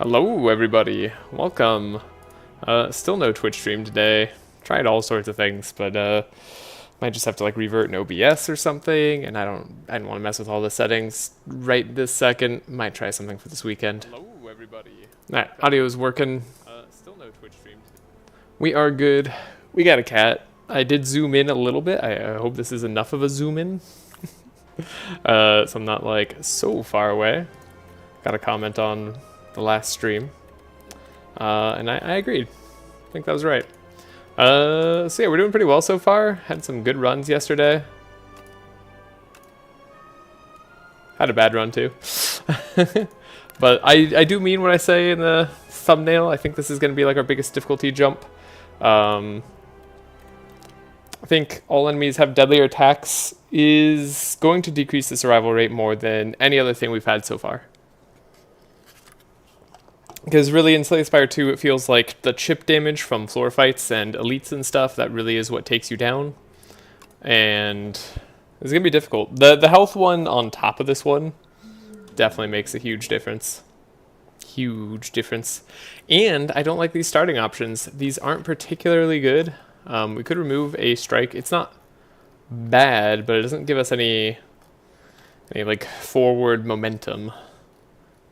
Hello everybody, welcome. Still no Twitch stream today. Tried all sorts of things, but might just have to like revert an OBS or something, and I didn't want to mess with all the settings right this second. Might try something for this weekend. Hello everybody. Alright, audio is working. Still no Twitch stream. We are good. We got a cat. I did zoom in a little bit. I hope this is enough of a zoom in. So I'm not like so far away. Got a comment on the last stream. And I agreed. I think that was right. So yeah, we're doing pretty well so far. Had some good runs yesterday. Had a bad run too. But I do mean what I say in the thumbnail. I think this is going to be like our biggest difficulty jump. I think all enemies have deadlier attacks is going to decrease the survival rate more than any other thing we've had so far. Because really in Spire 2 it feels like the chip damage from floor fights and elites and stuff, that really is what takes you down. And it's going to be difficult. The health one on top of this one definitely makes a huge difference. Huge difference. And I don't like these starting options. These aren't particularly good. We could remove a strike. It's not bad, but it doesn't give us any like forward momentum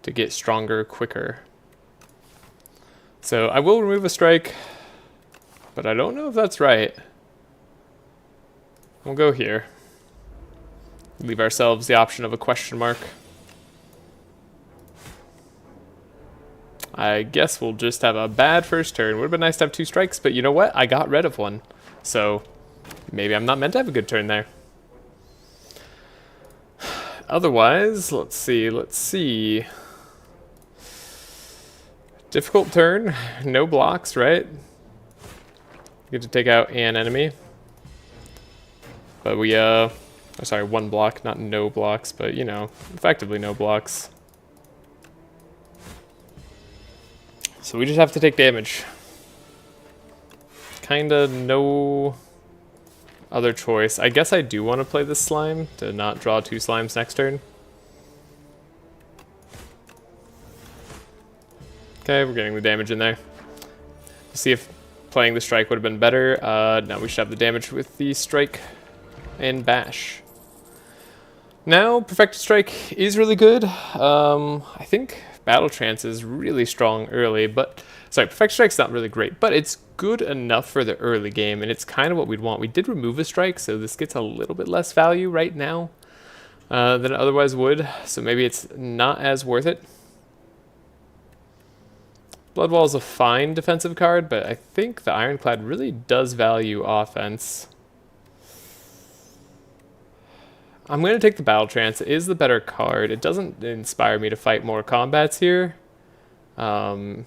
to get stronger quicker. So I will remove a strike, but I don't know if that's right. We'll go here. Leave ourselves the option of a question mark. I guess we'll just have a bad first turn. Would have been nice to have 2 strikes, but you know what? I got rid of one. So maybe I'm not meant to have a good turn there. Otherwise, let's see. Difficult turn, no blocks, right? Get to take out an enemy. But we, sorry, 1 block, not no blocks, but you know, effectively no blocks. So we just have to take damage. Kinda no other choice. I guess I do want to play this slime to not draw 2 slimes next turn. Okay, we're getting the damage in there. See if playing the strike would have been better. No, we should have the damage with the strike and bash. Now, Perfected Strike is really good. I think Battle Trance is really strong early, but... Sorry, Perfected Strike's not really great, but it's good enough for the early game, and it's kind of what we'd want. We did remove a strike, so this gets a little bit less value right now than it otherwise would, so maybe it's not as worth it. Bloodwall is a fine defensive card, but I think the Ironclad really does value offense. I'm going to take the Battle Trance. It is the better card. It doesn't inspire me to fight more combats here. We can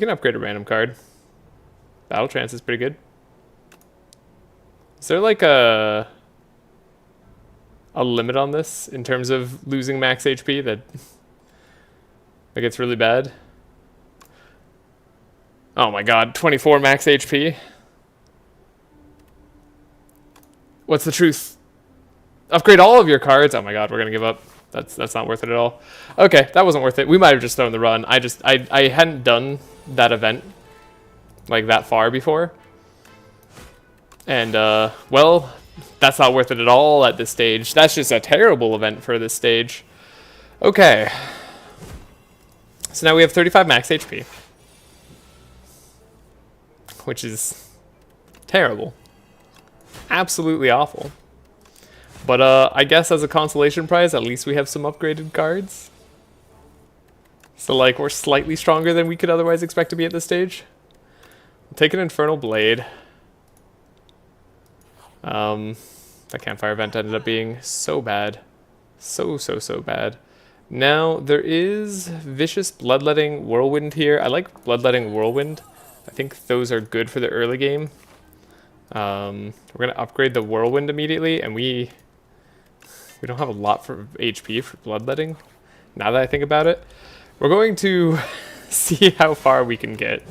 upgrade a random card. Battle Trance is pretty good. Is there like a limit on this in terms of losing max HP that gets really bad? Oh my god, 24 max HP. What's the truth? Upgrade all of your cards. Oh my god, we're gonna give up. That's not worth it at all. Okay, that wasn't worth it. We might have just thrown the run. I hadn't done that event like that far before. And well, that's not worth it at all at this stage. That's just a terrible event for this stage. Okay. So now we have 35 max HP. Which is terrible. Absolutely awful. But I guess as a consolation prize, at least we have some upgraded cards. So like we're slightly stronger than we could otherwise expect to be at this stage. I'll take an Infernal Blade. That campfire event ended up being so bad. So bad. Now there is Vicious Bloodletting Whirlwind here. I like Bloodletting Whirlwind. I think those are good for the early game. We're going to upgrade the Whirlwind immediately, and we don't have a lot for HP for Bloodletting, now that I think about it. We're going to see how far we can get.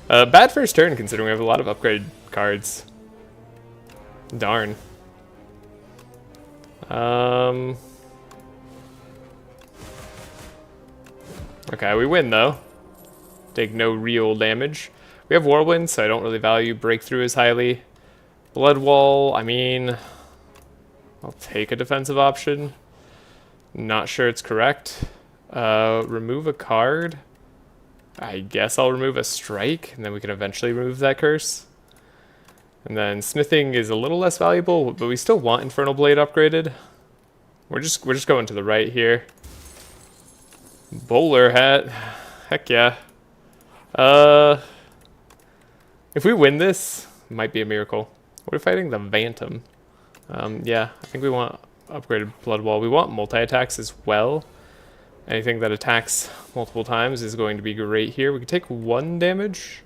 Bad first turn, considering we have a lot of upgrade cards. Darn. Okay, we win though. Take no real damage. We have Whirlwind, so I don't really value Breakthrough as highly. Blood Wall, I mean, I'll take a defensive option. Not sure it's correct. Remove a card. I guess I'll remove a strike, and then we can eventually remove that curse. And then Smithing is a little less valuable, but we still want Infernal Blade upgraded. We're just going to the right here. Bowler hat. Heck yeah. If we win this, it might be a miracle. We're fighting the Vantum. Yeah, I think we want upgraded Blood Wall. We want multi-attacks as well. Anything that attacks multiple times is going to be great here. We can take 1 damage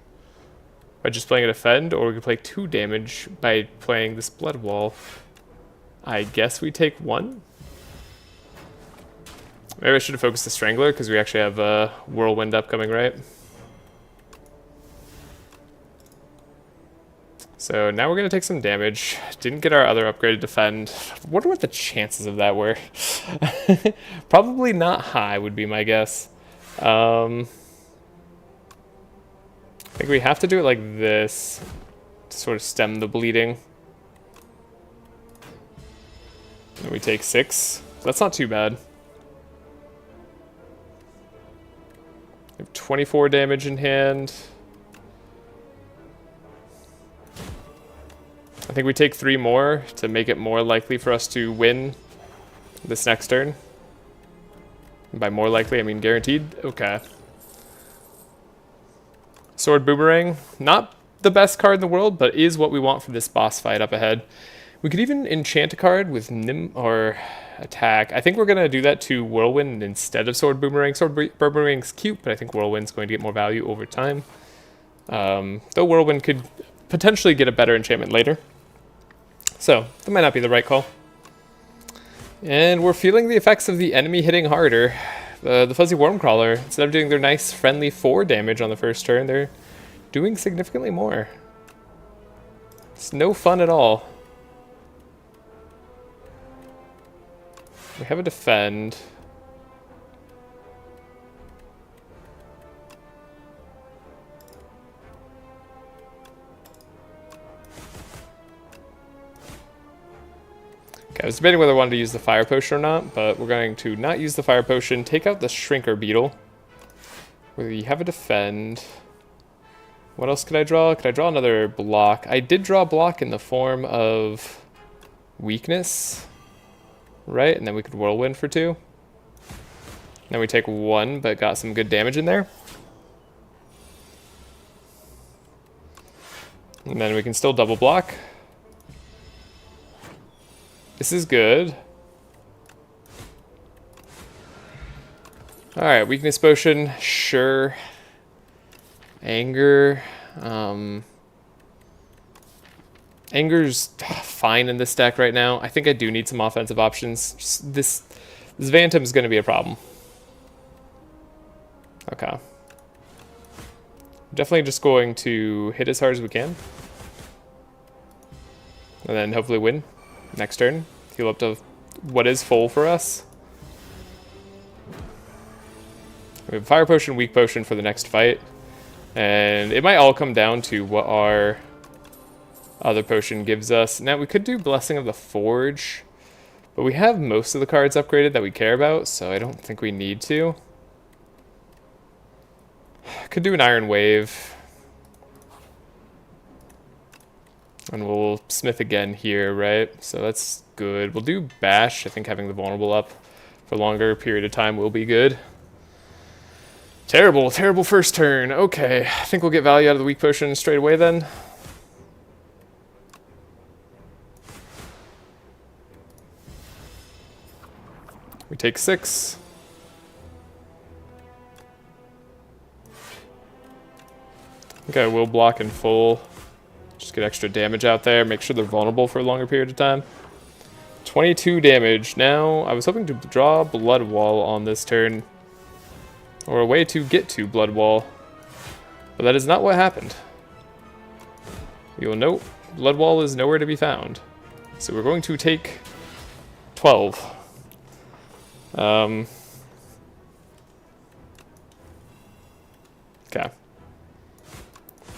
by just playing a defend, or we can play 2 damage by playing this Blood Wall. I guess we take 1. Maybe I should have focused the Strangler, because we actually have a Whirlwind upcoming, right? So now we're going to take some damage. Didn't get our other upgraded defend. Wonder what the chances of that were. Probably not high would be my guess. I think we have to do it like this to sort of stem the bleeding. And we take 6. That's not too bad. We have 24 damage in hand. I think we take 3 more to make it more likely for us to win this next turn. And by more likely, I mean guaranteed. Okay. Sword Boomerang. Not the best card in the world, but is what we want for this boss fight up ahead. We could even enchant a card with Nim or attack. I think we're going to do that to Whirlwind instead of Sword Boomerang. Boomerang's cute, but I think Whirlwind's going to get more value over time. Though Whirlwind could potentially get a better enchantment later. So, that might not be the right call. And we're feeling the effects of the enemy hitting harder. The Fuzzy Wormcrawler, instead of doing their nice friendly 4 damage on the first turn, they're doing significantly more. It's no fun at all. We have a defend. Okay, I was debating whether I wanted to use the Fire Potion or not, but we're going to not use the Fire Potion, take out the Shrinker Beetle. We have a defend. What else could I draw? Could I draw another block? I did draw a block in the form of weakness, right? And then we could Whirlwind for 2. Then we take 1, but got some good damage in there. And then we can still double block. This is good. Alright, weakness potion, sure. Anger. Anger's fine in this deck right now. I think I do need some offensive options. Just this Vantum is going to be a problem. Okay. Definitely just going to hit as hard as we can. And then hopefully win next turn. Heal up to what is full for us. We have Fire Potion, Weak Potion for the next fight. And it might all come down to what our other potion gives us. Now, we could do Blessing of the Forge, but we have most of the cards upgraded that we care about, so I don't think we need to. Could do an Iron Wave. And we'll smith again here, right? So that's good. We'll do Bash. I think having the Vulnerable up for a longer period of time will be good. Terrible, terrible first turn. Okay, I think we'll get value out of the Weak Potion straight away then. We take 6. Okay, we'll block in full. Just get extra damage out there. Make sure they're vulnerable for a longer period of time. 22 damage. Now, I was hoping to draw Blood Wall on this turn. Or a way to get to Blood Wall. But that is not what happened. You will note, Blood Wall is nowhere to be found. So we're going to take 12.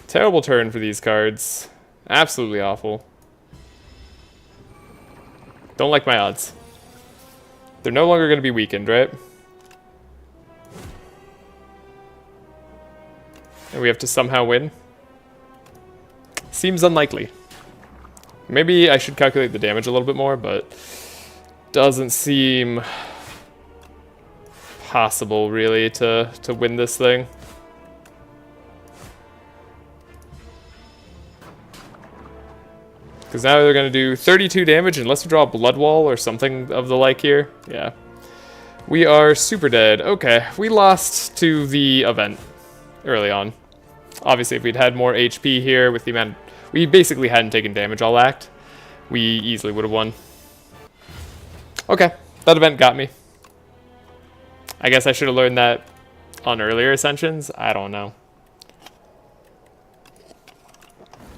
Terrible turn for these cards. Absolutely awful. Don't like my odds. They're no longer going to be weakened, right? And we have to somehow win. Seems unlikely. Maybe I should calculate the damage a little bit more, but doesn't seem possible, really, to win this thing. Because now they're going to do 32 damage unless we draw a Blood Wall or something of the like here. Yeah. We are super dead. Okay, we lost to the event early on. Obviously, if we'd had more HP here with the amount... We basically hadn't taken damage all act. We easily would have won. Okay, that event got me. I guess I should have learned that on earlier Ascensions. I don't know.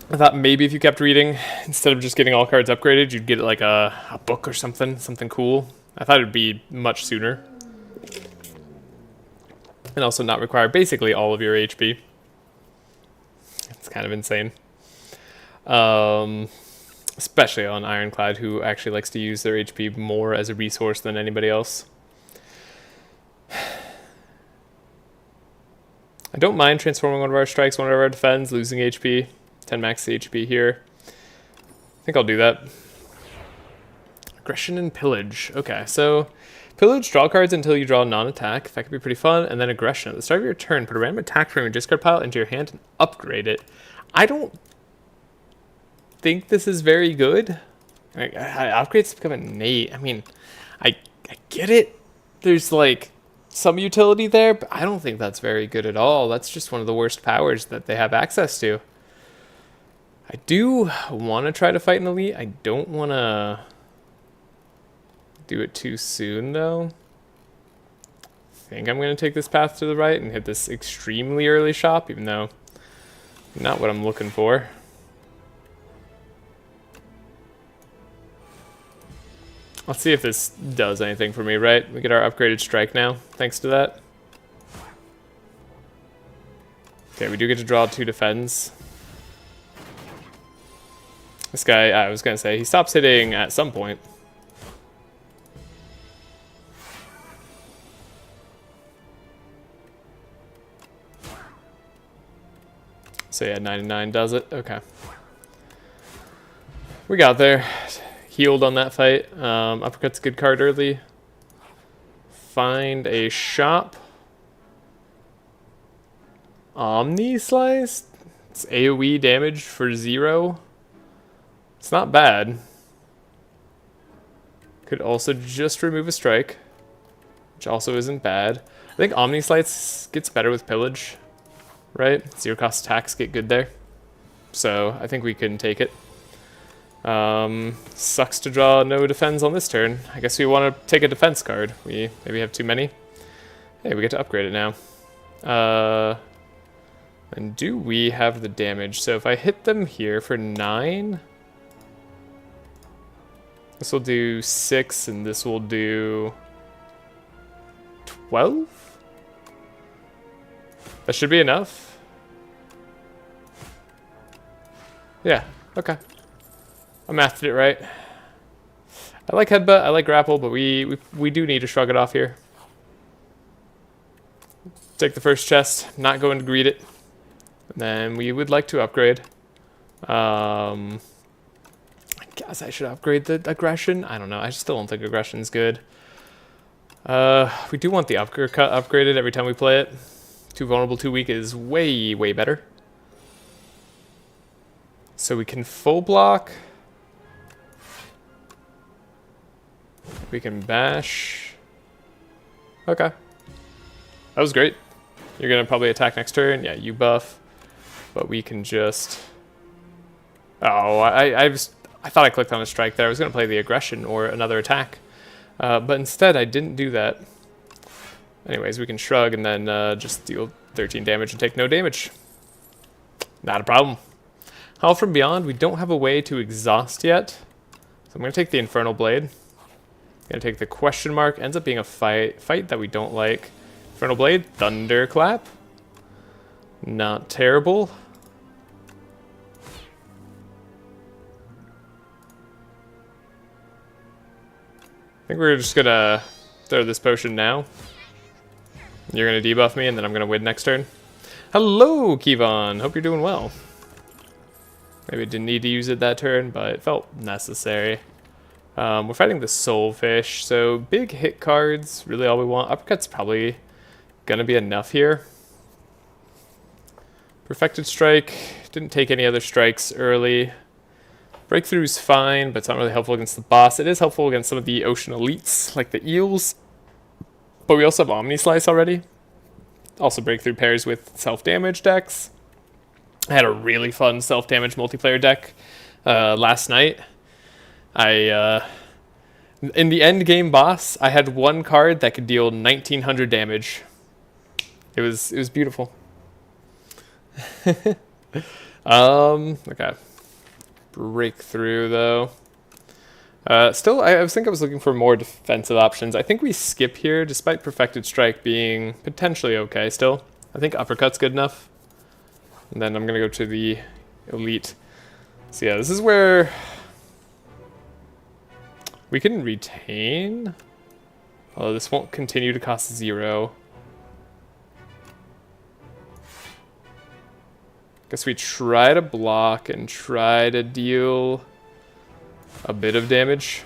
I thought maybe if you kept reading, instead of just getting all cards upgraded, you'd get like a book or something cool. I thought it'd be much sooner. And also not require basically all of your HP. It's kind of insane. Especially on Ironclad, who actually likes to use their HP more as a resource than anybody else. I don't mind transforming one of our strikes, one of our defends, losing HP. 10 max HP here. I think I'll do that. Aggression and Pillage. Okay, so Pillage, draw cards until you draw non-attack. That could be pretty fun. And then Aggression. At the start of your turn, put a random attack from your discard pile into your hand and upgrade it. I don't think this is very good. Upgrades become innate. I mean, I get it. There's like some utility there, but I don't think that's very good at all. That's just one of the worst powers that they have access to. I do want to try to fight an elite. I don't want to do it too soon, though. I think I'm going to take this path to the right and hit this extremely early shop, even though not what I'm looking for. Let's see if this does anything for me, right? We get our upgraded strike now, thanks to that. Okay, we do get to draw 2 defends. This guy, I was going to say, he stops hitting at some point. So yeah, 99 does it. Okay. We got there. Healed on that fight. Uppercut's a good card early. Find a shop. Omni Slice? It's AoE damage for 0. It's not bad. Could also just remove a strike, which also isn't bad. I think Omni Slice gets better with Pillage, right? 0 cost attacks get good there. So I think we can take it. Sucks to draw no defense on this turn. I guess we want to take a defense card. We maybe have too many. Hey, we get to upgrade it now. And do we have the damage? So if I hit them here for 9... This will do 6, and this will do 12? That should be enough. Yeah, okay. I mathed it right. I like headbutt, I like grapple, but we do need to shrug it off here. Take the first chest, not going to greet it. And then we would like to upgrade. I guess I should upgrade the aggression. I don't know. I still don't think aggression's good. We do want the uppercut upgraded every time we play it. Too vulnerable, too weak is way, way better. So we can full block. We can bash. Okay. That was great. You're going to probably attack next turn. Yeah, you buff. But we can just... Oh, I thought I clicked on a strike there. I was going to play the aggression or another attack. But instead, I didn't do that. Anyways, we can shrug and then just deal 13 damage and take no damage. Not a problem. Howl from Beyond, we don't have a way to exhaust yet. So I'm going to take the Infernal Blade. I'm going to take the question mark. Ends up being a fight that we don't like. Infernal Blade, Thunderclap. Not terrible. think we're just gonna throw this potion now. You're gonna debuff me, and then I'm gonna win next turn. Hello, Kevon. Hope you're doing well. Maybe didn't need to use it that turn, but it felt necessary. We're fighting the Soulfish, so big hit cards, really all we want. Uppercut's probably gonna be enough here. Perfected Strike, didn't take any other strikes early. Breakthrough's fine, but it's not really helpful against the boss. It is helpful against some of the ocean elites, like the eels. But we also have Omni Slice already. Also breakthrough pairs with self-damage decks. I had a really fun self-damage multiplayer deck last night. In the end game boss, I had one card that could deal 1900 damage. It was beautiful. Okay. Breakthrough though. Still, I think I was looking for more defensive options. I think we skip here, despite Perfected Strike being potentially okay still. I think Uppercut's good enough. And then I'm going to go to the Elite. So yeah, this is where we can retain. Although this won't continue to cost 0. Guess we try to block and try to deal a bit of damage.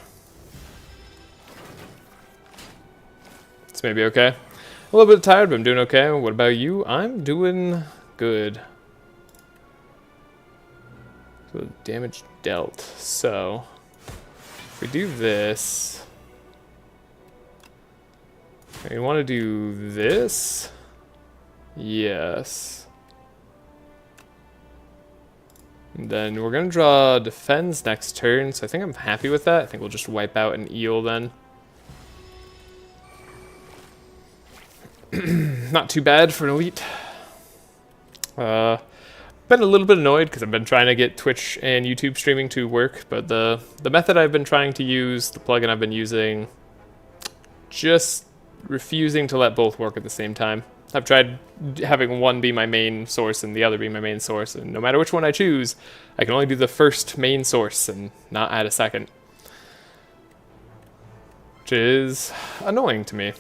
It's maybe okay. A little bit tired, but I'm doing okay. What about you? I'm doing good. So damage dealt. So if we do this, we want to do this. Yes. And then we're going to draw Defends next turn, so I think I'm happy with that. I think we'll just wipe out an eel then. Not too bad for an elite. Been a little bit annoyed because I've been trying to get Twitch and YouTube streaming to work, but the method I've been trying to use, the plugin I've been using, just refusing to let both work at the same time. I've tried having one be my main source and the other be my main source, and no matter which one I choose, I can only do the first main source and not add a second. Which is annoying to me.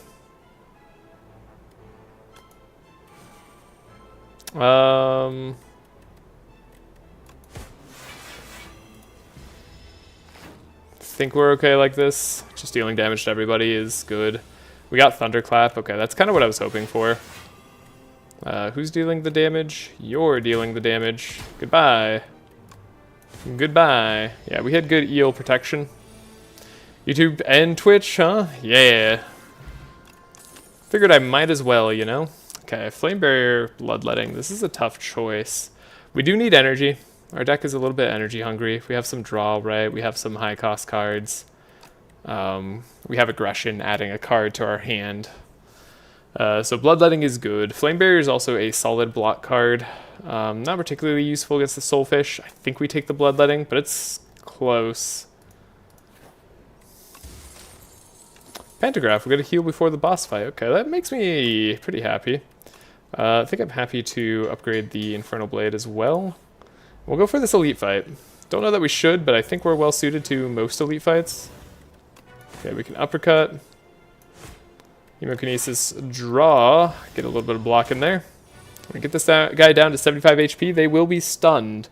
Think we're okay like this. Just dealing damage to everybody is good. We got Thunderclap. Okay, that's kind of what I was hoping for. Who's dealing the damage? You're dealing the damage. Goodbye. Goodbye. Yeah, we had good eel protection. YouTube and Twitch, huh? Yeah. Figured I might as well, you know? Okay, Flame Barrier, Bloodletting. This is a tough choice. We do need energy. Our deck is a little bit energy hungry. We have some draw, right? We have some high cost cards. We have Aggression, adding a card to our hand. So Bloodletting is good. Flame Barrier is also a solid block card. Not particularly useful against the Soulfish. I think we take the Bloodletting, but it's close. Pantograph, we got to heal before the boss fight. Okay, that makes me pretty happy. I think I'm happy to upgrade the Infernal Blade as well. We'll go for this elite fight. Don't know that we should, but I think we're well suited to most elite fights. Okay, we can uppercut. Hemokinesis, draw. Get a little bit of block in there. When we get this guy down to 75 HP, they will be stunned.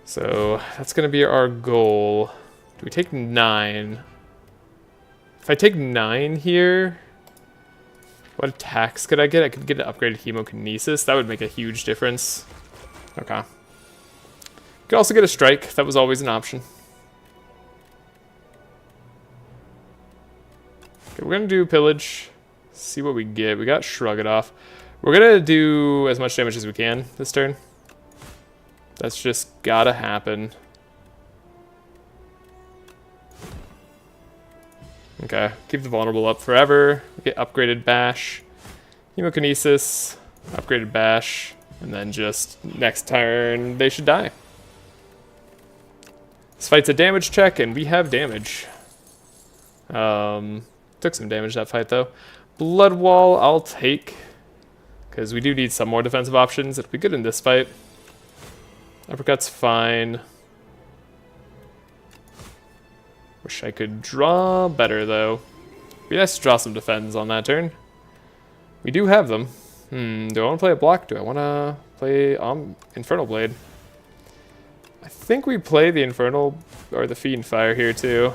So that's going to be our goal. Do we take 9? If I take 9 here, what attacks could I get? I could get an upgraded Hemokinesis. That would make a huge difference. Okay. Could also get a strike. That was always an option. Okay, we're gonna do pillage. See what we get. We got shrug it off. We're gonna do as much damage as we can this turn. That's just gotta happen. Okay, keep the vulnerable up forever. Get upgraded bash, hemokinesis, upgraded bash, and then just next turn they should die. This fight's a damage check, and we have damage. Took some damage that fight, though. Blood Wall, I'll take. Because we do need some more defensive options. It'll be good in this fight. Uppercut's fine. Wish I could draw better, though. Be nice to draw some defense on that turn. We do have them. Do I want to play a block? Do I want to play Infernal Blade? I think we play the Infernal or the Fiend Fire here too.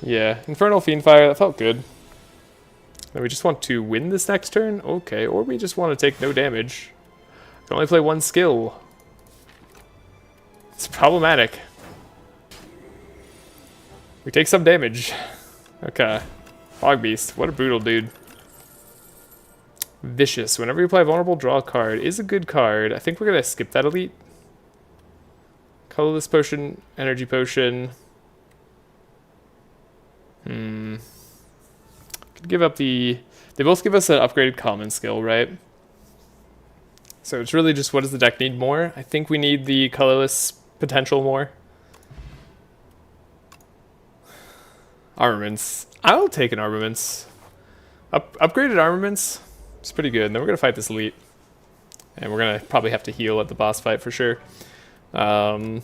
Yeah, Infernal Fiend Fire, that felt good. And we just want to win this next turn? Okay, or we just want to take no damage. Can only play one skill. It's problematic. We take some damage. Okay. Fog Beast, what a brutal dude. Vicious. Whenever you play vulnerable, draw a card. Is a good card. I think we're going to skip that elite. Colorless Potion, Energy Potion. Could give up the... They both give us an upgraded common skill, right? So it's really just what does the deck need more? I think we need the colorless potential more. Armaments. I'll take an armaments. Upgraded armaments. It's pretty good. And then we're going to fight this elite. And we're going to probably have to heal at the boss fight for sure. So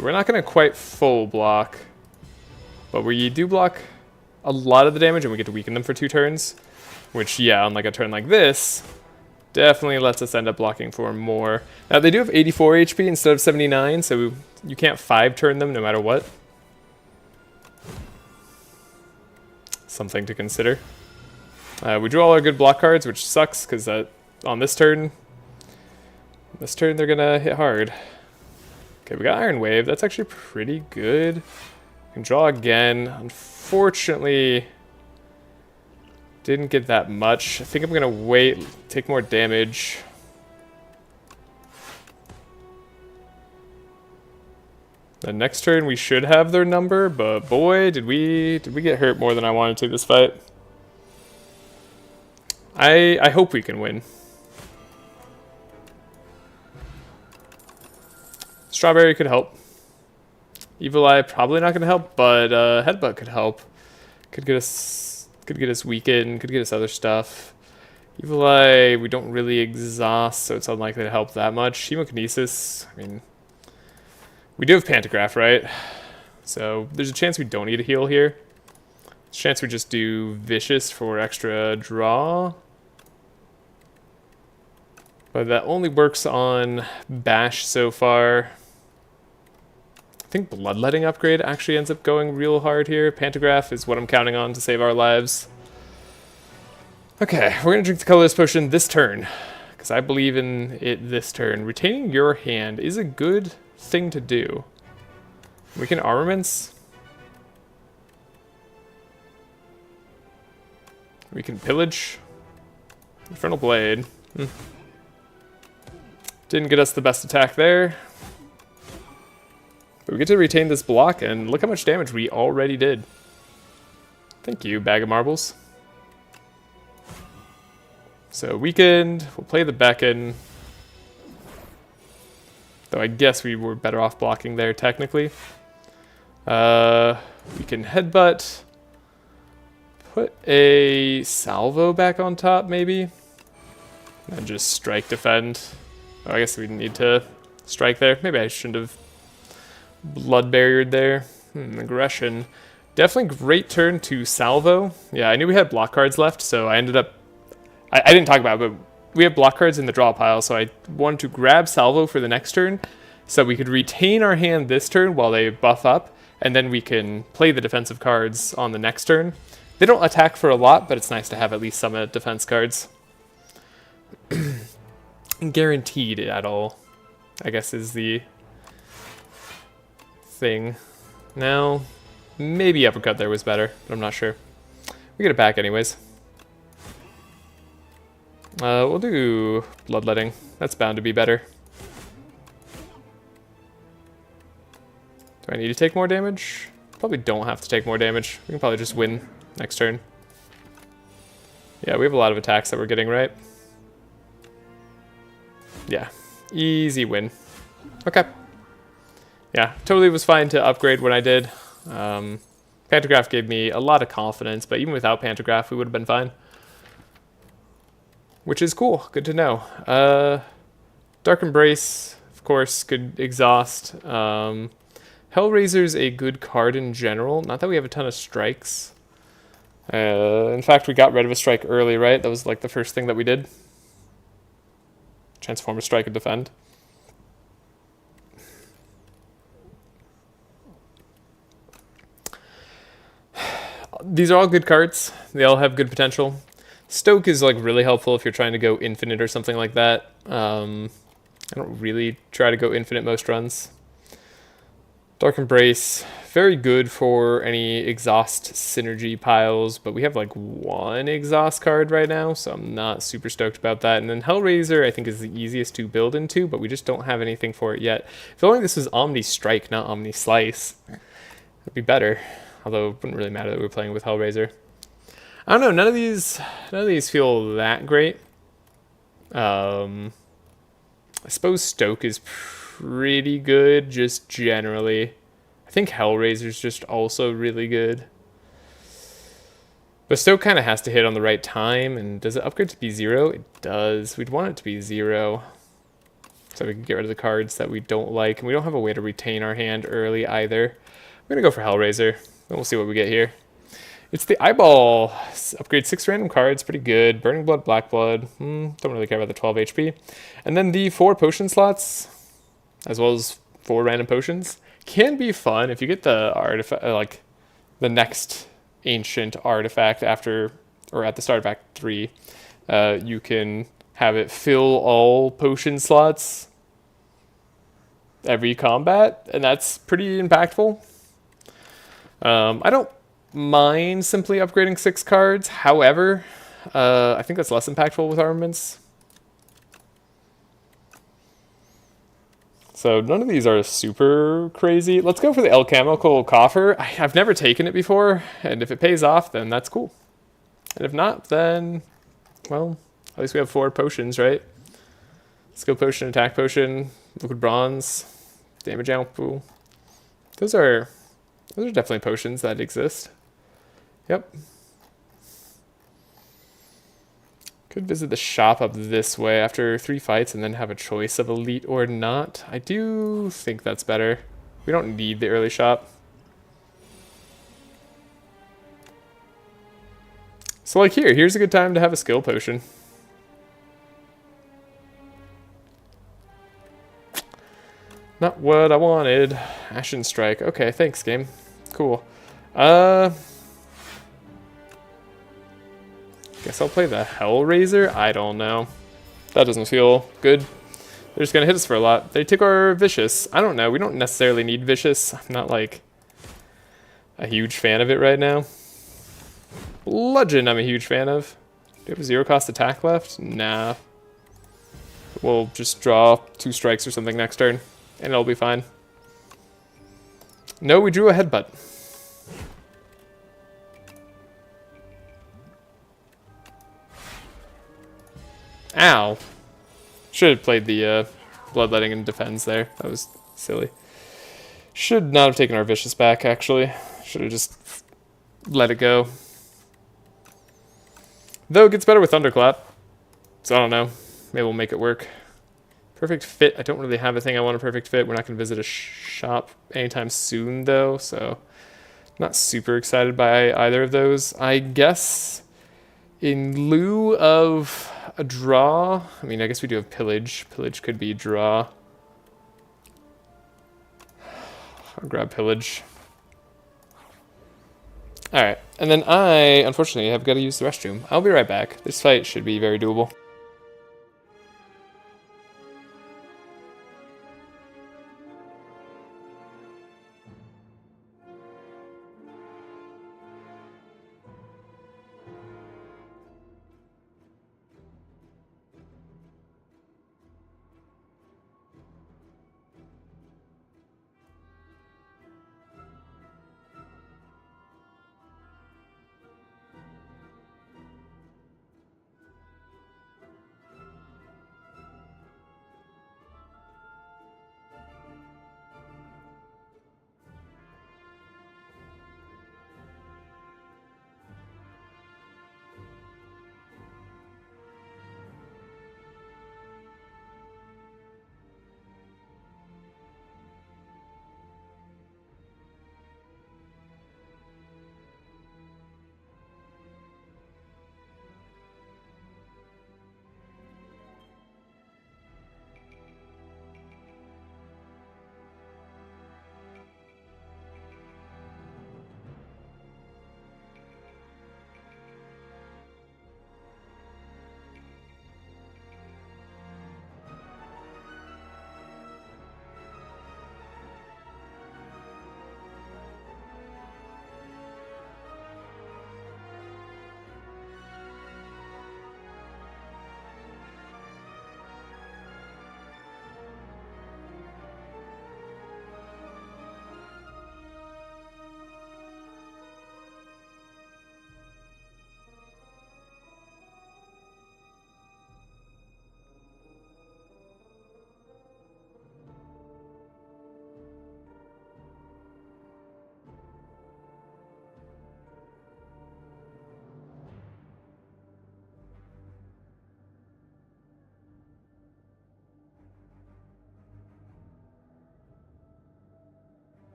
we're not going to quite full block. But we do block a lot of the damage and we get to weaken them for 2 turns. Which, yeah, on like a turn like this, definitely lets us end up blocking for more. Now, they do have 84 HP instead of 79, so you can't 5-turn them no matter what. Something to consider. We drew all our good block cards, which sucks, because on this turn they're going to hit hard. Okay, we got Iron Wave. That's actually pretty good. We can draw again. Unfortunately, didn't get that much. I think I'm going to wait, take more damage. The next turn we should have their number, but boy, did we get hurt more than I wanted to this fight. I hope we can win. Strawberry could help. Evil Eye probably not going to help, but Headbutt could help. Could get us weakened, could get us other stuff. Evil Eye, we don't really exhaust, so it's unlikely to help that much. Chemokinesis, I mean, we do have Pantograph, right? So there's a chance we don't need a heal here. There's a chance we just do Vicious for extra draw. But that only works on Bash so far. I think Bloodletting upgrade actually ends up going real hard here. Pantograph is what I'm counting on to save our lives. Okay, we're going to drink the colorless potion this turn, because I believe in it this turn. Retaining your hand is a good thing to do. We can armaments. We can pillage. Infernal Blade. Didn't get us the best attack there. But we get to retain this block, and look how much damage we already did. Thank you, Bag of Marbles. So weakened, we'll play the Beckon. Though I guess we were better off blocking there, technically. We can Headbutt. Put a Salvo back on top, maybe. And just Strike Defend. Oh, I guess we need to strike there. Maybe I shouldn't have Blood Barriered there. Aggression. Definitely great turn to Salvo. Yeah, I knew we had block cards left, so I ended up... I didn't talk about it, but we have block cards in the draw pile, so I wanted to grab Salvo for the next turn so we could retain our hand this turn while they buff up, and then we can play the defensive cards on the next turn. They don't attack for a lot, but it's nice to have at least some defense cards. Guaranteed at all, I guess, is the thing. Now, maybe Uppercut there was better, but I'm not sure. We get it back anyways. We'll do Bloodletting. That's bound to be better. Do I need to take more damage? Probably don't have to take more damage. We can probably just win next turn. Yeah, we have a lot of attacks that we're getting right. Yeah, easy win. Okay. Yeah, totally was fine to upgrade when I did. Pantograph gave me a lot of confidence, but even without Pantograph, we would have been fine. Which is cool. Good to know. Dark Embrace, of course, good exhaust. Hellraiser's a good card in general. Not that we have a ton of strikes. In fact, we got rid of a strike early, right? That was like the first thing that we did. Transform a strike and defend. These are all good cards. They all have good potential. Stoke is like really helpful if you're trying to go infinite or something like that. I don't really try to go infinite most runs. Dark Embrace, very good for any exhaust synergy piles, but we have like one exhaust card right now, so I'm not super stoked about that. And then Hellraiser, I think, is the easiest to build into, but we just don't have anything for it yet. If only this was Omni Strike, not Omni Slice, it'd be better. Although it wouldn't really matter that we were playing with Hellraiser. I don't know, none of these feel that great. I suppose Stoke is pretty good, just generally. I think Hellraiser's just also really good. But Stoke kind of has to hit on the right time, and does it upgrade to be 0? It does. We'd want it to be 0. So we can get rid of the cards that we don't like, and we don't have a way to retain our hand early either. I'm going to go for Hellraiser, and we'll see what we get here. It's the Eyeball. Upgrade 6 random cards, pretty good. Burning Blood, Black Blood. Don't really care about the 12 HP. And then the 4 potion slots, as well as 4 random potions, can be fun if you get the artifact, like the next ancient artifact after or at the start of Act 3. You can have it fill all potion slots every combat, and that's pretty impactful. I don't mind simply upgrading 6 cards. However, I think that's less impactful with armaments. So none of these are super crazy. Let's go for the Alchemical Coffer. I've never taken it before, and if it pays off, then that's cool. And if not, then, well, at least we have 4 potions, right? Skill Potion, Attack Potion, Liquid Bronze, Damage Ample. Those are definitely potions that exist. Yep. Could visit the shop up this way after 3 fights and then have a choice of elite or not. I do think that's better. We don't need the early shop. So like here's a good time to have a skill potion. Not what I wanted. Ashen Strike. Okay, thanks, game. Cool. Guess I'll play the Hellraiser? I don't know. That doesn't feel good. They're just gonna hit us for a lot. They took our Vicious. I don't know. We don't necessarily need Vicious. I'm not like a huge fan of it right now. Bludgeon I'm a huge fan of. Do we have a 0 cost attack left? Nah. We'll just draw 2 strikes or something next turn, and it'll be fine. No, we drew a headbutt. Ow. Should have played the Bloodletting and Defends there. That was silly. Should not have taken our Vicious back, actually. Should have just let it go. Though it gets better with Thunderclap. So I don't know. Maybe we'll make it work. Perfect Fit. I don't really have a thing I want a Perfect Fit. We're not going to visit a shop anytime soon, though. So not super excited by either of those. I guess in lieu of a draw, I mean, I guess we do have Pillage. Pillage could be draw. I'll grab Pillage. Alright, and then I, unfortunately, have got to use the restroom. I'll be right back. This fight should be very doable.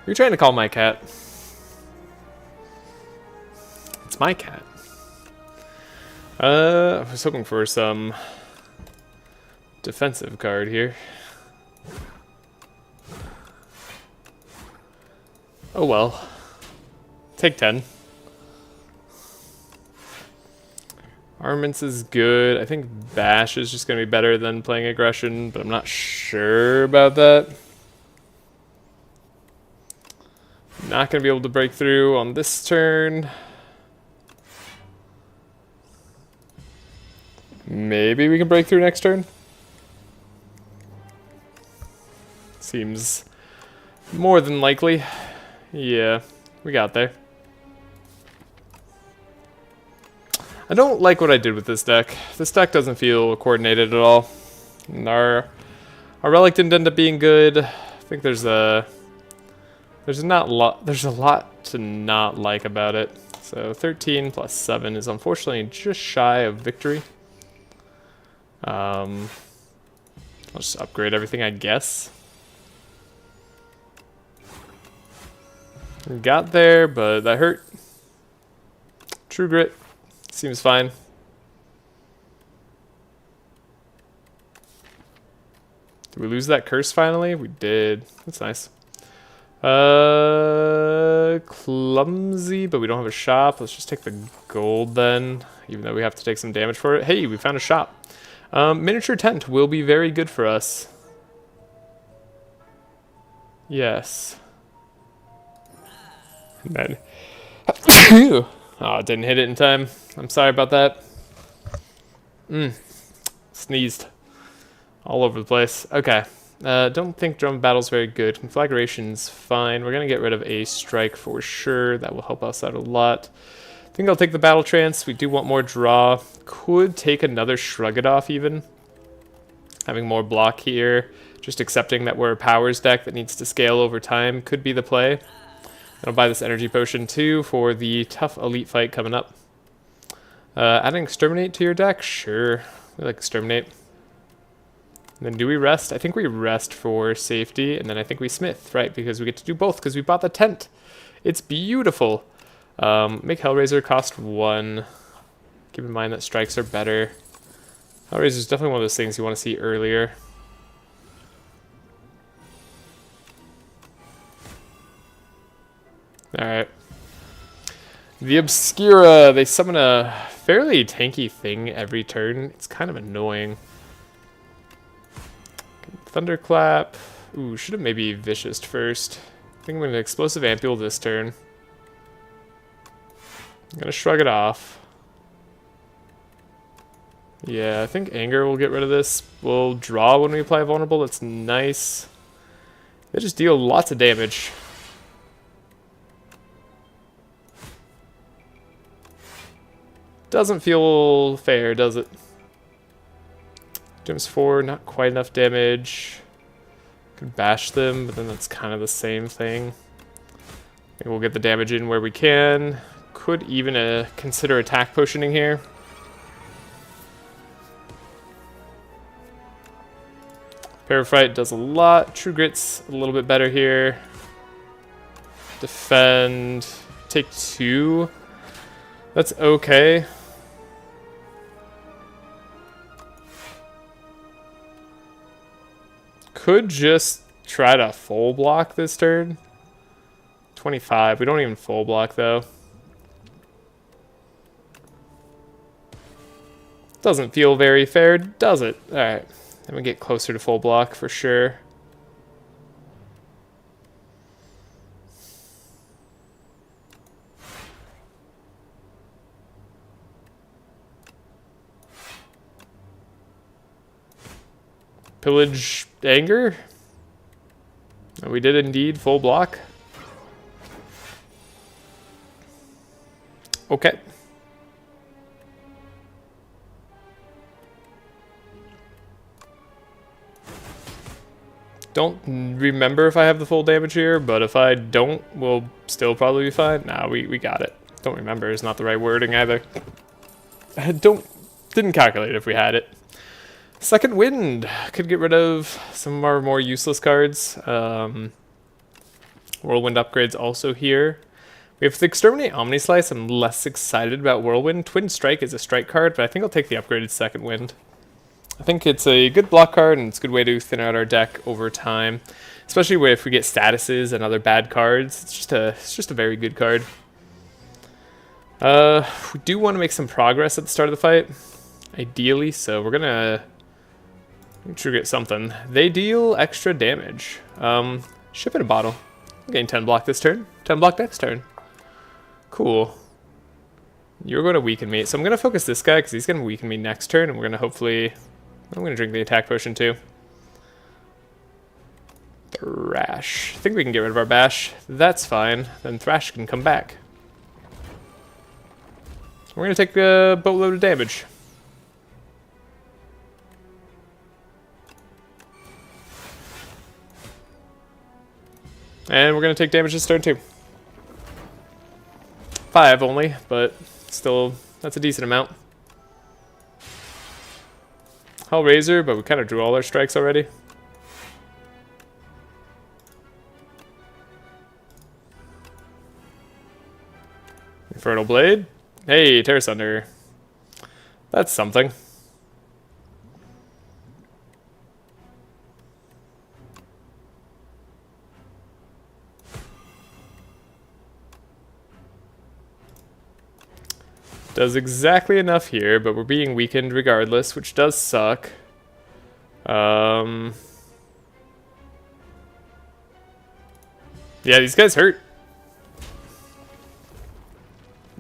You're trying to call my cat. It's my cat. I was hoping for some defensive card here. Oh well. Take 10. Armaments is good. I think Bash is just going to be better than playing Aggression, but I'm not sure about that. Not going to be able to break through on this turn. Maybe we can break through next turn. Seems more than likely. Yeah, we got there. I don't like what I did with this deck. This deck doesn't feel coordinated at all. And our Relic didn't end up being good. I think there's a lot to not like about it. So 13 plus 7 is unfortunately just shy of victory. I'll just upgrade everything, I guess. Got there, but that hurt. True Grit seems fine. Did we lose that curse finally? We did. That's nice. Clumsy, but we don't have a shop. Let's just take the gold then, even though we have to take some damage for it. Hey, we found a shop. Miniature tent will be very good for us. Yes. And then... oh, didn't hit it in time. I'm sorry about that. Sneezed. All over the place. Okay. Don't think drum battle's very good. Conflagration's fine. We're going to get rid of a strike for sure. That will help us out a lot. I think I'll take the battle trance. We do want more draw. Could take another shrug it off even. Having more block here. Just accepting that we're a powers deck that needs to scale over time could be the play. I'll buy this energy potion too for the tough elite fight coming up. Adding exterminate to your deck? Sure. We like exterminate. And then do we rest? I think we rest for safety, and then I think we smith, right? Because we get to do both because we bought the tent. It's beautiful. Make Hellraiser cost 1. Keep in mind that strikes are better. Hellraiser is definitely one of those things you want to see earlier. Alright. The Obscura, they summon a fairly tanky thing every turn. It's kind of annoying. Thunderclap. Ooh, should have maybe Vicious first. I think I'm going to Explosive Ampule this turn. I'm going to shrug it off. Yeah, I think Anger will get rid of this. We'll draw when we apply Vulnerable. That's nice. They just deal lots of damage. Doesn't feel fair, does it? Gems 4, not quite enough damage. Could bash them, but then that's kind of the same thing. Maybe we'll get the damage in where we can. Could even consider attack potioning here. Parafright does a lot. True Grit's a little bit better here. Defend. Take 2. That's okay. Could just try to full block this turn. 25. We don't even full block though. Doesn't feel very fair, does it? Alright. Then we get closer to full block for sure. Pillage Anger. We did indeed full block. Okay. Don't remember if I have the full damage here, but if I don't, we'll still probably be fine. Nah, we got it. Don't remember is not the right wording either. Didn't calculate if we had it. Second Wind could get rid of some of our more useless cards. Whirlwind upgrades also here. We have the Exterminate Omnislice. I'm less excited about Whirlwind. Twin Strike is a strike card, but I think I'll take the upgraded Second Wind. I think it's a good block card, and it's a good way to thin out our deck over time. Especially if we get statuses and other bad cards. It's just a very good card. We do want to make some progress at the start of the fight. Ideally, so we're gonna trigger something. They deal extra damage. Ship in a bottle. I'm getting 10 block this turn. 10 block next turn. Cool. You're going to weaken me. So I'm going to focus this guy because he's going to weaken me next turn. And we're going to hopefully... I'm going to drink the attack potion too. Trashe. I think we can get rid of our bash. That's fine. Then Trashe can come back. We're going to take a boatload of damage. And we're going to take damage this turn too. 5 only, but still, that's a decent amount. Hellraiser, but we kind of drew all our strikes already. Infernal Blade. Hey, Terror Thunder. That's something. Does exactly enough here, but we're being weakened regardless, which does suck. Yeah, these guys hurt.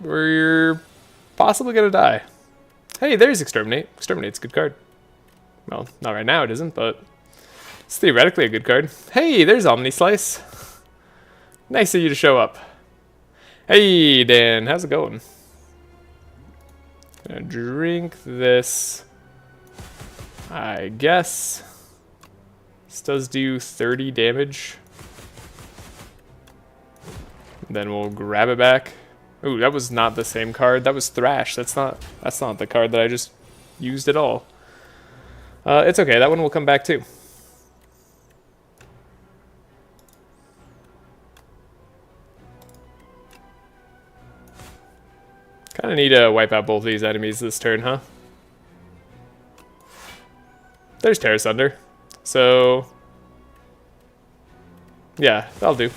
We're possibly gonna die. Hey, there's Exterminate. Exterminate's a good card. Well, not right now it isn't, but it's theoretically a good card. Hey, there's Omnislice. Nice of you to show up. Hey, Dan, how's it going? Gonna drink this. I guess. This does do 30 damage. Then we'll grab it back. Ooh, that was not the same card. That was Trashe. That's not the card that I just used at all. It's okay. That one will come back too. Kind of need to wipe out both of these enemies this turn, huh? There's Terror Thunder. So, yeah, that'll do.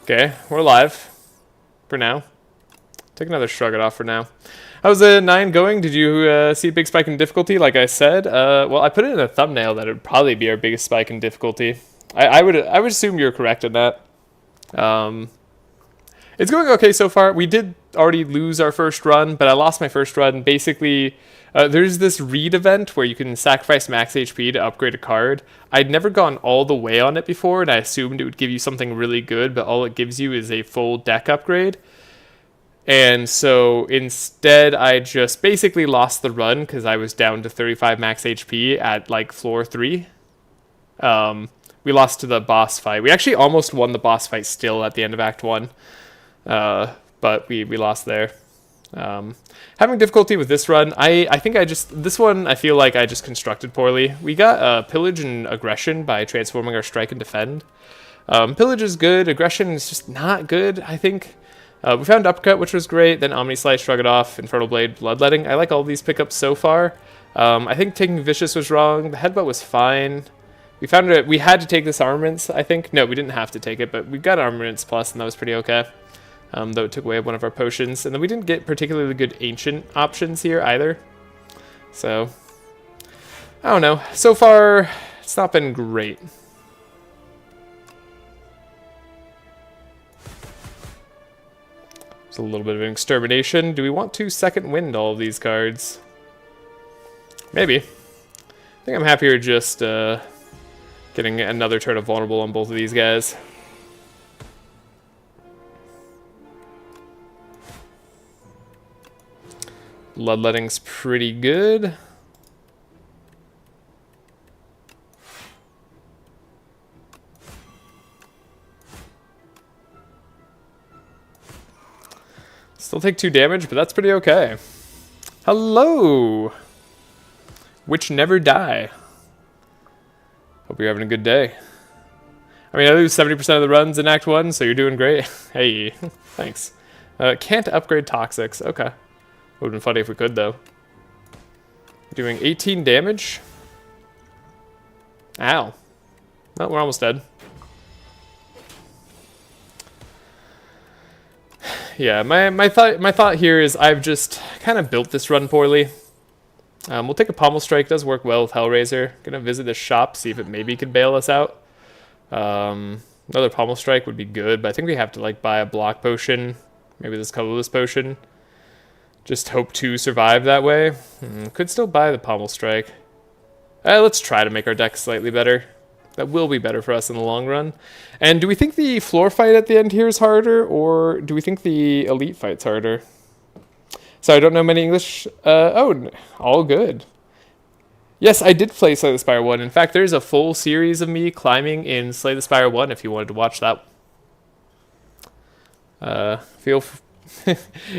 Okay, we're alive. For now. Take another Shrug It Off for now. How's the 9 going? Did you see a big spike in difficulty, like I said? Well, I put it in a thumbnail that it would probably be our biggest spike in difficulty. I would assume you're correct in that. It's going okay so far. We did already lose our first run, but I lost my first run. Basically, there's this read event where you can sacrifice max HP to upgrade a card. I'd never gone all the way on it before, and I assumed it would give you something really good, but all it gives you is a full deck upgrade. And so instead, I just basically lost the run because I was down to 35 max HP at like floor 3. We lost to the boss fight. We actually almost won the boss fight still at the end of Act 1. But we lost there. Having difficulty with this run, I think this one I feel like I just constructed poorly. We got Pillage and Aggression by transforming our Strike and Defend. Pillage is good, Aggression is just not good, I think. We found Uppercut, which was great, then Omnislice, Shrug It Off, Infernal Blade, Bloodletting. I like all these pickups so far. I think taking Vicious was wrong, the Headbutt was fine. We had to take this Armaments, I think. No, we didn't have to take it, but we got Armaments Plus, and that was pretty okay. Though it took away one of our potions. And then we didn't get particularly good Ancient options here either. So, I don't know. So far, it's not been great. There's a little bit of an Extermination. Do we want to Second Wind all of these cards? Maybe. I think I'm happier just getting another turn of Vulnerable on both of these guys. Bloodletting's pretty good. Still take 2 damage, but that's pretty okay. Hello! Which never die. Hope you're having a good day. I mean, I lose 70% of the runs in Act 1, so you're doing great. Hey, thanks. Can't upgrade Toxics. Okay. Would've been funny if we could, though. Doing 18 damage. Ow. No, we're almost dead. Yeah, my thought here is I've just kind of built this run poorly. We'll take a Pommel Strike. Does work well with Hellraiser. Gonna visit the shop, see if it maybe could bail us out. Another Pommel Strike would be good, but I think we have to like buy a block potion. Maybe this colorless potion. Just hope to survive that way. Could still buy the Pommel Strike. Let's try to make our deck slightly better. That will be better for us in the long run. And do we think the floor fight at the end here is harder, or do we think the elite fight's harder? So I don't know many English. Oh, all good. Yes, I did play Slay the Spire 1. In fact, there's a full series of me climbing in Slay the Spire 1 if you wanted to watch that.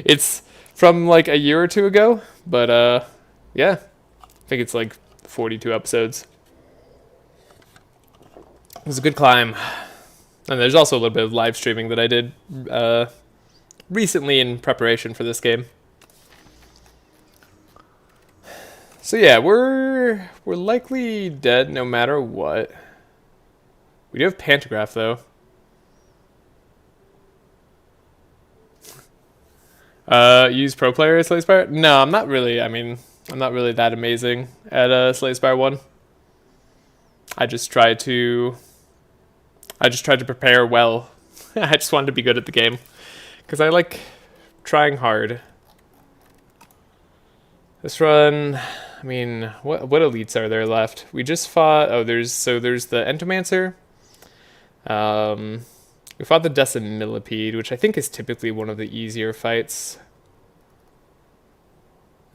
It's from like a year or two ago, but yeah. I think it's like 42 episodes. It was a good climb. And there's also a little bit of live streaming that I did recently in preparation for this game. So yeah, we're likely dead no matter what. We do have Pantograph though. Use pro player at Slay Spire? No, I'm not really. I mean, I'm not really that amazing at Slay Spire 1. I just tried to prepare well. I just wanted to be good at the game because I like trying hard. This run, I mean, what elites are there left? We just fought. Oh, there's the Entomancer. We fought the Decimillipede, which I think is typically one of the easier fights.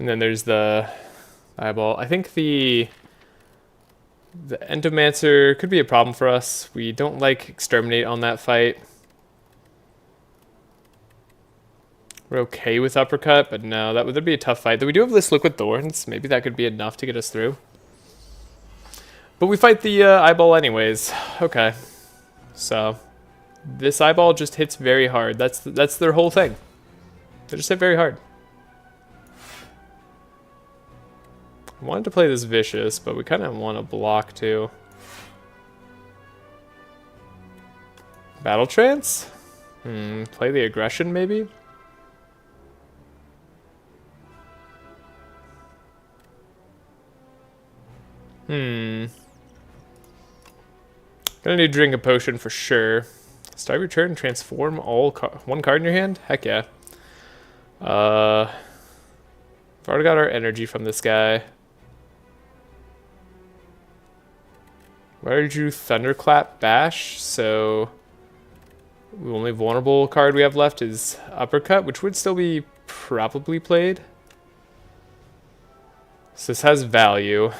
And then there's the Eyeball. I think the Entomancer could be a problem for us. We don't like Exterminate on that fight. We're okay with Uppercut, but no, that would be a tough fight. Though we do have this Liquid Thorns. Maybe that could be enough to get us through. But we fight the Eyeball anyways. Okay. So, this Eyeball just hits very hard. That's their whole thing. They just hit very hard. I wanted to play this Vicious, but we kind of want to block too. Battle Trance? Play the Aggression maybe? Gonna need to drink a potion for sure. Start your turn, transform one card in your hand? Heck yeah. We've already got our energy from this guy. We already drew Thunderclap Bash, so the only vulnerable card we have left is Uppercut, which would still be probably played. So this has value.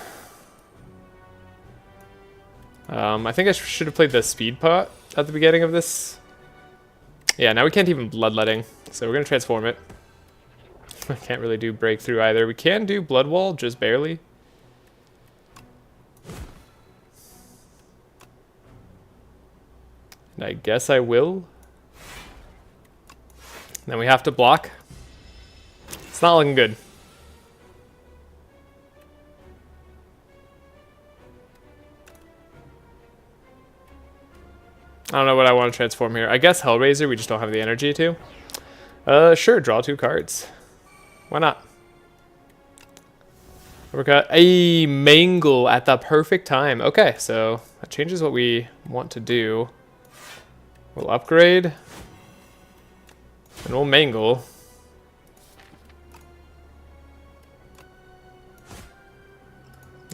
I think I should have played the Speed Pot at the beginning of this. Yeah, now we can't even Bloodletting, so we're going to transform it. I can't really do Breakthrough either. We can do Blood Wall, just barely. And I guess I will. Then we have to block. It's not looking good. I don't know what I want to transform here. I guess Hellraiser, we just don't have the energy to. Sure, draw 2 cards. Why not? We got a Mangle at the perfect time. Okay, so that changes what we want to do. We'll upgrade. And we'll Mangle.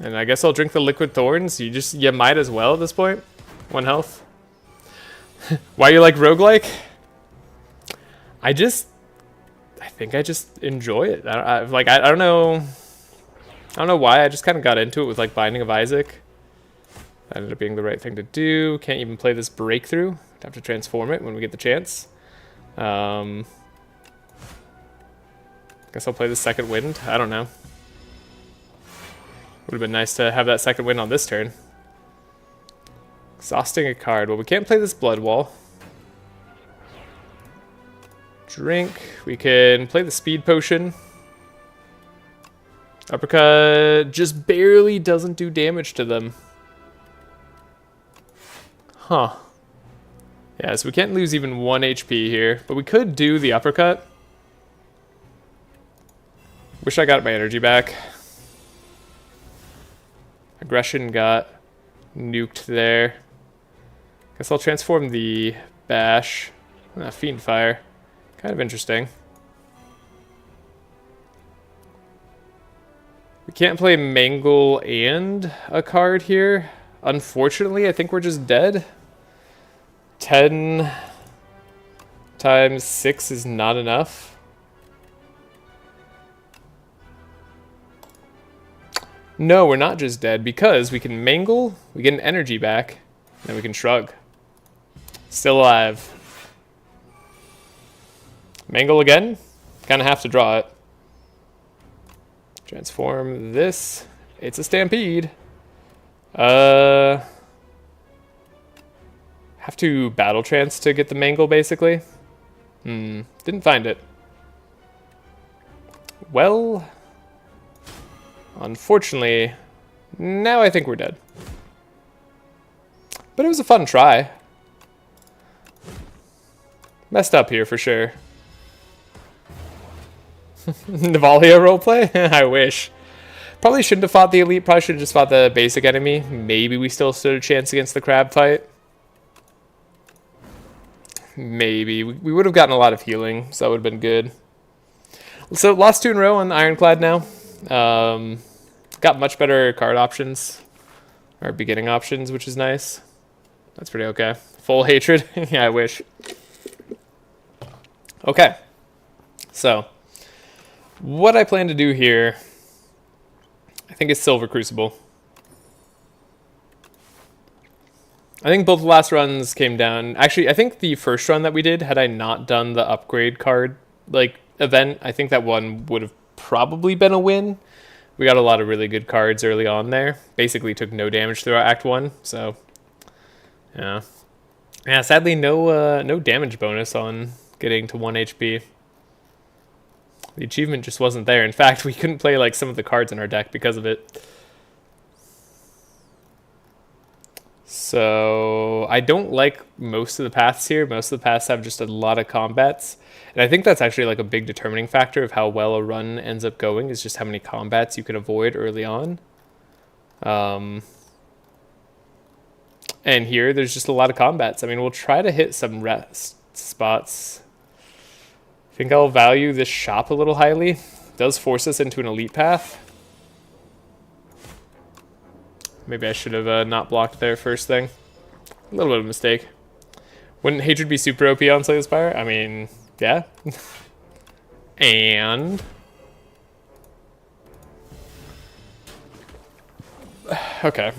And I guess I'll drink the Liquid Thorns. You might as well at this point. 1 health. Why you like roguelike? I think I just enjoy it. I don't know why. I just kind of got into it with like Binding of Isaac. That ended up being the right thing to do. Can't even play this Breakthrough. Have to transform it when we get the chance. Guess I'll play the Second Wind. I don't know. Would have been nice to have that Second Wind on this turn. Exhausting a card. Well, we can't play this Blood Wall. Drink. We can play the Speed Potion. Uppercut just barely doesn't do damage to them. Huh. Yeah, so we can't lose even 1 HP here, but we could do the uppercut. Wish I got my energy back. Aggression got nuked there. Guess I'll transform the Bash. Fiend Fire. Kind of interesting. We can't play Mangle and a card here. Unfortunately, I think we're just dead. 10 times 6 is not enough. No, we're not just dead because we can Mangle, we get an energy back, and then we can Shrug. Still alive. Mangle again? Kind of have to draw it. Transform this. It's a Stampede. Have to Battle Trance to get the Mangle, basically. Didn't find it. Well, unfortunately, now I think we're dead. But it was a fun try. Messed up here for sure. Navalia roleplay? I wish. Probably shouldn't have fought the elite. Probably should have just fought the basic enemy. Maybe we still stood a chance against the crab fight. Maybe. We would have gotten a lot of healing, so that would have been good. So lost 2 in a row on Ironclad now. Got much better card options. Or beginning options, which is nice. That's pretty okay. Full hatred? Yeah, I wish. Okay. So what I plan to do here, I think, is Silver Crucible. I think both the last runs came down. Actually, I think the first run that we did, had I not done the upgrade card event, I think that one would have probably been a win. We got a lot of really good cards early on there. Basically took no damage throughout Act 1, so yeah. Yeah, sadly no damage bonus on getting to 1 HP. The achievement just wasn't there. In fact, we couldn't play some of the cards in our deck because of it. So I don't like most of the paths here. Most of the paths have just a lot of combats. And I think that's actually a big determining factor of how well a run ends up going, is just how many combats you can avoid early on. And here there's just a lot of combats. I mean, we'll try to hit some rest spots. I think I'll value this shop a little highly. It does force us into an elite path. Maybe I should have not blocked there first thing. A little bit of a mistake. Wouldn't Hatred be super OP on Slay the Spire? I mean, yeah. And okay.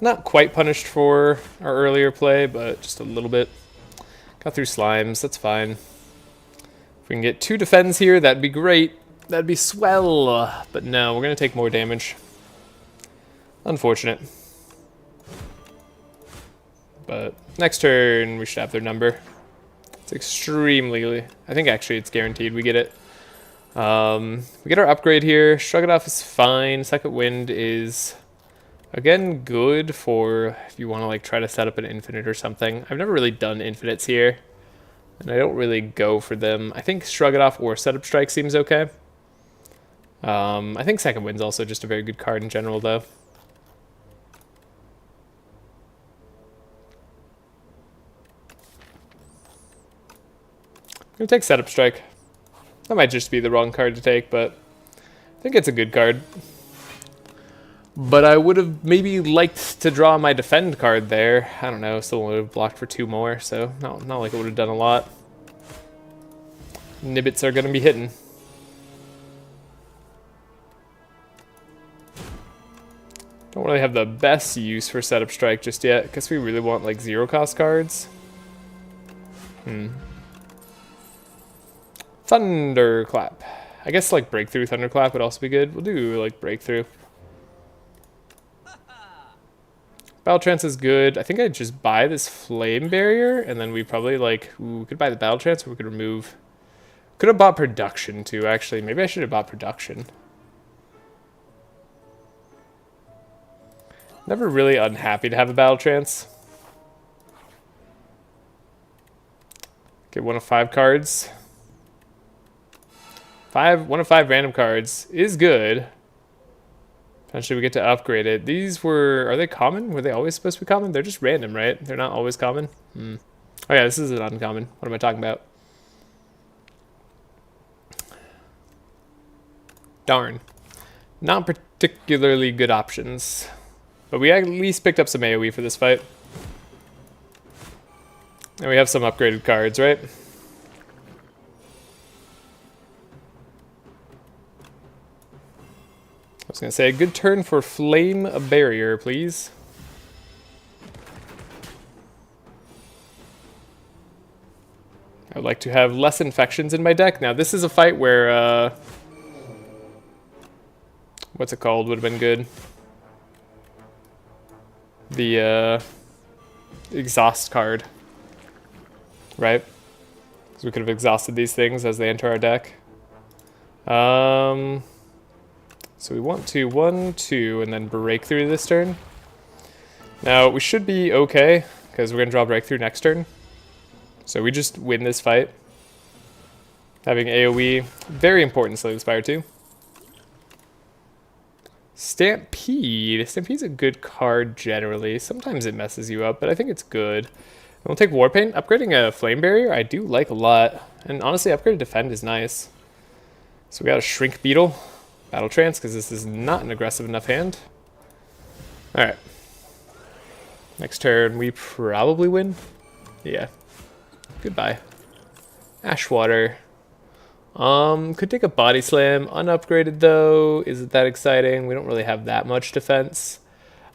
Not quite punished for our earlier play, but just a little bit. Got through slimes, that's fine. If we can get 2 defends here, that'd be great. That'd be swell. But no, we're going to take more damage. Unfortunate. But next turn, we should have their number. It's extremely... I think actually it's guaranteed we get it. We get our upgrade here. Shrug It Off is fine. Second Wind is... again, good for if you want to try to set up an infinite or something. I've never really done infinites here, and I don't really go for them. I think Shrug It Off or Setup Strike seems okay. I think Second Wind's also just a very good card in general, though. I'm going to take Setup Strike. That might just be the wrong card to take, but I think it's a good card. But I would have maybe liked to draw my defend card there. I don't know, still would have blocked for 2 more, so not like it would have done a lot. Nibbits are going to be hitting. Don't really have the best use for Setup Strike just yet, because we really want 0-cost cards. Thunderclap. I guess Breakthrough Thunderclap would also be good. We'll do Breakthrough. Battle Trance is good. I think I'd just buy this Flame Barrier, and then we probably, like, we could buy the Battle Trance, or we could remove... Could have bought Production, too, actually. Maybe I should have bought Production. Never really unhappy to have a Battle Trance. Get 1 of 5 cards. 1 of 5 random cards is good. Potentially we get to upgrade it. These were... Are they common? Were they always supposed to be common? They're just random, right? They're not always common? Oh yeah, this is an uncommon. What am I talking about? Darn. Not particularly good options. But we at least picked up some AoE for this fight. And we have some upgraded cards, right? I was going to say, a good turn for Flame Barrier, please. I would like to have less infections in my deck. Now, this is a fight where... what's it called? Would have been good. The exhaust card. Right? Because we could have exhausted these things as they enter our deck. So we want to 1, 2, and then Breakthrough this turn. Now, we should be okay, because we're going to draw Breakthrough next turn. So we just win this fight. Having AoE, very important Slay the Spire too. Stampede. Stampede's a good card generally. Sometimes it messes you up, but I think it's good. We'll take Warpaint. Upgrading a Flame Barrier I do like a lot. And honestly, upgraded Defend is nice. So we got a Shrink Beetle. Battle Trance, because this is not an aggressive enough hand. Alright. Next turn, we probably win. Yeah. Goodbye. Ashwater. Could take a Body Slam. Unupgraded, though. Is it that exciting? We don't really have that much defense.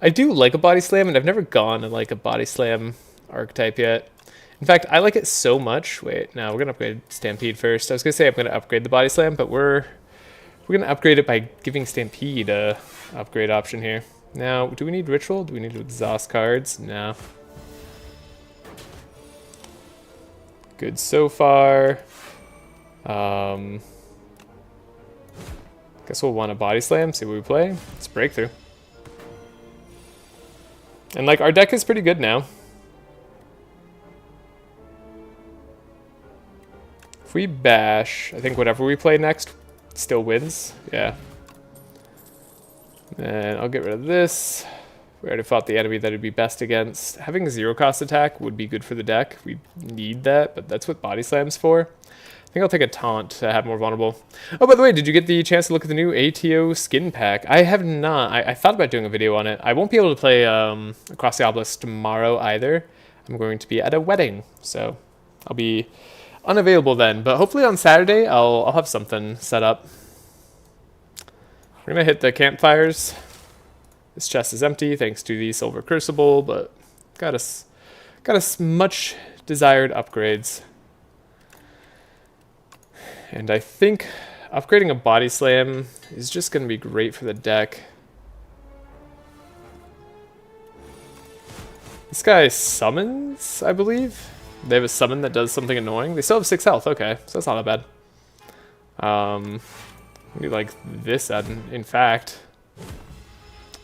I do like a Body Slam, and I've never gone to, like, a Body Slam archetype yet. In fact, I like it so much. Wait, no, we're going to upgrade Stampede first. I was going to say I'm going to upgrade the Body Slam, but we're going to upgrade it by giving Stampede a upgrade option here. Now, do we need Ritual? Do we need to exhaust cards? No. Good so far. Guess we'll want a Body Slam, see what we play. It's Breakthrough. And, like, our deck is pretty good now. If we bash, I think whatever we play next still wins. Yeah. And I'll get rid of this. We already fought the enemy that it'd be best against. Having a 0-cost attack would be good for the deck. We need that, but that's what Body Slam's for. I think I'll take a Taunt to have more vulnerable. Oh, by the way, did you get the chance to look at the new ATO skin pack? I have not. I thought about doing a video on it. I won't be able to play Across the Obelisk tomorrow either. I'm going to be at a wedding, so I'll be unavailable then. But hopefully on Saturday, I'll have something set up. We're going to hit the campfires. This chest is empty thanks to the Silver Crucible, but got us much desired upgrades. And I think upgrading a Body Slam is just going to be great for the deck. This guy summons, I believe. They have a summon that does something annoying. They still have 6 health, okay, so that's not that bad. Maybe like this, in fact.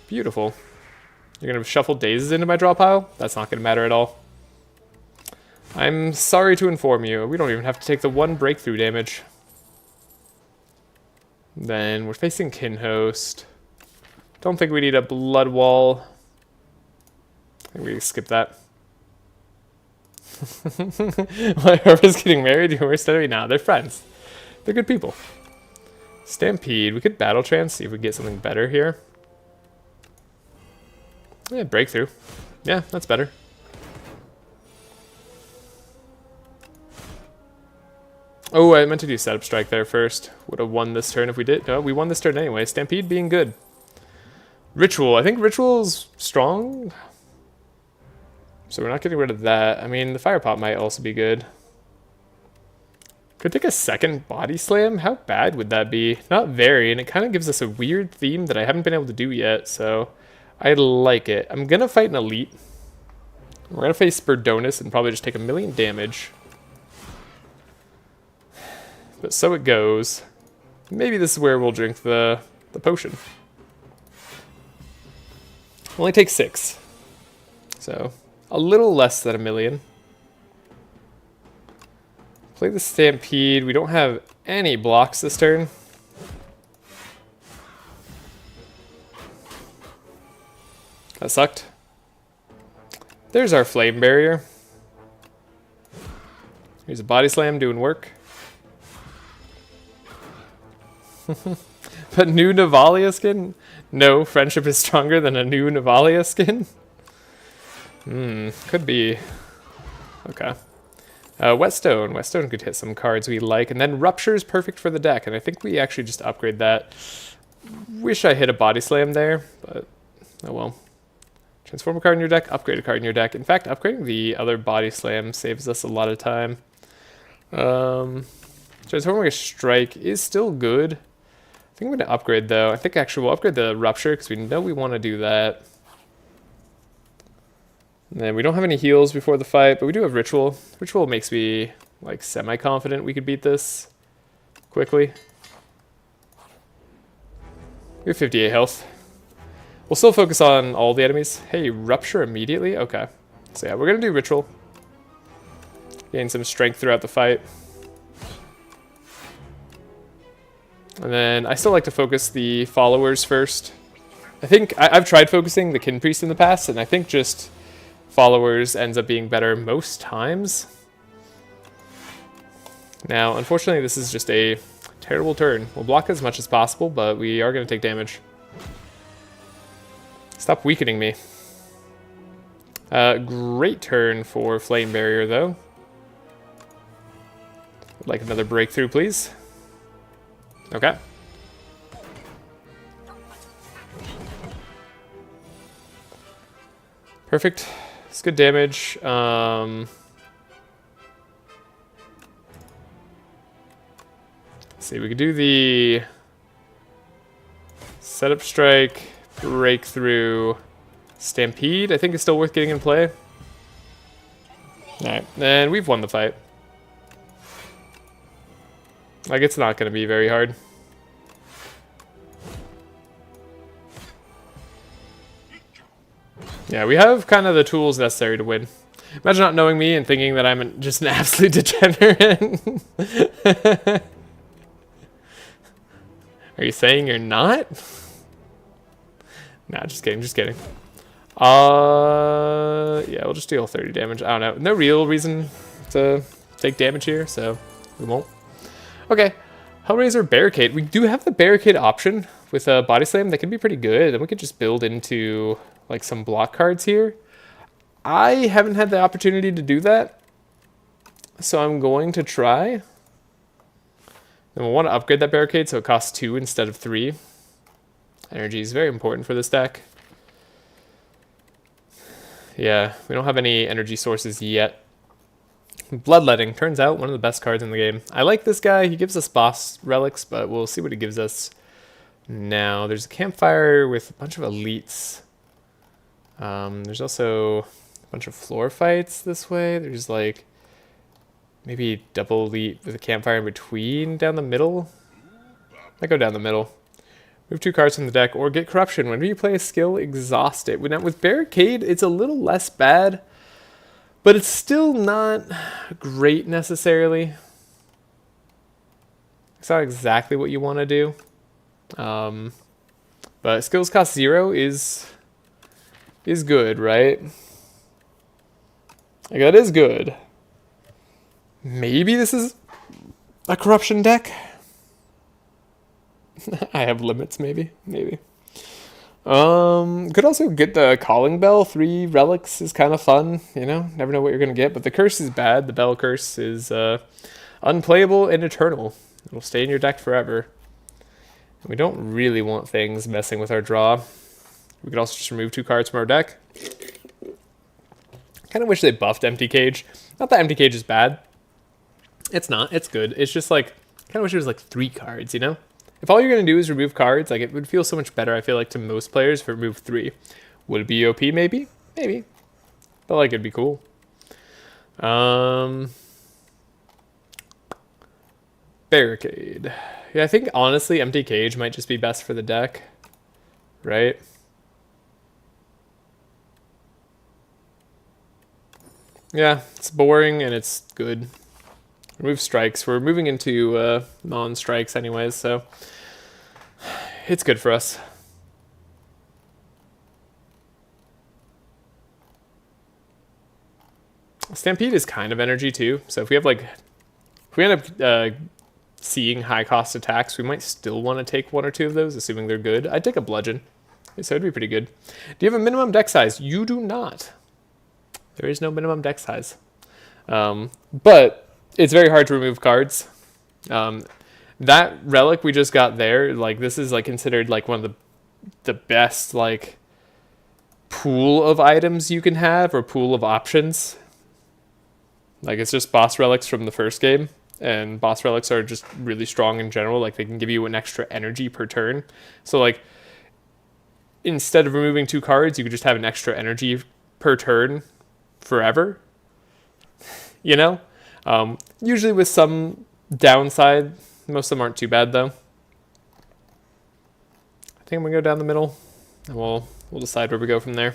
Beautiful. You're going to shuffle Dazes into my draw pile? That's not going to matter at all. I'm sorry to inform you, we don't even have to take the 1 breakthrough damage. Then we're facing Kinhost. Don't think we need a Blood Wall. I think we can skip that. Whoever's getting married, whoever's studying now, they're friends. They're good people. Stampede. We could Battle Trance, see if we get something better here. Yeah, Breakthrough. Yeah, that's better. Oh, I meant to do Setup Strike there first. Would have won this turn if we did. No, we won this turn anyway. Stampede being good. Ritual. I think Ritual's strong. So we're not getting rid of that. I mean, the Fire Pot might also be good. Could take a second Body Slam? How bad would that be? Not very, and it kind of gives us a weird theme that I haven't been able to do yet, so I like it. I'm going to fight an elite. We're going to face Spurdonus and probably just take 1,000,000 damage. But so it goes. Maybe this is where we'll drink the potion. Only takes 6. So, a little less than 1,000,000. Play the Stampede. We don't have any blocks this turn. That sucked. There's our Flame Barrier. Here's a Body Slam doing work. But new Navalia skin? No, friendship is stronger than a new Navalia skin? Could be. Okay. Whetstone. Whetstone could hit some cards we like. And then Rupture is perfect for the deck. And I think we actually just upgrade that. Wish I hit a Body Slam there, but oh well. Transform a card in your deck, upgrade a card in your deck. In fact, upgrading the other Body Slam saves us a lot of time. Transforming a Strike is still good. I think I'm going to upgrade, though. I think actually we'll upgrade the Rupture, because we know we want to do that. And then we don't have any heals before the fight, but we do have Ritual. Ritual makes me, like, semi-confident we could beat this quickly. We have 58 health. We'll still focus on all the enemies. Hey, Rupture immediately? Okay. So yeah, we're going to do Ritual. Gain some strength throughout the fight. And then I still like to focus the followers first. I think I've tried focusing the Kin Priest in the past, and I think just followers ends up being better most times. Now, unfortunately, this is just a terrible turn. We'll block as much as possible, but we are going to take damage. Stop weakening me. Great turn for Flame Barrier, though. Would like another breakthrough, please. Okay. Perfect. It's good damage. Let's see, we could do the Setup Strike, Breakthrough, Stampede. I think it's still worth getting in play. Alright, and we've won the fight. Like, it's not going to be very hard. Yeah, we have kind of the tools necessary to win. Imagine not knowing me and thinking that I'm just an absolute degenerate. Are you saying you're not? Nah, just kidding, just kidding. Yeah, we'll just deal 30 damage. I don't know. No real reason to take damage here, so we won't. Okay, Hellraiser Barricade. We do have the Barricade option with a Body Slam that can be pretty good. And we could just build into like some block cards here. I haven't had the opportunity to do that, so I'm going to try. And we'll want to upgrade that Barricade so it costs 2 instead of 3. Energy is very important for this deck. Yeah, we don't have any energy sources yet. Bloodletting, turns out one of the best cards in the game. I like this guy. He gives us boss relics, but we'll see what he gives us now. There's a campfire with a bunch of elites. There's also a bunch of floor fights this way. There's like maybe double elite with a campfire in between down the middle. I go down the middle. Move 2 cards from the deck or get Corruption. Whenever you play a skill, exhaust it. Now, with Barricade, it's a little less bad, but it's still not great necessarily. It's not exactly what you want to do. But skills cost 0 is good, right? Like, that is good. Maybe this is a Corruption deck? I have limits, maybe. Could also get the Calling Bell. 3 relics is kind of fun, you know? Never know what you're going to get, but the curse is bad. The Bell curse is unplayable and eternal. It'll stay in your deck forever. And we don't really want things messing with our draw. We could also just remove 2 cards from our deck. Kind of wish they buffed Empty Cage. Not that Empty Cage is bad. It's not. It's good. It's just like, kind of wish it was like 3 cards, you know? If all you're going to do is remove cards, like, it would feel so much better, I feel like, to most players if it removed 3. Would it be OP? Maybe. Maybe. Felt like it'd be cool. Barricade. Yeah, I think honestly Empty Cage might just be best for the deck. Right? Yeah, it's boring and it's good. Remove strikes. We're moving into non-strikes anyways, so it's good for us. Stampede is kind of energy too, so if we have like, if we end up seeing high cost attacks, we might still want to take one or two of those, assuming they're good. I'd take a bludgeon, so it'd be pretty good. Do you have a minimum deck size? You do not. There is no minimum deck size, but it's very hard to remove cards. That relic we just got there, like this is like considered like one of the best like pool of items you can have, or pool of options. Like it's just boss relics from the first game, and boss relics are just really strong in general. Like they can give you an extra energy per turn. So like instead of removing 2 cards, you could just have an extra energy per turn forever. You know? Usually with some downside. Most of them aren't too bad though. I think I'm gonna go down the middle, and we'll decide where we go from there.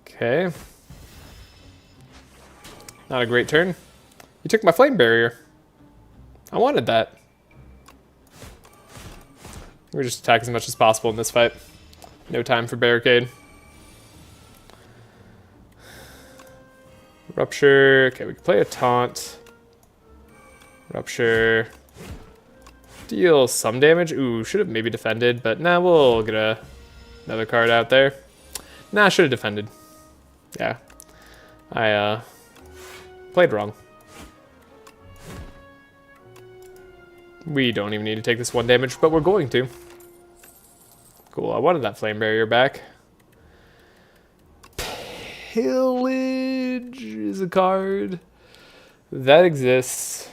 Okay. Not a great turn. You took my flame barrier. I wanted that. We're just attack as much as possible in this fight. No time for barricade. Rupture. Okay, we can play a taunt. Rupture. Deal some damage. Ooh, should have maybe defended, but nah, we'll get another card out there. Nah, should have defended. Yeah. I played wrong. We don't even need to take this 1 damage, but we're going to. Cool, I wanted that flame barrier back. Pillage is a card that exists.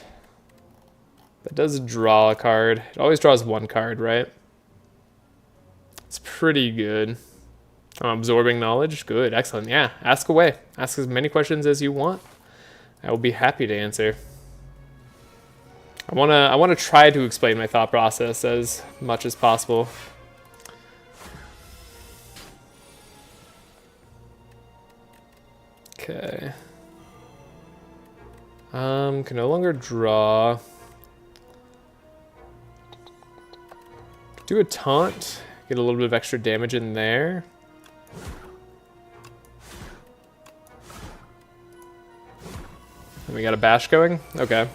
That does draw a card. It always draws 1 card, right? It's pretty good. Absorbing knowledge, good, excellent. Yeah, ask away. Ask as many questions as you want. I will be happy to answer. I wanna try to explain my thought process as much as possible. Okay. Can no longer draw. Do a taunt. Get a little bit of extra damage in there. And we got a bash going? Okay.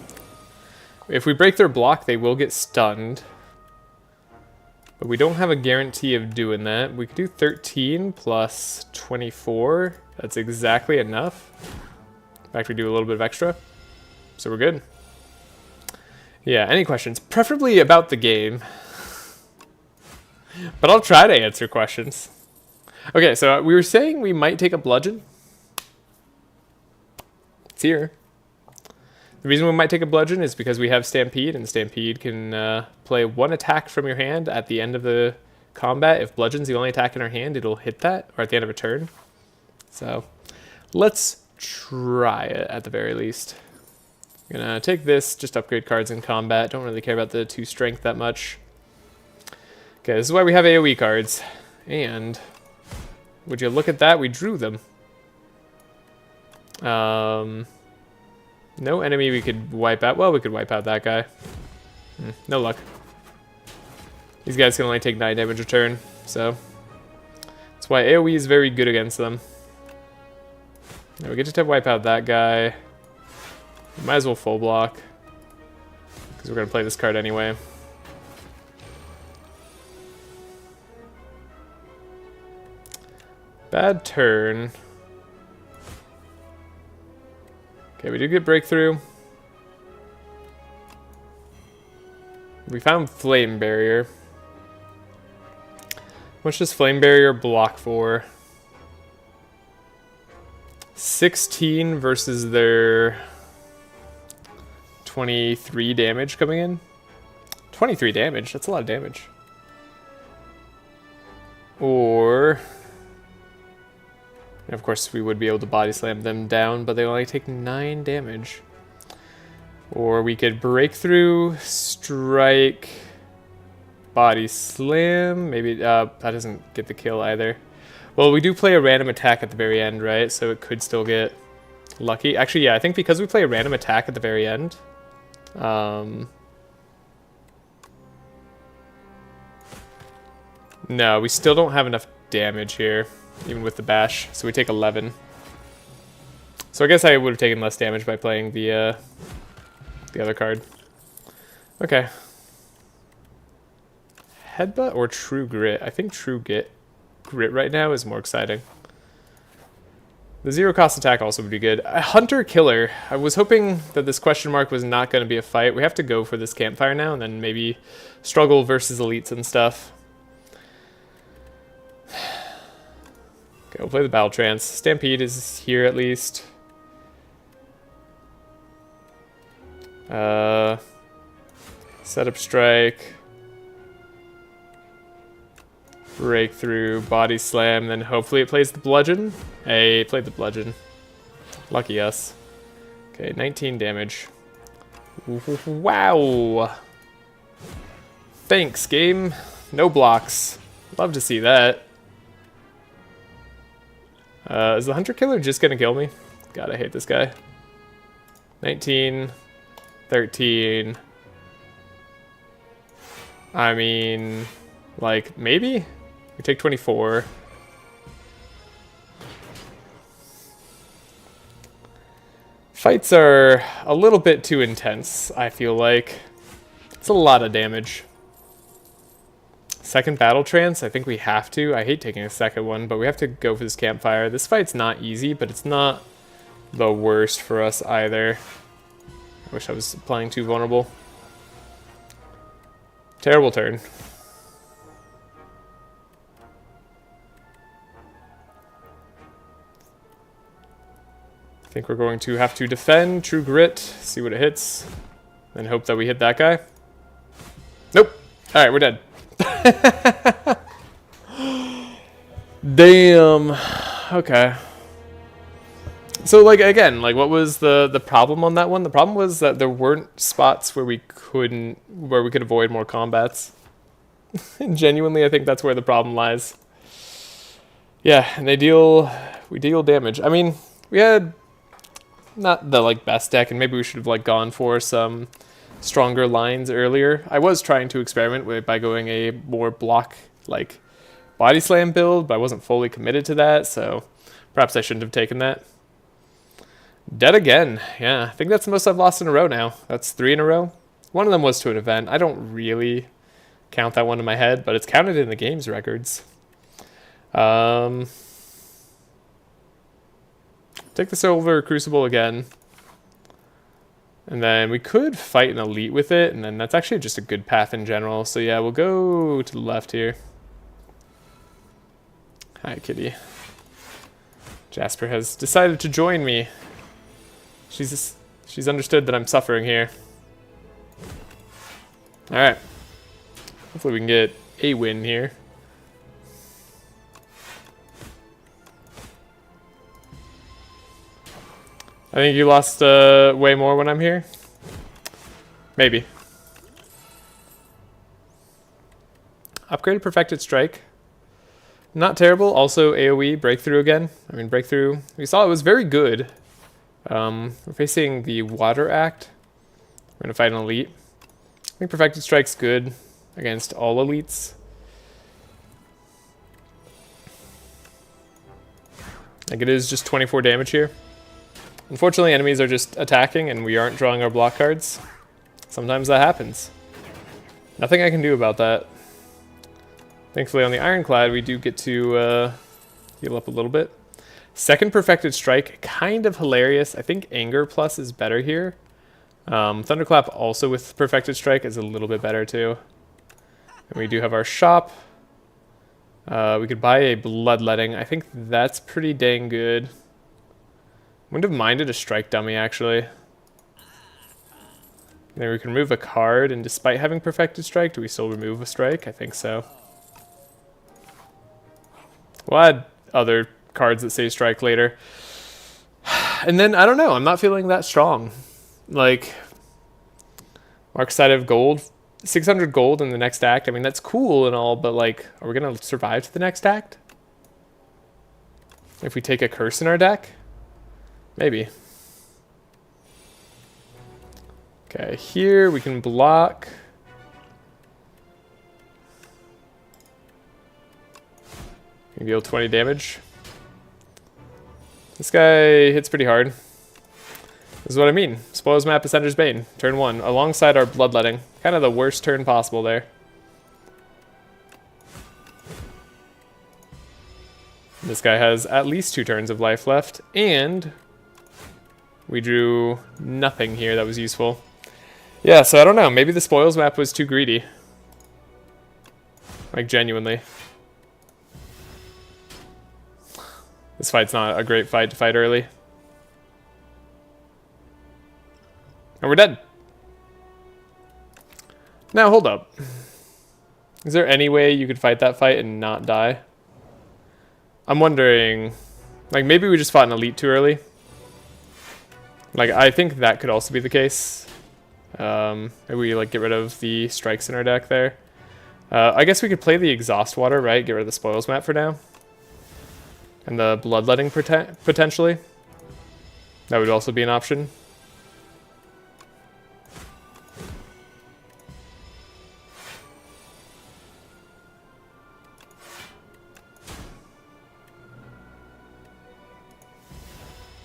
If we break their block, they will get stunned. But we don't have a guarantee of doing that. We could do 13 plus 24. That's exactly enough. In fact, we do a little bit of extra. So we're good. Yeah, any questions? Preferably about the game. But I'll try to answer questions. Okay, so we were saying we might take a bludgeon. It's here. The reason we might take a bludgeon is because we have Stampede, and Stampede can play 1 attack from your hand at the end of the combat. If bludgeon's the only attack in our hand, it'll hit that, or at the end of a turn. So let's try it at the very least. I'm gonna take this, just upgrade cards in combat. Don't really care about the 2 strength that much. Okay, this is why we have AoE cards. And would you look at that? We drew them. No enemy we could wipe out. Well, we could wipe out that guy. No luck. These guys can only take 9 damage a turn, so that's why AoE is very good against them. Now we get to wipe out that guy. We might as well full block, because we're going to play this card anyway. Bad turn. Okay, we do get breakthrough. We found flame barrier. How much does flame barrier block for? 16 versus their 23 damage coming in. 23 damage, that's a lot of damage. Or... and of course, we would be able to body slam them down, but they only take 9 damage. Or we could break through, strike, body slam. Maybe that doesn't get the kill either. Well, we do play a random attack at the very end, right? So it could still get lucky. Actually, yeah, I think because we play a random attack at the very end. No, we still don't have enough damage here, even with the bash. So we take 11. So I guess I would have taken less damage by playing the other card. Okay. Headbutt or True Grit? I think True Grit right now is more exciting. The zero cost attack also would be good. Hunter Killer. I was hoping that this question mark was not going to be a fight. We have to go for this campfire now and then maybe struggle versus elites and stuff. Okay, we'll play the Battle Trance. Stampede is here at least. Setup Strike. Breakthrough, Body Slam, then hopefully it plays the Bludgeon. Hey, it played the Bludgeon. Lucky us. Okay, 19 damage. Wow! Thanks, game. No blocks. Love to see that. Is the Hunter Killer just gonna kill me? God, I hate this guy. 19, 13. I mean, like, maybe? We take 24. Fights are a little bit too intense, I feel like. It's a lot of damage. Second Battle Trance, I think we have to. I hate taking a second one, but we have to go for this campfire. This fight's not easy, but it's not the worst for us either. I wish I was playing too vulnerable. Terrible turn. I think we're going to have to defend True Grit, see what it hits, and hope that we hit that guy. Nope. All right, we're dead. Damn. Okay. So, like, again, like, what was the problem on that one? The problem was that there weren't spots where we could avoid more combats. And genuinely, I think that's where the problem lies. Yeah, and we deal damage. I mean, we had not the, like, best deck, and maybe we should have, like, gone for some stronger lines earlier. I was trying to experiment by going a more block, like, body slam build, but I wasn't fully committed to that, so perhaps I shouldn't have taken that. Dead again. Yeah, I think that's the most I've lost in a row now. That's 3 in a row. One of them was to an event. I don't really count that one in my head, but it's counted in the game's records. Take the Silver Crucible again. And then we could fight an elite with it, and then that's actually just a good path in general. So yeah, we'll go to the left here. Hi, kitty. Jasper has decided to join me. She's understood that I'm suffering here. Alright. Hopefully we can get a win here. I think you lost way more when I'm here. Maybe. Upgraded Perfected Strike. Not terrible. Also AoE, Breakthrough again. I mean, Breakthrough, we saw it was very good. We're facing the Water Act. We're going to fight an elite. I think Perfected Strike's good against all elites. Like, it is just 24 damage here. Unfortunately, enemies are just attacking and we aren't drawing our block cards. Sometimes that happens. Nothing I can do about that. Thankfully, on the Ironclad, we do get to heal up a little bit. Second Perfected Strike, kind of hilarious. I think Anger Plus is better here. Thunderclap also with Perfected Strike is a little bit better too. And we do have our shop. We could buy a Bloodletting. I think that's pretty dang good. Wouldn't have minded a Strike Dummy, actually. Then we can remove a card, and despite having Perfected Strike, do we still remove a strike? I think so. We'll add other cards that say strike later. And then, I don't know, I'm not feeling that strong. Like, Archetype of gold, 600 gold in the next act. I mean, that's cool and all, but like, are we going to survive to the next act? If we take a curse in our deck? Maybe. Okay, here we can block. Can deal 20 damage. This guy hits pretty hard. This is what I mean. Spoils map, Ascender's Bane. Turn 1, alongside our Bloodletting. Kind of the worst turn possible there. This guy has at least 2 turns of life left, and we drew nothing here that was useful. Yeah, so I don't know. Maybe the spoils map was too greedy. Like, genuinely. This fight's not a great fight to fight early. And we're dead. Now, hold up. Is there any way you could fight that fight and not die? I'm wondering... Like, maybe we just fought an elite too early. Like, I think that could also be the case. Maybe we, like, get rid of the strikes in our deck there. I guess we could play the Exhaust Water, right? Get rid of the spoils map for now. And the Bloodletting potentially. That would also be an option.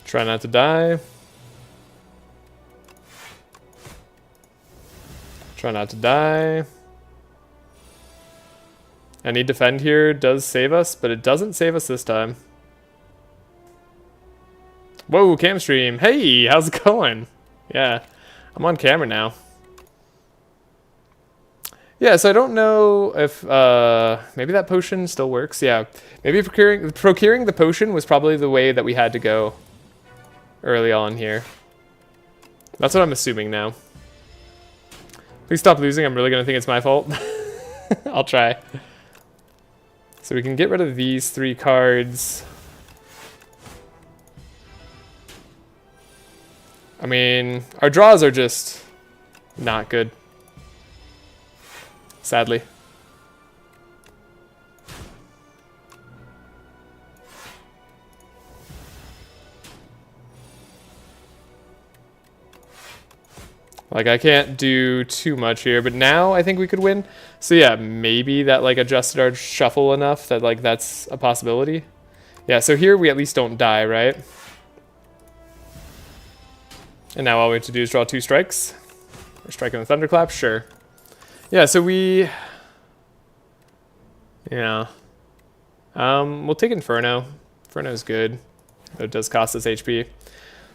Try not to die. Try not to die. Any defend here does save us, but it doesn't save us this time. Whoa, cam stream. Hey, how's it going? Yeah, I'm on camera now. Yeah, so I don't know if maybe that potion still works. Yeah, maybe procuring the potion was probably the way that we had to go early on here. That's what I'm assuming now. Please stop losing. I'm really gonna think it's my fault. I'll try. So we can get rid of these 3 cards. I mean, our draws are just not good. Sadly. Like, I can't do too much here, but now I think we could win. So yeah, maybe that, like, adjusted our shuffle enough that, like, that's a possibility. Yeah, so here we at least don't die, right? And now all we have to do is draw 2 strikes. We're striking the Thunderclap, sure. Yeah, so we... Yeah. We'll take Inferno. Inferno's good. It does cost us HP.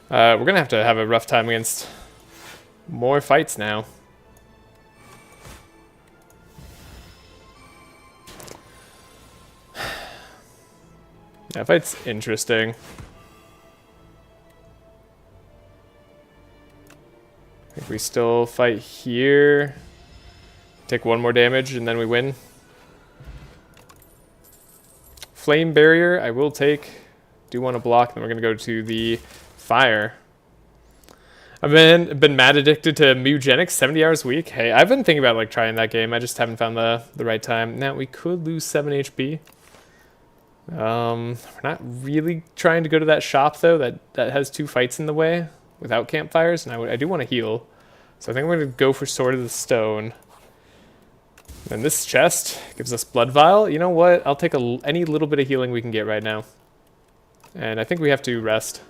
We're gonna have a rough time against more fights now. That fight's interesting. If we still fight here, take 1 more damage and then we win. Flame Barrier, I will take. Do want to block, then we're gonna go to the Fire. I've been mad addicted to Mugenics 70 hours a week. Hey, I've been thinking about, like, trying that game. I just haven't found the right time. Now we could lose 7 HP. We're not really trying to go to that shop though. That has 2 fights in the way without campfires, and I do want to heal. So I think I'm going to go for Sword of the Stone. And this chest gives us Blood Vial. You know what? I'll take any little bit of healing we can get right now. And I think we have to rest.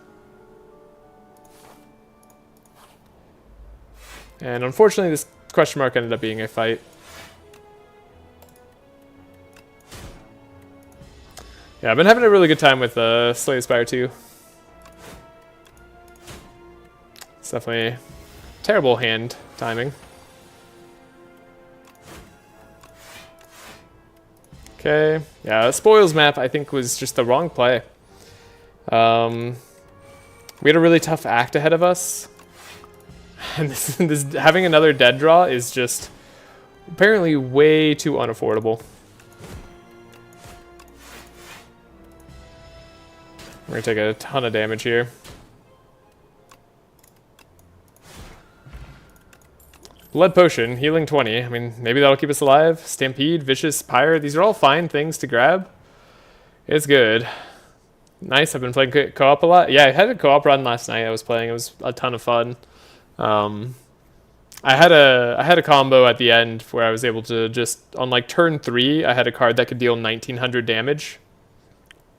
And unfortunately, this question mark ended up being a fight. Yeah, I've been having a really good time with Slay the Spire 2. It's definitely terrible hand timing. Okay, yeah, the Spoils map I think was just the wrong play. We had a really tough act ahead of us. And this having another dead draw is just apparently way too unaffordable. We're gonna take a ton of damage here. Blood Potion, healing 20. I mean, maybe that'll keep us alive. Stampede, Vicious, Spire. These are all fine things to grab. It's good. Nice, I've been playing co-op a lot. Yeah, I had a co-op run last night I was playing. It was a ton of fun. I had a combo at the end where I was able to just, on like turn 3, I had a card that could deal 1900 damage.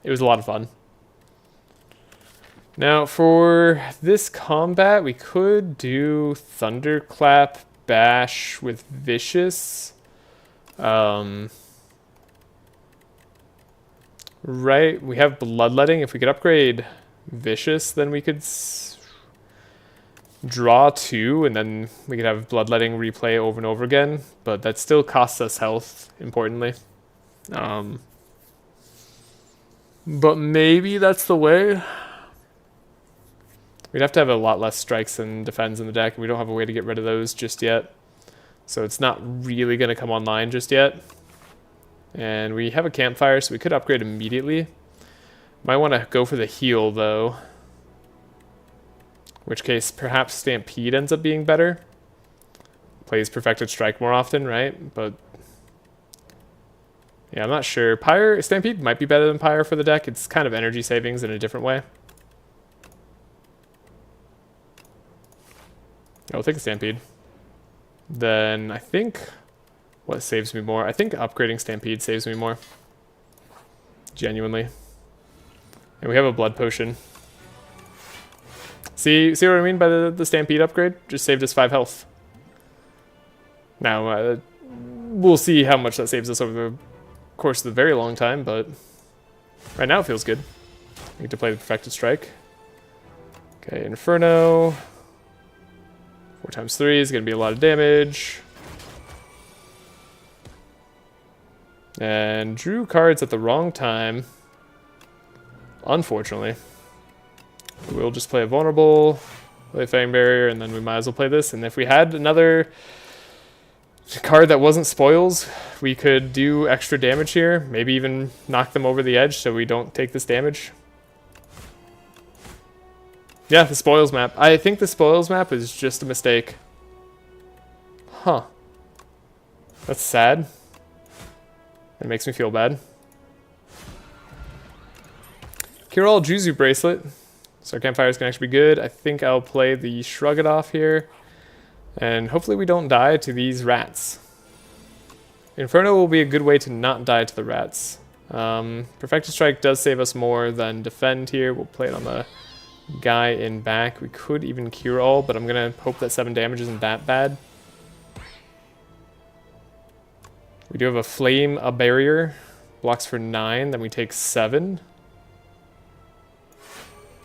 It was a lot of fun. Now, for this combat, we could do Thunderclap, Bash with Vicious. Right, we have Bloodletting. If we could upgrade Vicious, then we could draw 2, and then we could have Bloodletting replay over and over again. But that still costs us health, importantly. But maybe that's the way. We'd have to have a lot less strikes and defends in the deck, and we don't have a way to get rid of those just yet. So it's not really going to come online just yet. And we have a campfire, so we could upgrade immediately. Might want to go for the heal, though. In which case, perhaps Stampede ends up being better. Plays Perfected Strike more often, right? But yeah, I'm not sure. Stampede might be better than Pyre for the deck. It's kind of energy savings in a different way. I'll take a Stampede. Then I think what saves me more? I think upgrading Stampede saves me more. Genuinely. And we have a Blood Potion. See what I mean by the Stampede upgrade? Just saved us 5 health. Now, we'll see how much that saves us over the course of a very long time, but right now it feels good. We get to play the Perfected Strike. Okay, Inferno. 4 times 3 is going to be a lot of damage. And drew cards at the wrong time. Unfortunately. We'll just play a Vulnerable, play Fang Barrier, and then we might as well play this. And if we had another card that wasn't Spoils, we could do extra damage here. Maybe even knock them over the edge so we don't take this damage. Yeah, the Spoils map. I think the Spoils map is just a mistake. Huh. That's sad. It makes me feel bad. Kirol Juzu Bracelet. So our campfire is going to actually be good. I think I'll play the Shrug It Off here. And hopefully we don't die to these rats. Inferno will be a good way to not die to the rats. Perfected Strike does save us more than Defend here. We'll play it on the guy in back. We could even cure all, but I'm gonna hope that 7 damage isn't that bad. We do have a flame, a barrier, blocks for 9, then we take 7.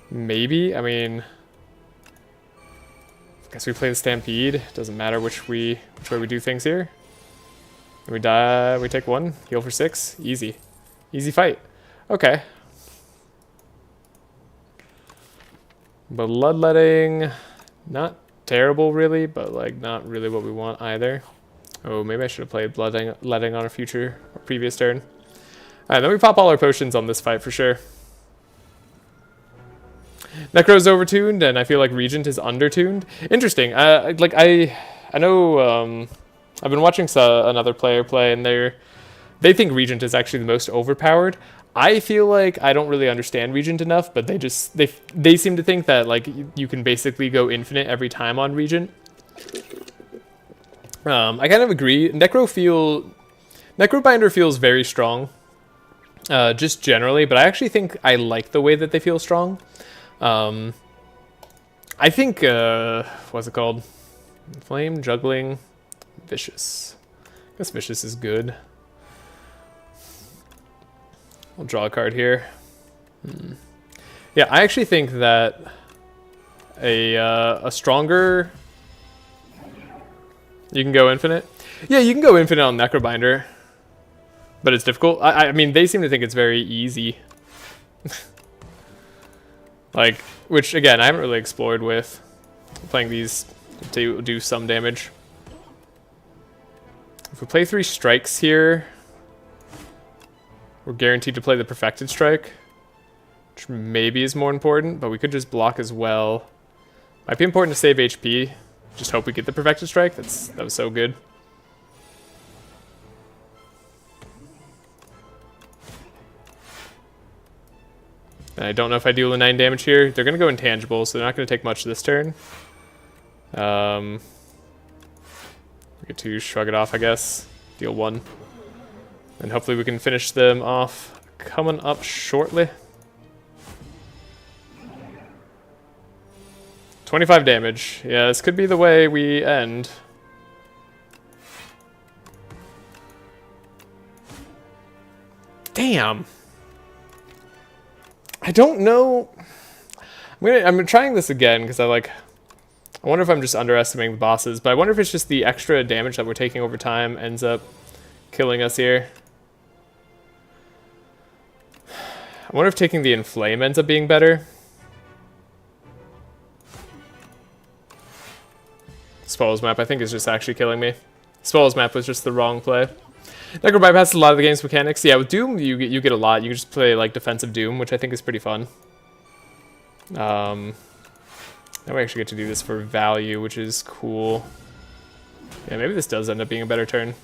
Maybe, I mean, I guess we play the Stampede. Doesn't matter which way we do things here. And we die, we take 1, heal for 6, easy fight. Okay. Bloodletting, not terrible really, but like not really what we want either. Oh, maybe I should have played Bloodletting on a previous turn. Alright, then we pop all our potions on this fight for sure. Necro's overtuned, and I feel like Regent is undertuned. Interesting. I know I've been watching another player play, and they think Regent is actually the most overpowered. I feel like I don't really understand Regent enough, but they seem to think that like you can basically go infinite every time on Regent. I kind of agree. Necrobinder feels very strong, just generally, but I actually think I like the way that they feel strong. I think what's it called? Flame, Juggling, Vicious. I guess Vicious is good. I'll draw a card here. Yeah, I actually think that a stronger... You can go infinite? Yeah, you can go infinite on Necrobinder. But it's difficult. I mean, they seem to think it's very easy. Like, which, again, I haven't really explored with. Playing these to do some damage. If we play 3 strikes here... We're guaranteed to play the Perfected Strike. which maybe is more important, but we could just block as well. Might be important to save HP. Just hope we get the Perfected Strike. That was so good. And I don't know if I deal the 9 damage here. They're going to go intangible, so they're not going to take much this turn. We get to shrug it off, I guess. Deal 1. And hopefully we can finish them off coming up shortly. 25 damage. Yeah, this could be the way we end. Damn. I don't know. I'm trying this again because I wonder if I'm just underestimating the bosses, but I wonder if it's just the extra damage that we're taking over time ends up killing us here. I wonder if taking the Inflame ends up being better. Spoils map, I think, is just actually killing me. Spoils map was just the wrong play. Necro bypasses a lot of the game's mechanics. Yeah, with Doom, you get a lot. You can just play like defensive Doom, which I think is pretty fun. Now we actually get to do this for value, which is cool. Yeah, maybe this does end up being a better turn.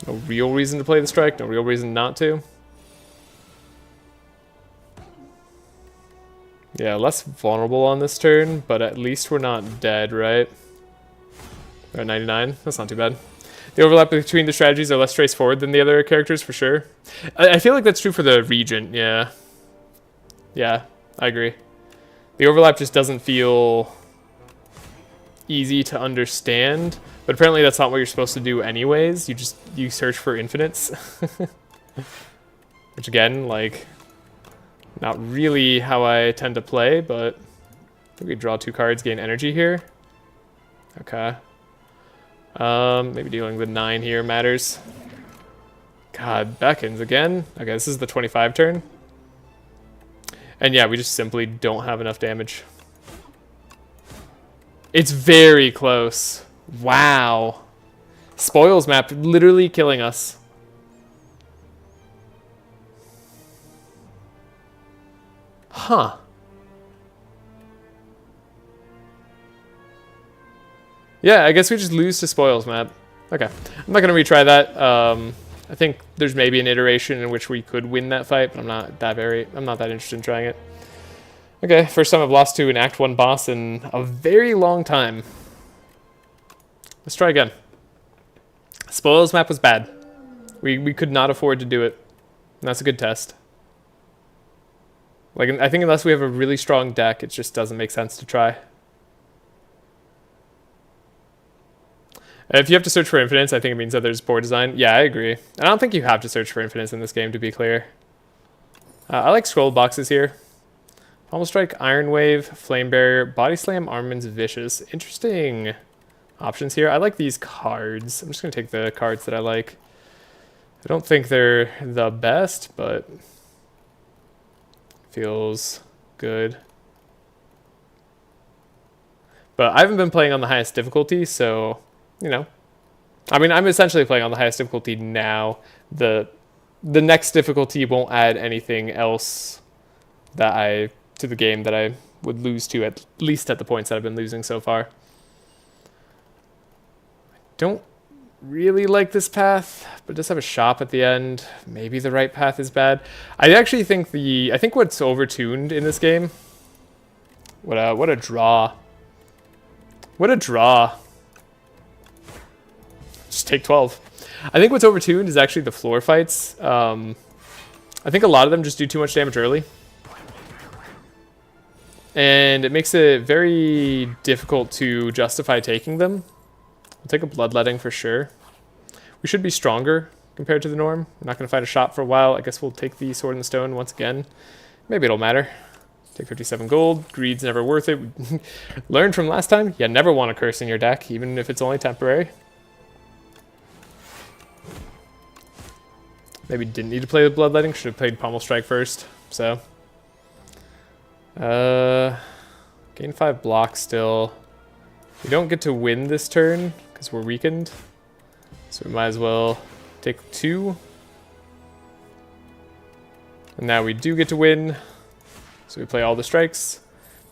No real reason to play the strike, no real reason not to. Yeah, less vulnerable on this turn, but at least we're not dead, right? We're at 99. That's not too bad. The overlap between the strategies are less straightforward than the other characters, for sure. I feel like that's true for the Regent, yeah. Yeah, I agree. The overlap just doesn't feel easy to understand, but apparently that's not what you're supposed to do anyways. You search for infinites. Which again, like, not really how I tend to play, but we could draw 2 cards, gain energy here. Okay. Maybe dealing the 9 here matters. God, beckons again. Okay, this is the 25 turn. And yeah, we just simply don't have enough damage. It's very close. Wow. Spoils map literally killing us. Huh. Yeah, I guess we just lose to Spoils map. Okay. I'm not going to retry that. I think there's maybe an iteration in which we could win that fight, but I'm not that interested in trying it. Okay, first time I've lost to an Act 1 boss in a very long time. Let's try again. Spoils map was bad. We could not afford to do it. And that's a good test. Like, I think unless we have a really strong deck, it just doesn't make sense to try. If you have to search for infinites, I think it means that there's board design. Yeah, I agree. I don't think you have to search for infinites in this game, to be clear. I like scroll boxes here. Pommel Strike, Iron Wave, Flame Barrier, Body Slam, Armaments, Vicious. Interesting options here. I like these cards. I'm just going to take the cards that I like. I don't think they're the best, but feels good. But I haven't been playing on the highest difficulty, so, you know. I mean, I'm essentially playing on the highest difficulty now. The next difficulty won't add anything else to the game that I would lose to, at least at the points that I've been losing so far. I don't really like this path, but it does have a shop at the end. Maybe the right path is bad. I actually think what's overtuned in this game. What a draw. What a draw. Just take 12. I think what's overtuned is actually the floor fights. I think a lot of them just do too much damage early. And it makes it very difficult to justify taking them. I'll take a bloodletting for sure. We should be stronger compared to the norm. We're not going to fight a shop for a while. I guess we'll take the Sword in the Stone once again. Maybe it'll matter. Take 57 gold. Greed's never worth it. Learned from last time, you never want a curse in your deck, even if it's only temporary. Maybe didn't need to play the bloodletting. Should have played Pommel Strike first. So, gain 5 blocks still. We don't get to win this turn because because we're weakened. So we might as well take 2. And now we do get to win. So we play all the strikes.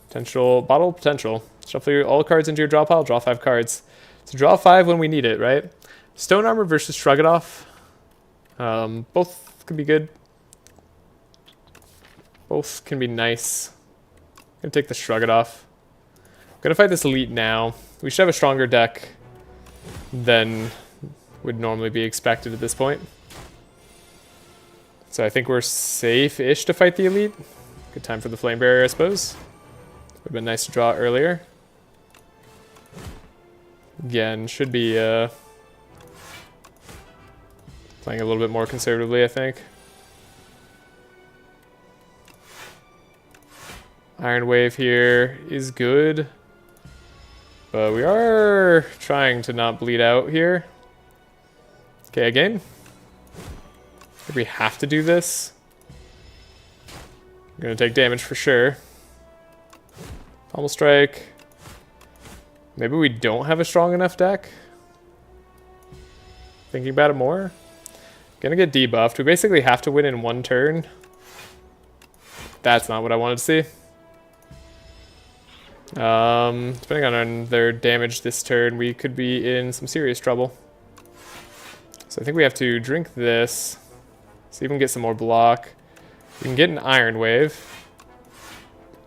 Potential, bottle potential. Shuffle all cards into your draw pile, draw 5 cards. So draw 5 when we need it, right? Stone Armor versus Shrug It Off. Both could be good. Both can be nice. I'm gonna take the Shrug It Off. I'm gonna fight this Elite now. We should have a stronger deck than would normally be expected at this point. So I think we're safe-ish to fight the Elite. Good time for the Flame Barrier, I suppose. Would have been nice to draw earlier. Again, should be playing a little bit more conservatively, I think. Iron Wave here is good. But we are trying to not bleed out here. Okay, again. I think we have to do this. I'm gonna take damage for sure. Pommel Strike. Maybe we don't have a strong enough deck. Thinking about it more. Gonna get debuffed. We basically have to win in 1 turn. That's not what I wanted to see. Depending on their damage this turn, we could be in some serious trouble. So I think we have to drink this. See if we can get some more block. We can get an Iron Wave.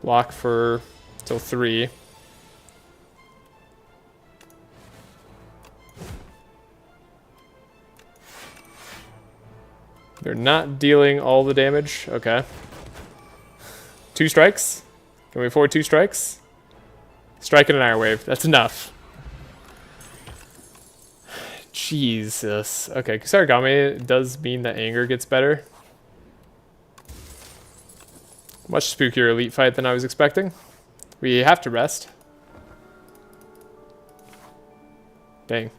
Block for till 3. They're not dealing all the damage. Okay. 2 strikes. Can we afford 2 strikes? Strike and an Iron Wave. That's enough. Jesus. Okay, Kusarigame does mean that anger gets better. Much spookier Elite fight than I was expecting. We have to rest. Dang.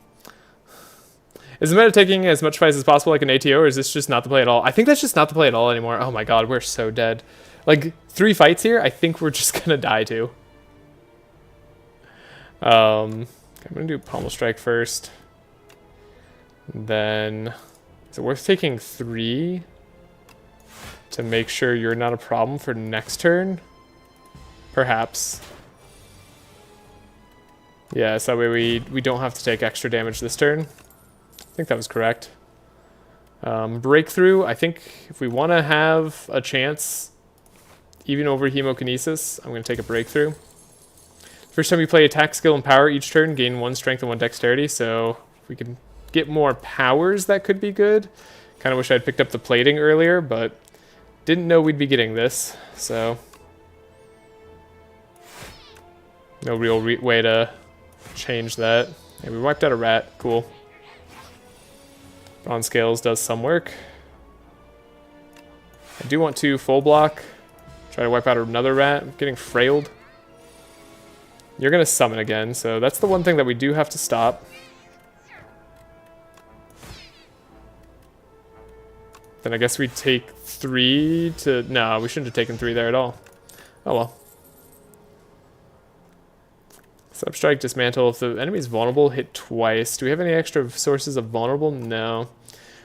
Is the meta taking as much fights as possible like an ATO, or is this just not the play at all? I think that's just not the play at all anymore. Oh my god, we're so dead. Like, 3 fights here, I think we're just gonna die to. Okay, I'm gonna do Pommel Strike first. Then, is it worth taking 3 to make sure you're not a problem for next turn? Perhaps. Yeah, so that way we don't have to take extra damage this turn. I think that was correct. Breakthrough, I think if we want to have a chance, even over Hemokinesis, I'm going to take a Breakthrough. First time we play attack, skill, and power each turn, gain 1 strength and 1 dexterity, so if we can get more powers, that could be good. Kind of wish I'd picked up the plating earlier, but didn't know we'd be getting this, so no real way to change that. Yeah, we wiped out a rat, cool. Bronze Scales does some work. I do want to full block. Try to wipe out another rat. I'm getting frailed. You're going to summon again, so that's the one thing that we do have to stop. Then I guess we take 3 to... No, we shouldn't have taken 3 there at all. Oh well. Substrike, Dismantle. If the enemy's vulnerable, hit twice. Do we have any extra sources of vulnerable? No.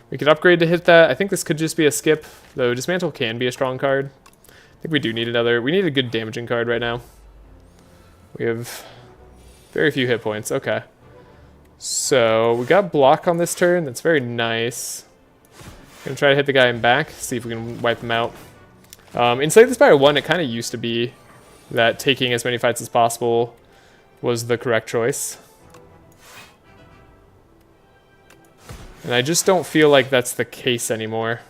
We could upgrade to hit that. I think this could just be a skip, though Dismantle can be a strong card. I think we do need another. We need a good damaging card right now. We have very few hit points. Okay. So we got block on this turn. That's very nice. Gonna try to hit the guy in back, see if we can wipe him out. In Slay the Spire 1, it kind of used to be that taking as many fights as possible was the correct choice. And I just don't feel like that's the case anymore.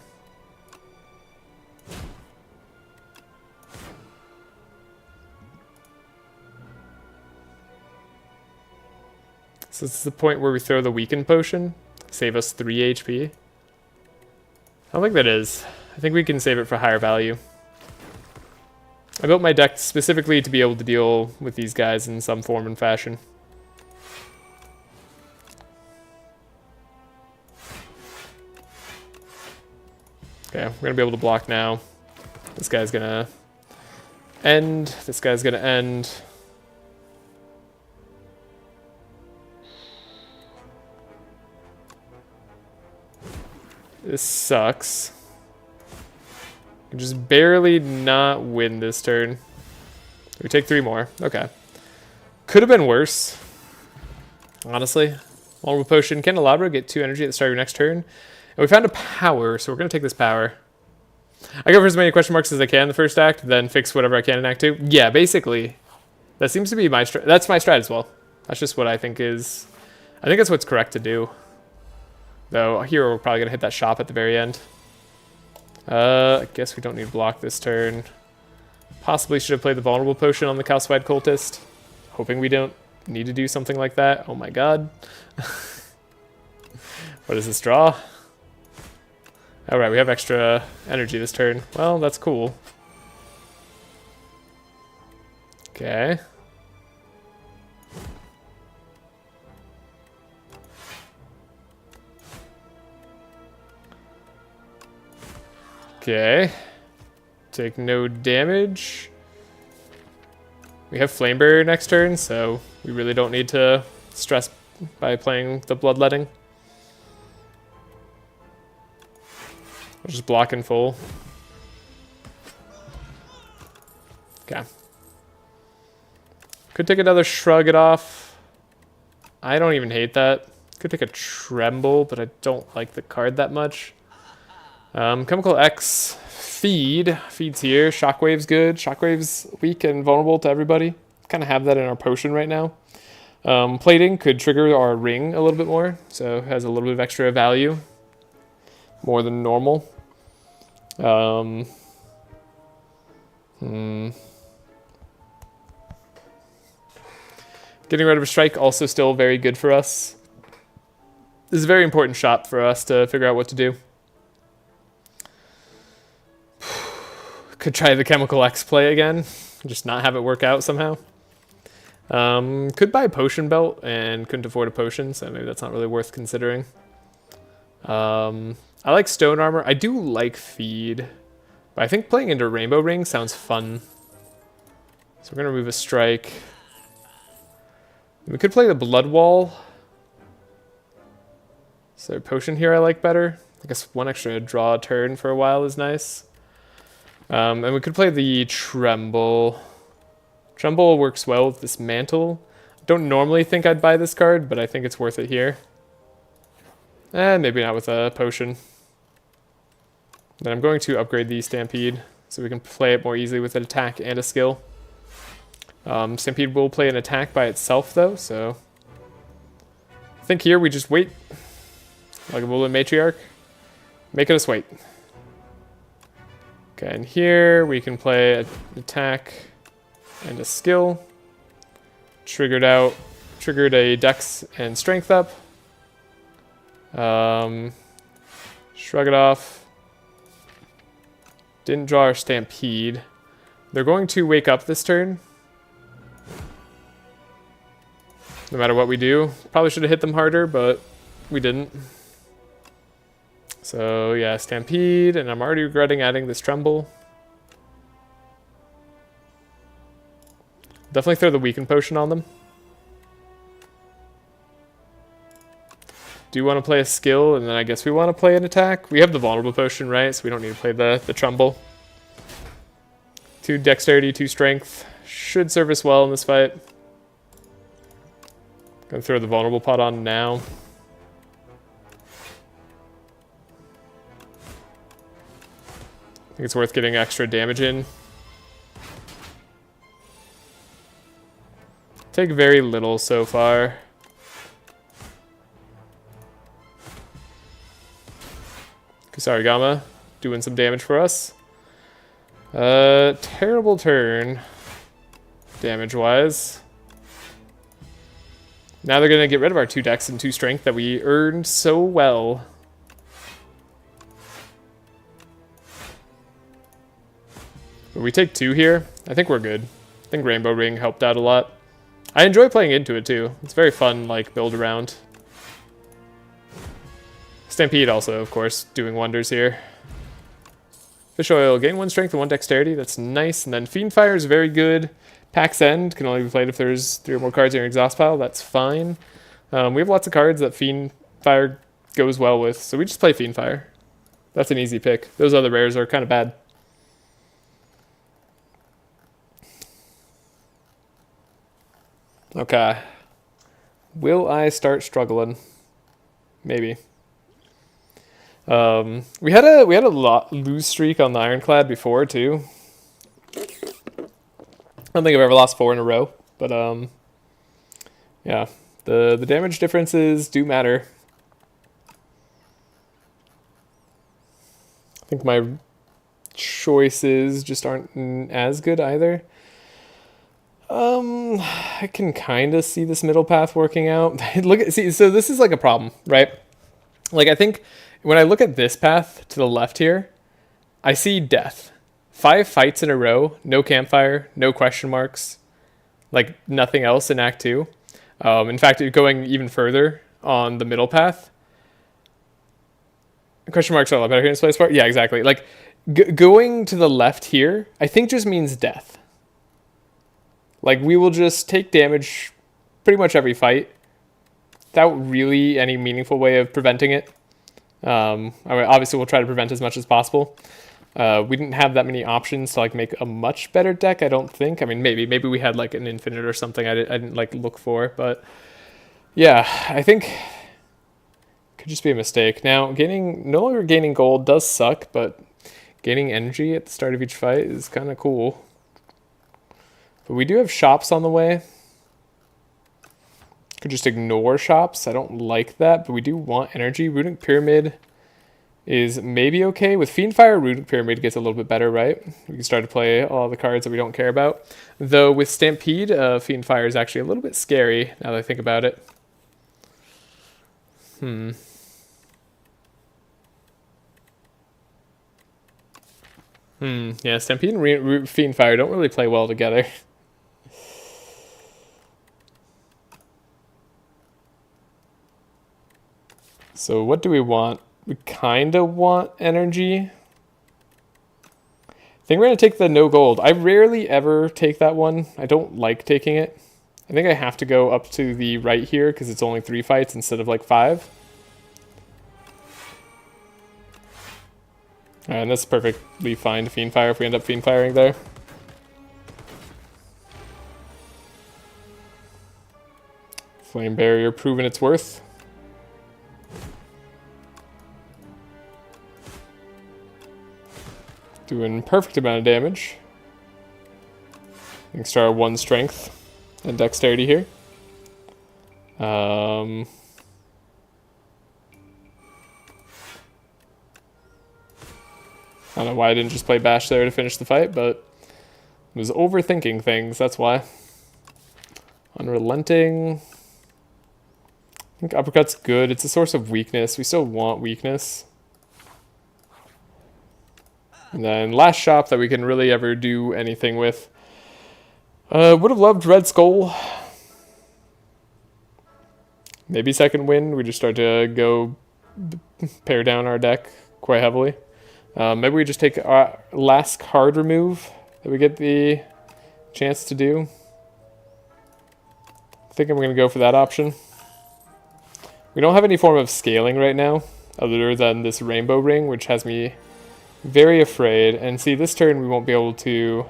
So this is the point where we throw the Weaken Potion, save us 3 HP. I don't think that is. I think we can save it for higher value. I built my deck specifically to be able to deal with these guys in some form and fashion. Okay, we're gonna be able to block now. This guy's gonna end. This guy's gonna end. This sucks. Can just barely not win this turn. We take 3 more. Okay. Could have been worse. Honestly. Vulnerable Potion. Candelabra, get 2 energy at the start of your next turn. And we found a power, so we're going to take this power. I go for as many question marks as I can in the first act, then fix whatever I can in Act 2. Yeah, basically. That seems to be my strat. That's my strat as well. That's just what I think is... I think that's what's correct to do. Though, here we're probably going to hit that shop at the very end. I guess we don't need to block this turn. Possibly should have played the Vulnerable Potion on the Calcified Cultist. Hoping we don't need to do something like that. Oh my god. What does this draw? Alright, we have extra energy this turn. Well, that's cool. Okay. Okay. Take no damage. We have Flame Barrier next turn, so we really don't need to stress by playing the Bloodletting. We'll just block in full. Okay. Could take another Shrug It Off. I don't even hate that. Could take a Tremble, but I don't like the card that much. Chemical X. Feed. Feed's here. Shockwave's good. Shockwave's weak and vulnerable to everybody. Kind of have that in our potion right now. Plating could trigger our ring a little bit more, so it has a little bit of extra value. More than normal. Getting rid of a strike also still very good for us. This is a very important shot for us to figure out what to do. Could try the Chemical X play again. Just not have it work out somehow. Could buy a potion belt and couldn't afford a potion, so maybe that's not really worth considering. I like stone armor. I do like feed, but I think playing into Rainbow Ring sounds fun. So we're gonna remove a strike. We could play the Blood Wall. So potion here I like better. I guess one extra draw turn for a while is nice. And we could play the Tremble. Tremble works well with this Mantle. Don't normally think I'd buy this card, but I think it's worth it here. Maybe not with a potion. Then I'm going to upgrade the Stampede so we can play it more easily with an attack and a skill. Stampede will play an attack by itself though, so I think here we just wait. Like a Woolen Matriarch. Making us wait. Okay, and here we can play an attack and a skill. Triggered a Dex and Strength up. Shrug It Off. Didn't draw our Stampede. They're going to wake up this turn. No matter what we do. Probably should have hit them harder, but we didn't. So yeah, Stampede, and I'm already regretting adding this Tremble. Definitely throw the Weaken Potion on them. Do you want to play a skill, and then I guess we want to play an attack? We have the Vulnerable Potion, right? So we don't need to play the Tremble. 2 Dexterity, 2 Strength. Should serve us well in this fight. Gonna throw the Vulnerable Pot on now. I think it's worth getting extra damage in. Take very little so far. Kusarigama doing some damage for us. Terrible turn, damage-wise. Now they're gonna get rid of our 2 Dex and 2 Strength that we earned so well. But we take 2 here. I think we're good. I think Rainbow Ring helped out a lot. I enjoy playing into it too. It's very fun, like, build around. Stampede also, of course, doing wonders here. Fish Oil, gain 1 Strength and 1 Dexterity. That's nice. And then Fiend Fire is very good. Pack's End can only be played if there's 3 or more cards in your exhaust pile. That's fine. We have lots of cards that Fiend Fire goes well with, so we just play Fiend Fire. That's an easy pick. Those other rares are kind of bad. Okay. Will I start struggling? Maybe. We had a lose streak on the Ironclad before too. I don't think I've ever lost 4 in a row, but yeah, the damage differences do matter. I think my choices just aren't as good either. I can kind of see this middle path working out. So this is like a problem, right? Like, I think when I look at this path to the left here, I see death. 5 fights in a row, no campfire, no question marks, like nothing else in Act 2. In fact, going even further on the middle path, question marks are a lot better here in Space Part. Yeah, exactly. Like, going to the left here, I think just means death. Like, we will just take damage pretty much every fight without really any meaningful way of preventing it. I mean, obviously, we'll try to prevent as much as possible. We didn't have that many options to like make a much better deck, I don't think. I mean, maybe we had like an infinite or something I didn't like look for, but yeah, I think it could just be a mistake. Now, no longer gaining gold does suck, but gaining energy at the start of each fight is kind of cool. But we do have shops on the way. Could just ignore shops. I don't like that, but we do want energy. Runic Pyramid is maybe okay. With Fiendfire, Runic Pyramid gets a little bit better, right? We can start to play all the cards that we don't care about. Though with Stampede, Fiendfire is actually a little bit scary now that I think about it. Yeah, Stampede and Fiendfire don't really play well together. So what do we want? We kind of want energy. I think we're going to take the no gold. I rarely ever take that one. I don't like taking it. I think I have to go up to the right here because it's only 3 fights instead of like 5. And that's perfectly fine to Fiendfire if we end up Fiendfiring there. Flame Barrier proving its worth. Doing perfect amount of damage. Thanks to our 1 strength and dexterity here. I don't know why I didn't just play Bash there to finish the fight, but I was overthinking things, that's why. Unrelenting. I think Uppercut's good. It's a source of weakness. We still want weakness. And then last shop that we can really ever do anything with. Would have loved Red Skull. Maybe second win. We just start to go pare down our deck quite heavily. Maybe we just take our last card remove that we get the chance to do. I think I'm going to go for that option. We don't have any form of scaling right now, other than this rainbow ring, which has me very afraid. And see, this turn we won't be able to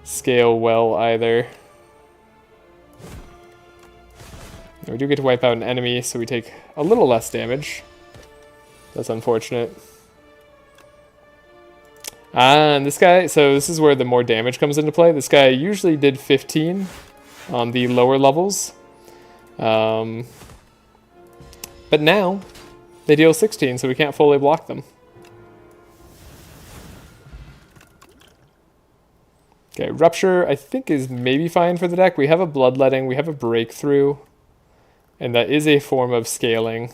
scale well either. We do get to wipe out an enemy, so we take a little less damage. That's unfortunate. And this guy, so this is where the more damage comes into play. This guy usually did 15 on the lower levels. But now they deal 16, so we can't fully block them. Okay, Rupture I think is maybe fine for the deck. We have a Bloodletting, we have a Breakthrough, and that is a form of scaling.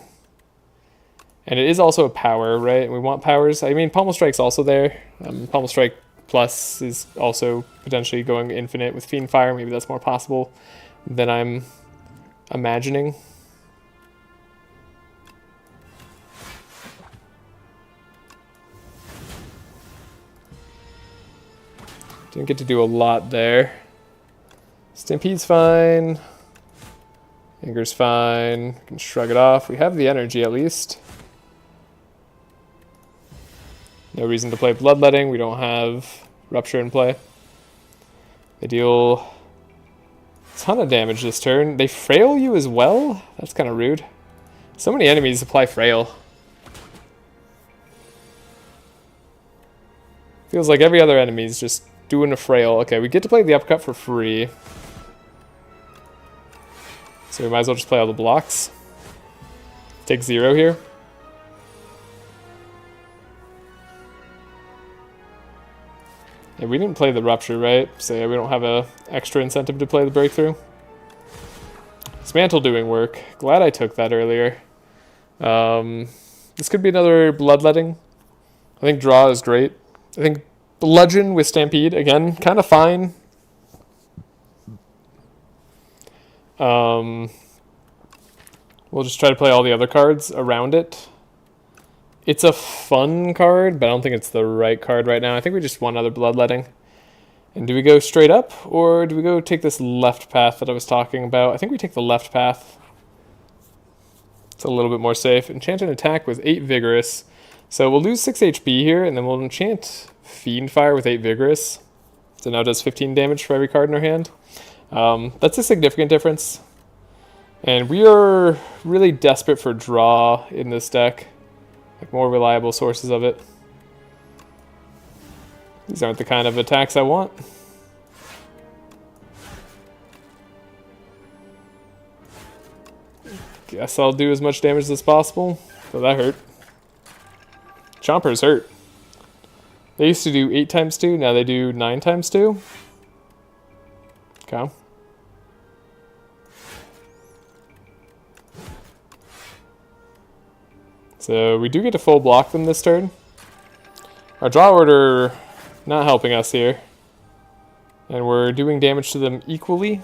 And it is also a power, right? We want powers. I mean, Pommel Strike's also there. Pommel Strike Plus is also potentially going infinite with Fiendfire. Maybe that's more possible than I'm imagining. Didn't get to do a lot there. Stampede's fine. Anger's fine. We can shrug it off. We have the energy at least. No reason to play Bloodletting. We don't have Rupture in play. They deal a ton of damage this turn. They frail you as well? That's kind of rude. So many enemies apply frail. Feels like every other enemy is just doing a frail. Okay, we get to play the uppercut for free. So we might as well just play all the blocks. Take 0 here. Yeah, we didn't play the Rupture, right? So yeah, we don't have a extra incentive to play the Breakthrough. Dismantle doing work. Glad I took that earlier. This could be another Bloodletting. I think draw is great. I think Bludgeon with Stampede, again, kind of fine. We'll just try to play all the other cards around it. It's a fun card, but I don't think it's the right card right now. I think we just want another Bloodletting. And do we go straight up, or do we go take this left path that I was talking about? I think we take the left path. It's a little bit more safe. Enchant an attack with 8 Vigorous. So we'll lose 6 HP here, and then we'll enchant Fiendfire with 8 Vigorous. So now it does 15 damage for every card in our hand. That's a significant difference. And we are really desperate for draw in this deck. Like more reliable sources of it. These aren't the kind of attacks I want. Guess I'll do as much damage as possible. So that hurt. Chompers hurt. They used to do 8 times 2, now they do 9 times 2. Okay. So we do get to full block them this turn. Our draw order not helping us here. And we're doing damage to them equally.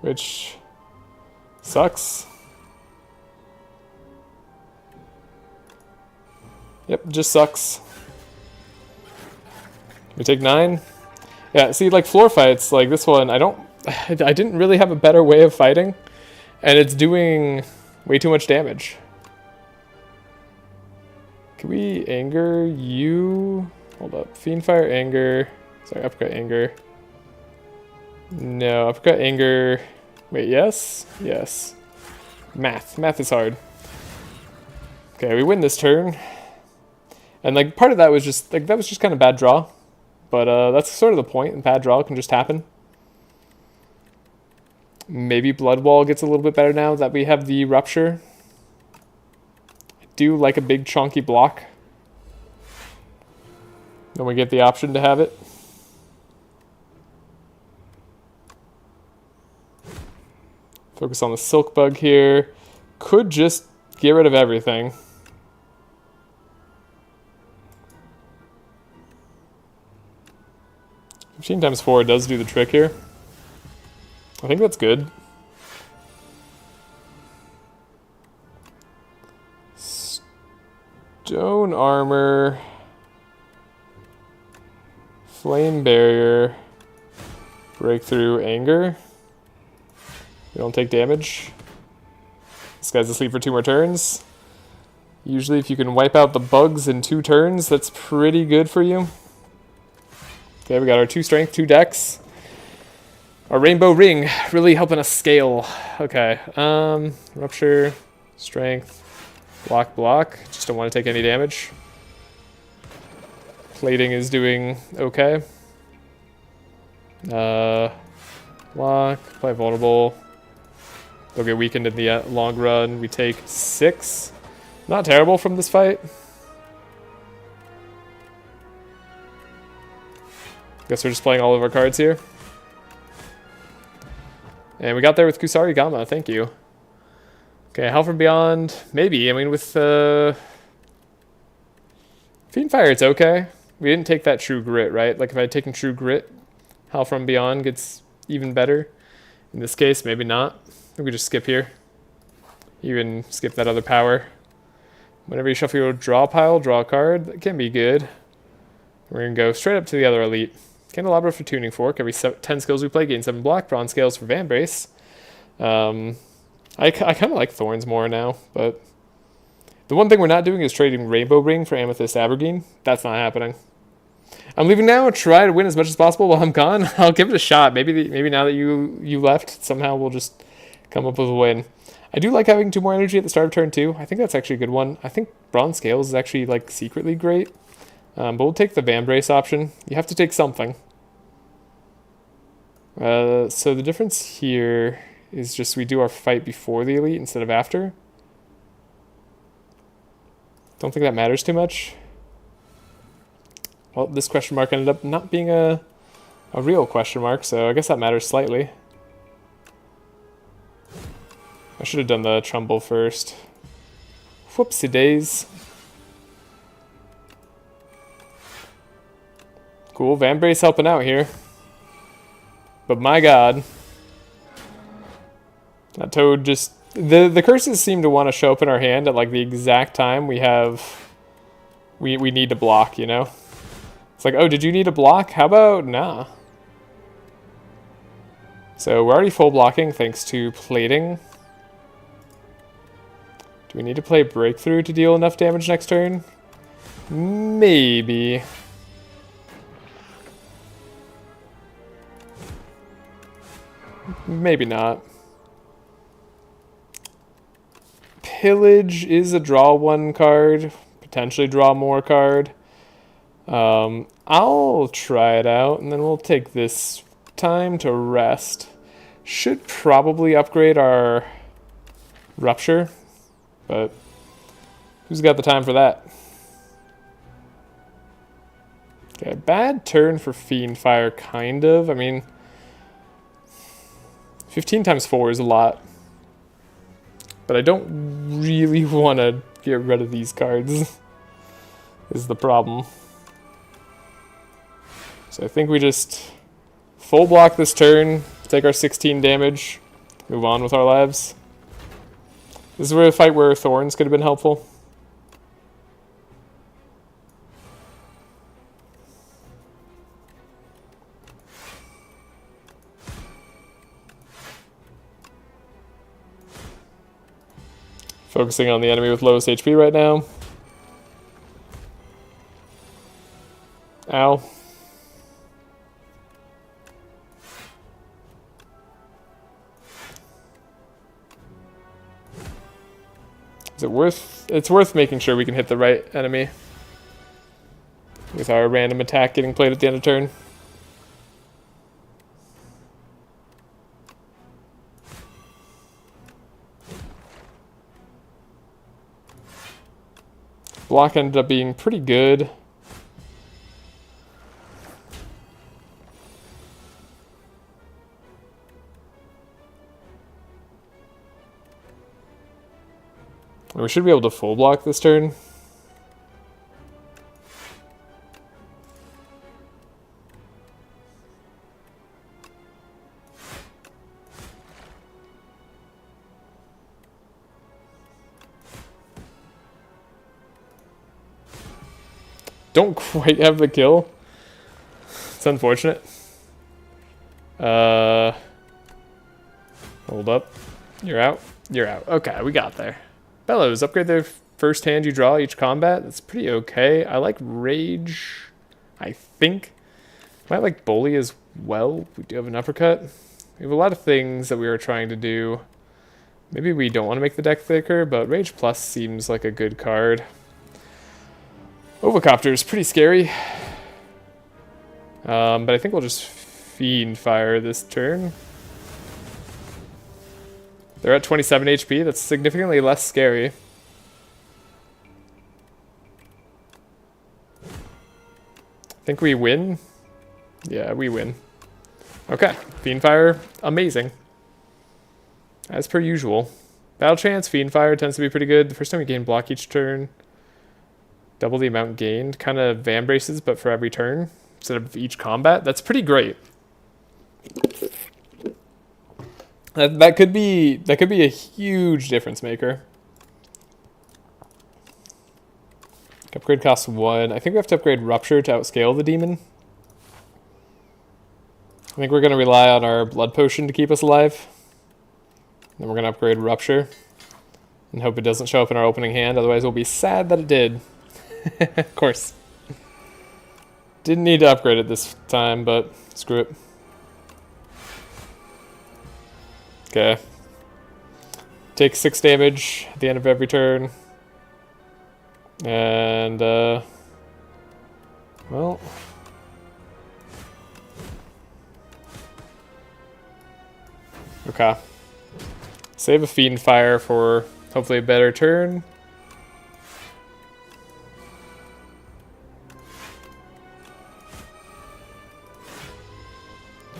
Which sucks. Yep, just sucks. We take 9. Yeah, see, like floor fights, like this one, I didn't really have a better way of fighting. And it's doing way too much damage. Can we anger you? Hold up. Fiendfire, anger. Sorry, uppercut, anger. No, uppercut, anger. Wait, yes? Yes. Math. Math is hard. Okay, we win this turn. And like part of that was just like that was just kind of bad draw. But that's sort of the point, and bad draw can just happen. Maybe Blood Wall gets a little bit better now that we have the Rupture. I do like a big chunky block. Then we get the option to have it. Focus on the Silk Bug here. Could just get rid of everything. Machine times 4 does do the trick here. I think that's good. Stone Armor. Flame Barrier. Breakthrough, Anger. We don't take damage. This guy's asleep for 2 more turns. Usually if you can wipe out the bugs in 2 turns, that's pretty good for you. Okay, we got our 2 strength, 2 dex. Our Rainbow Ring really helping us scale. Okay, Rupture, Strength, block. Just don't want to take any damage. Plating is doing okay. Block, play vulnerable. They'll get weakened in the long run. We take 6. Not terrible from this fight. Guess we're just playing all of our cards here. And we got there with Kusari Gama, thank you. Okay, Hell from Beyond, maybe. I mean, with Fiendfire, it's okay. We didn't take that True Grit, right? Like, if I had taken True Grit, Hell from Beyond gets even better. In this case, maybe not. I think we just skip here. Even skip that other power. Whenever you shuffle your draw pile, draw a card. That can be good. We're going to go straight up to the other elite. Candelabra for Tuning Fork. Every 10 skills we play, gain 7 block. Bronze Scales for Vambrace. I kind of like Thorns more now, but The one thing we're not doing is trading Rainbow Ring for Amethyst Abergine. That's not happening. I'm leaving now. Try to win as much as possible while I'm gone. I'll give it a shot. Maybe now that you left, somehow we'll just come up with a win. I do like having 2 more energy at the start of turn 2. I think that's actually a good one. I think Bronze Scales is actually like secretly great. But we'll take the Vambrace option. You have to take something. So the difference here is just we do our fight before the elite instead of after. Don't think that matters too much. Well, this question mark ended up not being a real question mark, so I guess that matters slightly. I should have done the Trumbull first. Whoopsie days. Cool, Vambrace helping out here. But my god. That toad just... The curses seem to want to show up in our hand at like the exact time we have... We need to block, you know? It's like, oh, did you need a block? How about nah? So we're already full blocking thanks to plating. Do we need to play Breakthrough to deal enough damage next turn? Maybe. Maybe not. Pillage is a draw 1 card. Potentially draw more card. I'll try it out, and then we'll take this time to rest. Should probably upgrade our Rupture, but who's got the time for that? Okay, bad turn for Fiendfire, kind of. I mean, 15 times 4 is a lot. But I don't really want to get rid of these cards, is the problem. So I think we just full block this turn, take our 16 damage, move on with our lives. This is where a fight where Thorns could have been helpful. Focusing on the enemy with lowest HP right now. Ow. Is it worth... It's worth making sure we can hit the right enemy. With our random attack getting played at the end of turn. Block ended up being pretty good. We should be able to full block this turn. Don't quite have the kill. It's unfortunate. Hold up. You're out. You're out. Okay, we got there. Bellows, upgrade the first hand you draw each combat. That's pretty okay. I like Rage, I think. Might like Bully as well. We do have an uppercut. We have a lot of things that we are trying to do. Maybe we don't want to make the deck thicker, but Rage Plus seems like a good card. Ovocopter is pretty scary. But I think we'll just Fiendfire this turn. They're at 27 HP. That's significantly less scary. I think we win. Yeah, we win. Okay, Fiendfire, amazing. As per usual. Battle Chance, Fiendfire tends to be pretty good. The first time we gain block each turn. Double the amount gained. Kind of Vambraces, but for every turn instead of each combat. That's pretty great. That could be a huge difference maker. Upgrade costs 1. I think we have to upgrade Rupture to outscale the demon. I think we're going to rely on our Blood Potion to keep us alive. Then we're going to upgrade Rupture. And hope it doesn't show up in our opening hand, otherwise we'll be sad that it did. Of course. Didn't need to upgrade it this time, but screw it. Okay. Take 6 damage at the end of every turn. And, well... Okay. Save a Fiend Fire for hopefully a better turn.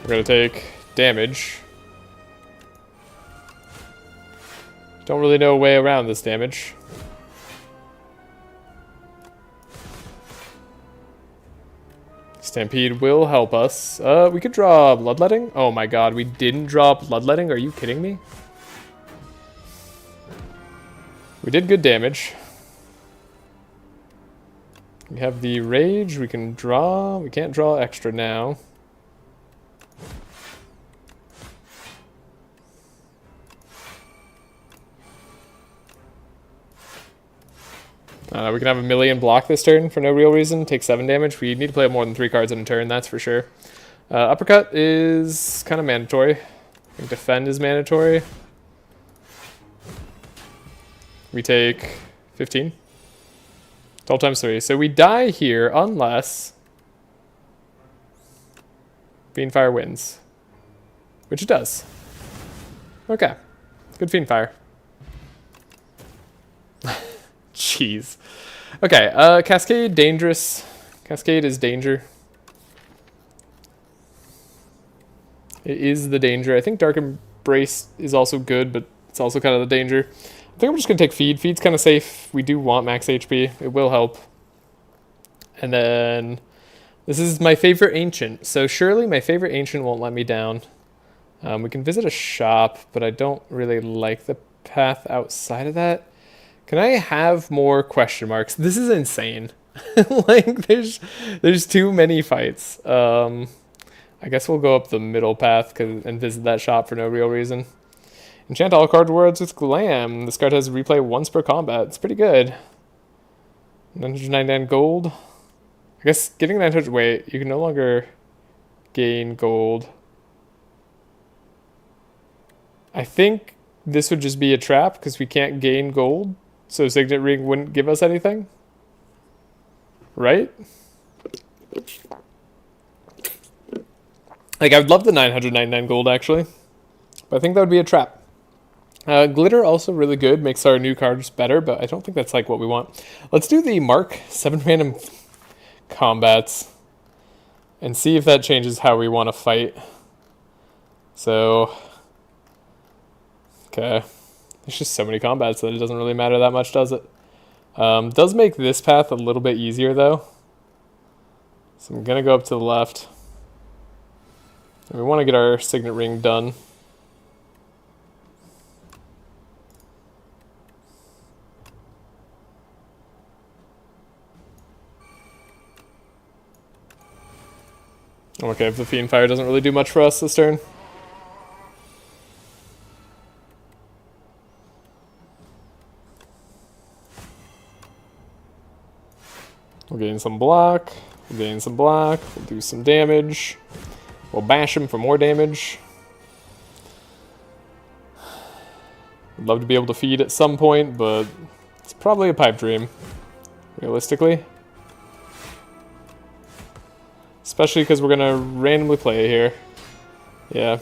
We're gonna take damage. Don't really know a way around this damage. Stampede will help us. We could draw Bloodletting. Oh my god, we didn't draw Bloodletting? Are you kidding me? We did good damage. We have the Rage. We can draw. We can't draw extra now. We can have a million block this turn for no real reason. Take 7 damage. We need to play more than 3 cards in a turn, that's for sure. Uppercut is kind of mandatory. I think Defend is mandatory. We take 15. 12 times 3. So we die here unless Fiend Fire wins. Which it does. Okay. Good Fiend Fire. Jeez. Okay, Cascade, dangerous. Cascade is danger. It is the danger. I think Dark Embrace is also good, but it's also kind of the danger. I think I'm just going to take Feed. Feed's kind of safe. We do want max HP. It will help. And then... This is my favorite Ancient. So surely my favorite Ancient won't let me down. We can visit a shop, but I don't really like the path outside of that. Can I have more question marks? This is insane. Like, there's too many fights. I guess we'll go up the middle path and visit that shop for no real reason. Enchant all card words with Glam. This card has replay once per combat. It's pretty good. 999 gold. I guess getting 900... Wait, you can no longer gain gold. I think this would just be a trap because we can't gain gold. So Signet Ring wouldn't give us anything? Right? Like, I would love the 999 gold, actually. But I think that would be a trap. Glitter also really good. Makes our new cards better, but I don't think that's, like, what we want. Let's do the Mark 7 random combats. And see if that changes how we want to fight. So... Okay. There's just so many combats that it doesn't really matter that much, does it? Does make this path a little bit easier, though. So I'm going to go up to the left. And we want to get our Signet Ring done. Okay, if the Fiend Fire doesn't really do much for us this turn. We'll gain some block, we'll gain some block, we'll do some damage, we'll bash him for more damage. I'd love to be able to feed at some point, but it's probably a pipe dream, realistically. Especially because we're going to randomly play here. Yeah.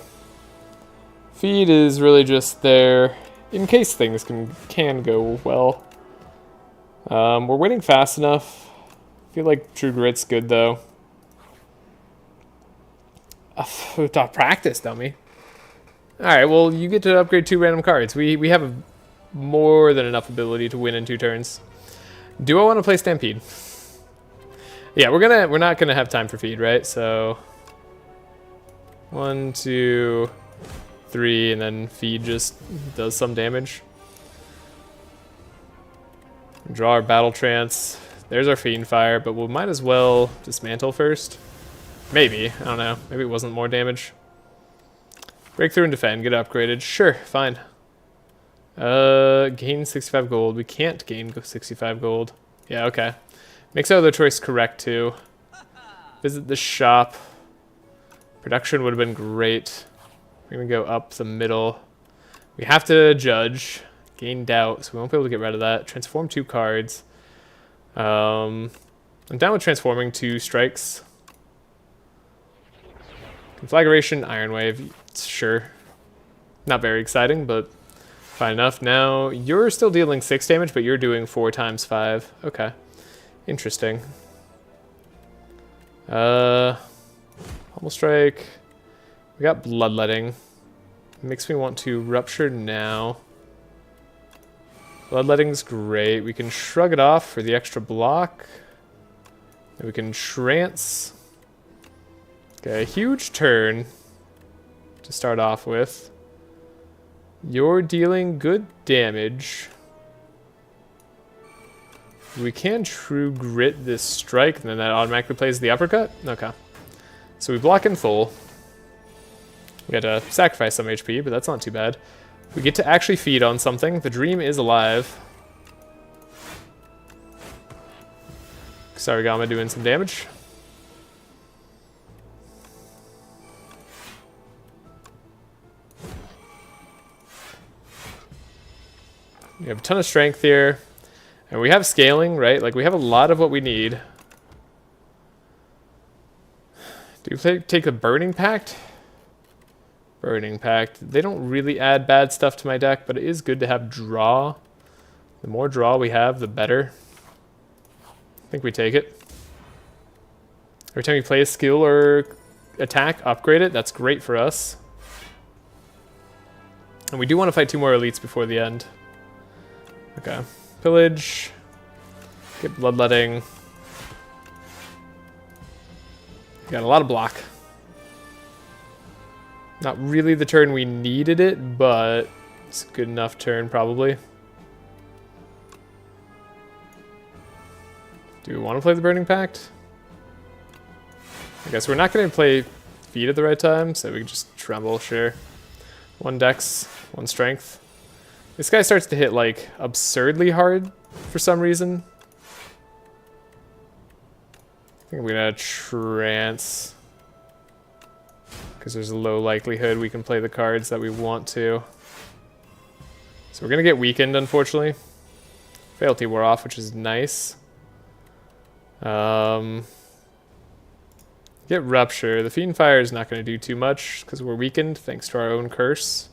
Feed is really just there in case things can go well. We're winning fast enough. I feel like True Grit's good, though. Practice, dummy. Alright, well, you get to upgrade 2 random cards. We have more than enough ability to win in 2 turns. Do I want to play Stampede? Yeah, we're not gonna have time for Feed, right? So 1, 2, 3, and then Feed just does some damage. Draw our Battle Trance. There's our Fiend Fire, but we might as well dismantle first. Maybe. I don't know. Maybe it wasn't more damage. Breakthrough and defend. Get upgraded. Sure, fine. Gain 65 gold. We can't gain 65 gold. Yeah, okay. Makes our other choice correct, too. Visit the shop. Production would have been great. We're going to go up the middle. We have to judge. Gain doubt, so we won't be able to get rid of that. Transform 2 cards. I'm down with transforming 2 strikes. Conflagration, Iron Wave, sure. Not very exciting, but fine enough. Now, you're still dealing 6 damage, but you're doing 4 times 5. Okay. Interesting. Pummel Strike. We got Bloodletting. Makes me want to Rupture now. Bloodletting's great. We can shrug it off for the extra block. And we can trance. Okay, huge turn to start off with. You're dealing good damage. We can True Grit this strike, and then that automatically plays the uppercut? Okay. So we block in full. We had to sacrifice some HP, but that's not too bad. We get to actually feed on something. The dream is alive. Sarigama doing some damage. We have a ton of strength here. And we have scaling, right? Like, we have a lot of what we need. Do we take a Burning Pact? Burning Pact. They don't really add bad stuff to my deck, but it is good to have draw. The more draw we have, the better. I think we take it. Every time you play a skill or attack, upgrade it. That's great for us. And we do want to fight 2 more elites before the end. Okay. Pillage. Get Bloodletting. Got a lot of block. Not really the turn we needed it, but it's a good enough turn probably. Do we want to play the Burning Pact? I guess we're not going to play Feed at the right time, so we can just Tremble, sure. 1 Dex, 1 Strength. This guy starts to hit, like, absurdly hard for some reason. I think I'm going to Trance. Because there's a low likelihood we can play the cards that we want to. So we're going to get weakened, unfortunately. Frailty wore off, which is nice. Get Rupture. The Fiend Fire is not going to do too much because we're weakened thanks to our own curse.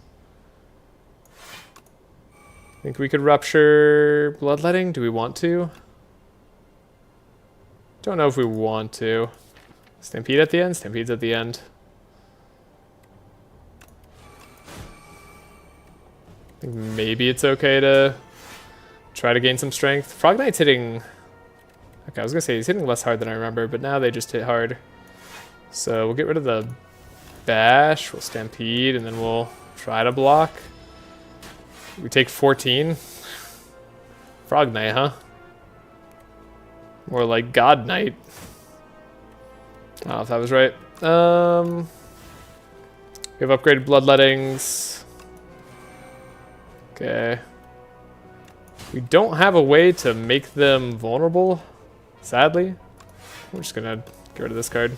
I think we could Rupture Bloodletting. Do we want to? Don't know if we want to. Stampede at the end? Stampede's at the end. I think maybe it's okay to try to gain some strength. Frog Knight's hitting... Okay, I was going to say he's hitting less hard than I remember, but now they just hit hard. So we'll get rid of the Bash, we'll Stampede, and then we'll try to block. We take 14. Frog Knight, huh? More like God Knight. I don't know if that was right. We have upgraded Bloodlettings. Okay. We don't have a way to make them vulnerable, sadly. We're just gonna get rid of this card.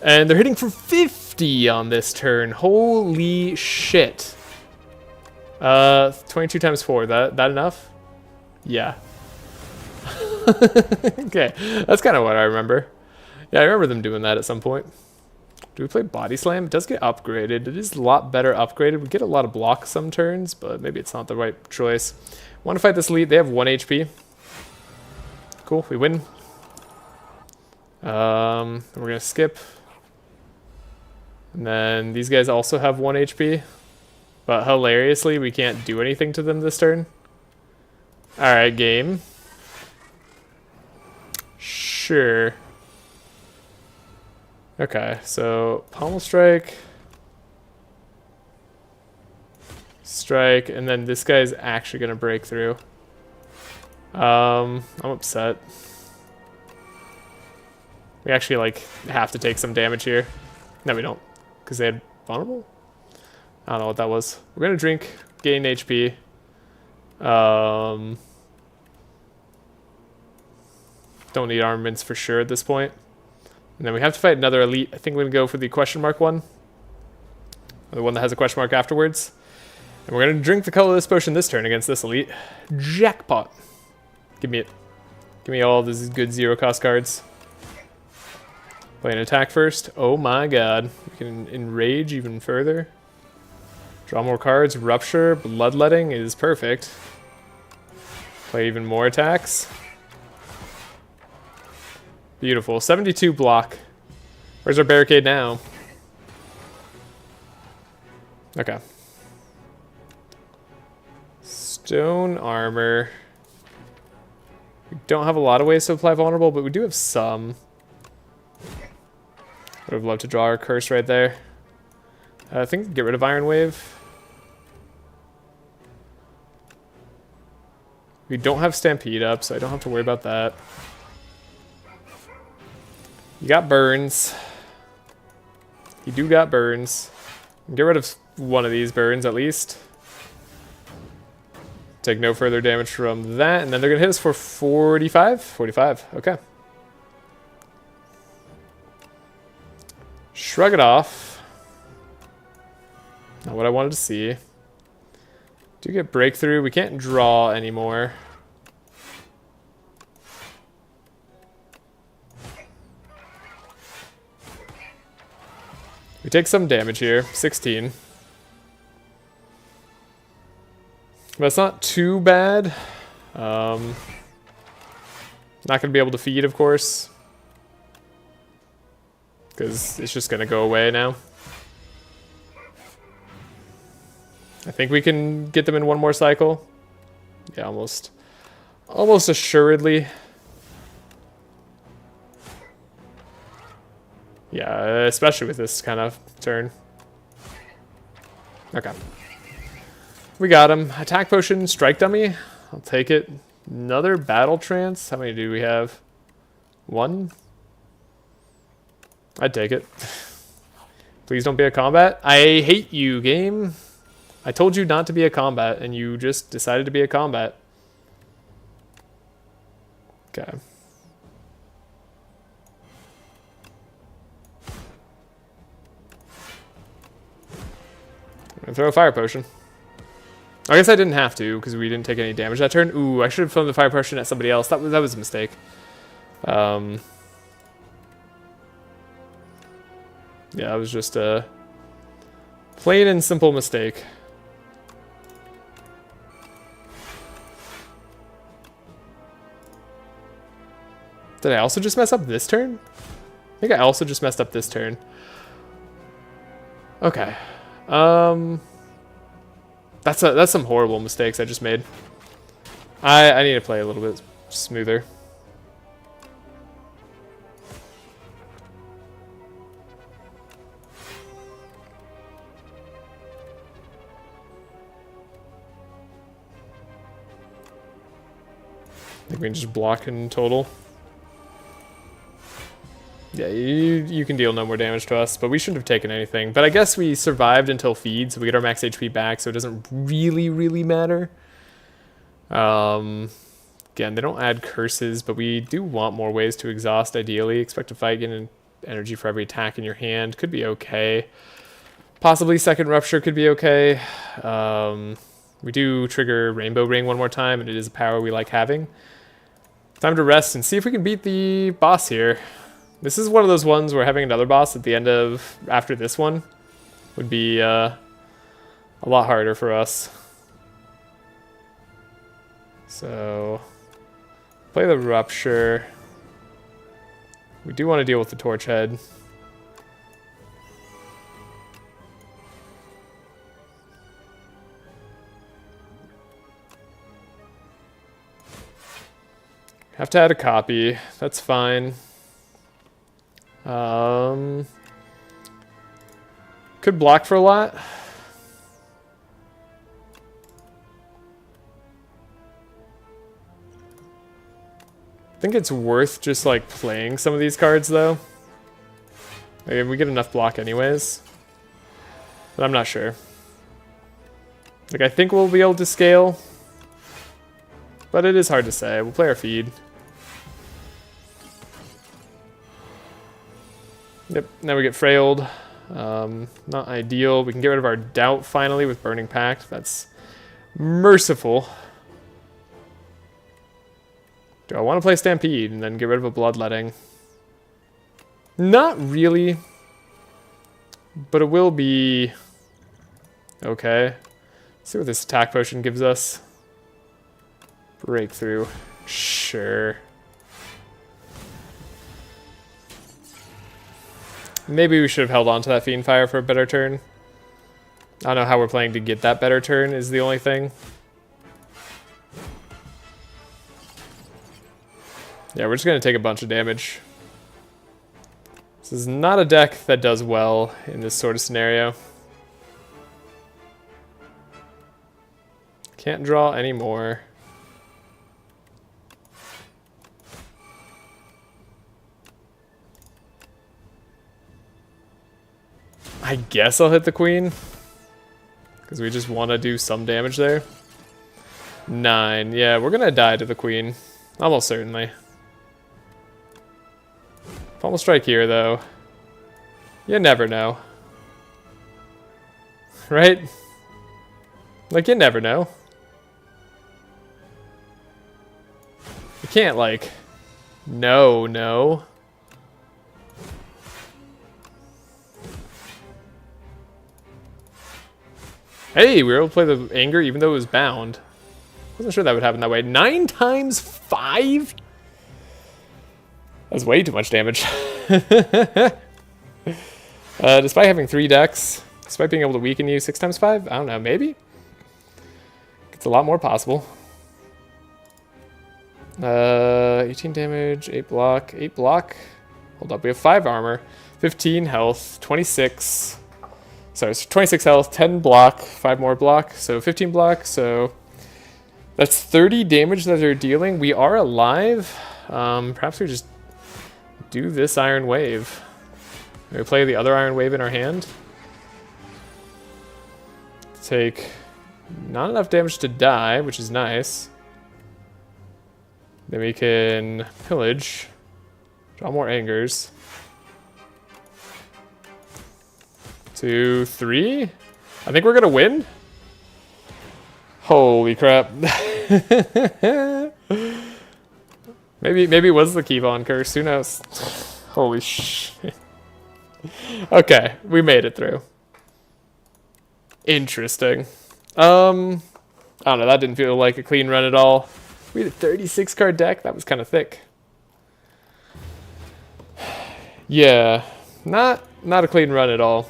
And they're hitting for 50 on this turn. Holy shit. 22 times 4. That enough? Yeah. Okay, that's kind of what I remember. Yeah, I remember them doing that at some point. Do we play Body Slam? It does get upgraded. It is a lot better upgraded. We get a lot of block some turns, but maybe it's not the right choice. Want to fight this elite? They have 1 HP. Cool, we win. We're gonna skip. And then these guys also have 1 HP. But hilariously, we can't do anything to them this turn. Alright, game. Sure. Okay, so Pommel Strike. Strike, and then this guy's actually gonna break through. I'm upset. We actually, like, have to take some damage here. No, we don't. Because they had vulnerable? I don't know what that was. We're gonna drink, gain HP. Don't need armaments for sure at this point. And then we have to fight another elite. I think we're gonna go for the question mark one. The one that has a question mark afterwards. And we're gonna drink the colorless potion this turn against this elite. Jackpot. Give me it. Give me all these good zero cost cards. Play an attack first. Oh my god. We can enrage even further. Draw more cards. Rupture. Bloodletting is perfect. Play even more attacks. Beautiful. 72 block. Where's our barricade now? Okay. Stone armor. We don't have a lot of ways to apply vulnerable, but we do have some. Would have loved to draw our curse right there. I think get rid of Iron Wave. We don't have Stampede up, so I don't have to worry about that. You got burns. You do got burns. Get rid of one of these burns at least. Take no further damage from that, and then they're gonna hit us for 45? 45, okay. Shrug it off. Not what I wanted to see. Do get breakthrough. We can't draw anymore. We take some damage here, 16. But it's not too bad. Not gonna be able to feed, of course. Because it's just gonna go away now. I think we can get them in one more cycle. Yeah, almost assuredly. Yeah, especially with this kind of turn. Okay. We got him. Attack potion, strike dummy. I'll take it. Another battle trance. How many do we have? One? I'd take it. Please don't be a combat. I hate you, game. I told you not to be a combat, and you just decided to be a combat. Okay. I'm gonna throw a fire potion. I guess I didn't have to, because we didn't take any damage that turn. Ooh, I should have thrown the fire potion at somebody else. That was a mistake. Yeah, it was just a plain and simple mistake. Did I also just mess up this turn? I think I also just messed up this turn. Okay. That's some horrible mistakes I just made. I need to play a little bit smoother. I think we can just block in total. Yeah, you can deal no more damage to us, but we shouldn't have taken anything. But I guess we survived until feed, so we get our max HP back, so it doesn't really matter. Again, they don't add curses, but we do want more ways to exhaust, ideally. Expect to fight, gain energy for every attack in your hand. Could be okay. Possibly second rupture could be okay. We do trigger Rainbow Ring one more time, and it is a power we like having. Time to rest and see if we can beat the boss here. This is one of those ones where having another boss at the end of, after this one, would be a lot harder for us. So, play the Rupture. We do want to deal with the Torch Head. Have to add a copy, that's fine. Could block for a lot. I think it's worth just like playing some of these cards though. Like, we get enough block anyways. But I'm not sure. Like, I think we'll be able to scale, but it is hard to say. We'll play our feed. Yep, now we get Frailed. Not ideal. We can get rid of our Doubt finally with Burning Pact. That's merciful. Do I want to play Stampede and then get rid of a Bloodletting? Not really. But it will be okay. Let's see what this attack potion gives us. Breakthrough. Sure. Maybe we should have held on to that Fiend Fire for a better turn. I don't know how we're planning to get that better turn is the only thing. Yeah, we're just going to take a bunch of damage. This is not a deck that does well in this sort of scenario. Can't draw anymore. I guess I'll hit the queen. Because we just want to do some damage there. 9. Yeah, we're going to die to the queen. Almost certainly. Pummel strike here, though. You never know. Right? Like, you never know. You can't, like... No. Hey, we were able to play the Anger even though it was bound. Wasn't sure that would happen that way. 9 times 5? That's way too much damage. Despite having 3 decks, despite being able to weaken you 6 times 5, I don't know, maybe? It's a lot more possible. 18 damage, 8 block, 8 block. Hold up, we have 5 armor, 15 health, 26. Sorry, so 26 health, 10 block, 5 more block, so 15 block, so that's 30 damage that they're dealing. We are alive. Perhaps we just do this Iron Wave. We play the other Iron Wave in our hand. Take not enough damage to die, which is nice. Then we can pillage. Draw more Angers. 2, 3. I think we're gonna win. Holy crap. Maybe it was the Keyvon curse. Who knows? Holy shit. Okay, we made it through. Interesting. I don't know. That didn't feel like a clean run at all. We had a 36 card deck. That was kind of thick. Yeah, not a clean run at all.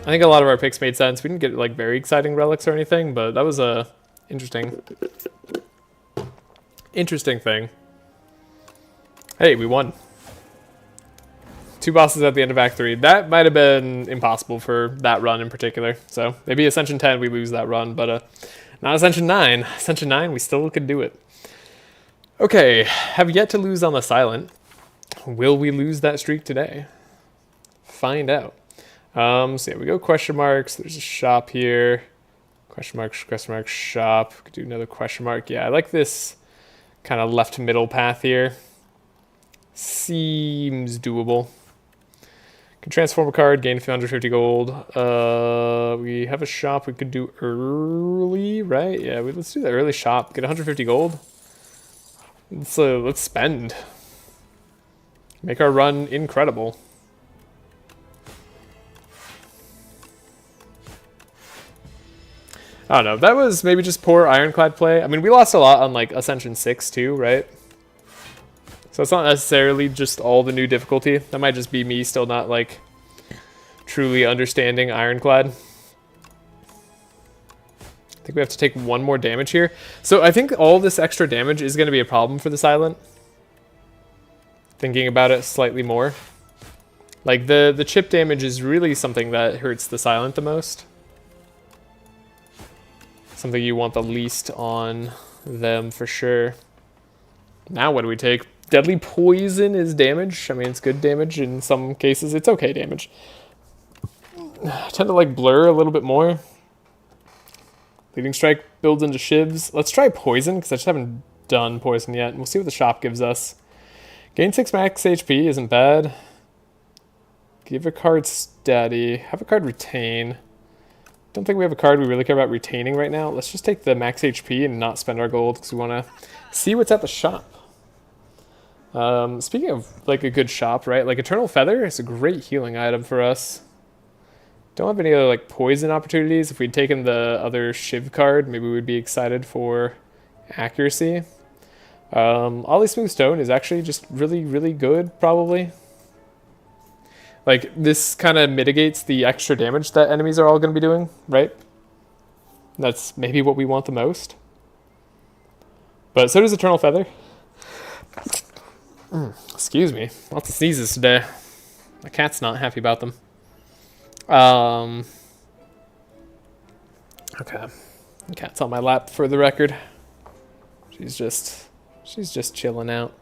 I think a lot of our picks made sense. We didn't get like very exciting relics or anything, but that was a interesting thing. Hey, we won. 2 bosses at the end of Act 3. That might have been impossible for that run in particular. So maybe Ascension 10 we lose that run, but not Ascension 9. Ascension 9 we still could do it. Okay, have yet to lose on the Silent. Will we lose that streak today? Find out. So yeah, we go question marks. There's a shop here. Question mark, shop. Could do another question mark. Yeah, I like this kind of left middle path here. Seems doable. Can transform a card, gain 150 gold. We have a shop we could do early, right? Yeah, let's do the early shop. Get 150 gold. Let's spend. Make our run incredible. I don't know. That was maybe just poor Ironclad play. I mean, we lost a lot on like Ascension 6 too, right? So it's not necessarily just all the new difficulty. That might just be me still not like truly understanding Ironclad. I think we have to take 1 more damage here. So I think all this extra damage is going to be a problem for the Silent. Thinking about it slightly more. Like the chip damage is really something that hurts the Silent the most. Something you want the least on them for sure. Now what do we take? Deadly Poison is damage. I mean, it's good damage. In some cases, it's okay damage. I tend to like blur a little bit more. Leading strike builds into shivs. Let's try poison, because I just haven't done poison yet. And we'll see what the shop gives us. Gain 6 max HP isn't bad. Give a card steady. Have a card retain. Don't think we have a card we really care about retaining right now. Let's just take the max HP and not spend our gold, because we want to see what's at the shop. Speaking of like a good shop, right? Like Eternal Feather is a great healing item for us. Don't have any other like poison opportunities. If we'd taken the other Shiv card, maybe we'd be excited for accuracy. Ollie Smooth Stone is actually just really, really good, probably. Like, this kind of mitigates the extra damage that enemies are all going to be doing, right? That's maybe what we want the most. But so does Eternal Feather. Excuse me. Lots of sneezes today. My cat's not happy about them. Okay. The cat's on my lap for the record. She's just chilling out.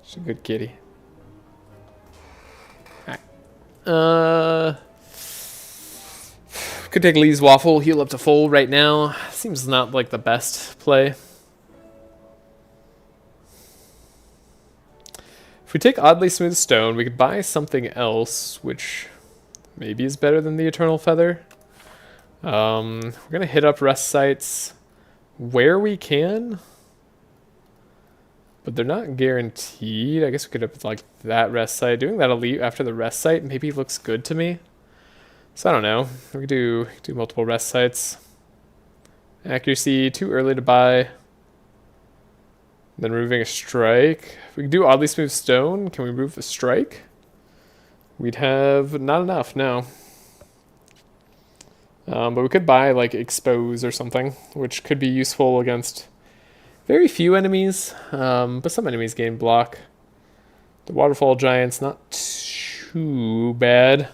She's a good kitty. Alright. Could take Lee's Waffle, heal up to full right now. Seems not like the best play. If we take Oddly Smooth Stone, we could buy something else, which maybe is better than the Eternal Feather. We're gonna hit up rest sites where we can, but they're not guaranteed. I guess we could up like that rest site. Doing that elite after the rest site maybe looks good to me. So I don't know. We could do multiple rest sites. Accuracy too early to buy. Then removing a strike. If we can do Oddly Smooth Stone, can we remove a strike? We'd have not enough, no. But we could buy like Expose or something, which could be useful against very few enemies, but some enemies gain block. The Waterfall Giant's not too bad.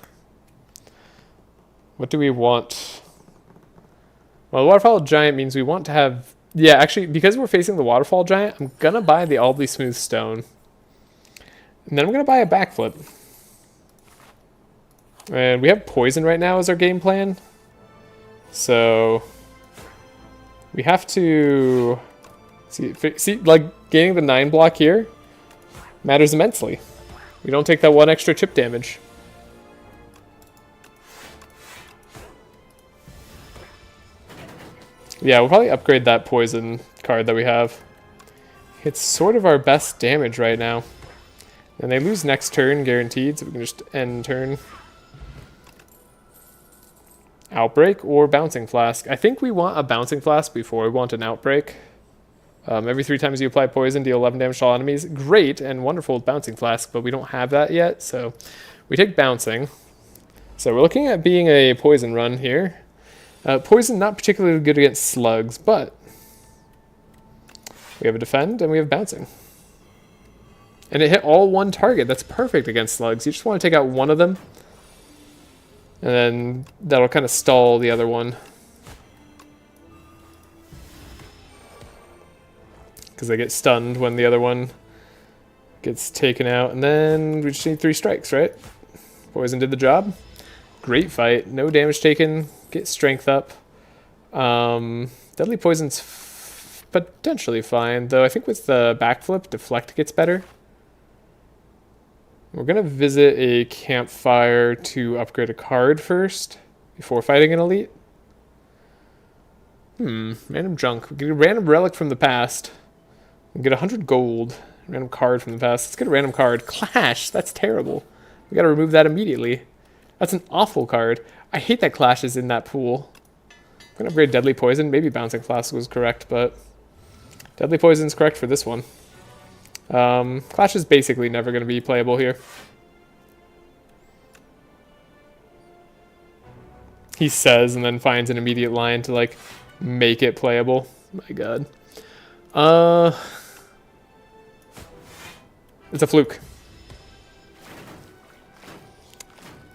What do we want? Well, the Waterfall Giant means we want to have... Yeah, actually, because we're facing the Waterfall Giant, I'm going to buy the Oddly Smooth Stone. And then I'm going to buy a Backflip. And we have Poison right now as our game plan. So we have to... See, like, gaining the 9 block here matters immensely. We don't take that 1 extra chip damage. Yeah, we'll probably upgrade that poison card that we have. It's sort of our best damage right now. And they lose next turn, guaranteed, so we can just end turn. Outbreak or Bouncing Flask. I think we want a Bouncing Flask before we want an Outbreak. Every 3 times you apply poison, deal 11 damage to all enemies. Great and wonderful with Bouncing Flask, but we don't have that yet, so we take Bouncing. So we're looking at being a poison run here. Poison not particularly good against slugs, but we have a defend and we have bouncing. And it hit all 1 target. That's perfect against slugs. You just want to take out one of them, and then that'll kind of stall the other one. Because they get stunned when the other one gets taken out. And then we just need 3 strikes, right? Poison did the job. Great fight. No damage taken. Get strength up. Deadly Poison's potentially fine, though I think with the backflip, deflect gets better. We're going to visit a campfire to upgrade a card first, before fighting an elite. Random junk. We get a random relic from the past. We get 100 gold. Random card from the past. Let's get a random card. Clash! That's terrible. We got to remove that immediately. That's an awful card. I hate that Clash is in that pool. I'm going to upgrade Deadly Poison. Maybe Bouncing Flask was correct, but Deadly Poison's correct for this one. Clash is basically never going to be playable here. He says and then finds an immediate line to like make it playable. My god. It's a fluke.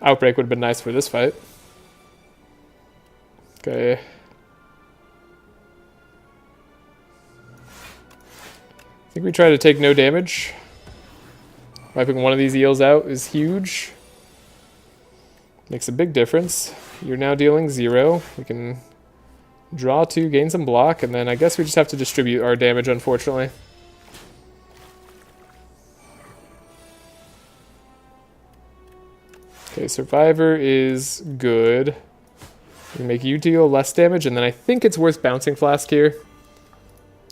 Outbreak would have been nice for this fight. Okay. I think we try to take no damage. Wiping one of these eels out is huge. Makes a big difference. You're now dealing 0. We can draw 2, gain some block, and then I guess we just have to distribute our damage, unfortunately. Okay, Survivor is good. We can make you deal less damage, and then I think it's worth Bouncing Flask here.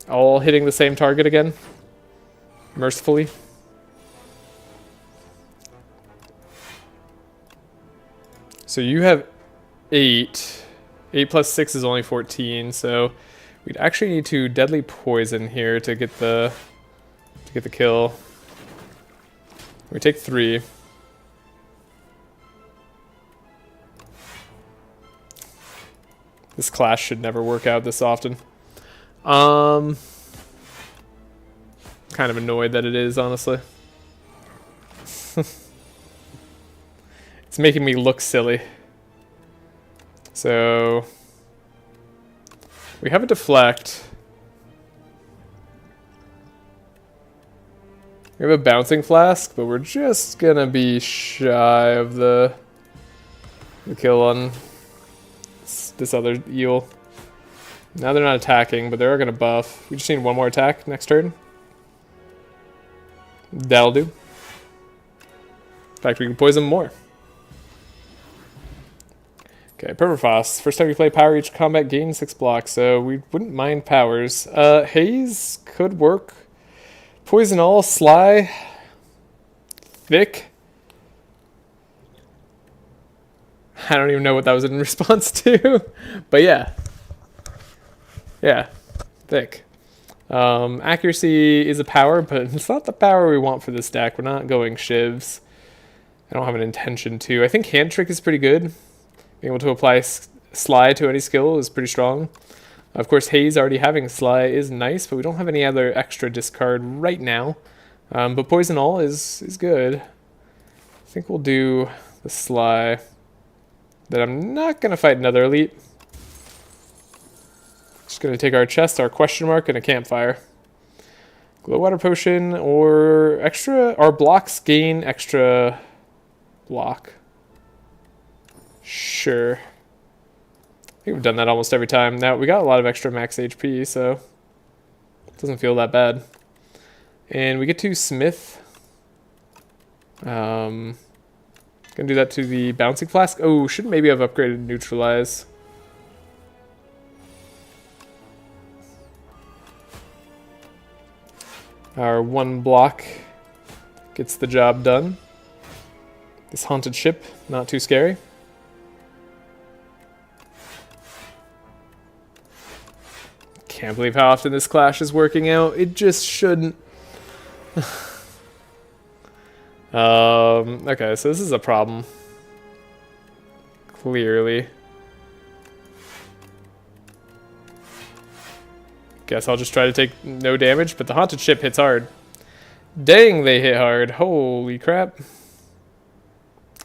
All hitting the same target again. Mercifully. So you have 8. 8 plus 6 is only 14, so we'd actually need to Deadly Poison here to get the kill. We take 3. This clash should never work out this often. Kind of annoyed that it is, honestly. It's making me look silly. So we have a deflect. We have a Bouncing Flask, but we're just gonna be shy of the kill on this other eel. Now they're not attacking, but they are gonna buff. We just need one more attack next turn. That'll do. In fact, we can poison more. Okay, Permafrost. First time you play Power, each combat gains 6 blocks, so we wouldn't mind powers. Haze could work. Poison All, Sly, Thick. I don't even know what that was in response to, but yeah. Yeah, Thick. Accuracy is a power, but it's not the power we want for this deck. We're not going Shivs. I don't have an intention to. I think Hand Trick is pretty good. Being able to apply Sly to any skill is pretty strong. Of course, Haze already having Sly is nice, but we don't have any other extra discard right now. But Poison All is good. I think we'll do the Sly. But I'm not going to fight another elite. Just going to take our chest, our question mark, and a campfire. Glow Water Potion or extra... Our blocks gain extra block. Sure. I think we've done that almost every time. Now, we got a lot of extra max HP, so it doesn't feel that bad. And we get to Smith. Gonna do that to the Bouncing Flask. Oh, should maybe have upgraded Neutralize. Our 1 block gets the job done. This Haunted Ship, not too scary. Can't believe how often this clash is working out. It just shouldn't. Okay, so this is a problem. Clearly. Guess I'll just try to take no damage, but the Haunted Ship hits hard. Dang, they hit hard. Holy crap.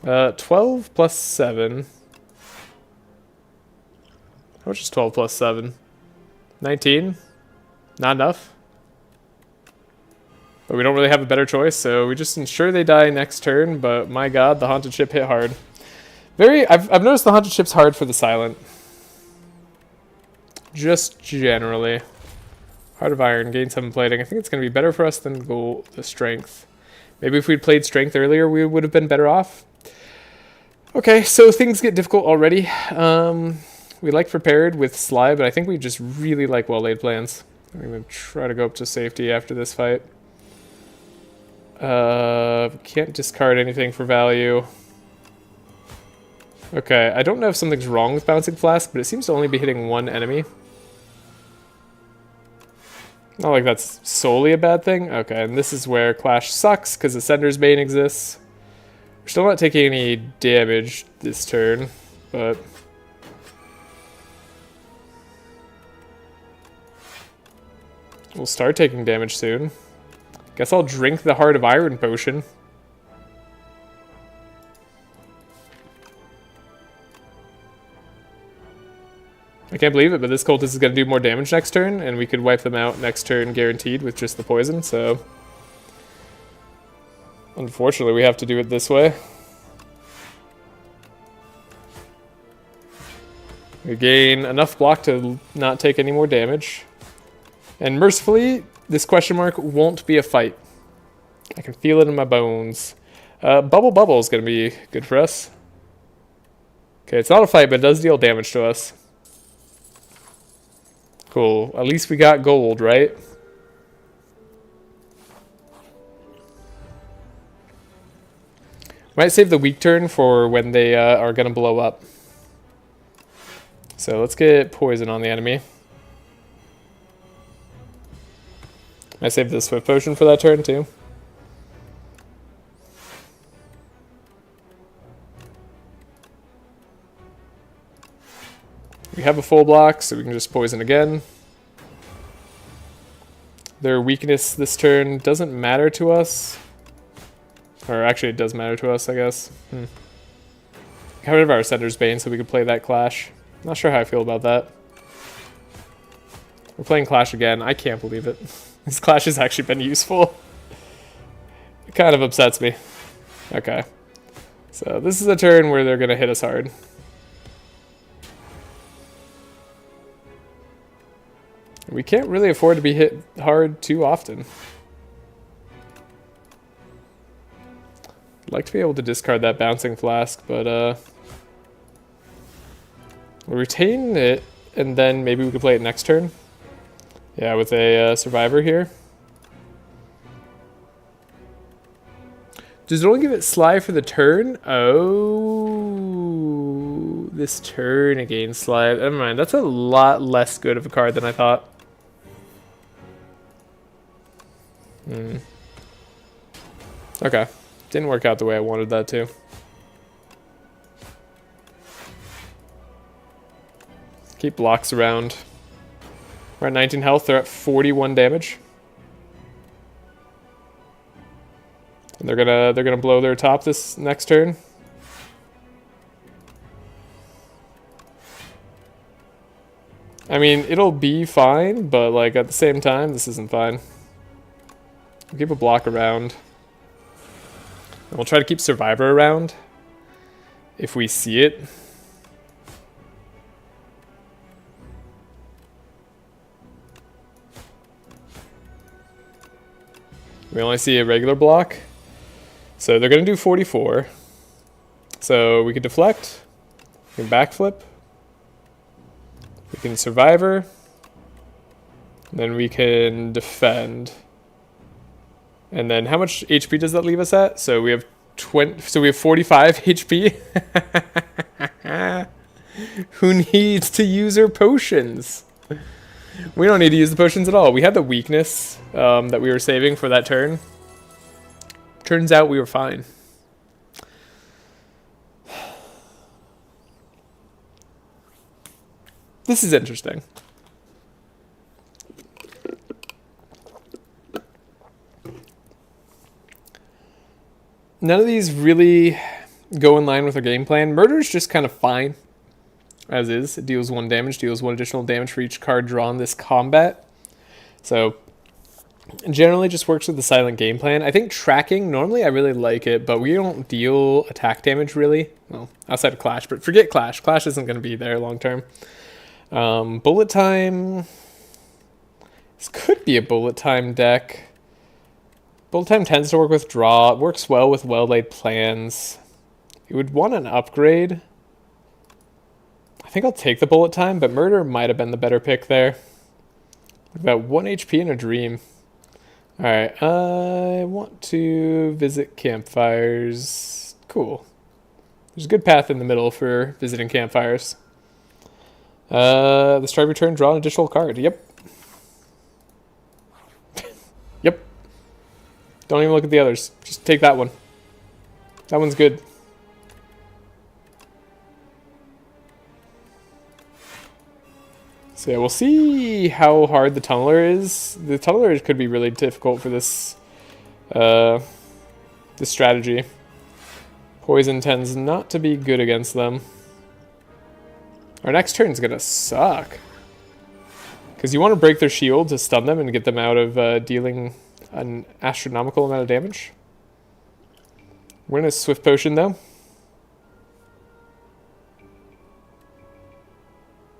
12 plus 7. How much is 12 plus 7? 19? Not enough. But we don't really have a better choice, so we just ensure they die next turn, but my god, the Haunted Ship hit hard. I've noticed the Haunted Ship's hard for the Silent. Just generally. Heart of Iron, gain 7 plating. I think it's going to be better for us than the Strength. Maybe if we'd played Strength earlier, we would have been better off. Okay, so things get difficult already. We like Prepared with Sly, but I think we just really like Well-Laid Plans. I'm going to try to go up to safety after this fight. Can't discard anything for value. Okay, I don't know if something's wrong with Bouncing Flask, but it seems to only be hitting 1 enemy. Not like that's solely a bad thing. Okay, and this is where Clash sucks, because Ascender's Bane exists. We're still not taking any damage this turn, but... we'll start taking damage soon. Guess I'll drink the Heart of Iron potion. I can't believe it, but this cultist is going to do more damage next turn, and we could wipe them out next turn guaranteed with just the poison, so... unfortunately, we have to do it this way. We gain enough block to not take any more damage. And mercifully, this question mark won't be a fight. I can feel it in my bones. Bubble is going to be good for us. Okay, it's not a fight, but it does deal damage to us. Cool. At least we got gold, right? Might save the weak turn for when they are going to blow up. So let's get poison on the enemy. I saved the swift potion for that turn too. We have a full block, so we can just poison again. Their weakness this turn doesn't matter to us. Or actually it does matter to us, I guess. Got rid of our Sender's Bane so we could play that Clash. Not sure how I feel about that. We're playing Clash again. I can't believe it. This Clash has actually been useful. It kind of upsets me. Okay. So this is a turn where they're going to hit us hard. We can't really afford to be hit hard too often. I'd like to be able to discard that Bouncing Flask, but we'll retain it, and then maybe we could play it next turn. Yeah, with a Survivor here. Does it only give it Sly for the turn? Oh, this turn again, Sly. Never mind, that's a lot less good of a card than I thought. Okay. Didn't work out the way I wanted that to. Keep blocks around. We're at 19 health. They're at 41 damage. And they're gonna blow their top this next turn. I mean, it'll be fine, but like at the same time, this isn't fine. We'll keep a block around. And we'll try to keep Survivor around if we see it. We only see a regular block. So they're going to do 44. So we can deflect. We can backflip. We can Survivor. Then we can defend. And then how much HP does that leave us at? So we have 20. So we have 45 HP. Who needs to use her potions? We don't need to use the potions at all. We had the weakness that we were saving for that turn. Turns out we were fine. This is interesting. None of these really go in line with our game plan. Murder's just kind of fine, as is. It deals 1 damage, deals 1 additional damage for each card drawn this combat. So, it generally just works with the silent game plan. I think tracking, normally I really like it, but we don't deal attack damage really. Well, outside of Clash, but forget Clash. Clash isn't going to be there long term. Bullet Time. This could be a Bullet Time deck. Bullet Time tends to work with draw. It works well with well-laid plans. You would want an upgrade. I think I'll take the Bullet Time, but Murder might have been the better pick there. About 1 HP in a Dream. Alright, I want to visit campfires. Cool. There's a good path in the middle for visiting campfires. The strike return, draw an additional card. Yep. Yep. Don't even look at the others. Just take that one. That one's good. So yeah, we'll see how hard the Tunneler is. The Tunneler could be really difficult for this this strategy. Poison tends not to be good against them. Our next turn is going to suck. Because you want to break their shield to stun them and get them out of dealing an astronomical amount of damage. We're going to Swift Potion though.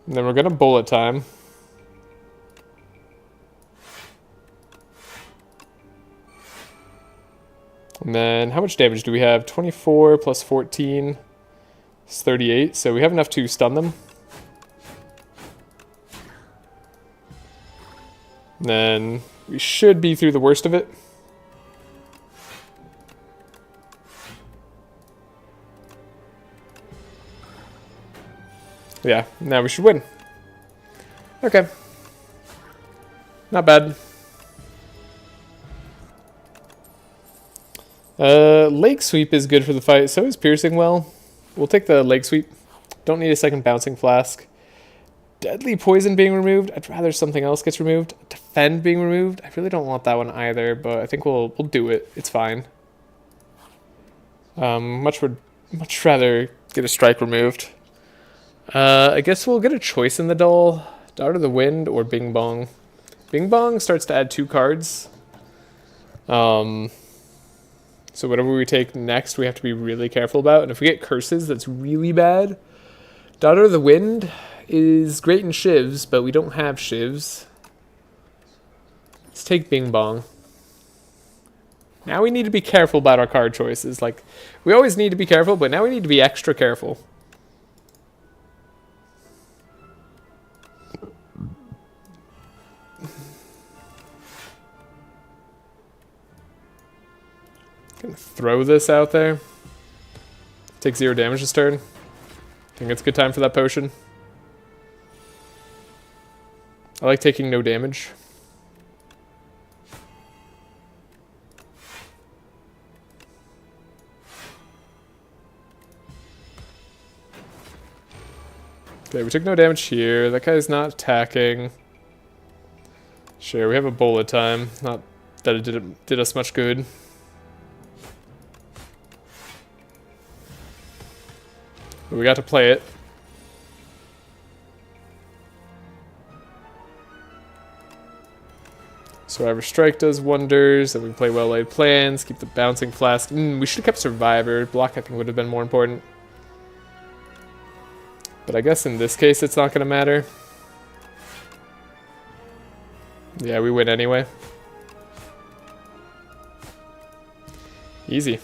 And then we're gonna bullet time. And then how much damage do we have? 24 plus 14 is 38. So we have enough to stun them. And then we should be through the worst of it. Yeah, now we should win. Okay. Not bad. Lake Sweep is good for the fight. So is Piercing Well. We'll take the Lake Sweep. Don't need a second Bouncing Flask. Deadly Poison being removed. I'd rather something else gets removed. Defend being removed. I really don't want that one either, but I think we'll do it. It's fine. Much rather get a strike removed. I guess we'll get a choice in the duel. Dart of the Wind or Bing Bong. Bing Bong starts to add 2 cards. So whatever we take next, we have to be really careful about. And if we get curses, that's really bad. Daughter of the Wind is great in shivs, but we don't have shivs. Let's take Bing Bong. Now we need to be careful about our card choices. Like, we always need to be careful, but now we need to be extra careful. Gonna throw this out there. Take 0 damage this turn. Think it's a good time for that potion. I like taking no damage. Okay, we took no damage here. That guy's not attacking. Sure, we have a bullet time. Not that it did us much good. But we got to play it. Survivor Strike does wonders, and we play Well Laid Plans, keep the Bouncing Flask. We should have kept Survivor. Block, I think, would have been more important. But I guess in this case, it's not going to matter. Yeah, we win anyway. Easy.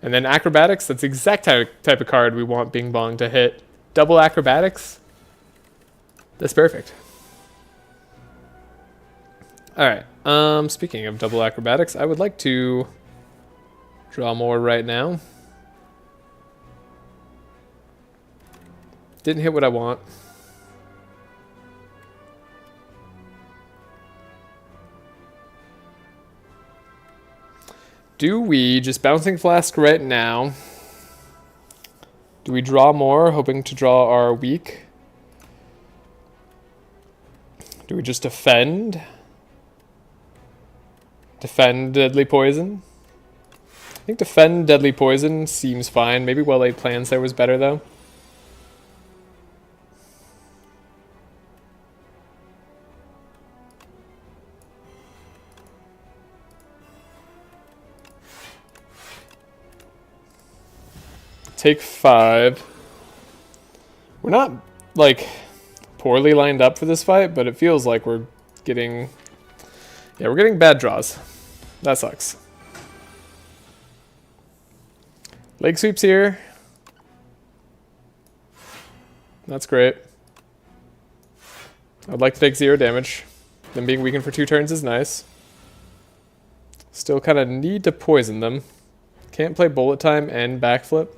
And then Acrobatics, that's the exact type of card we want Bing Bong to hit. Double Acrobatics. That's perfect. Alright, speaking of double Acrobatics, I would like to draw more right now. Didn't hit what I want. Do we just Bouncing Flask right now? Do we draw more, hoping to draw our weak? Do we just defend? Defend Deadly Poison? I think defend Deadly Poison seems fine. Maybe Well Laid Plans there was better though. Take 5. We're not, like, poorly lined up for this fight, but it feels like we're getting... Yeah, we're getting bad draws. That sucks. Leg Sweep's here. That's great. I'd like to take 0 damage. Them being weakened for 2 turns is nice. Still kind of need to poison them. Can't play Bullet Time and Backflip.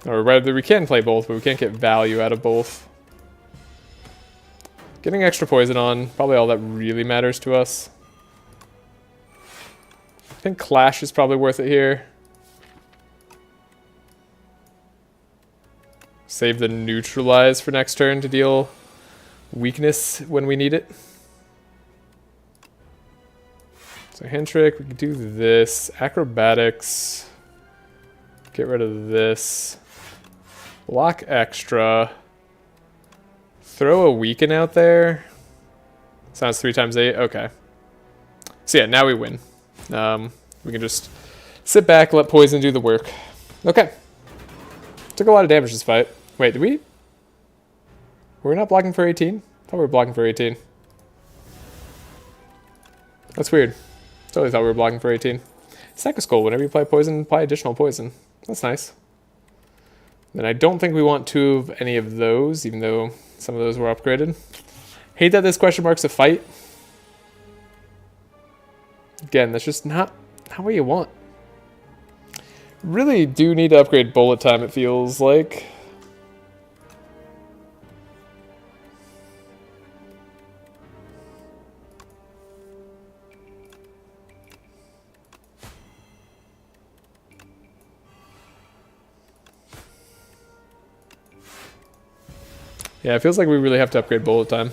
Or rather, we can play both, but we can't get value out of both. Getting extra poison on, probably all that really matters to us. I think Clash is probably worth it here. Save the Neutralize for next turn to deal weakness when we need it. So hand trick, we can do this. Acrobatics. Get rid of this. Block extra. Throw a weaken out there. Sounds 3 times 8. Okay. So yeah, now we win. We can just sit back, let poison do the work. Okay. Took a lot of damage this fight. Wait, did we? Were we not blocking for 18? I thought we were blocking for 18. That's weird. Totally thought we were blocking for 18. Stack a skull. Whenever you apply poison, apply additional poison. That's nice. Then I don't think we want 2 of any of those, even though some of those were upgraded. Hate that this question mark's a fight. Again, that's just not what you want. Really do need to upgrade bullet time, it feels like. Yeah, it feels like we really have to upgrade bullet time.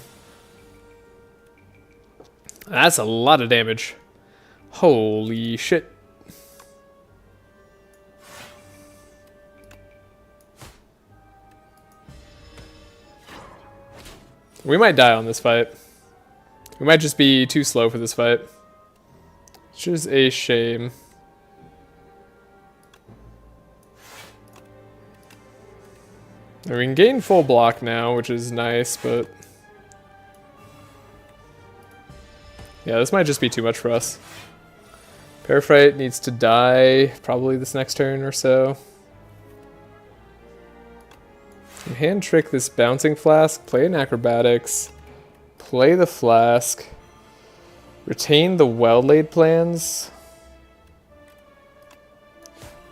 That's a lot of damage. Holy shit. We might die on this fight. We might just be too slow for this fight. Which is a shame. We can gain full block now, which is nice, but... yeah, this might just be too much for us. Paraphrite needs to die probably this next turn or so. Hand trick this bouncing flask, play an acrobatics, play the flask, retain the well-laid plans,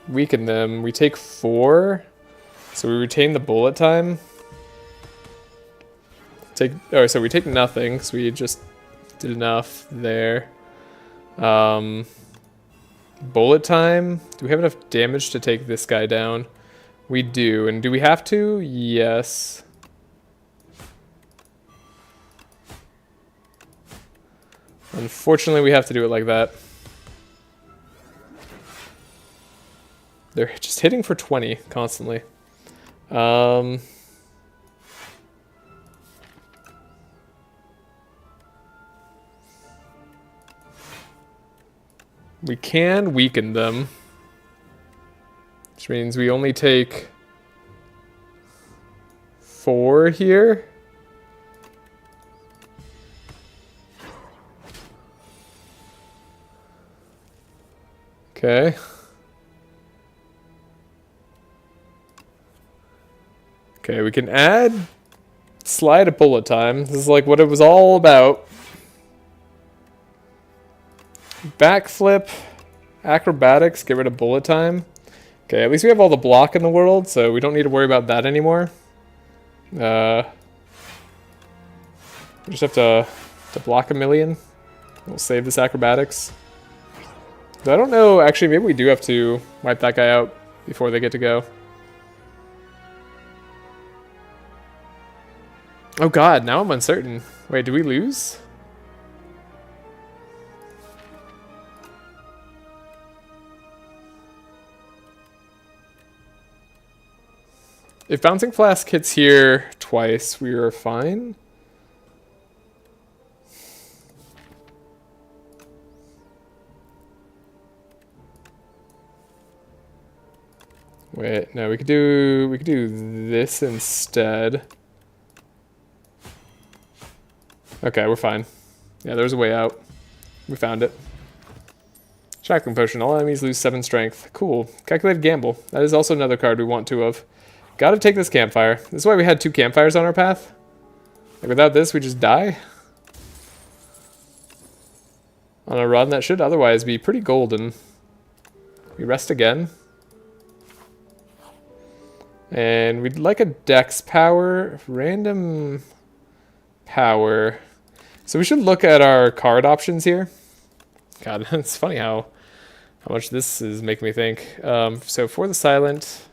weaken them. We take 4, so we retain the bullet time. So we take nothing, because we just did enough there. Bullet time. Do we have enough damage to take this guy down? We do. And do we have to? Yes. Unfortunately, we have to do it like that. They're just hitting for 20 constantly. We can weaken them, which means we only take 4 here. Okay. Okay, we can add slide a bullet time. This is like what it was all about. Backflip, acrobatics, get rid of bullet time. Okay, at least we have all the block in the world, so we don't need to worry about that anymore. We just have to block a million. We'll save this acrobatics. Though I don't know, actually, maybe we do have to wipe that guy out before they get to go. Oh god, now I'm uncertain. Wait, did we lose? If Bouncing Flask hits here twice, we are fine. Wait, no, we could do this instead. Okay, we're fine. Yeah, there's a way out. We found it. Shackling Potion. All enemies lose 7 strength. Cool. Calculated Gamble. That is also another card we want 2 of. Gotta take this campfire. This is why we had 2 campfires on our path. Like without this, we just die. On a run that should otherwise be pretty golden. We rest again. And we'd like a dex power. Random power. So we should look at our card options here. God, it's funny how much this is making me think. So for the silent...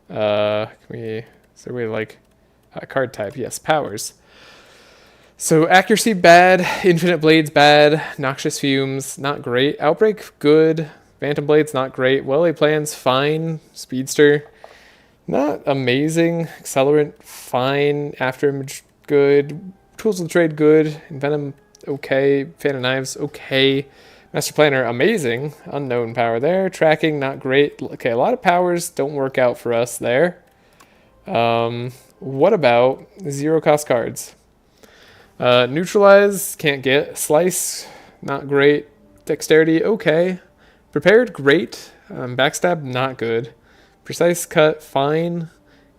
is there a way to like card type? Yes, powers. So accuracy bad, infinite blades bad, noxious fumes not great, outbreak good, phantom blades not great, well-laid plans fine, speedster not amazing, accelerant fine, afterimage good, tools of the trade good, envenom okay, fan of knives okay, Master Planner, amazing. Unknown power there. Tracking, not great. Okay, a lot of powers don't work out for us there. What about 0-cost cards? Neutralize, can't get. Slice, not great. Dexterity, okay. Prepared, great. Backstab, not good. Precise cut, fine.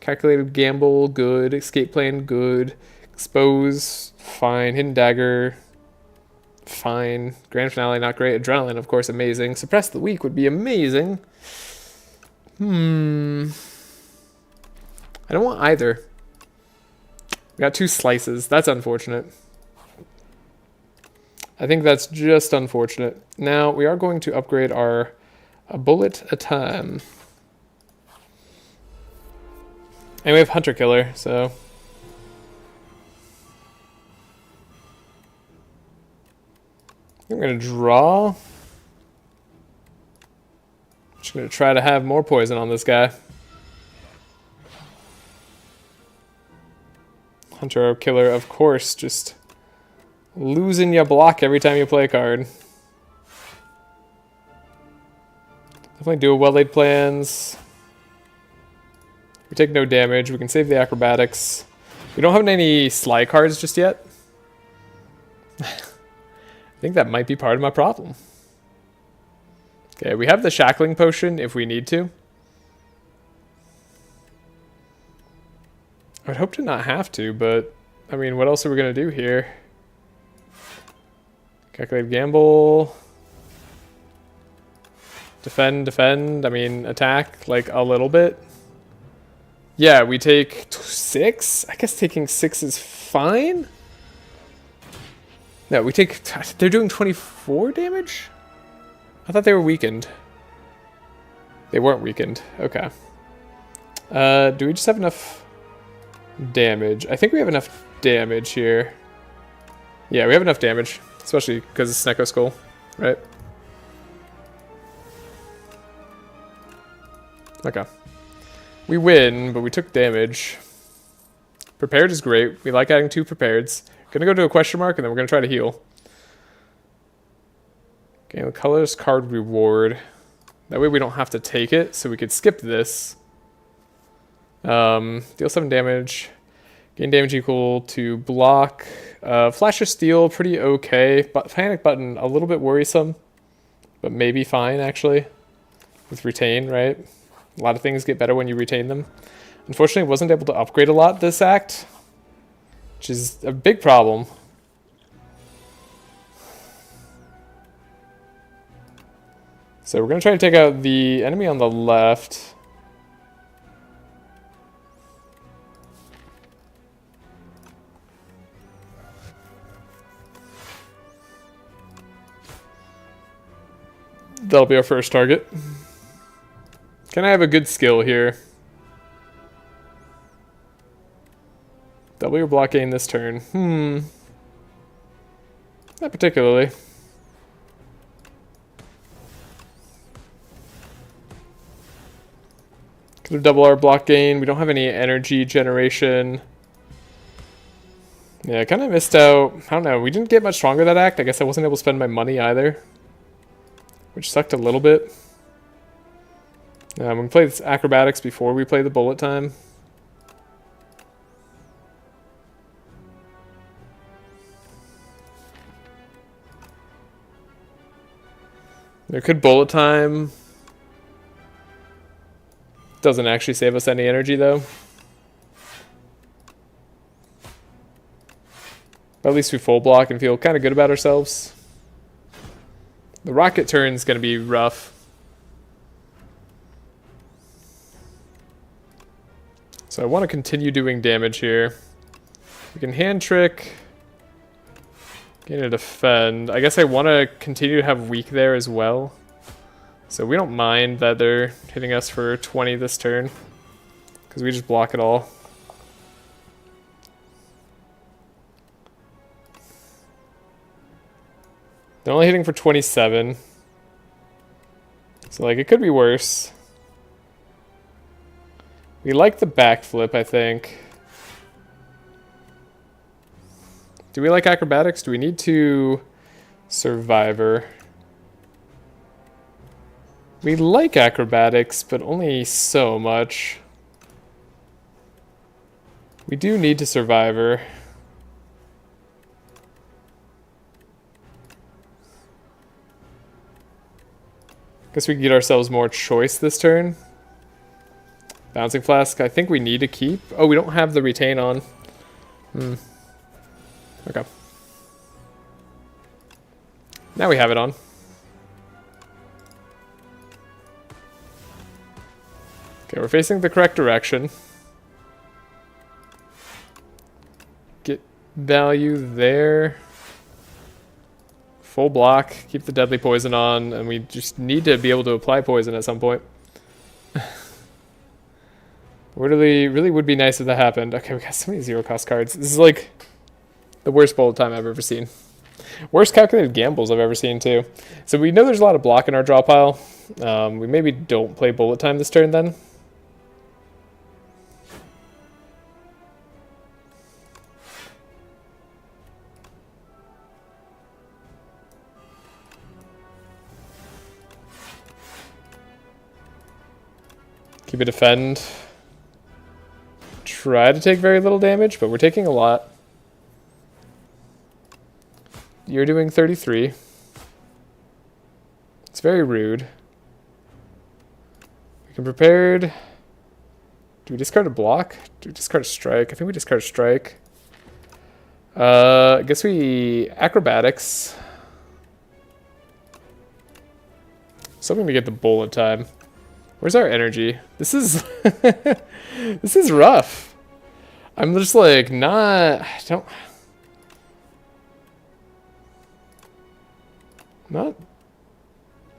Calculated gamble, good. Escape plan, good. Expose, fine. Hidden dagger, fine. Grand finale, not great. Adrenaline, of course, amazing. Suppress the weak would be amazing. I don't want either. We got 2 slices. That's unfortunate. I think that's just unfortunate. Now, we are going to upgrade our a bullet a time. And we have Hunter Killer, so... I'm going to draw. Just going to try to have more poison on this guy. Hunter Killer, of course, just losing your block every time you play a card. Definitely do a well-laid plans. We take no damage. We can save the acrobatics. We don't have any sly cards just yet. I think that might be part of my problem. Okay, we have the shackling potion if we need to. I would hope to not have to, but I mean, what else are we going to do here? Calculate gamble. Defend. I mean, attack like a little bit. Yeah, we take 6. I guess taking 6 is fine. No, we take... They're doing 24 damage? I thought they were weakened. They weren't weakened. Okay. Do we just have enough damage? I think we have enough damage here. Yeah, we have enough damage. Especially because it's Snecko Skull, right? Okay. We win, but we took damage. Prepared is great. We like adding 2 prepareds. Gonna go to a question mark, and then we're gonna try to heal. Gain the colors card reward. That way we don't have to take it, so we could skip this. Deal 7 damage. Gain damage equal to block. Flash of Steel, pretty okay. But Panic Button, a little bit worrisome. But maybe fine, actually. With Retain, right? A lot of things get better when you retain them. Unfortunately, wasn't able to upgrade a lot this act, which is a big problem. So we're going to try to take out the enemy on the left. That'll be our first target. Can I have a good skill here? Double your block gain this turn. Not particularly. Could have doubled our block gain. We don't have any energy generation. Yeah, I kind of missed out. I don't know. We didn't get much stronger that act. I guess I wasn't able to spend my money either, which sucked a little bit. We play this acrobatics before we play the bullet time. There could bullet time. Doesn't actually save us any energy though. But at least we full block and feel kind of good about ourselves. The rocket turn's going to be rough. So I want to continue doing damage here. We can hand trick. Gain a defend. I guess I want to continue to have weak there as well. So we don't mind that they're hitting us for 20 this turn, because we just block it all. They're only hitting for 27. So like it could be worse. We like the backflip, I think. Do we like acrobatics? Do we need to survivor? We like acrobatics, but only so much. We do need to survivor. Guess we can get ourselves more choice this turn. Bouncing Flask, I think we need to keep. Oh, we don't have the retain on. Okay. Now we have it on. Okay, we're facing the correct direction. Get value there. Full block, keep the deadly poison on, and we just need to be able to apply poison at some point. Really would be nice if that happened. Okay, we got so many zero cost cards. This is like the worst bullet time I've ever seen. Worst calculated gambles I've ever seen too. So we know there's a lot of block in our draw pile. We maybe don't play bullet time this turn then. Keep a defend. Try to take very little damage, but we're taking a lot. You're doing 33. It's very rude. We can prepared. Do we discard a block? Do we discard a strike? I think we discard a strike. I guess we acrobatics. Something to get the bullet time. Where's our energy? This is this is rough. I'm just like not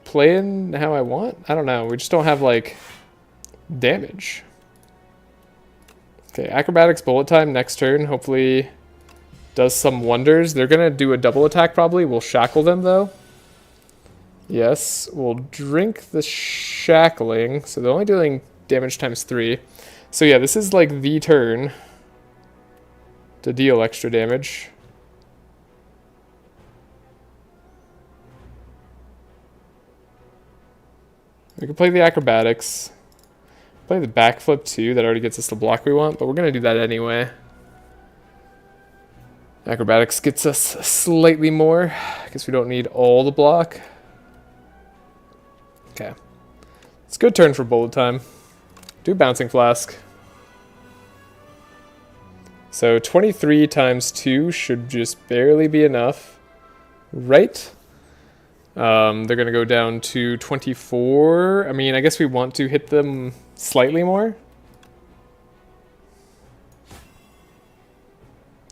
playing how I want. I don't know. We just don't have like damage. Okay, acrobatics bullet time next turn. Hopefully does some wonders. They're gonna do a double attack probably. We'll shackle them though. Yes, we'll drink the shackling. So they're only doing damage times 3. So yeah, this is like the turn to deal extra damage. We can play the acrobatics. Play the backflip too. That already gets us the block we want, but we're going to do that anyway. Acrobatics gets us slightly more. I guess we don't need all the block. Okay. It's a good turn for bullet time. Do Bouncing Flask. So 23 times 2 should just barely be enough. Right? They're going to go down to 24. I mean, I guess we want to hit them slightly more.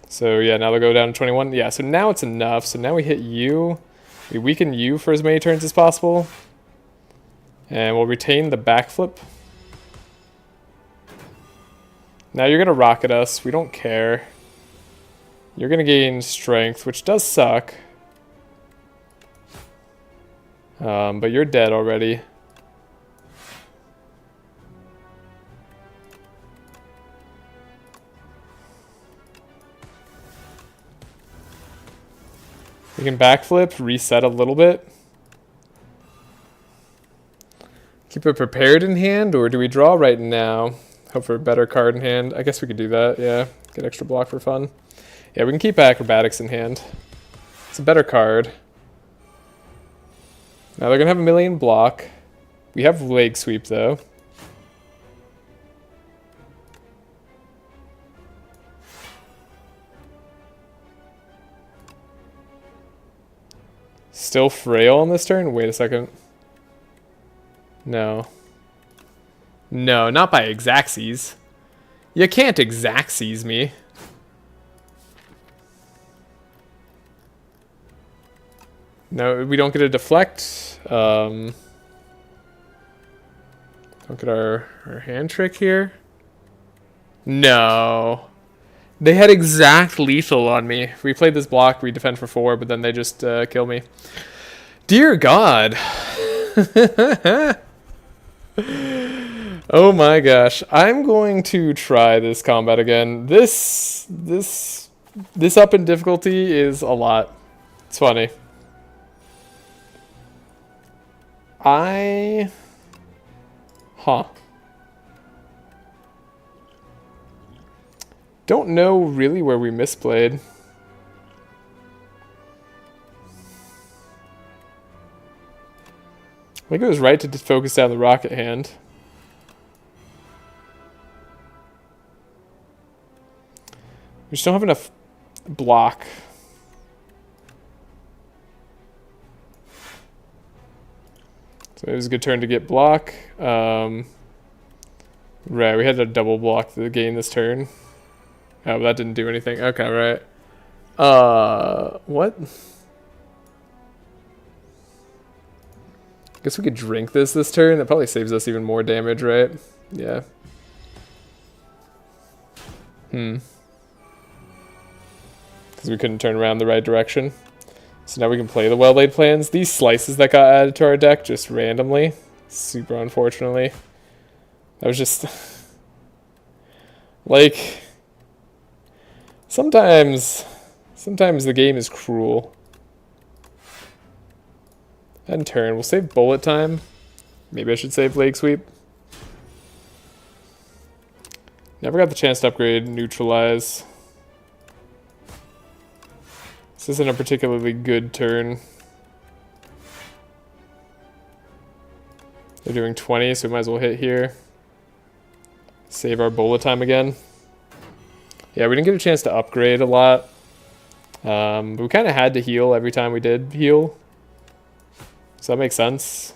So yeah, now they'll go down to 21. Yeah, so now it's enough. So now we hit you. We weaken you for as many turns as possible. And we'll retain the backflip. Now you're going to rocket us. We don't care. You're going to gain strength, which does suck. But you're dead already. We can backflip, reset a little bit. Keep it prepared in hand, or do we draw right now? Hope for a better card in hand. I guess we could do that, yeah. Get extra block for fun. Yeah, we can keep acrobatics in hand. It's a better card. Now they're going to have a million block. We have leg sweep, though. Still frail on this turn? Wait a second. No. No, not by Exacxes. You can't Exacxes me. No, we don't get a deflect. Don't get our hand trick here. No. They had exact lethal on me. If we played this block, we defend for 4, but then they just kill me. Dear God. Oh my gosh. I'm going to try this combat again. This up in difficulty is a lot. It's funny. Huh. Don't know really where we misplayed. I think it was right to just focus down the rocket hand. We just don't have enough block. So it was a good turn to get block. Right, we had to double block the game this turn. Oh, but that didn't do anything. Okay, right. What? Guess we could drink this turn. That probably saves us even more damage, right? Yeah. Because we couldn't turn around the right direction. So now we can play the well-laid plans. These slices that got added to our deck just randomly. Super unfortunately. That was just... like... Sometimes the game is cruel. And turn. We'll save bullet time. Maybe I should save leg sweep. Never got the chance to upgrade neutralize. This isn't a particularly good turn. They're doing 20, so we might as well hit here. Save our bullet time again. Yeah, we didn't get a chance to upgrade a lot. But we kind of had to heal every time we did heal. So that makes sense.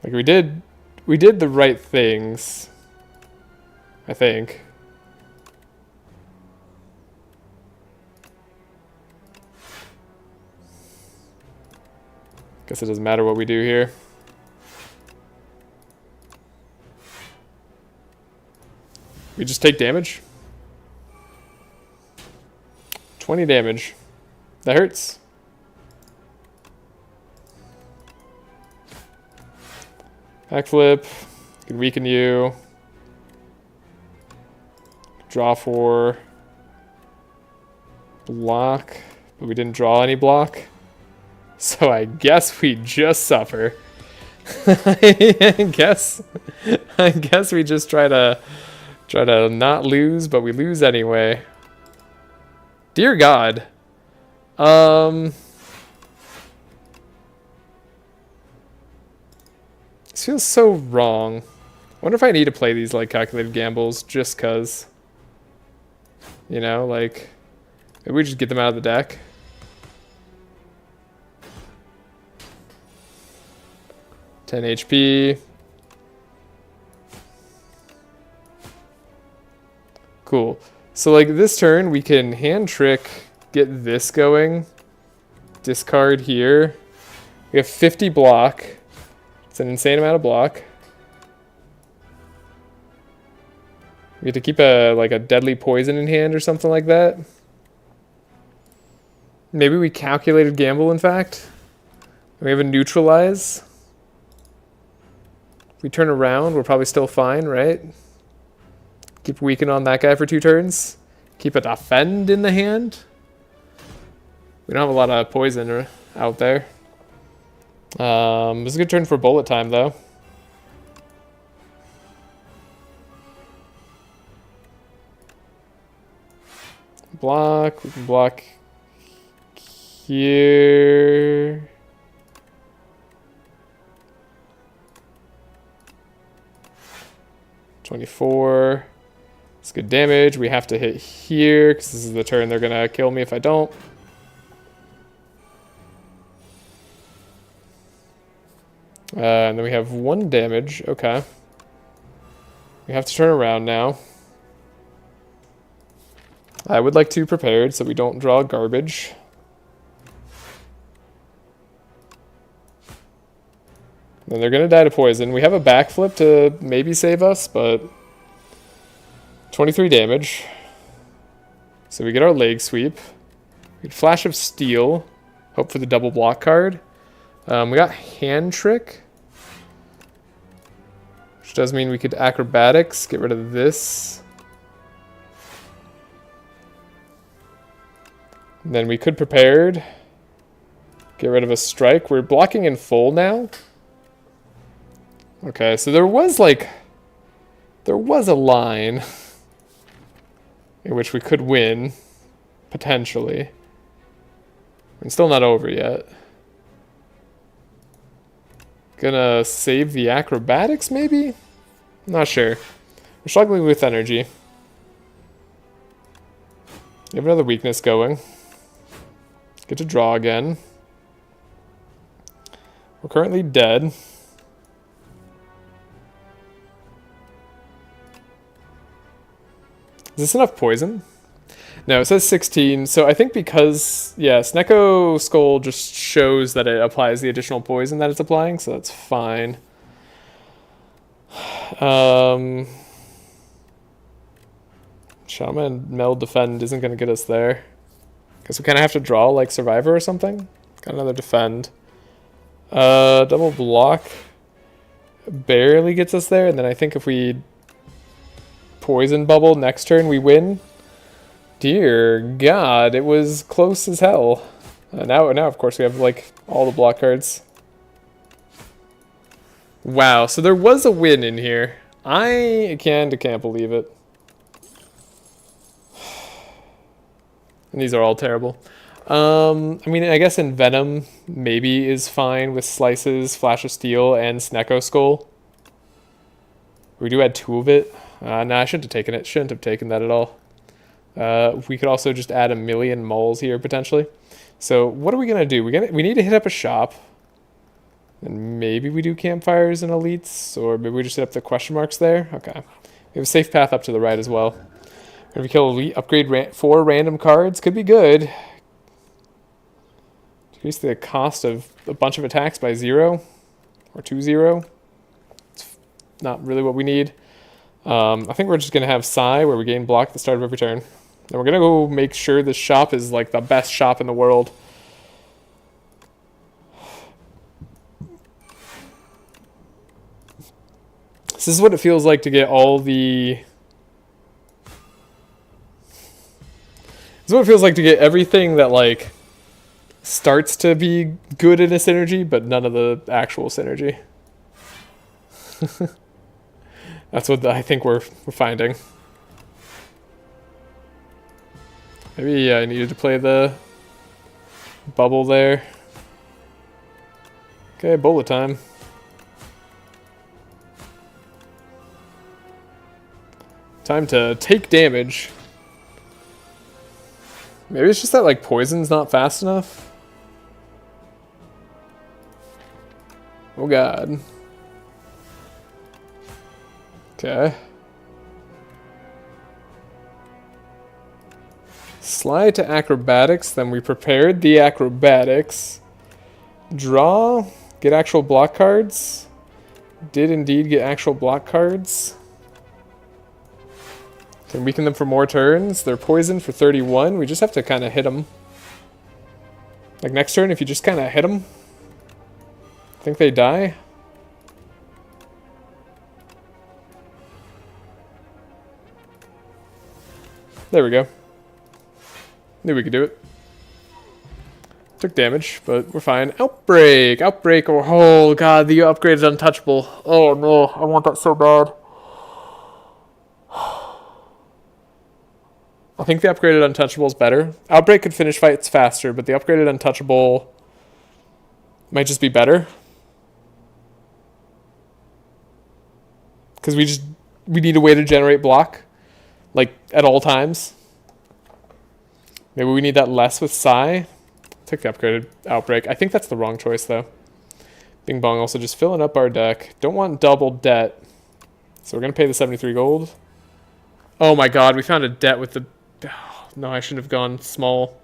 Like we did the right things, I think. Guess it doesn't matter what we do here. We just take damage. 20 damage. That hurts. Backflip. Can weaken you. Draw 4. Block. But we didn't draw any block. So I guess we just suffer. I guess we just try to not lose, but we lose anyway. Dear God. This feels so wrong. I wonder if I need to play these like calculated gambles just cause. You know, like maybe we just get them out of the deck. HP. Cool. So like this turn we can hand trick, get this going. Discard here. We have 50 block. It's an insane amount of block. We have to keep a deadly poison in hand or something like that. Maybe we calculated gamble in fact. We have a neutralize. If we turn around, we're probably still fine, right? Keep weaken on that guy for 2 turns. Keep a defend in the hand. We don't have a lot of poison out there. This is a good turn for bullet time, though. Block. We can block here. $24. It's good damage. We have to hit here because this is the turn they're gonna kill me if I don't. And then we have 1 damage. Okay. We have to turn around now. I would like to prepared so we don't draw garbage. Then they're gonna die to poison. We have a backflip to maybe save us, but 23 damage. So we get our leg sweep. We get Flash of Steel. Hope for the double block card. We got Hand Trick, which does mean we could Acrobatics, get rid of this. And then we could Prepared, get rid of a Strike. We're blocking in full now. Okay, so there was a line in which we could win, potentially. It's still not over yet. Gonna save the acrobatics, maybe? Not sure. We're struggling with energy. You have another weakness going. Get to draw again. We're currently dead. Is this enough poison? No, it says 16, so I think because, yeah, Snecko Skull just shows that it applies the additional poison that it's applying, so that's fine. Shaman Meld Defend isn't going to get us there. Guess we kind of have to draw like Survivor or something. Got another Defend. Double block barely gets us there, and then I think if we Poison Bubble next turn we win. Dear God, it was close as hell. Now of course we have like all the block cards. Wow, so there was a win in here. I can't believe it. And these are all terrible. I mean, I guess Envenom maybe is fine with Slices, Flash of Steel, and Snecko Skull. We do add 2 of it. No, I shouldn't have taken it. Shouldn't have taken that at all. We could also just add 1,000,000 moles here, potentially. So what are we going to do? We need to hit up a shop. And maybe we do campfires and elites. Or maybe we just hit up the question marks there. Okay. We have a safe path up to the right as well. If we kill elite, upgrade 4 random cards. Could be good. Decrease the cost of a bunch of attacks by 0. Or 2-0. It's not really what we need. I think we're just going to have Psy, where we gain block at the start of every turn. And we're going to go make sure this shop is like the best shop in the world. This is what it feels like to get all the... This is what it feels like to get everything that like starts to be good in a synergy, but none of the actual synergy. That's what I think we're finding. Maybe I needed to play the bubble there. Okay, bullet time. Time to take damage. Maybe it's just that like poison's not fast enough. Oh God. Okay. Slide to acrobatics, then we prepared the acrobatics. Draw, get actual block cards. Did indeed get actual block cards. Can weaken them for more turns. They're poisoned for 31. We just have to kind of hit them. Like next turn, if you just kind of hit them, I think they die. There we go. Knew we could do it. Took damage, but we're fine. Outbreak! Outbreak! Oh God, the upgrade is untouchable. Oh no, I want that so bad. I think the upgraded untouchable is better. Outbreak could finish fights faster, but the upgraded untouchable might just be better. Because we need a way to generate block. Like, at all times. Maybe we need that less with Psy. Take the upgraded Outbreak. I think that's the wrong choice, though. Bing Bong also just filling up our deck. Don't want double debt. So we're going to pay the 73 gold. Oh my God, we found a debt with the... Oh, no, I shouldn't have gone small.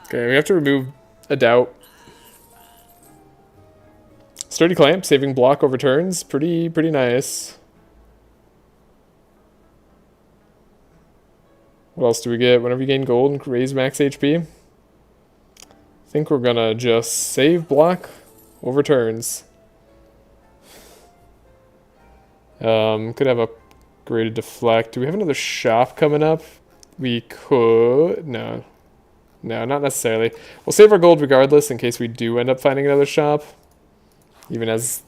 Okay, we have to remove a doubt. Sturdy Clamp, saving block over turns. Pretty nice. What else do we get? Whenever you gain gold and raise max HP. I think we're gonna just save block over turns. Could have Get ready to deflect. Do we have another shop coming up? We could. No. No, not necessarily. We'll save our gold regardless in case we do end up finding another shop. Even as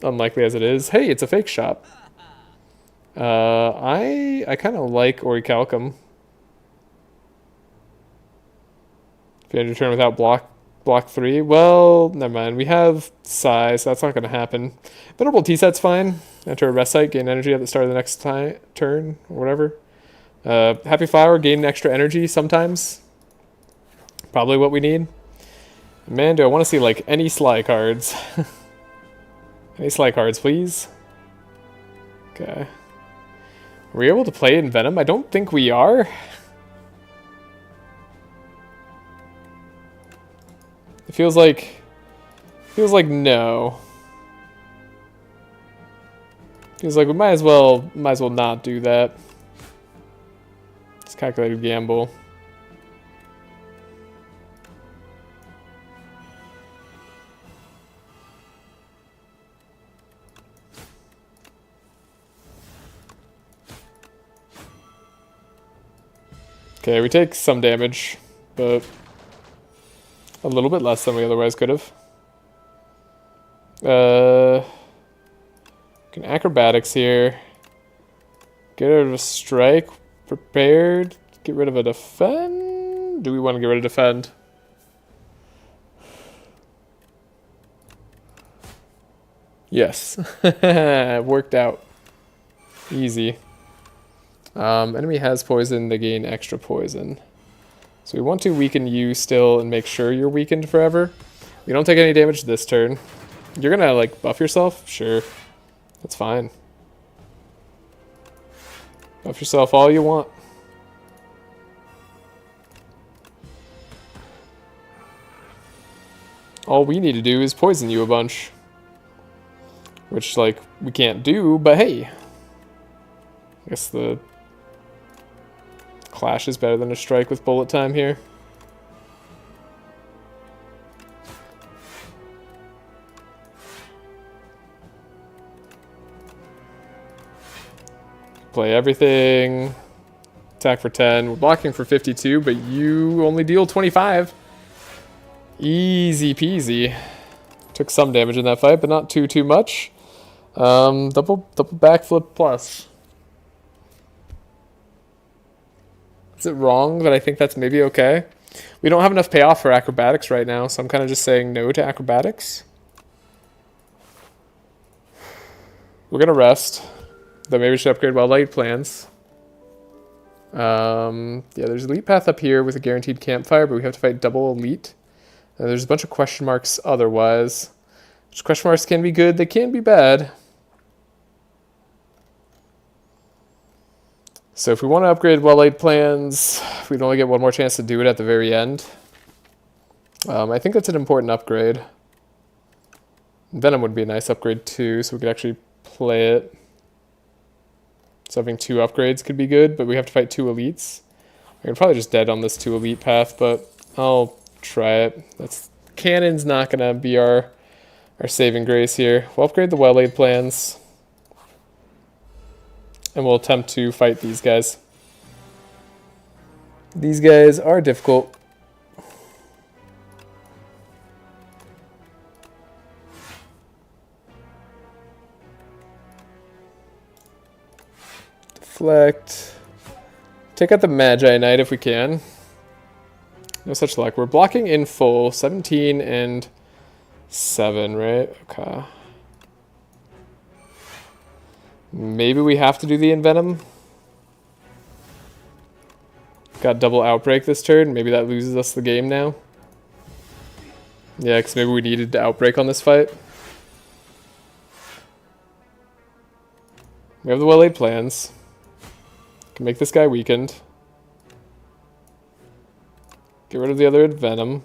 unlikely as it is. Hey, it's a fake shop. I kind of like Orichalcum. If you had to turn without block 3, well, never mind. We have size, so that's not going to happen. Venerable T-set's fine. Enter a rest site, gain energy at the start of the next turn, or whatever. Happy Flower, gain extra energy sometimes. Probably what we need. Man, do I want to see, like, any Sly cards. Any Sly cards, please. Okay. Are we able to play in Venom? I don't think we are. It feels like no. Feels like we might as well not do that. It's calculated gamble. Okay, we take some damage, but a little bit less than we otherwise could have. Can acrobatics here. Get rid of a strike. Prepared. Get rid of a defend. Do we want to get rid of defend? Yes. Worked out. Easy. Enemy has poison, they gain extra poison. So we want to weaken you still and make sure you're weakened forever. You don't take any damage this turn. You're gonna, like, buff yourself? Sure. That's fine. Buff yourself all you want. All we need to do is poison you a bunch. Which, like, we can't do, but hey. I guess the Clash is better than a strike with bullet time here. Play everything. Attack for 10. We're blocking for 52, but you only deal 25. Easy peasy. Took some damage in that fight, but not too much. Double backflip plus. Is it wrong that I think that's maybe okay? We don't have enough payoff for acrobatics right now, so I'm kind of just saying no to acrobatics. We're going to rest. Then maybe we should upgrade well-laid plans. Yeah, there's elite path up here with a guaranteed campfire, but we have to fight double elite. There's a bunch of question marks otherwise. Which question marks can be good, they can be bad. So if we want to upgrade well-laid plans, we'd only get one more chance to do it at the very end. I think that's an important upgrade. Venom would be a nice upgrade too, so we could actually play it. So having 2 upgrades could be good, but we have to fight 2 elites. I could probably just dead on this 2 elite path, but I'll try it. Cannon's not going to be our saving grace here. We'll upgrade the well-laid plans. And we'll attempt to fight these guys. These guys are difficult. Deflect. Take out the Magi Knight if we can. No such luck. We're blocking in full. 17 and 7, right? Okay. Maybe we have to do the Envenom. Got double Outbreak this turn. Maybe that loses us the game now. Yeah, because maybe we needed to Outbreak on this fight. We have the well-laid plans. Can make this guy weakened. Get rid of the other Venom.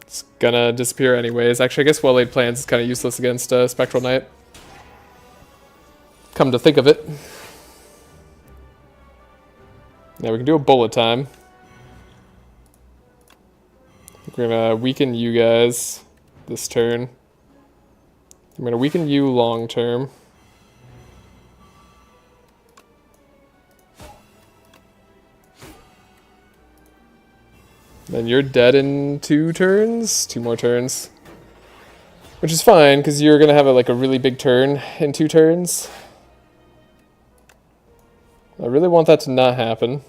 It's gonna disappear anyways. Actually, I guess well-laid plans is kind of useless against Spectral Knight. Come to think of it. Yeah, we can do a bullet time. We're gonna weaken you guys this turn. I'm gonna weaken you long term. Then you're dead in 2 turns. 2 more turns. Which is fine, because you're gonna have like a really big turn in 2 turns. I really want that to not happen.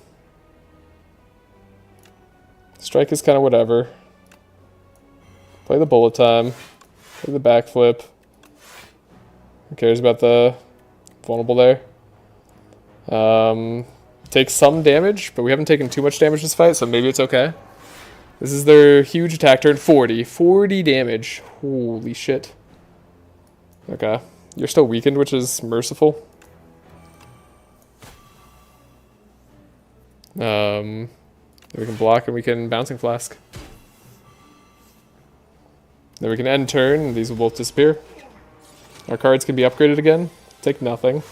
Strike is kind of whatever. Play the bullet time. Play the backflip. Who cares about the vulnerable there? Take some damage, but we haven't taken too much damage this fight, so maybe it's okay. This is their huge attack turn. 40. 40 damage. Holy shit. Okay. You're still weakened, which is merciful. We can block and we can Bouncing Flask. Then we can end turn, and these will both disappear. Our cards can be upgraded again. Take nothing.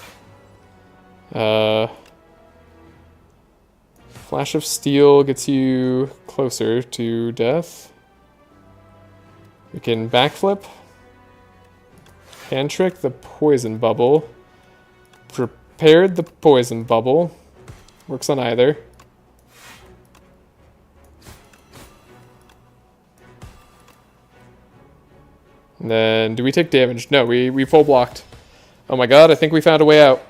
Flash of Steel gets you closer to death. We can backflip. Hand trick the poison bubble. Prepared the poison bubble. Works on either. And then, do we take damage? No, we full blocked. Oh my god, I think we found a way out.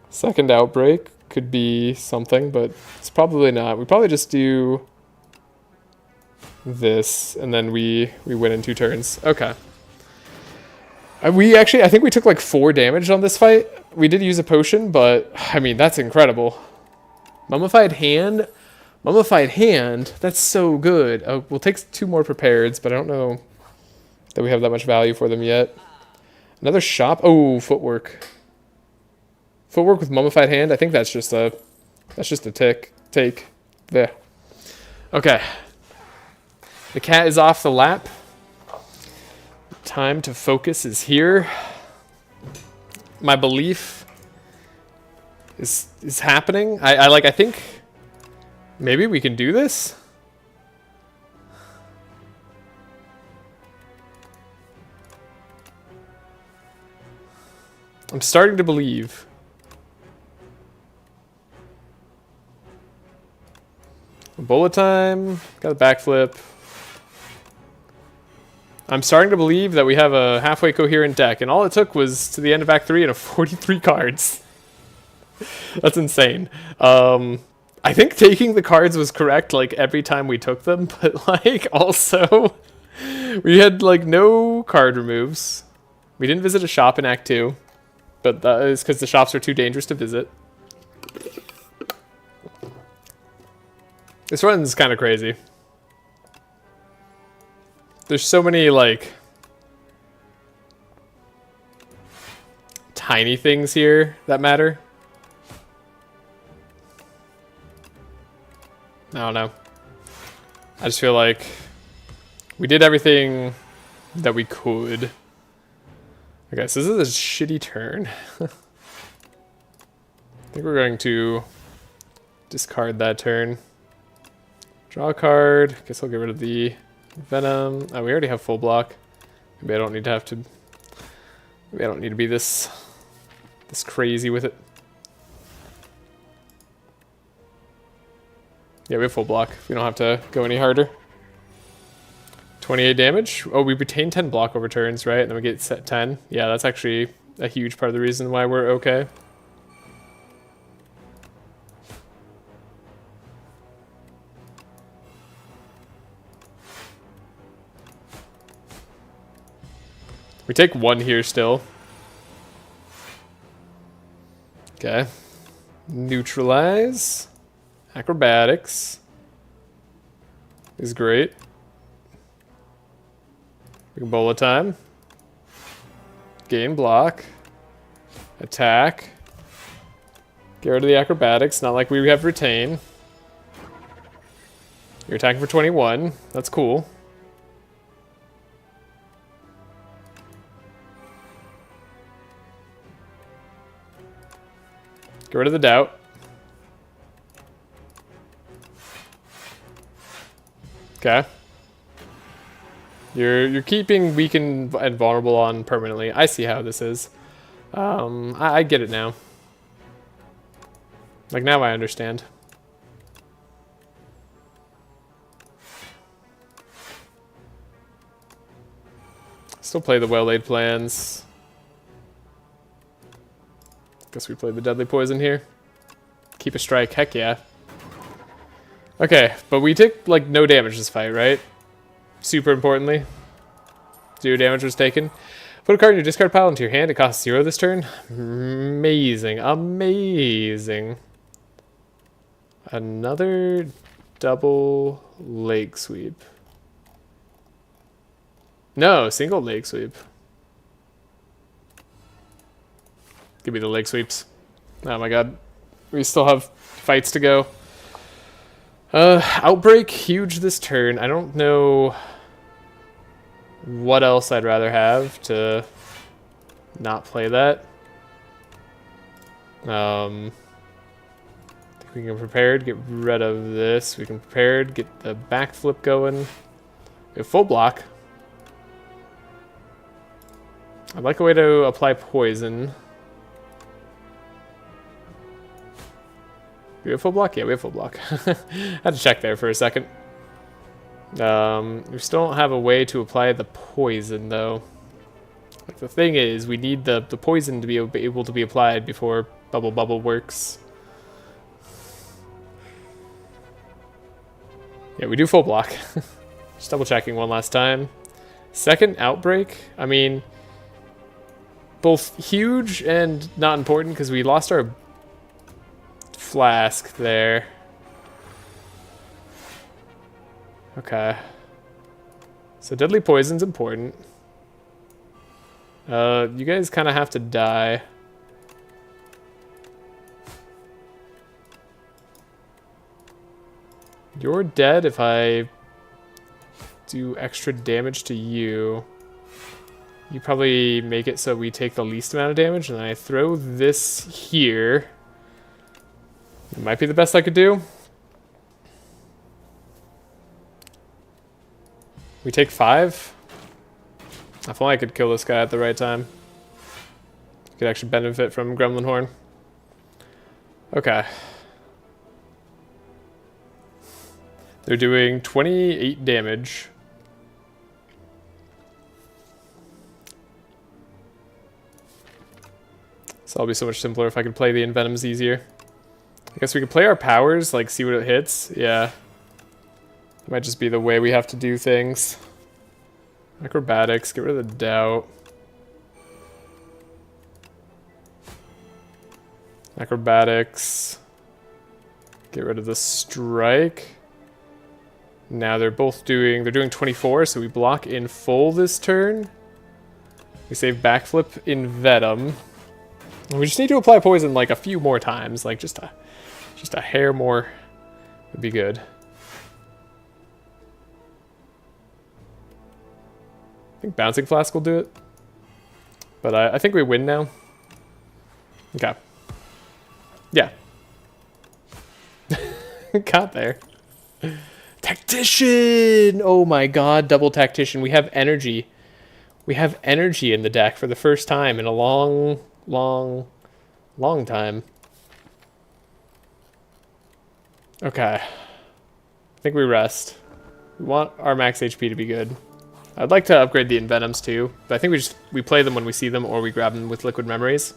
Second outbreak could be something, but it's probably not. We probably just do this, and then we win in 2 turns. Okay. I think we took like 4 damage on this fight. We did use a potion, but I mean, that's incredible. Mummified hand? Mummified hand? That's so good. Oh, we'll take 2 more prepareds, but I don't know that we have that much value for them yet. Another shop? Oh, footwork. Footwork with mummified hand? I think that's just a take. There. Okay. The cat is off the lap. Time to focus is here. My belief is happening. I think maybe we can do this. I'm starting to believe. Bullet time. Got a backflip. I'm starting to believe that we have a halfway coherent deck, and all it took was to the end of Act 3 and a 43 cards. That's insane. I think taking the cards was correct, like, every time we took them, but, like, also, we had, like, no card removes. We didn't visit a shop in Act 2, but that is because the shops are too dangerous to visit. This run's kind of crazy. There's so many, like, tiny things here that matter. I don't know. I just feel like we did everything that we could. Okay, so this is a shitty turn. I think we're going to discard that turn. Draw a card. Guess I'll get rid of the Venom. Oh, we already have full block. Maybe I don't need to have to. Maybe I don't need to be this crazy with it. Yeah, we have full block. We don't have to go any harder. 28 damage. Oh, we retain 10 block over turns, right? And then we get set 10. Yeah, that's actually a huge part of the reason why we're okay. We take 1 here still. Okay. Neutralize. Acrobatics is great. We can bullet time. Gain block. Attack. Get rid of the acrobatics. Not like we have retain. You're attacking for 21. That's cool. Get rid of the doubt. Okay. You're keeping weakened and vulnerable on permanently. I see how this is. I get it now. Like, now I understand. Still play the well-laid plans. Guess we play the deadly poison here. Keep a strike, heck yeah. Okay, but we took, like, no damage this fight, right? Super importantly. 0 damage was taken. Put a card in your discard pile into your hand. It costs 0 this turn. Amazing. Amazing. Another double leg sweep. No, single leg sweep. Give me the leg sweeps. Oh my god. We still have fights to go. Outbreak, huge this turn. I don't know what else I'd rather have to not play that. I think we can prepared, get rid of this. We can prepared, get the backflip going. We have full block. I'd like a way to apply poison. Do we have full block? Yeah, we have full block. I had to check there for a second. We still don't have a way to apply the poison, though. Like, the thing is, we need the poison to be able to be applied before Bubble works. Yeah, we do full block. Just double checking one last time. Second outbreak, I mean, both huge and not important because we lost our flask there. Okay. So deadly poison's important. You guys kind of have to die. You're dead if I do extra damage to you. You probably make it so we take the least amount of damage, and then I throw this here. It might be the best I could do. We take 5. If only I could kill this guy at the right time. Could actually benefit from Gremlin Horn. Okay. They're doing 28 damage. So it'll be so much simpler if I could play the Envenoms easier. I guess we could play our powers, like see what it hits. Yeah. That might just be the way we have to do things. Acrobatics, get rid of the doubt. Acrobatics. Get rid of the strike. Now they're doing 24, so we block in full this turn. We save backflip in Venom. And we just need to apply poison like a few more times, like just a hair more would be good. I think Bouncing Flask will do it. But I think we win now. Okay. Yeah. Got there. Tactician! Oh my god, double Tactician. We have energy. We have energy in the deck for the first time in a long time. Okay. I think we rest. We want our max HP to be good. I'd like to upgrade the Envenoms too, but I think we play them when we see them or we grab them with Liquid Memories.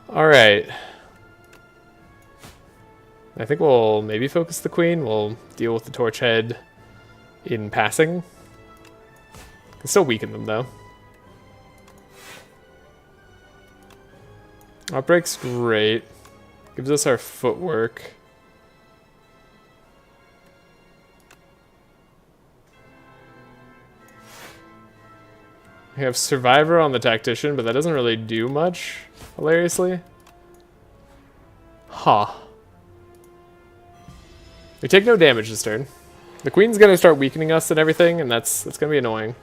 Alright. I think we'll maybe focus the Queen. We'll deal with the Torch Head in passing. Can still weaken them though. Outbreak's great. Gives us our footwork. We have Survivor on the Tactician, but that doesn't really do much, hilariously. Huh. We take no damage this turn. The Queen's gonna start weakening us and everything, and that's gonna be annoying.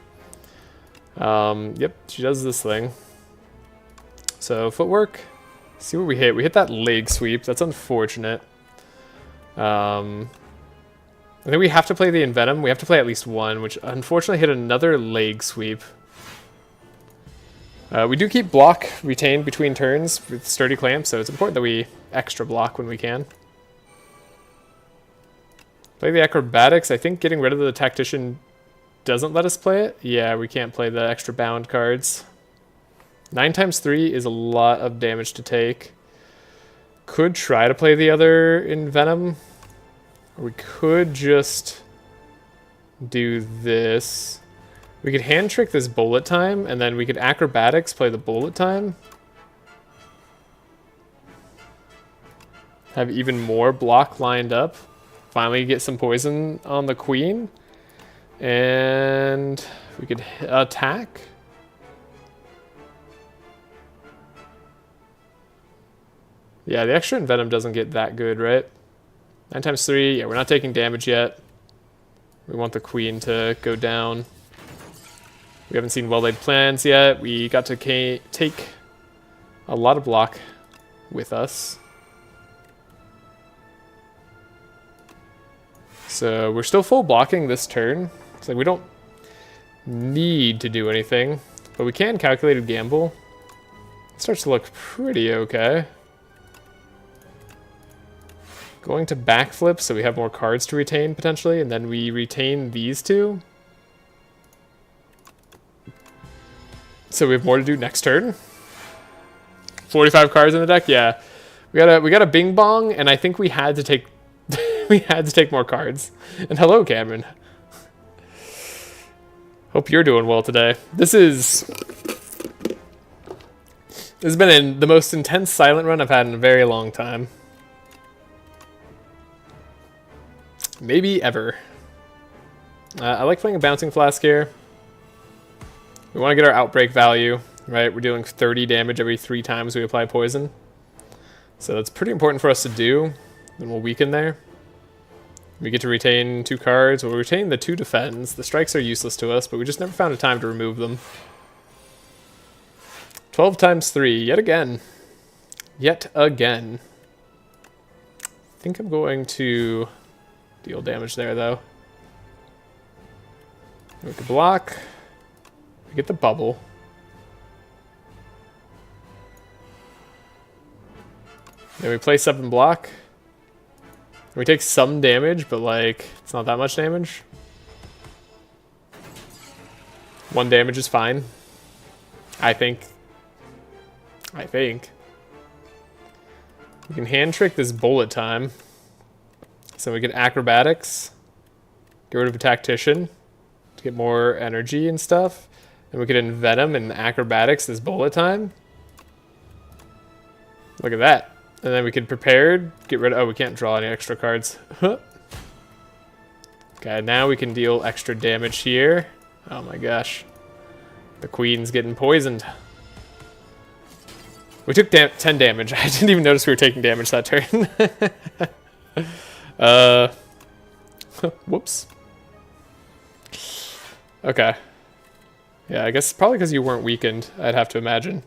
Yep, she does this thing. So, footwork. See what we hit. We hit that leg sweep. That's unfortunate. I think we have to play the Envenom. We have to play at least one, which unfortunately hit another leg sweep. We do keep block retained between turns with Sturdy Clamp, so it's important that we extra block when we can. Play the Acrobatics. I think getting rid of the Tactician doesn't let us play it. Yeah, we can't play the extra bound cards. 9 times 3 is a lot of damage to take. Could try to play the other Envenom. Or we could just do this. We could hand trick this Bullet Time, and then we could Acrobatics play the Bullet Time. Have even more block lined up. Finally get some poison on the Queen. And we could attack. Yeah, the extra Envenom doesn't get that good, right? 9 times 3, yeah, we're not taking damage yet. We want the Queen to go down. We haven't seen well-laid plans yet. We got to take a lot of block with us. So we're still full blocking this turn. It's like we don't need to do anything, but we can Calculated Gamble. It starts to look pretty okay. Going to backflip so we have more cards to retain potentially, and then we retain these two. So we have more to do next turn. 45 cards in the deck, yeah. We got a Bing Bong, and I think we had to take we had to take more cards. And hello, Cameron. Hope you're doing well today. This has been the most intense silent run I've had in a very long time. Maybe ever. I like playing a Bouncing Flask here. We want to get our Outbreak value, right? We're dealing 30 damage every 3 times we apply poison. So that's pretty important for us to do. Then we'll weaken there. We get to retain 2 cards. We'll retain the 2 defends. The strikes are useless to us, but we just never found a time to remove them. 12 times 3, yet again. Yet again. I think I'm going to deal damage there, though. We can block. We get the bubble. Then we place up and block. We take some damage, but like, it's not that much damage. 1 damage is fine. I think. We can hand trick this Bullet Time. So we get Acrobatics. Get rid of a Tactician to get more energy and stuff. And we could Envenom and Acrobatics this Bullet Time. Look at that. And then we could Prepared, get rid of... Oh, we can't draw any extra cards. Okay, now we can deal extra damage here. Oh my gosh. The Queen's getting poisoned. We took 10 damage. I didn't even notice we were taking damage that turn. Whoops. Okay. Yeah, I guess probably because you weren't weakened, I'd have to imagine.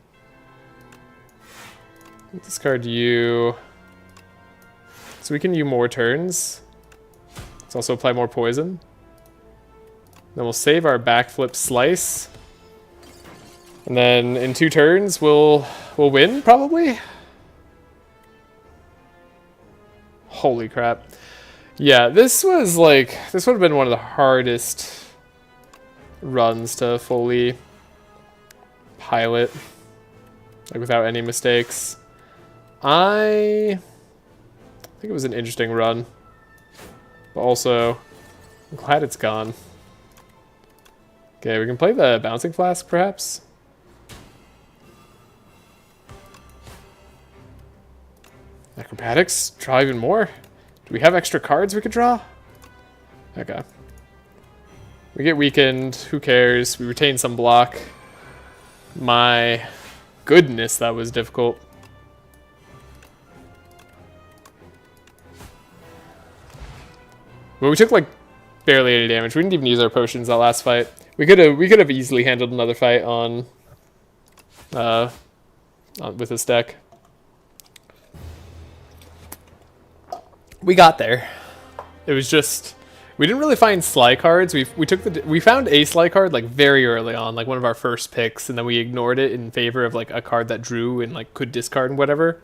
Discard you. So we can use more turns. Let's also apply more poison. Then we'll save our backflip slice. And then in 2 turns, we'll win, probably? Holy crap. Yeah, this would have been one of the hardest runs to fully pilot. Like, without any mistakes. I think it was an interesting run. But also, I'm glad it's gone. Okay, we can play the Bouncing Flask, perhaps? Acrobatics? Draw even more? Do we have extra cards we could draw? Okay. We get weakened. Who cares? We retain some block. My goodness, that was difficult. But we took like barely any damage. We didn't even use our potions that last fight. We could have easily handled another fight on with this deck. We got there. It was just we didn't really find Sly cards. We found a Sly card like very early on, like one of our first picks, and then we ignored it in favor of like a card that drew and like could discard and whatever,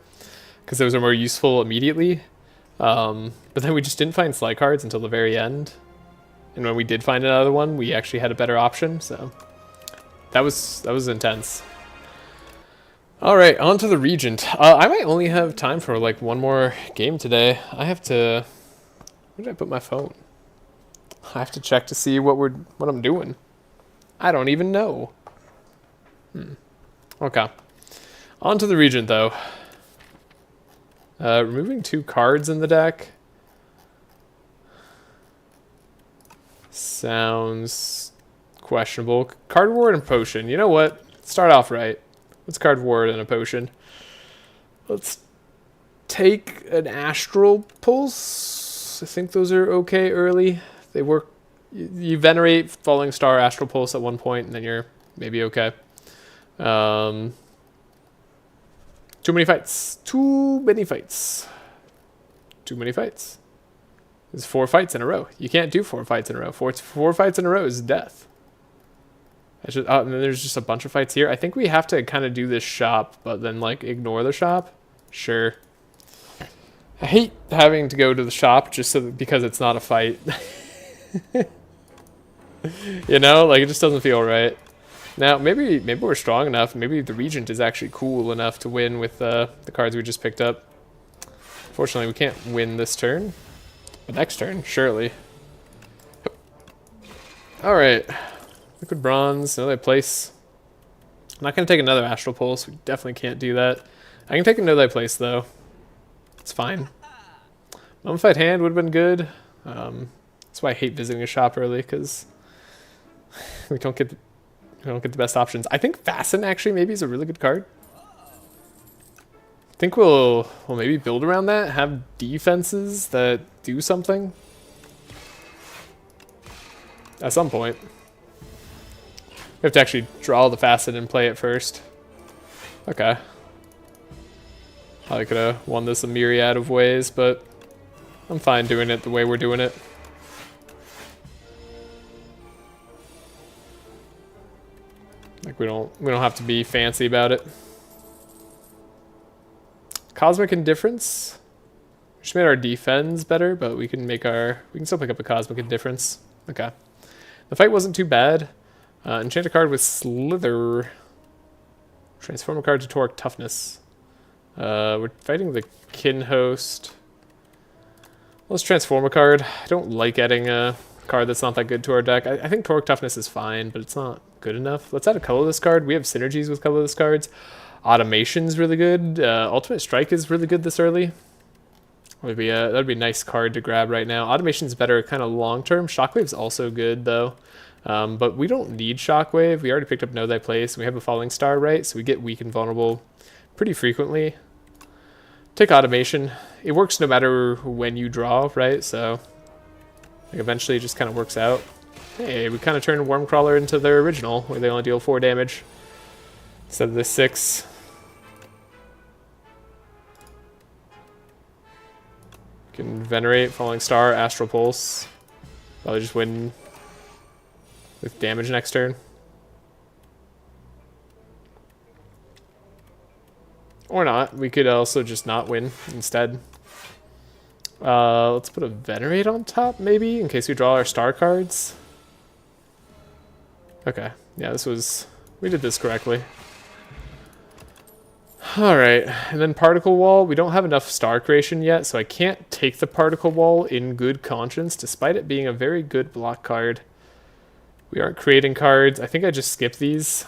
because those are more useful immediately. But then we just didn't find Sly cards until the very end, and when we did find another one, we actually had a better option. So that was intense. All right, on to the Regent. I might only have time for like one more game today. I have to. Where did I put my phone? I have to check to see what I'm doing. I don't even know. Okay. On to the Regent though. Removing 2 cards in the deck sounds questionable. Card Ward and Potion. You know what? Start off right. What's Card Ward and a Potion? Let's take an Astral Pulse. I think those are okay early. They work. You venerate Falling Star, Astral Pulse at one point, and then you're maybe okay. Too many fights. Too many fights. Too many fights. There's 4 fights in a row. You can't do 4 fights in a row. Four fights in a row is death. And then there's just a bunch of fights here. I think we have to kind of do this shop, but then like ignore the shop. Sure. I hate having to go to the shop just because it's not a fight. You know, like it just doesn't feel right. Now maybe we're strong enough. Maybe the Regent is actually cool enough to win with the cards we just picked up. Fortunately, we can't win this turn. But next turn, surely. All right. Liquid Bronze, another place. I'm not going to take another Astral Pulse. We definitely can't do that. I can take another place, though. It's fine. Mummified Hand would have been good. That's why I hate visiting a shop early, because we don't get the best options. I think Fasten, actually, maybe is a really good card. I think we'll maybe build around that. Have defenses that do something. At some point. We have to actually draw the Facet and play it first. Okay. Probably could have won this a myriad of ways, but I'm fine doing it the way we're doing it. Like we don't have to be fancy about it. Cosmic Indifference. We just made our defense better, but we can still pick up a Cosmic Indifference. Okay. The fight wasn't too bad. Enchant a card with Slither. Transform a card to Torque Toughness. We're fighting the Kin Host. Let's transform a card. I don't like adding a card that's not that good to our deck. I think Torque Toughness is fine, but it's not good enough. Let's add a colorless card. We have synergies with colorless cards. Automation's really good. Ultimate Strike is really good this early. That'd be a nice card to grab right now. Automation's better kind of long term. Shockwave's also good though. But we don't need Shockwave. We already picked up Know Thy Place. We have a Falling Star, right? So we get weak and vulnerable pretty frequently. Take Automation. It works no matter when you draw, right? So like eventually it just kind of works out. Hey, we kind of turned Wormcrawler into their original, where they only deal 4 damage instead of the 6. Can Venerate, Falling Star, Astral Pulse. Probably just win with damage next turn. Or not. We could also just not win instead. Let's put a Venerate on top, maybe, in case we draw our star cards. Okay. Yeah, we did this correctly. Alright, and then Particle Wall. We don't have enough star creation yet, so I can't take the Particle Wall in good conscience, despite it being a very good block card. We aren't creating cards. I think I just skipped these.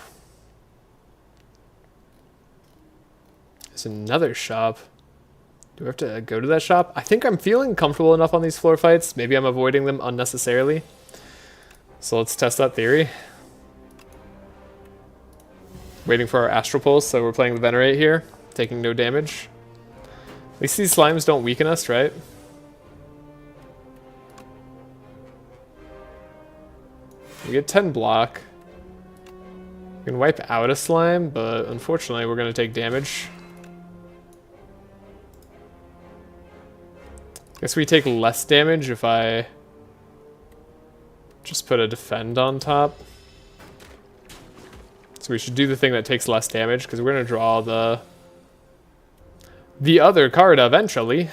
There's another shop. Do we have to go to that shop? I think I'm feeling comfortable enough on these floor fights. Maybe I'm avoiding them unnecessarily. So let's test that theory. Waiting for our Astral Pulse, so we're playing the Venerate here, taking no damage. At least these slimes don't weaken us, right? We get 10 block. We can wipe out a slime, but unfortunately we're going to take damage. Guess we take less damage if I just put a defend on top. So we should do the thing that takes less damage, because we're going to draw the other card eventually.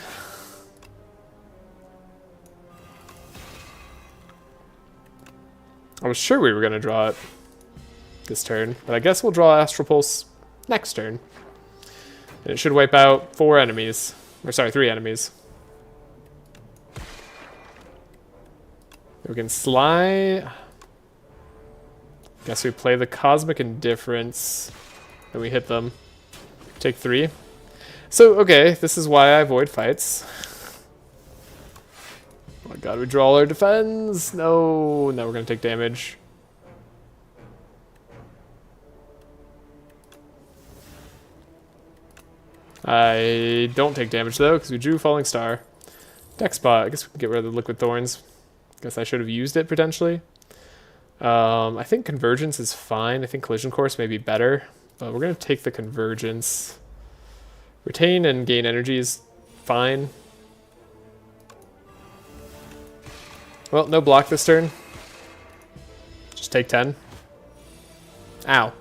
I was sure we were going to draw it this turn, but I guess we'll draw Astral Pulse next turn. And it should wipe out 4 enemies. Or sorry, 3 enemies. We can Sly. Guess we play the Cosmic Indifference. And we hit them. Take 3. So, okay, this is why I avoid fights. Oh my god, we draw all our defense. No, now we're going to take damage. I don't take damage though, because we drew Falling Star. Deck spot. I guess we can get rid of the Liquid Thorns. Guess I should have used it potentially. I think Convergence is fine. I think Collision Course may be better, but we're going to take the Convergence. Retain and gain energy is fine. Well, no block this turn. Just take 10. Ow.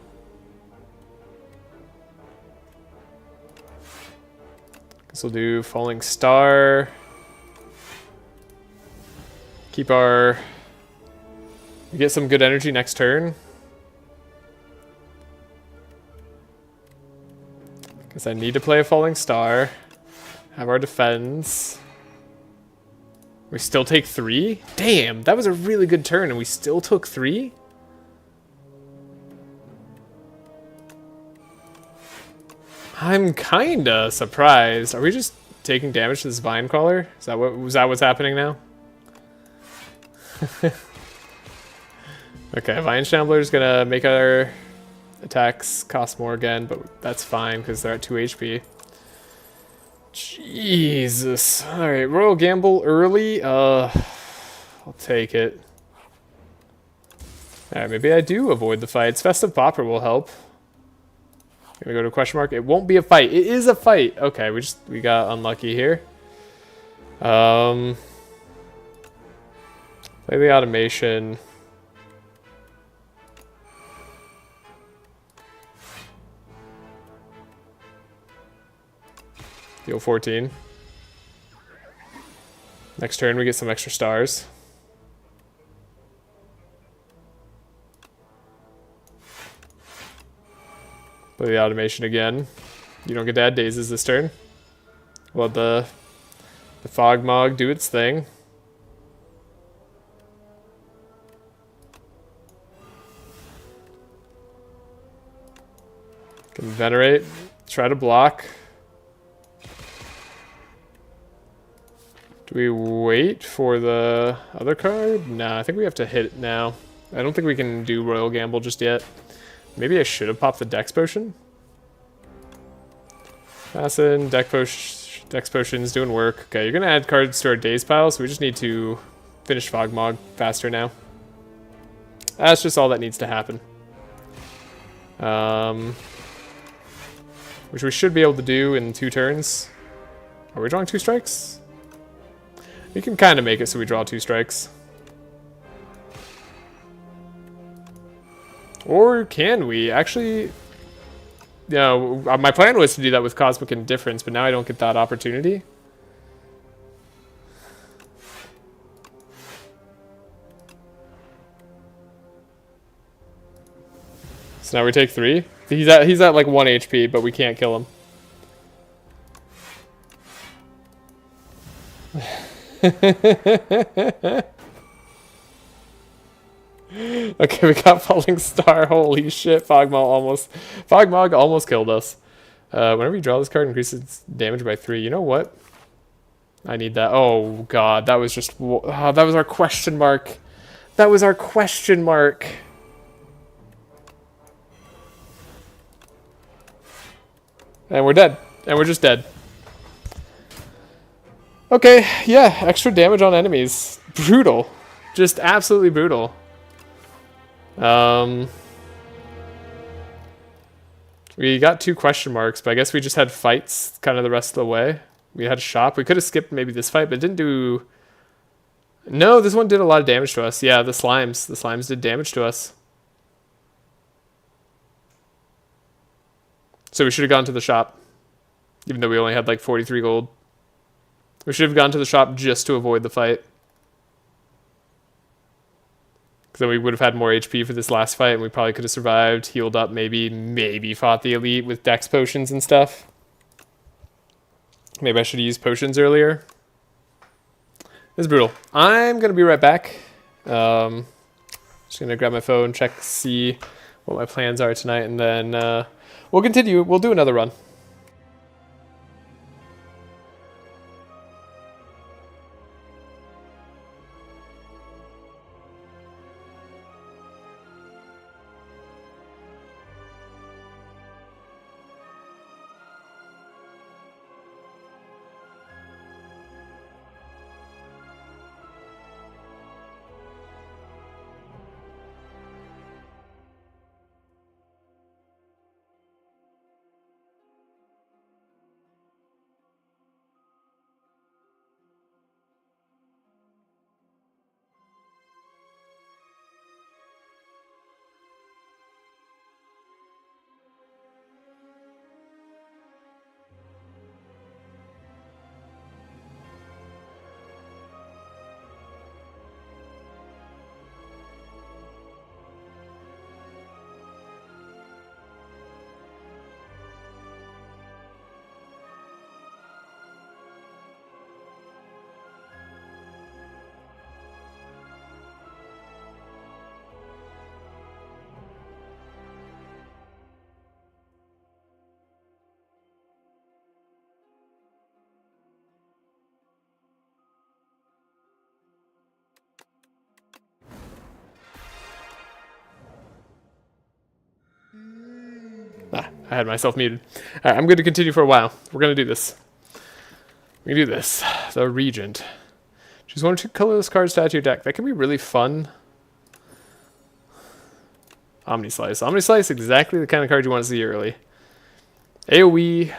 Guess we'll do Falling Star. Keep our... We get some good energy next turn. Guess I need to play a Falling Star. Have our defense. We still take 3? Damn, that was a really good turn and we still took 3? I'm kinda surprised. Are we just taking damage to this Vine Crawler? Is that what's happening now? Okay, Vine Shambler's gonna make our attacks cost more again, but that's fine because they're at 2 HP. Jesus. Alright, Royal Gamble early. I'll take it. Alright, maybe I do avoid the fights. Festive Popper will help. Gonna go to question mark. It won't be a fight. It is a fight. Okay, we got unlucky here. Play the automation. Deal 14. Next turn we get some extra stars. Play the automation again. You don't get to add dazes this turn. We'll let the Fog Mog do its thing. Can Venerate. Try to block. Do we wait for the other card? Nah, I think we have to hit it now. I don't think we can do Royal Gamble just yet. Maybe I should have popped the Dex Potion. Assassin, Dex Potion's doing work. Okay, you're going to add cards to our Daze pile, so we just need to finish Fog Mog faster now. That's just all that needs to happen. Which we should be able to do in 2 turns. Are we drawing 2 strikes? We can kind of make it so we draw 2 strikes. Or can we? Actually, you know, my plan was to do that with Cosmic Indifference, but now I don't get that opportunity. So now we take 3. He's at like 1 HP, but we can't kill him. Okay, we got Falling Star. Holy shit, Fog Mog almost killed us. Whenever you draw this card, increases damage by 3. You know what? I need that. Oh god, that was just... Oh, that was our question mark. That was our question mark. And we're dead. And we're just dead. Okay, yeah, extra damage on enemies. Brutal. Just absolutely brutal. We got 2 question marks, but I guess we just had fights kind of the rest of the way. We had a shop. We could have skipped maybe this fight, but it didn't do... No, this one did a lot of damage to us. Yeah, the slimes. The slimes did damage to us. So we should have gone to the shop. Even though we only had like 43 gold. We should have gone to the shop just to avoid the fight. Because then we would have had more HP for this last fight, and we probably could have survived, healed up, maybe fought the elite with dex potions and stuff. Maybe I should have used potions earlier. It's brutal. I'm going to be right back. Just going to grab my phone, check, see what my plans are tonight, and then we'll continue. We'll do another run. I had myself muted. Alright, I'm going to continue for a while. We're going to do this. We can do this. The Regent. Choose one or two colorless cards to add to your deck. That can be really fun. Omni Slice. Omni Slice, exactly the kind of card you want to see early. AoE.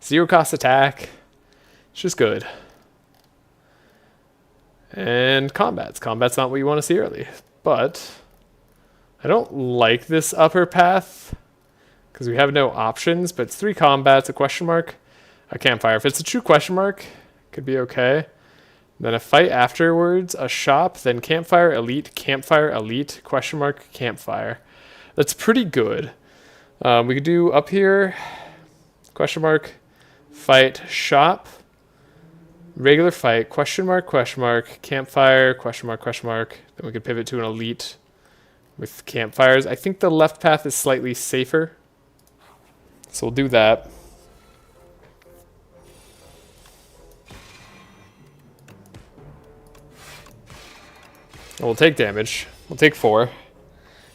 Zero cost attack. It's just good. And combats. Combat's not what you want to see early. But I don't like this upper path because we have no options, but it's 3 combats, a question mark, a campfire. If it's a true question mark, it could be okay. Then a fight afterwards, a shop, then campfire, elite, question mark, campfire. That's pretty good. We could do up here, question mark, fight, shop, regular fight, question mark, campfire, question mark. Then we could pivot to an elite with campfires. I think the left path is slightly safer. So we'll do that. And we'll take damage. We'll take 4.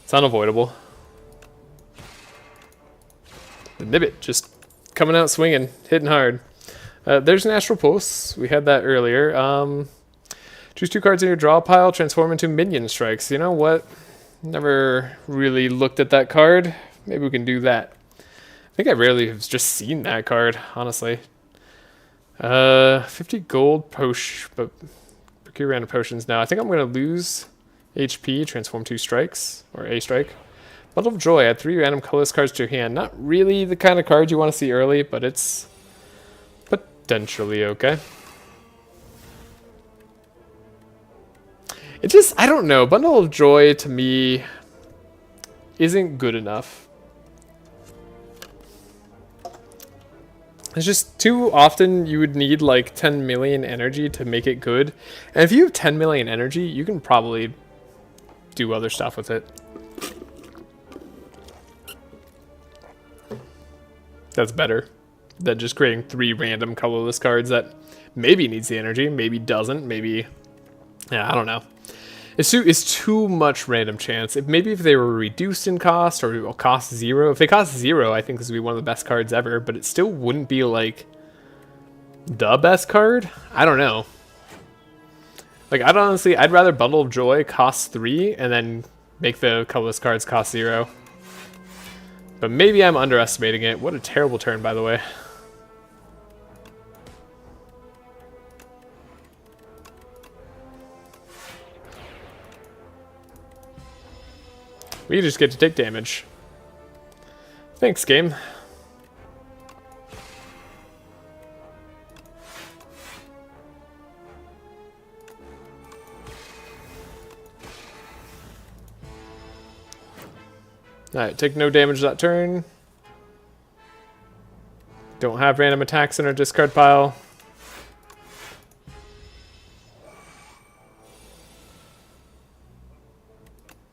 It's unavoidable. The Nibbit just coming out swinging, hitting hard. There's an Astral Pulse. We had that earlier. Choose 2 cards in your draw pile, transform into minion strikes. You know what? Never really looked at that card. Maybe we can do that. I think I rarely have just seen that card, honestly. 50 gold potion, but procure random potions now. I think I'm going to lose HP, transform 2 strikes, or a strike. Bundle of Joy, add 3 random colorless cards to your hand. Not really the kind of card you want to see early, but it's potentially okay. It just, I don't know, Bundle of Joy to me isn't good enough. It's just too often you would need like 10 million energy to make it good. And if you have 10 million energy, you can probably do other stuff with it. That's better than just creating 3 random colorless cards that maybe needs the energy, maybe doesn't, maybe... Yeah, I don't know. It's too much random chance. Maybe if they were reduced in cost or will cost 0. If they cost 0, I think this would be one of the best cards ever, but it still wouldn't be like the best card. I don't know. Like, I'd rather Bundle of Joy cost 3 and then make the colorless cards cost 0. But maybe I'm underestimating it. What a terrible turn, by the way. We just get to take damage. Thanks, game. Alright, take no damage that turn. Don't have random attacks in our discard pile.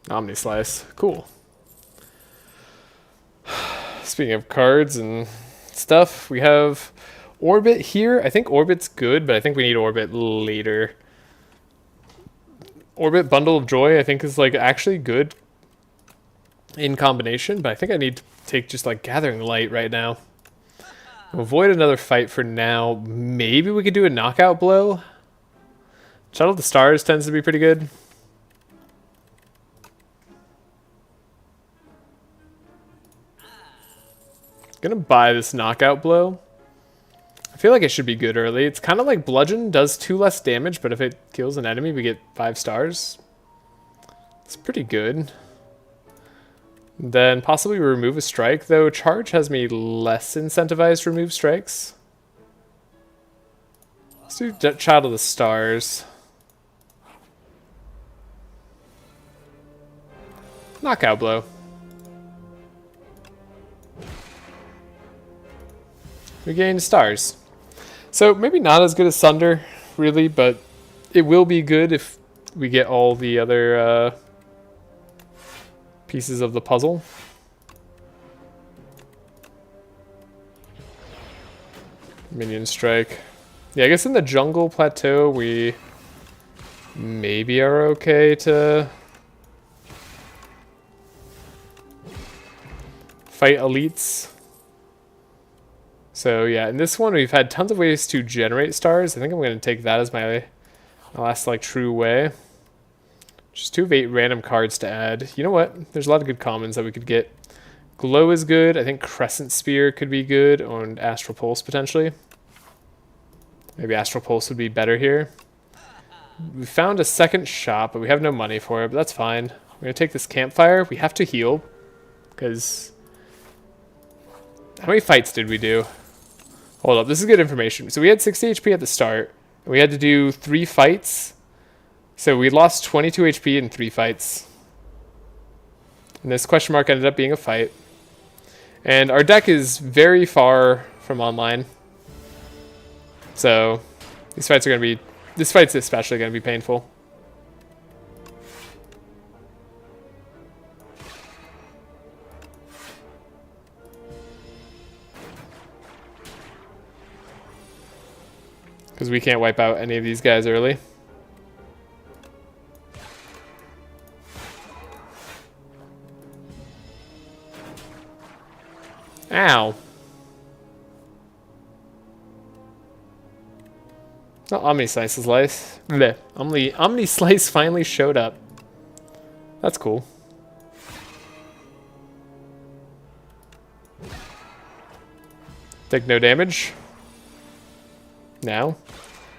Omni Slice. Cool. Speaking of cards and stuff, we have Orbit here. I think Orbit's good, but I think we need Orbit later. Orbit Bundle of Joy, I think, is like actually good in combination, but I think I need to take just like Gathering Light right now. Avoid another fight for now. Maybe we could do a knockout blow. Shuttle the Stars tends to be pretty good. Gonna buy this knockout blow. I feel like it should be good early. It's kind of like Bludgeon, does 2 less damage, but if it kills an enemy, we get 5 stars. It's pretty good. Then possibly remove a strike, though Charge has me less incentivized to remove strikes. Let's do Child of the Stars. Knockout blow. We gain stars. So maybe not as good as Sunder, really, but it will be good if we get all the other pieces of the puzzle. Minion strike. Yeah, I guess in the jungle plateau we maybe are okay to fight elites. So yeah, in this one we've had tons of ways to generate stars. I think I'm going to take that as my last like true way. Just 2 of 8 random cards to add. You know what? There's a lot of good commons that we could get. Glow is good. I think Crescent Spear could be good, and Astral Pulse potentially. Maybe Astral Pulse would be better here. We found a second shop, but we have no money for it, but that's fine. We're going to take this Campfire. We have to heal, because... How many fights did we do? Hold up, this is good information. So we had 60 HP at the start, and we had to do 3 fights. So we lost 22 HP in 3 fights. And this question mark ended up being a fight. And our deck is very far from online. So these fights are going to be... This fight's especially going to be painful. Because we can't wipe out any of these guys early. Ow. Oh, Omni Slice's life. Blech. Omni Slice finally showed up. That's cool. Take no damage. Now.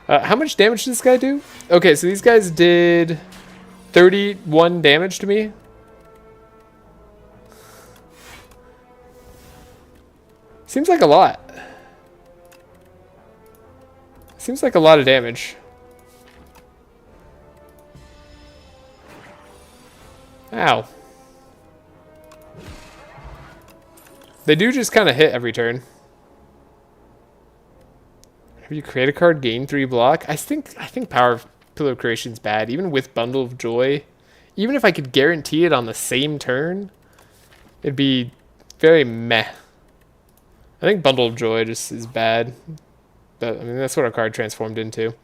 How much damage did this guy do? Okay, so these guys did 31 damage to me. Seems like a lot. Seems like a lot of damage. Ow. They do just kind of hit every turn. Have you create a card, gain 3 block? I think Power of Pillar Creation's bad, even with Bundle of Joy. Even if I could guarantee it on the same turn, it'd be very meh. I think Bundle of Joy just is bad. But I mean that's what our card transformed into.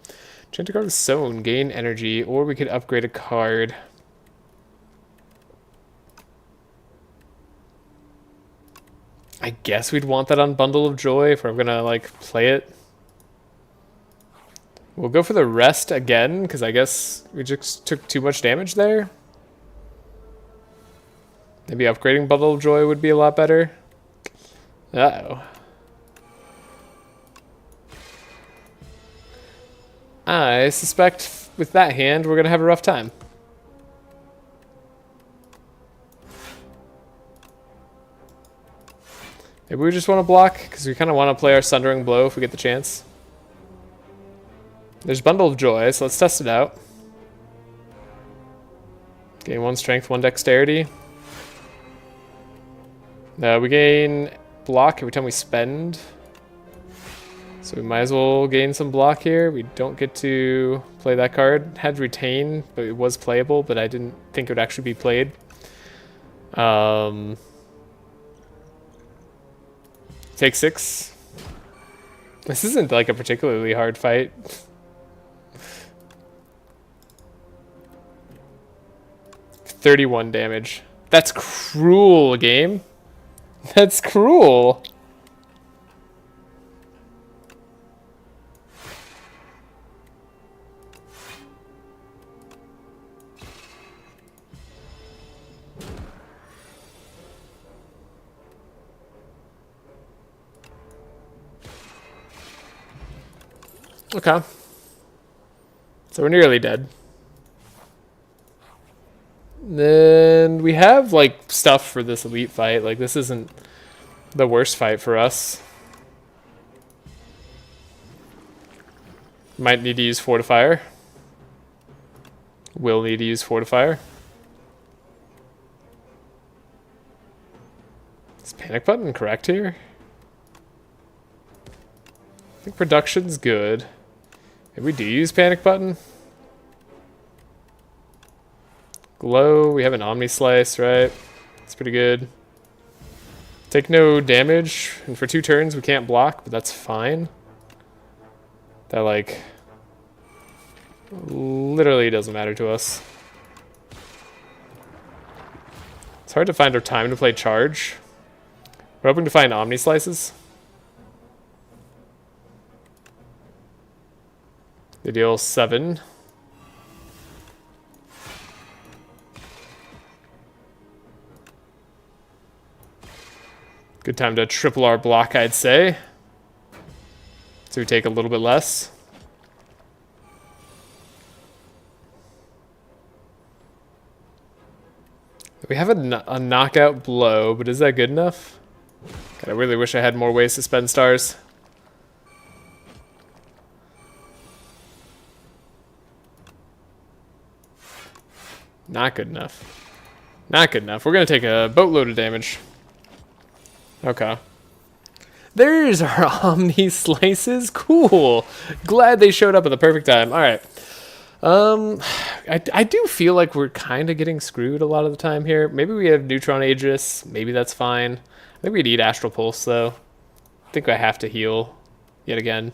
Enchant a card with Sown, gain energy, or we could upgrade a card. I guess we'd want that on Bundle of Joy if we're gonna like play it. We'll go for the rest again, because I guess we just took too much damage there. Maybe upgrading Bundle of Joy would be a lot better. Uh-oh. I suspect with that hand, we're going to have a rough time. Maybe we just want to block, because we kind of want to play our Sundering Blow if we get the chance. There's Bundle of Joy, so let's test it out. Gain 1 strength, 1 dexterity. We gain block every time we spend. So we might as well gain some block here. We don't get to play that card. Had retain, but it was playable, but I didn't think it would actually be played. Take 6. This isn't like a particularly hard fight. $31 damage. That's cruel, game. That's cruel. Okay. So we're nearly dead. Then we have, like, stuff for this elite fight. Like, this isn't the worst fight for us. Might need to use Fortifier. Will need to use Fortifier. Is Panic Button correct here? I think Production's good. Maybe we do use Panic Button. Glow, we have an Omni Slice, right? That's pretty good. Take no damage, and for 2 turns we can't block, but that's fine. That, like, literally doesn't matter to us. It's hard to find our time to play Charge. We're hoping to find Omni Slices. They deal 7. Good time to triple our block, I'd say. So we take a little bit less. We have a knockout blow, but is that good enough? God, I really wish I had more ways to spend stars. Not good enough. Not good enough. We're going to take a boatload of damage. Okay. There's our Omni Slices. Cool. Glad they showed up at the perfect time. All right. I do feel like we're kind of getting screwed a lot of the time here. Maybe we have Neutron Aegis. Maybe that's fine. I think we need Astral Pulse, though. I think I have to heal yet again.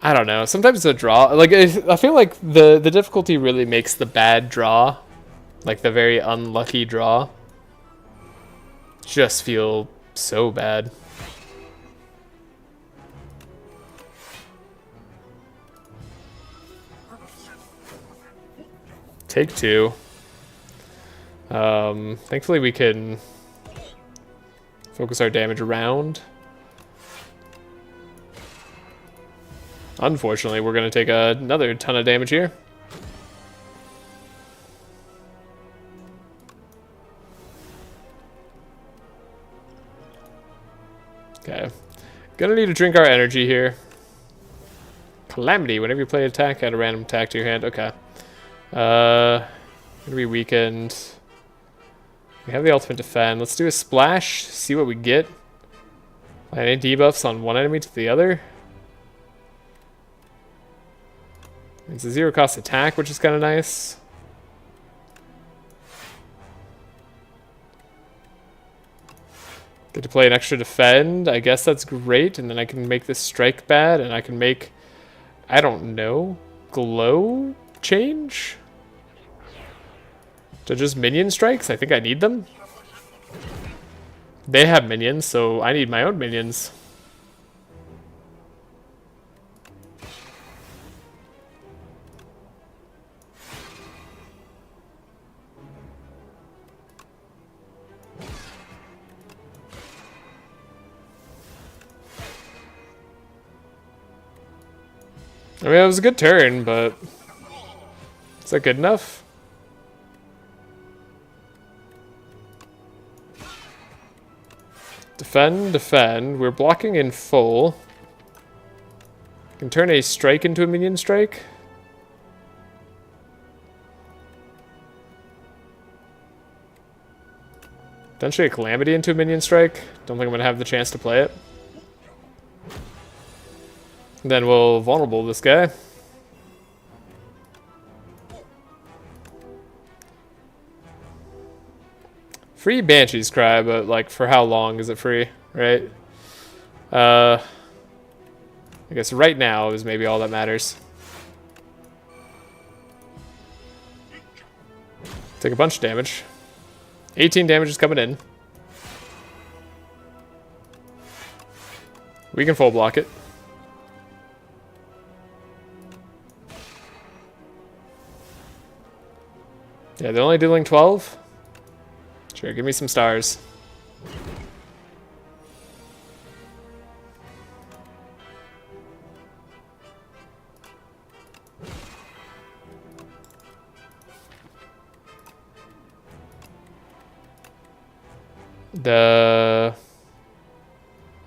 I don't know. Sometimes the draw... Like, I feel like the difficulty really makes the bad draw, like the very unlucky draw, just feel so bad. Take 2. Thankfully we can focus our damage around. Unfortunately, we're going to take another ton of damage here. Okay. Gonna need to drink our energy here. Calamity. Whenever you play an attack, add a random attack to your hand. Okay. Gonna be weakened. We have the ultimate defend. Let's do a splash. See what we get. Apply any debuffs on one enemy to the other. It's a 0 cost attack, which is kind of nice. Get to play an extra defend. I guess that's great. And then I can make this strike bad. And I can make, I don't know, glow change to just minion strikes. I think I need them. They have minions, so I need my own minions. I mean, it was a good turn, but is that good enough? Defend, defend. We're blocking in full. Can turn a strike into a minion strike. Potentially a calamity into a minion strike. Don't think I'm gonna have the chance to play it. Then we'll vulnerable this guy. Free Banshee's Cry, but like for how long is it free, right? I guess right now is maybe all that matters. Take a bunch of damage. 18 damage is coming in. We can full block it. Yeah, they're only dealing 12. Sure, give me some stars.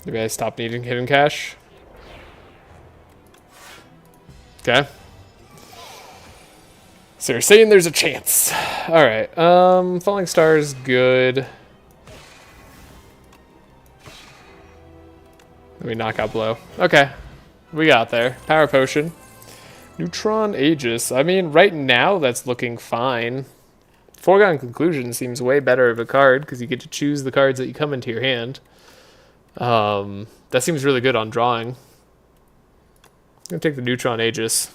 Maybe I stop needing hidden cash. Okay. So you're saying there's a chance. Alright, Falling Star is good. Let me knock out Blow. Okay. We got there. Power Potion. Neutron Aegis. I mean, right now that's looking fine. Foregone Conclusion seems way better of a card because you get to choose the cards that you come into your hand. That seems really good on drawing. I'm going to take the Neutron Aegis.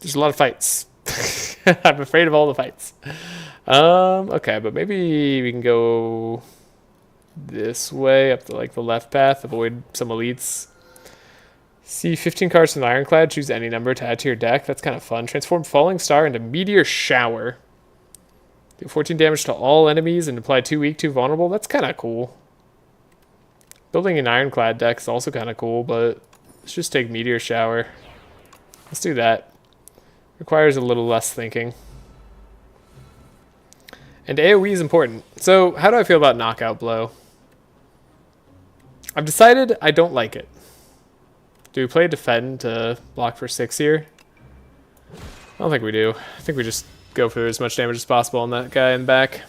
There's a lot of fights. I'm afraid of all the fights. Okay, but maybe we can go this way up to like the left path, avoid some elites. See 15 cards from the Ironclad, choose any number to add to your deck. That's kind of fun. Transform Falling Star into Meteor Shower. Do 14 damage to all enemies and apply 2 weak, 2 vulnerable. That's kind of cool. Building an Ironclad deck is also kind of cool, but let's just take Meteor Shower. Let's do that. Requires a little less thinking. And AoE is important. So how do I feel about Knockout Blow? I've decided I don't like it. Do we play Defend to block for 6 here? I don't think we do. I think we just go for as much damage as possible on that guy in the back.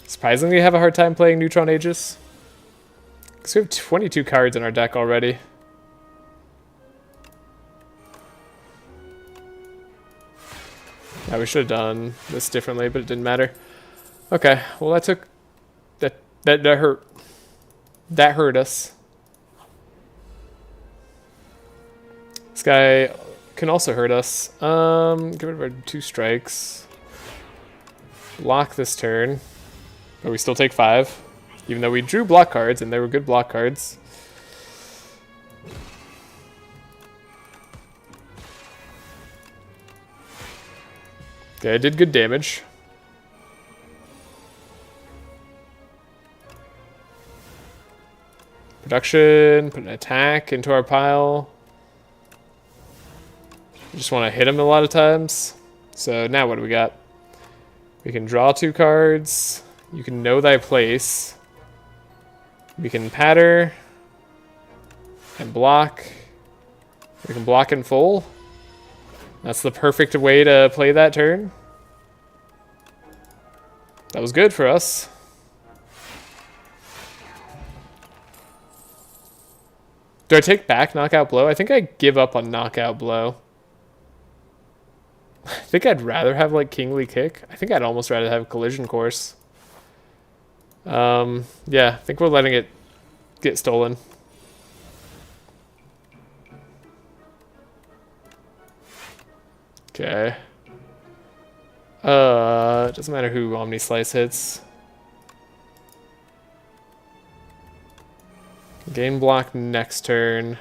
Surprisingly, I have a hard time playing Neutron Aegis. Because we have 22 cards in our deck already. Yeah, we should have done this differently, but it didn't matter. Okay, well that took... That hurt. That hurt us. This guy can also hurt us. Get rid of our 2 strikes. Block this turn. But we still take 5. Even though we drew block cards, and they were good block cards. Okay, I did good damage. Production, put an attack into our pile. Just want to hit him a lot of times. So now what do we got? We can draw 2 cards. You can know thy place. We can patter and block. We can block in full. That's the perfect way to play that turn. That was good for us. Do I take back Knockout Blow? I think I give up on Knockout Blow. I think I'd rather have like Kingly Kick. I think I'd almost rather have Collision Course. Yeah, I think we're letting it get stolen. Okay. It doesn't matter who Omni Slice hits. Gain block next turn.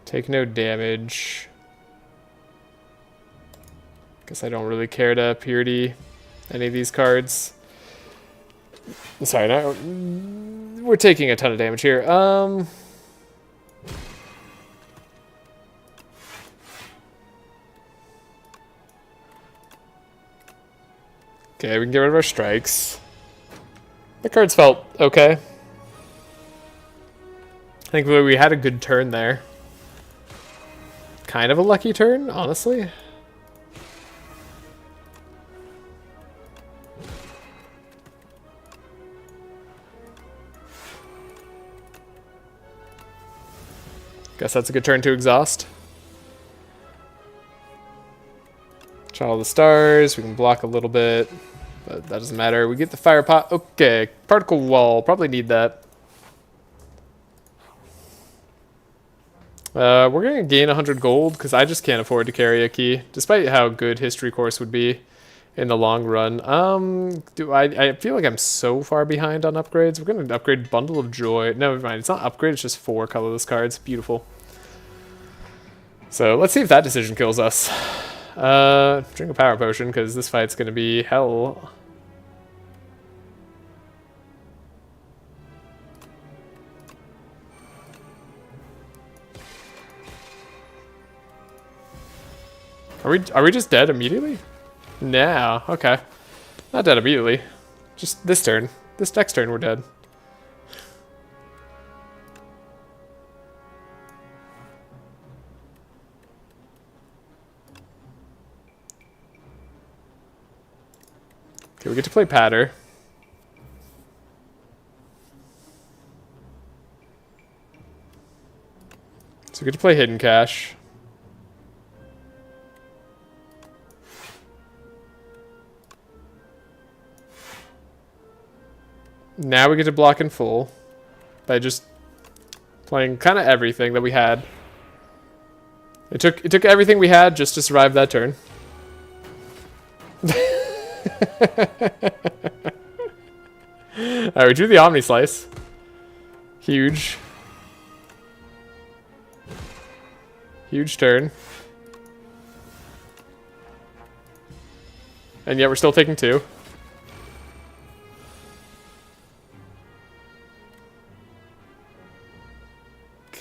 Take no damage. Guess I don't really care to purity any of these cards. Sorry, we're taking a ton of damage here. Okay, we can get rid of our strikes. The cards felt okay. I think we had a good turn there. Kind of a lucky turn, honestly. Guess that's a good turn to exhaust. Child of the Stars, we can block a little bit, but that doesn't matter. We get the fire pot. Okay, particle wall, probably need that. We're gonna gain 100 gold because I just can't afford to carry a key, despite how good History Course would be in the long run. I feel like I'm so far behind on upgrades. We're gonna upgrade Bundle of Joy. No, never mind. It's not upgrade. It's just 4 colorless cards. Beautiful. So let's see if that decision kills us. Drink a power potion because this fight's gonna be hell. Are we just dead immediately? No, okay. Not dead immediately. Just this turn. This next turn we're dead. Okay, we get to play Patter. So we get to play Hidden Cache. Now we get to block in full by just playing kind of everything that we had. It took everything we had just to survive that turn. Alright, we drew the Omni Slice. Huge. Huge turn. And yet we're still taking 2.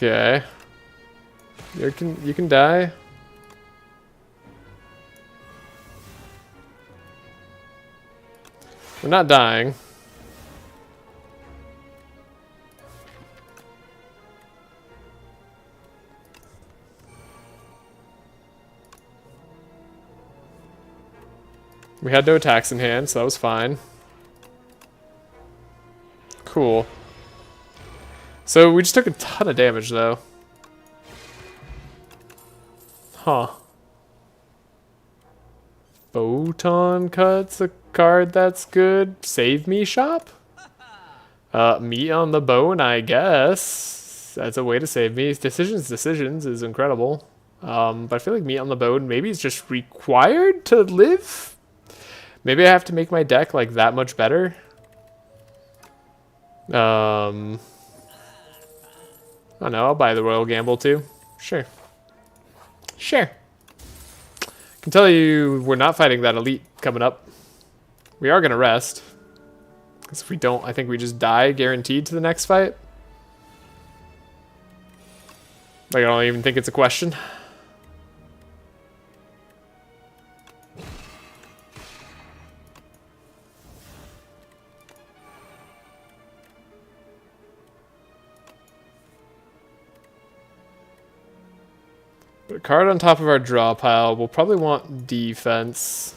Okay. You can die. We're not dying. We had no attacks in hand, so that was fine. Cool. So we just took a ton of damage, though. Huh. Photon Cut's a card that's good. Save me shop? Meat on the bone, I guess. That's a way to save me. Decisions is incredible. But I feel like meat on the bone maybe is just required to live? Maybe I have to make my deck like that much better. I don't know, I'll buy the Royal Gamble too. Sure. Sure. I can tell you we're not fighting that elite coming up. We are going to rest. Because if we don't, I think we just die guaranteed to the next fight. Like, I don't even think it's a question. But a card on top of our draw pile, we'll probably want defense.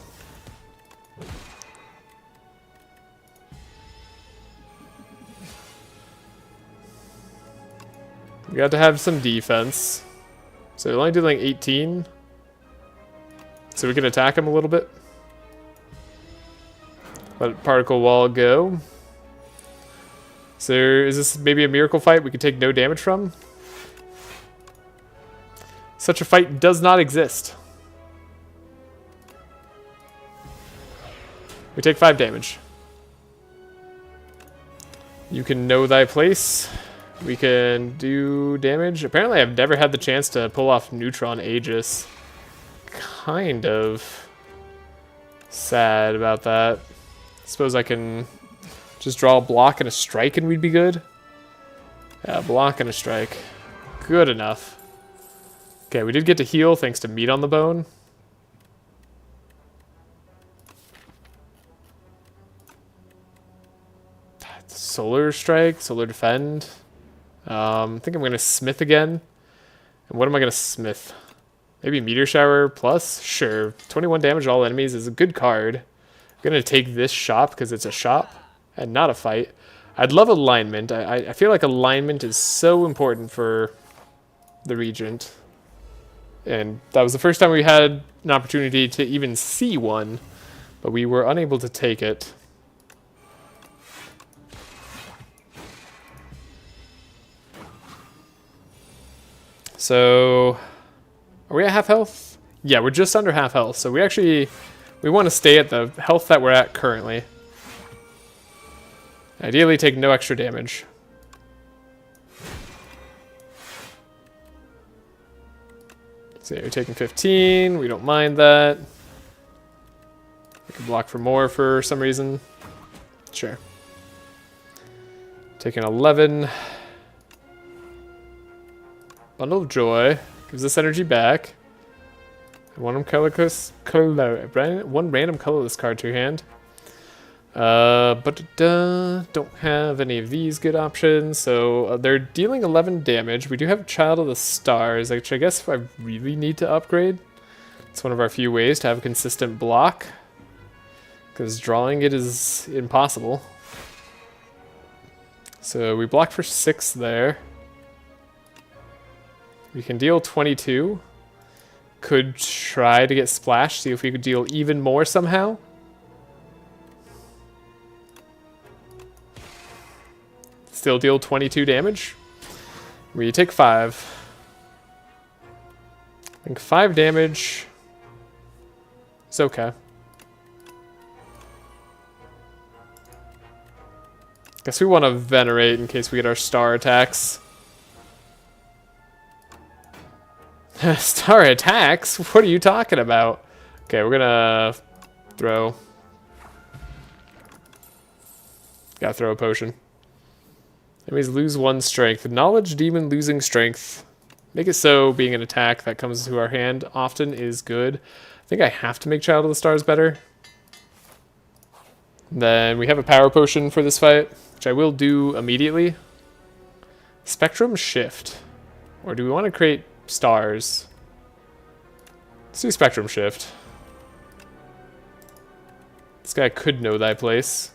We got to have some defense. So we're only doing like 18. So we can attack him a little bit. Let Particle Wall go. So is this maybe a miracle fight we could take no damage from? Such a fight does not exist. We take 5 damage. You can know thy place. We can do damage. Apparently I've never had the chance to pull off Neutron Aegis. Kind of Sad about that. Suppose I can just draw a block and a strike and we'd be good. Yeah, block and a strike. Good enough. Okay, we did get to heal thanks to meat on the bone. Solar strike, solar defend. I think I'm going to smith again. And what am I going to smith? Maybe meteor shower plus? Sure. 21 damage to all enemies is a good card. I'm going to take this shop because it's a shop and not a fight. I'd love alignment. I feel like alignment is so important for the Regent. And that was the first time we had an opportunity to even see one, but we were unable to take it. So, are we at half health? Yeah, we're just under half health. So we want to stay at the health that we're at currently. Ideally, take no extra damage. So you're taking 15. We don't mind that. We can block for more for some reason. Sure. Taking 11. Bundle of Joy. Gives us energy back. One random colorless card to your hand. But don't have any of these good options. So they're dealing 11 damage. We do have Child of the Stars, which I guess I really need to upgrade. It's one of our few ways to have a consistent block, because drawing it is impossible. So we block for 6 there. We can deal 22. Could try to get Splash, see if we could deal even more somehow. Still deal 22 damage. We take 5. I think 5 damage is okay. Guess we want to Venerate in case we get our star attacks. Star attacks? What are you talking about? Okay, we're gonna throw. Gotta throw a potion. Enemies lose 1 strength. Knowledge demon losing strength. Make it so being an attack that comes to our hand often is good. I think I have to make Child of the Stars better. Then we have a power potion for this fight, which I will do immediately. Spectrum Shift. Or do we want to create stars? Let's do Spectrum Shift. This guy could know thy place.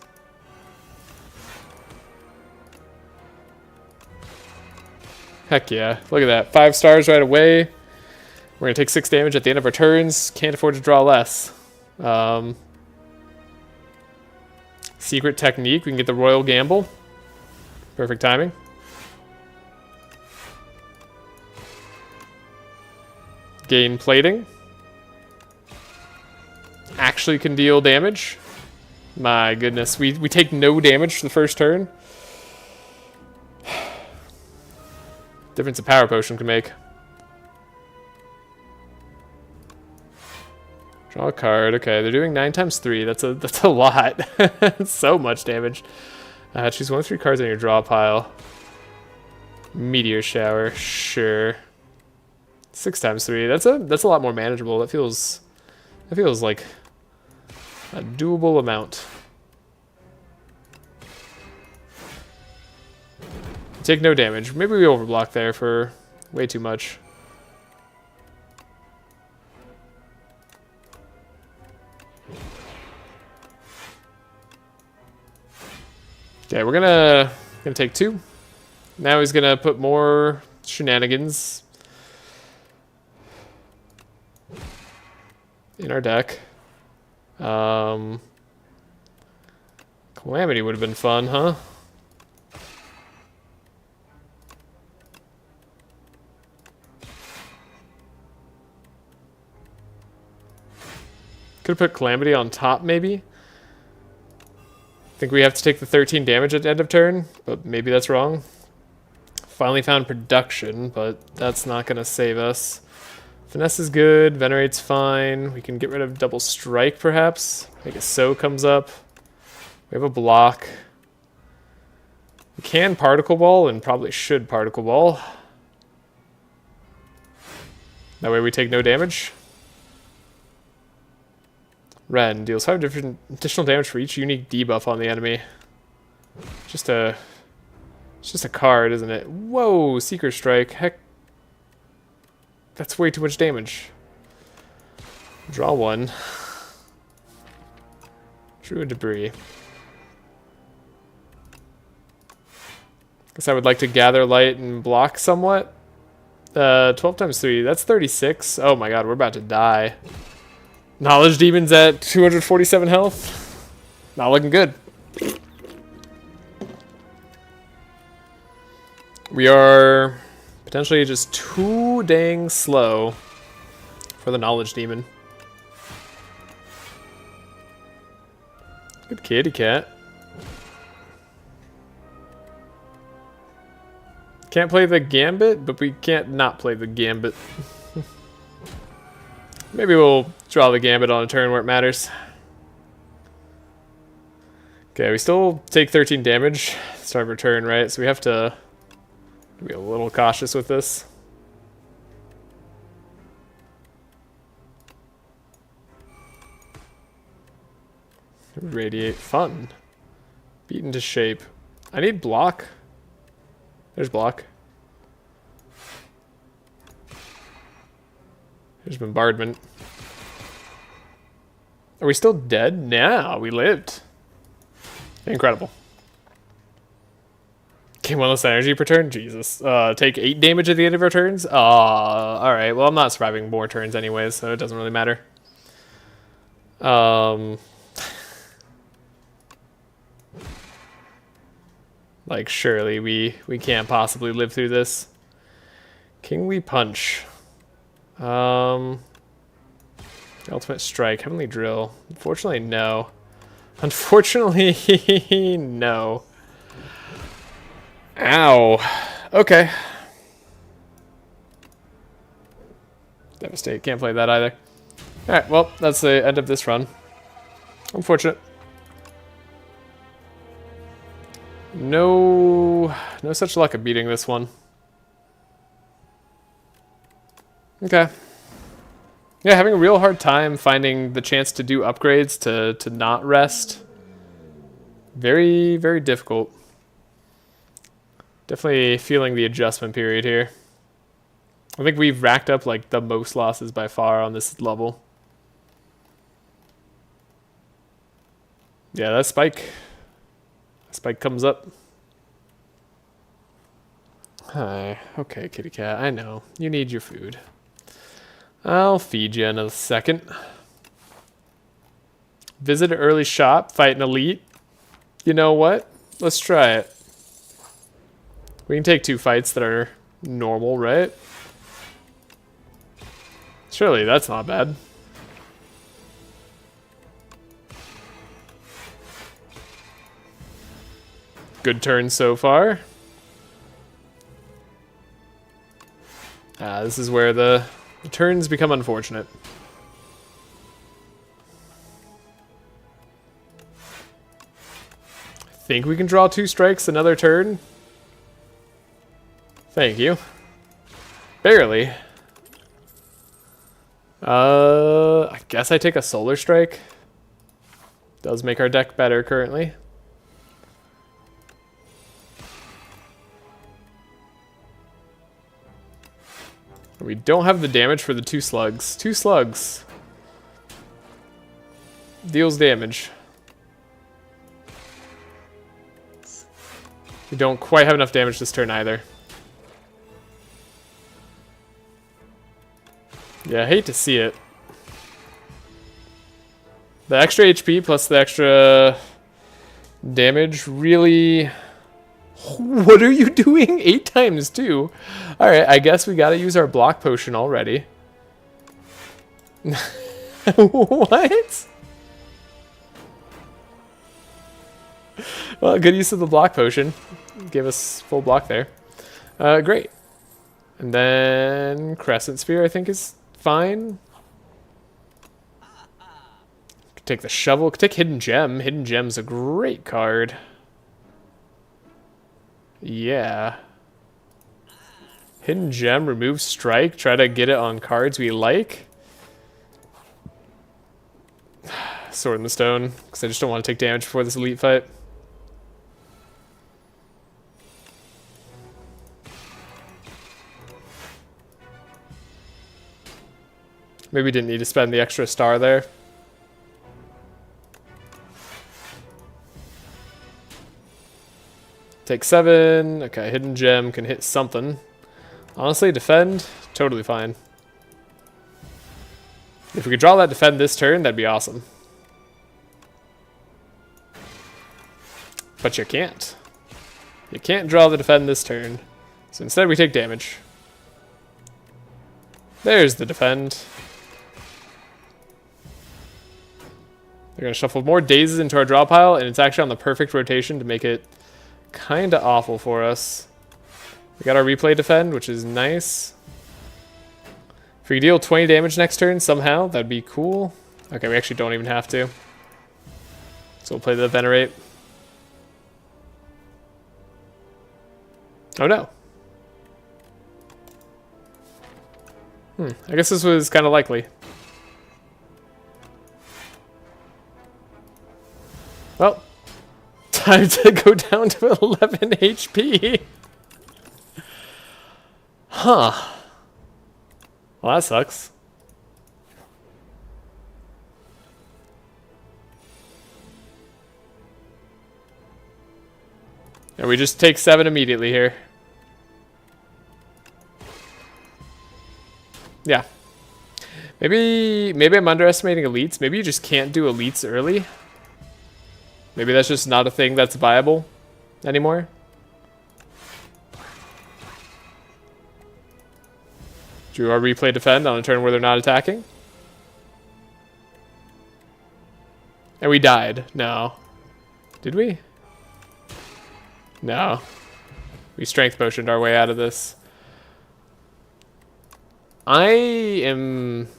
Heck yeah. Look at that. 5 stars right away. We're going to take 6 damage at the end of our turns. Can't afford to draw less. Secret Technique. We can get the Royal Gamble. Perfect timing. Gain Plating. Actually can deal damage. My goodness. We take no damage for the first turn. Difference a power potion can make. Draw a card. Okay, they're doing 9 times 3. That's a lot. So much damage. Choose 1 of 3 cards on your draw pile. Meteor shower. Sure. 6 times 3. That's a lot more manageable. That feels like a doable amount. Take no damage. Maybe we overblock there for way too much. Okay, we're gonna take 2. Now he's gonna put more shenanigans in our deck. Calamity would have been fun, huh? Could have put Calamity on top, maybe. I think we have to take the 13 damage at the end of turn, but maybe that's wrong. Finally found Production, but that's not going to save us. Finesse is good. Venerate's fine. We can get rid of double strike, perhaps. Make a so comes up. We have a block. We can particle ball and probably should particle ball. That way we take no damage. Ren deals 5 different additional damage for each unique debuff on the enemy. It's just a card, isn't it? Whoa, Seeker Strike. Heck. That's way too much damage. Draw one. Druid Debris. Guess I would like to gather light and block somewhat. 12 times 3, that's 36. Oh my god, we're about to die. Knowledge Demon's at 247 health. Not looking good. We are potentially just too dang slow for the Knowledge Demon. Good kitty cat. Can't play the Gambit, but we can't not play the Gambit. Maybe we'll draw the Gambit on a turn where it matters. Okay, we still take 13 damage. Start of our turn, right? So we have to be a little cautious with this. Radiate. Fun. Beaten to shape. I need block. There's block. There's bombardment. Are we still dead? Nah, we lived. Incredible. Gain 1 less energy per turn? Jesus. Take 8 damage at the end of our turns? Alright. Well, I'm not surviving more turns anyways, so it doesn't really matter. Like, surely we can't possibly live through this. Can we punch? Ultimate Strike, Heavenly Drill. Unfortunately, no. Unfortunately, no. Ow. Okay. Devastate, can't play that either. Alright, well, that's the end of this run. Unfortunate. No such luck of beating this one. Okay. Yeah, having a real hard time finding the chance to do upgrades to not rest. Very, very difficult. Definitely feeling the adjustment period here. I think we've racked up like the most losses by far on this level. Yeah, that spike. Spike comes up. Hi. Okay, kitty cat. I know. You need your food. I'll feed you in a second. Visit an early shop. Fight an elite. You know what? Let's try it. We can take 2 fights that are normal, right? Surely that's not bad. Good turn so far. This is where the turns become unfortunate. I think we can draw 2 strikes another turn. Thank you. Barely. I guess I take a Solar Strike. Does make our deck better currently. We don't have the damage for the 2 slugs. 2 slugs. Deals damage. We don't quite have enough damage this turn either. Yeah, I hate to see it. The extra HP plus the extra damage really... What are you doing? 8 times 2. Alright, I guess we gotta use our block potion already. What? Well, good use of the block potion. Gave us full block there. Great. And then Crescent Sphere, I think, is fine. Could take the shovel. Could take Hidden Gem. Hidden Gem's a great card. Yeah. Hidden Gem, remove strike. Try to get it on cards we like. Sword in the Stone, because I just don't want to take damage before this elite fight. Maybe didn't need to spend the extra star there. Take 7. Okay, Hidden Gem can hit something. Honestly, defend, totally fine. If we could draw that defend this turn, that'd be awesome. But you can't. You can't draw the defend this turn. So instead we take damage. There's the defend. They're going to shuffle more dazes into our draw pile, and it's actually on the perfect rotation to make it kind of awful for us. We got our replay defend, which is nice. If we deal 20 damage next turn somehow, that'd be cool. Okay, we actually don't even have to. So we'll play the Venerate. Oh no. I guess this was kind of likely. Well, time to go down to 11 HP. Huh. Well, that sucks. And we just take 7 immediately here. Yeah. Maybe I'm underestimating elites. Maybe you just can't do elites early. Maybe that's just not a thing that's viable anymore. Drew our replay defend on a turn where they're not attacking. And we died. No. Did we? No. We strength potioned our way out of this. I am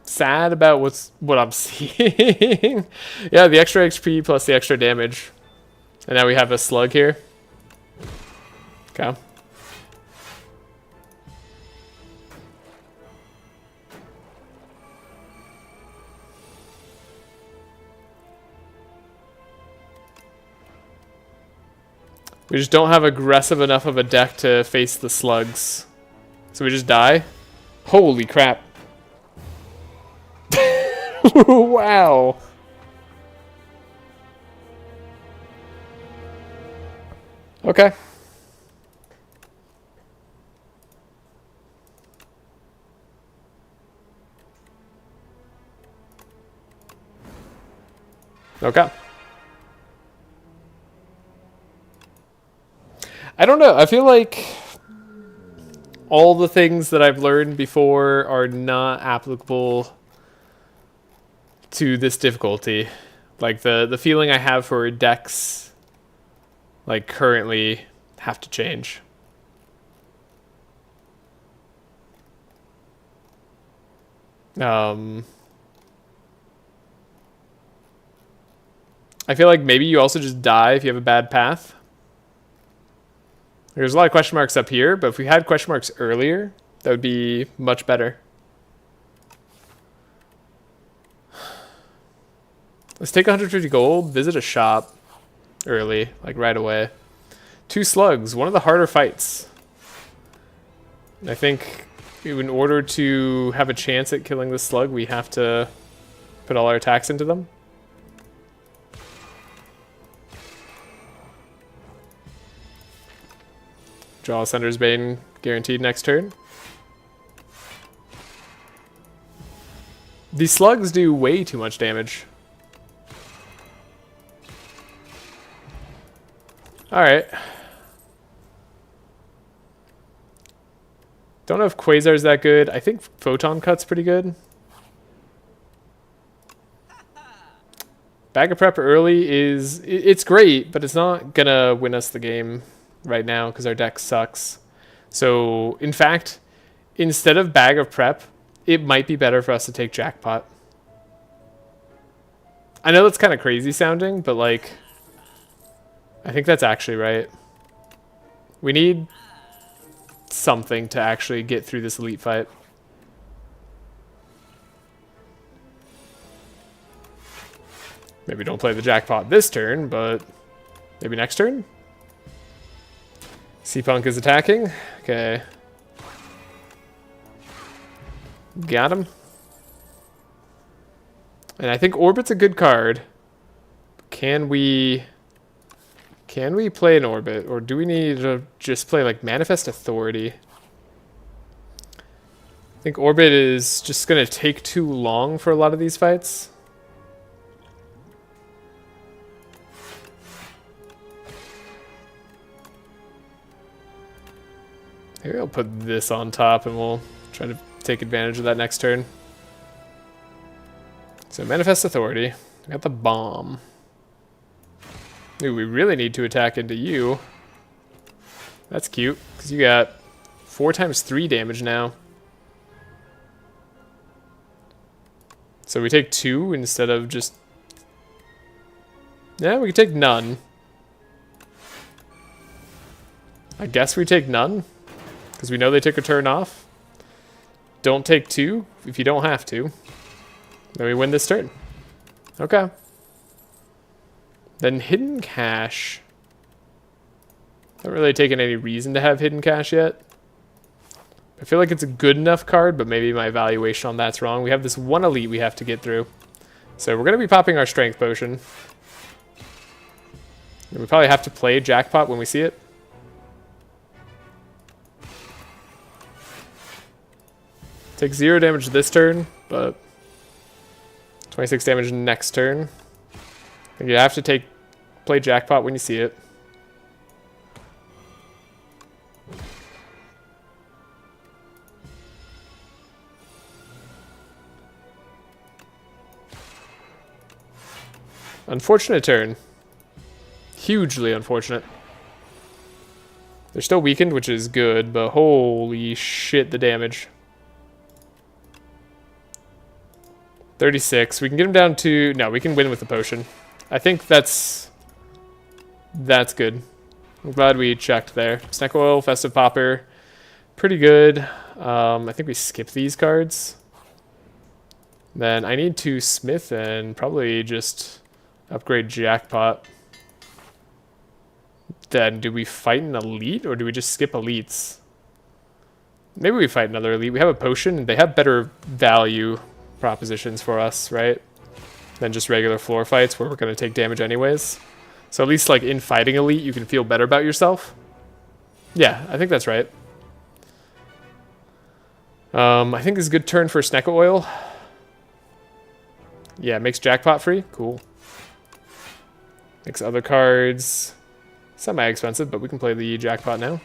sad about what I'm seeing. Yeah, the extra XP plus the extra damage. And now we have a slug here. Okay. We just don't have aggressive enough of a deck to face the slugs. So we just die? Holy crap. Wow. Okay. Okay. I don't know. I feel like all the things that I've learned before are not applicable to this difficulty. Like the feeling I have for decks, like currently, have to change. I feel like maybe you also just die if you have a bad path. There's a lot of question marks up here, but if we had question marks earlier, that would be much better. Let's take 150 gold, visit a shop early, like right away. 2 slugs, one of the harder fights. And I think in order to have a chance at killing the slug, we have to put all our attacks into them. Draw Sender's Bane guaranteed next turn. These slugs do way too much damage. Alright. Don't know if Quasar's that good. I think Photon Cut's pretty good. Bag of Prep early is... It's great, but it's not gonna win us the game right now because our deck sucks. So, in fact, instead of Bag of Prep, it might be better for us to take Jackpot. I know that's kind of crazy sounding, but like, I think that's actually right. We need something to actually get through this elite fight. Maybe don't play the Jackpot this turn, but maybe next turn? C-Punk is attacking. Okay. Got him. And I think Orbit's a good card. Can we play an Orbit? Or do we need to just play like Manifest Authority? I think Orbit is just going to take too long for a lot of these fights. Maybe I'll put this on top and we'll try to take advantage of that next turn. So Manifest Authority. We got the bomb. Ooh, we really need to attack into you. That's cute, because you got 4 times 3 damage now. So we take 2 instead of just... Yeah, we could take none. I guess we take none. Because we know they took a turn off. Don't take 2 if you don't have to. Then we win this turn. Okay. Then Hidden Cache. Not really taken any reason to have Hidden Cache yet. I feel like it's a good enough card, but maybe my evaluation on that's wrong. We have this one elite we have to get through. So we're going to be popping our Strength Potion. And we probably have to play Jackpot when we see it. Take 0 damage this turn, but 26 damage next turn. And you have to play Jackpot when you see it. Unfortunate turn. Hugely unfortunate. They're still weakened, which is good, but holy shit, the damage. 36. We can get him down to... No, we can win with the potion. I think that's good. I'm glad we checked there. Snack Oil, Festive Popper. Pretty good. I think we skip these cards. Then I need to Smith and probably just upgrade Jackpot. Then do we fight an elite or do we just skip elites? Maybe we fight another elite. We have a potion and they have better value propositions for us, right? Than just regular floor fights where we're going to take damage anyways. So at least like in fighting elite, you can feel better about yourself. Yeah, I think that's right. I think this is a good turn for Snecko Oil. Yeah, makes Jackpot free. Cool. Makes other cards semi-expensive, but we can play the Jackpot now.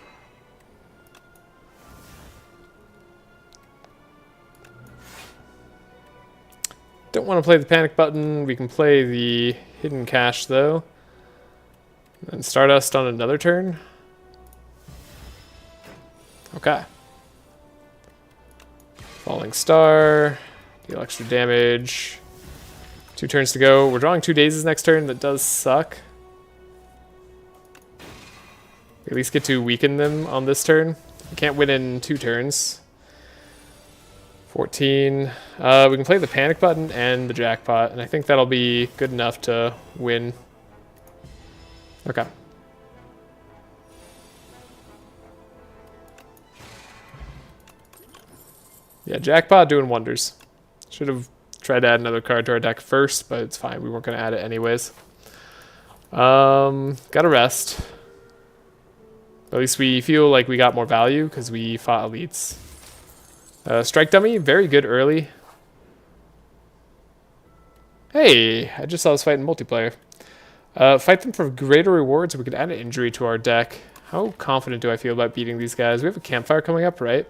Don't want to play the Panic Button. We can play the Hidden Cache, though. And Stardust on another turn. Okay. Falling Star. Deal extra damage. 2 turns to go. We're drawing 2 dazes next turn. That does suck. We at least get to weaken them on this turn. We can't win in 2 turns. 14. We can play the Panic Button and the Jackpot, and I think that'll be good enough to win. Okay. Yeah, Jackpot doing wonders. Should have tried to add another card to our deck first, but it's fine. We weren't going to add it anyways. Gotta rest. At least we feel like we got more value because we fought elites. Strike Dummy, very good early. Hey, I just saw this fight in multiplayer. Fight them for greater rewards, so we could add an injury to our deck. How confident do I feel about beating these guys? We have a campfire coming up, right?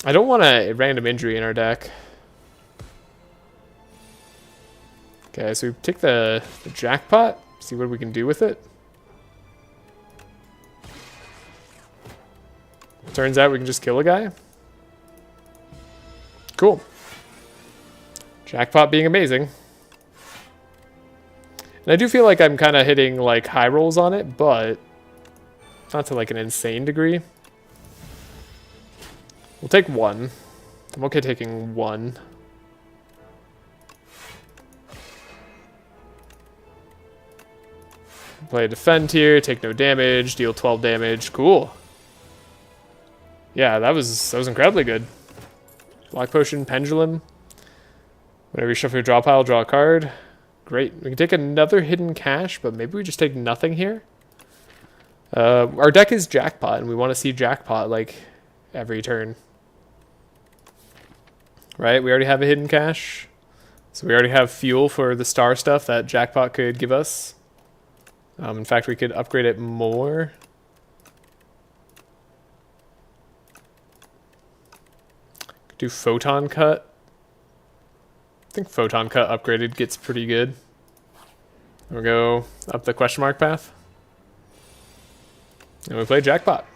I don't want a random injury in our deck. Okay, so we take the Jackpot, see what we can do with it. Turns out we can just kill a guy. Cool. Jackpot being amazing. And I do feel like I'm kind of hitting like high rolls on it, but not to like an insane degree. We'll take one. I'm okay taking one. Play defend here, take no damage, deal 12 damage. Cool. Yeah, that was incredibly good. Black potion, pendulum. Whenever you shuffle your draw pile, draw a card. Great. We can take another hidden cache, but maybe we just take nothing here. Our deck is jackpot, and we want to see jackpot like every turn. Right? We already have a hidden cache. So we already have fuel for the star stuff that jackpot could give us. In fact, we could upgrade it more. Could do photon cut. I think photon cut upgraded gets pretty good. We'll go up the question mark path. And we play jackpot.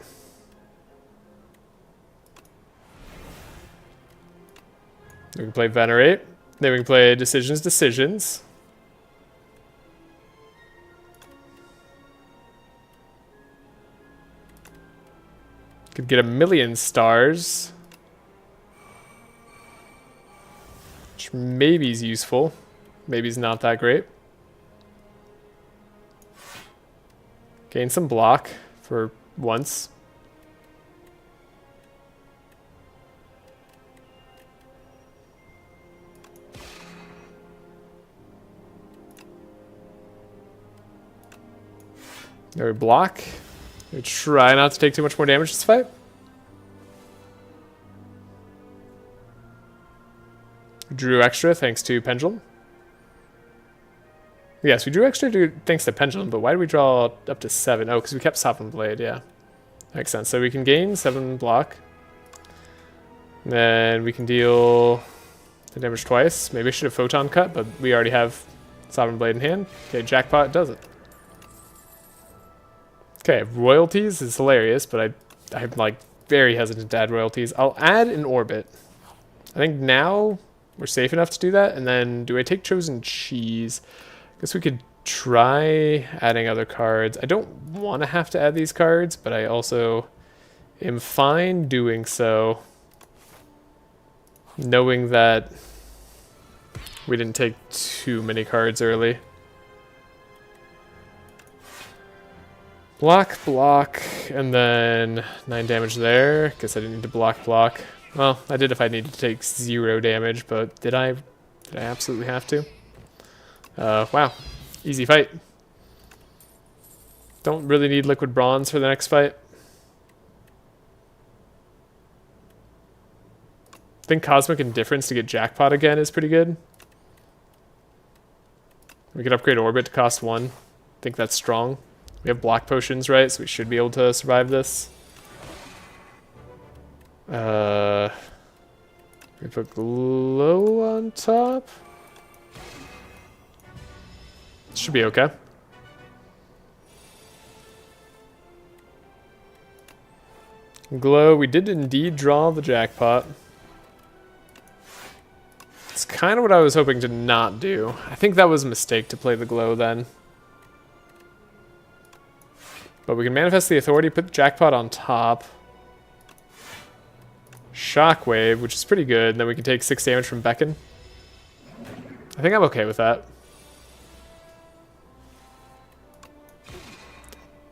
We can play venerate. Then we can play decisions. Could get 1,000,000 stars. Which maybe is useful. Maybe is not that great. Gain some block for once. There we block. We try not to take too much more damage this fight. Drew extra thanks to Pendulum. Yes, we drew extra thanks to Pendulum, but why did we draw up to 7? Oh, because we kept Sovereign Blade, yeah. Makes sense. So we can gain 7 block. And then we can deal the damage twice. Maybe I should have Photon Cut, but we already have Sovereign Blade in hand. Okay, Jackpot does it. Okay, royalties is hilarious, but I'm like very hesitant to add royalties. I'll add an orbit. I think now we're safe enough to do that. And then do I take Chosen Cheese? I guess we could try adding other cards. I don't want to have to add these cards, but I also am fine doing so, knowing that we didn't take too many cards early. Block, and then 9 damage there. Guess I didn't need to block. Well, I did if I needed to take 0 damage, but did I absolutely have to? Wow. Easy fight. Don't really need liquid bronze for the next fight. I think Cosmic Indifference to get Jackpot again is pretty good. We could upgrade Orbit to cost 1. I think that's strong. We have block potions, right? So we should be able to survive this. We put Glow on top. Should be okay. Glow, we did indeed draw the jackpot. It's kind of what I was hoping to not do. I think that was a mistake to play the glow then. But we can manifest the authority, put the jackpot on top. Shockwave, which is pretty good. And then we can take 6 damage from Beckon. I think I'm okay with that.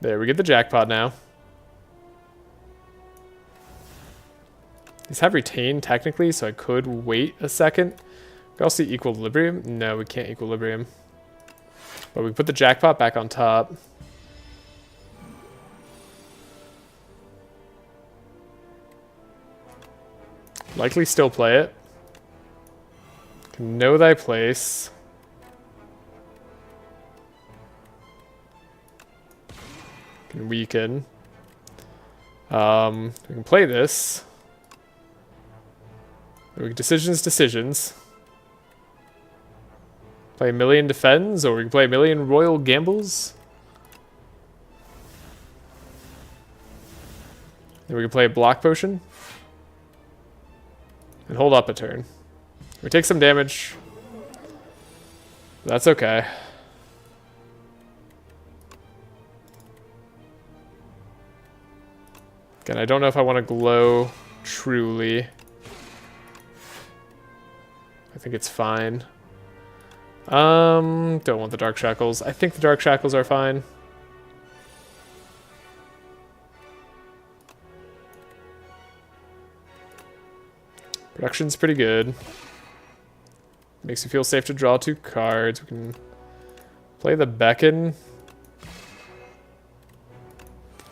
There, we get the jackpot now. These have retained technically, so I could wait a second. We also see equilibrium. No, we can't equilibrium. But we put the jackpot back on top. Likely still play it. Can know thy place. Can weaken. We can play this. We can decisions. Play 1,000,000 defends, or we can play 1,000,000 royal gambles. Then we can play a block potion. And hold up a turn. We take some damage. That's okay. Again, I don't know if I want to glow truly. I think it's fine. Don't want the Dark Shackles. I think the Dark Shackles are fine. Production's pretty good. Makes you feel safe to draw 2 cards. We can play the Beckon.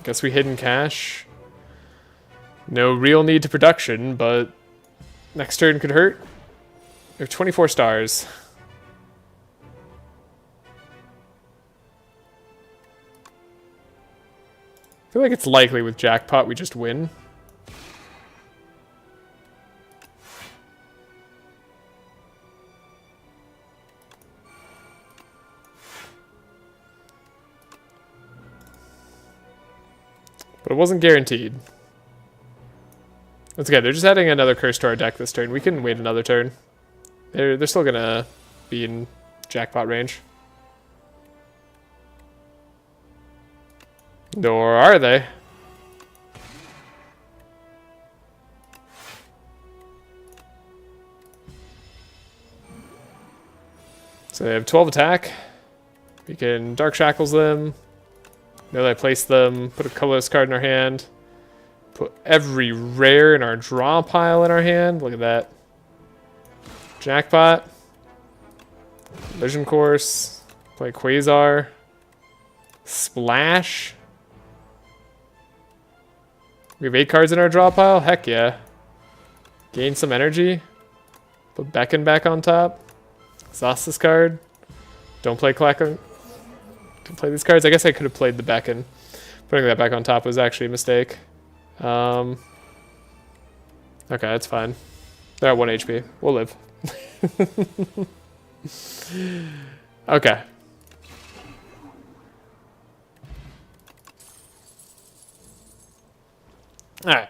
Guess we hidden cash. No real need to production, but next turn could hurt. We have 24 stars. I feel like it's likely with Jackpot we just win. But it wasn't guaranteed. That's okay, they're just adding another curse to our deck this turn. We can wait another turn. They're still gonna be in Jackpot range. Nor are they. So they have 12 attack. We can Dark Shackles them. Now that I place them, put a colorless card in our hand. Put every rare in our draw pile in our hand. Look at that. Jackpot. Vision Course. Play Quasar. Splash. We have 8 cards in our draw pile? Heck yeah. Gain some energy. Put Beckon back on top. Exhaust this card. Don't play Clack. To play these cards. I guess I could have played the Beckon. Putting that back on top was actually a mistake. Okay, that's fine. They're at 1 HP. We'll live. Okay. Alright.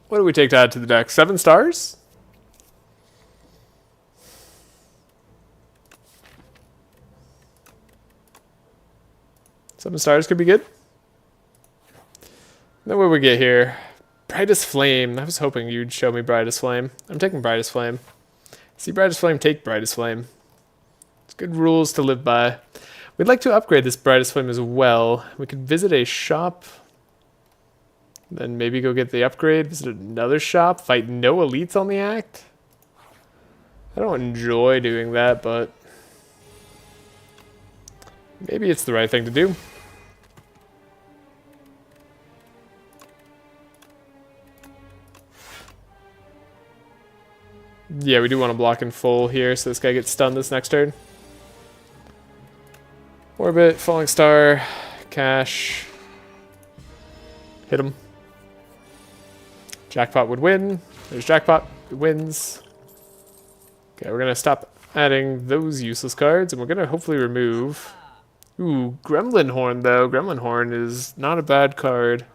What do we take to add to the deck? 7 stars? Seven stars could be good. Then what we get here? Brightest Flame. I was hoping you'd show me Brightest Flame. I'm taking Brightest Flame. See Brightest Flame, take Brightest Flame. It's good rules to live by. We'd like to upgrade this Brightest Flame as well. We could visit a shop. Then maybe go get the upgrade. Visit another shop. Fight no elites on the act. I don't enjoy doing that, but maybe it's the right thing to do. Yeah, we do want to block in full here, so this guy gets stunned this next turn. Orbit, Falling Star, Cash. Hit him. Jackpot would win. There's Jackpot. It wins. Okay, we're going to stop adding those useless cards, and we're going to hopefully remove... Ooh, Gremlin Horn, though. Gremlin Horn is not a bad card.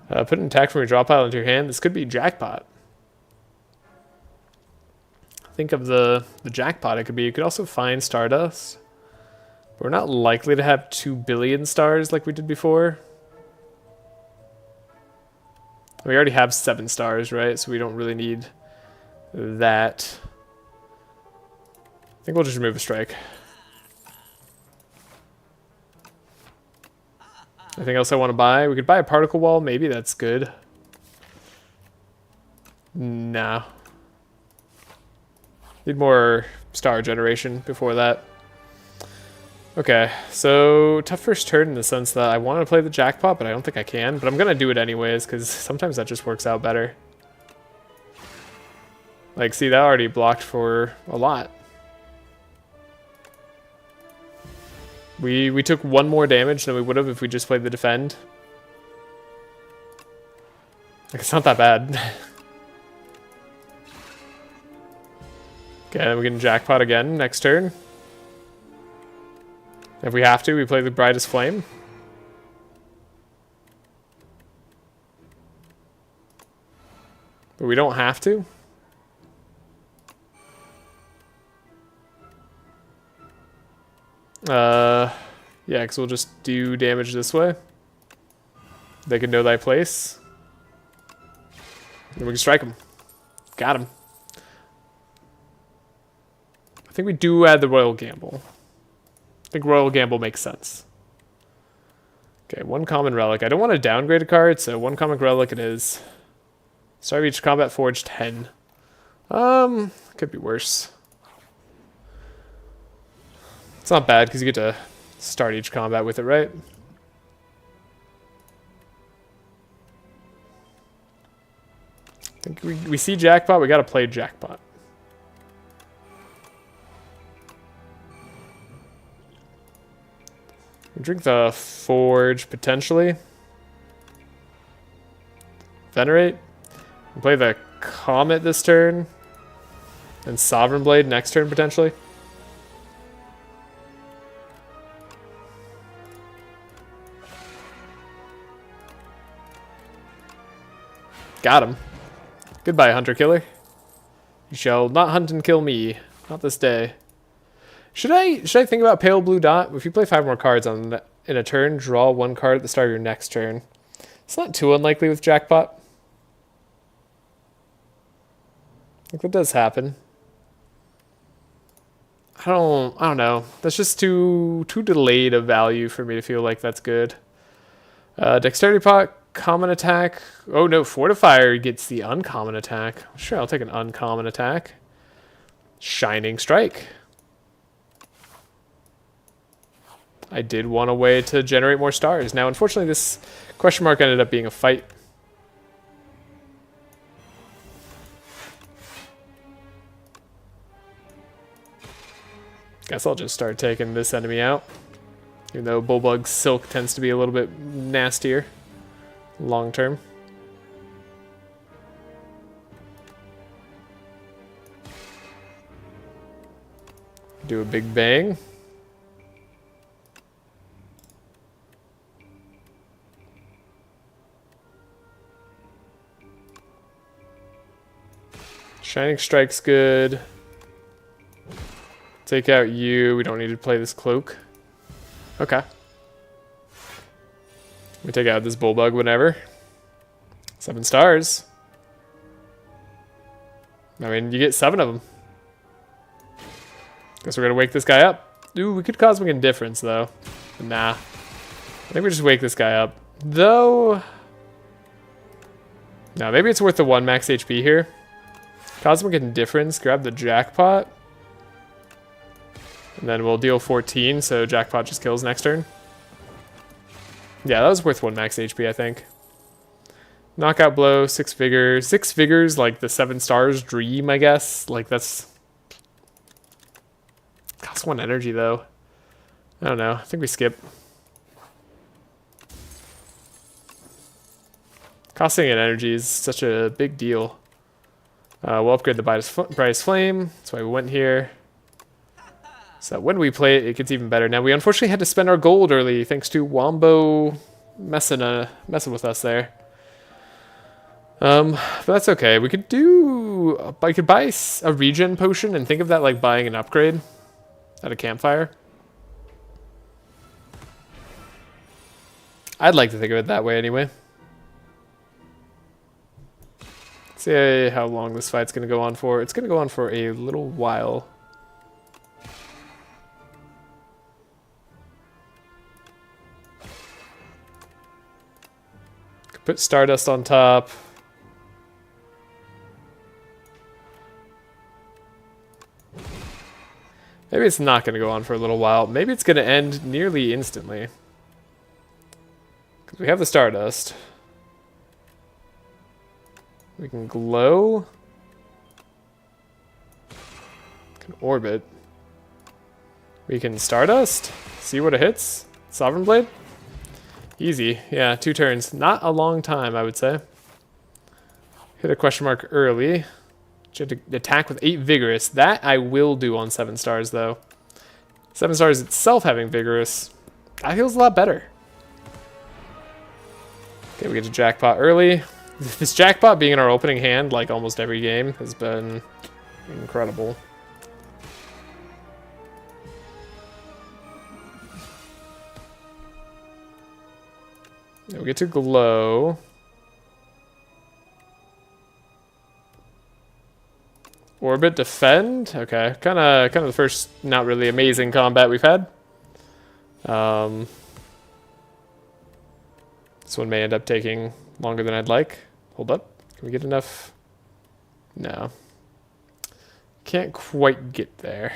Put an attack from your draw pile into your hand. This could be Jackpot. Think of the Jackpot it could be. You could also find Stardust. But we're not likely to have 2 billion stars like we did before. We already have 7 stars, right? So we don't really need that. I think we'll just remove a strike. Anything else I want to buy? We could buy a particle wall. Maybe that's good. No. Need more star generation before that. Okay, so tough first turn in the sense that I want to play the Jackpot, but I don't think I can. But I'm going to do it anyways, because sometimes that just works out better. Like, see, that already blocked for a lot. We took 1 more damage than we would have if we just played the defend. Like, it's not that bad. Okay, then we can Jackpot again next turn. If we have to, we play the Brightest Flame. But we don't have to. Yeah, because we'll just do damage this way. They can know thy place. And we can strike them. Got him. I think we do add the Royal Gamble. I think Royal Gamble makes sense. Okay, one common relic. I don't want to downgrade a card, so one common relic it is. Start of each combat forge 10. Could be worse. It's not bad because you get to start each combat with it, right? I think we see jackpot, we gotta play jackpot. We drink the forge potentially. Venerate. We play the comet this turn. And Sovereign Blade next turn potentially. Got him. Goodbye, Hunter Killer. You shall not hunt and kill me. Not this day. Should I think about Pale Blue Dot? If you play 5 more cards in a turn, draw 1 card at the start of your next turn. It's not too unlikely with Jackpot. I think that does happen. I don't know. That's just too delayed a value for me to feel like that's good. Dexterity Pot, common attack. Oh no, Fortifier gets the uncommon attack. Sure, I'll take an uncommon attack. Shining Strike. I did want a way to generate more stars. Now, unfortunately, this question mark ended up being a fight. Guess I'll just start taking this enemy out. Even though Bulbug Silk tends to be a little bit nastier long term. Do a big bang. Shining Strike's good. Take out you. We don't need to play this cloak. Okay. We take out this Bulbug whenever. 7 stars. I mean, you get 7 of them. Guess we're gonna wake this guy up. Ooh, we could Cosmic Indifference though. Nah. I think we just wake this guy up. Though. No, maybe it's worth the 1 max HP here. Cosmic Indifference, grab the Jackpot. And then we'll deal 14, so Jackpot just kills next turn. Yeah, that was worth 1 max HP, I think. Knockout Blow, 6 Vigor. 6 Vigors, like the 7 stars dream, I guess. Like, that's... Costs 1 energy, though. I don't know. I think we skip. Costing an energy is such a big deal. We'll upgrade the Brightest Flame. That's why we went here. So that when we play it, it gets even better. Now, we unfortunately had to spend our gold early, thanks to Wombo messing with us there. But that's okay. We could do... I could buy a regen potion and think of that like buying an upgrade at a campfire. I'd like to think of it that way anyway. Let's see how long this fight's going to go on for. It's going to go on for a little while. Put Stardust on top. Maybe it's not going to go on for a little while. Maybe it's going to end nearly instantly. Because we have the Stardust. We can glow. Can orbit. We can Stardust. See what it hits. Sovereign Blade. Easy. Yeah, 2 turns. Not a long time, I would say. Hit a question mark early. Should attack with 8 Vigorous. That I will do on 7 stars, though. 7 stars itself having Vigorous. That feels a lot better. Okay, we get to Jackpot early. This jackpot being in our opening hand, like almost every game, has been incredible. Now we get to glow. Orbit, defend. Okay, kind of the first not really amazing combat we've had. This one may end up taking longer than I'd like. Hold up. Can we get enough? No. Can't quite get there.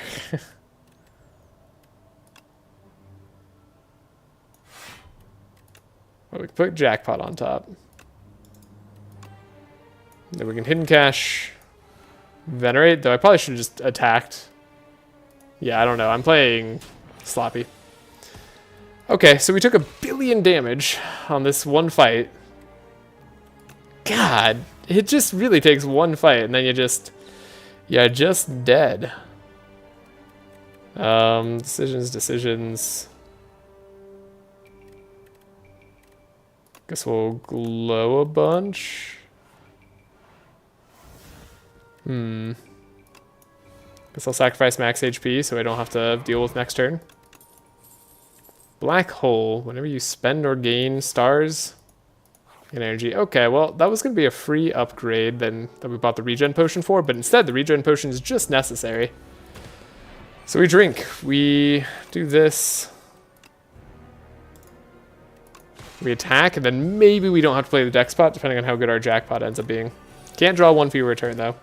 Well, we can put jackpot on top. Then we can hidden cache. Venerate, though I probably should have just attacked. Yeah, I don't know. I'm playing sloppy. Okay, so we took 1 billion damage on this one fight. God, it just really takes one fight, and then you're just dead. Decisions. Guess we'll glow a bunch. Guess I'll sacrifice max HP so I don't have to deal with next turn. Black hole. Whenever you spend or gain stars and energy. Okay, well, that was going to be a free upgrade then that we bought the regen potion for, but instead the regen potion is just necessary. So we drink. We do this. We attack, and then maybe we don't have to play the deck spot, depending on how good our jackpot ends up being. Can't draw one fewer return, though.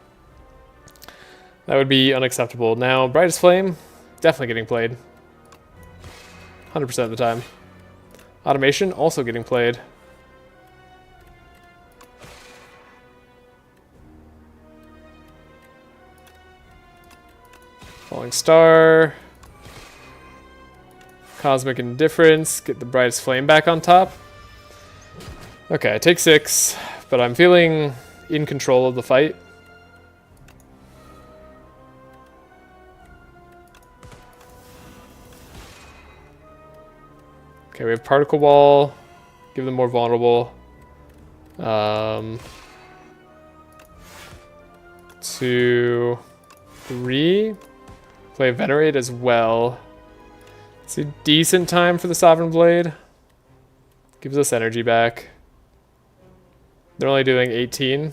That would be unacceptable. Now, Brightest Flame, definitely getting played. 100% of the time. Automation, also getting played. Falling Star. Cosmic Indifference, get the Brightest Flame back on top. Okay, I take 6, but I'm feeling in control of the fight. Okay, we have Particle Wall. Give them more vulnerable. 2, 3. Play Venerate as well. It's a decent time for the Sovereign Blade. Gives us energy back. They're only doing 18.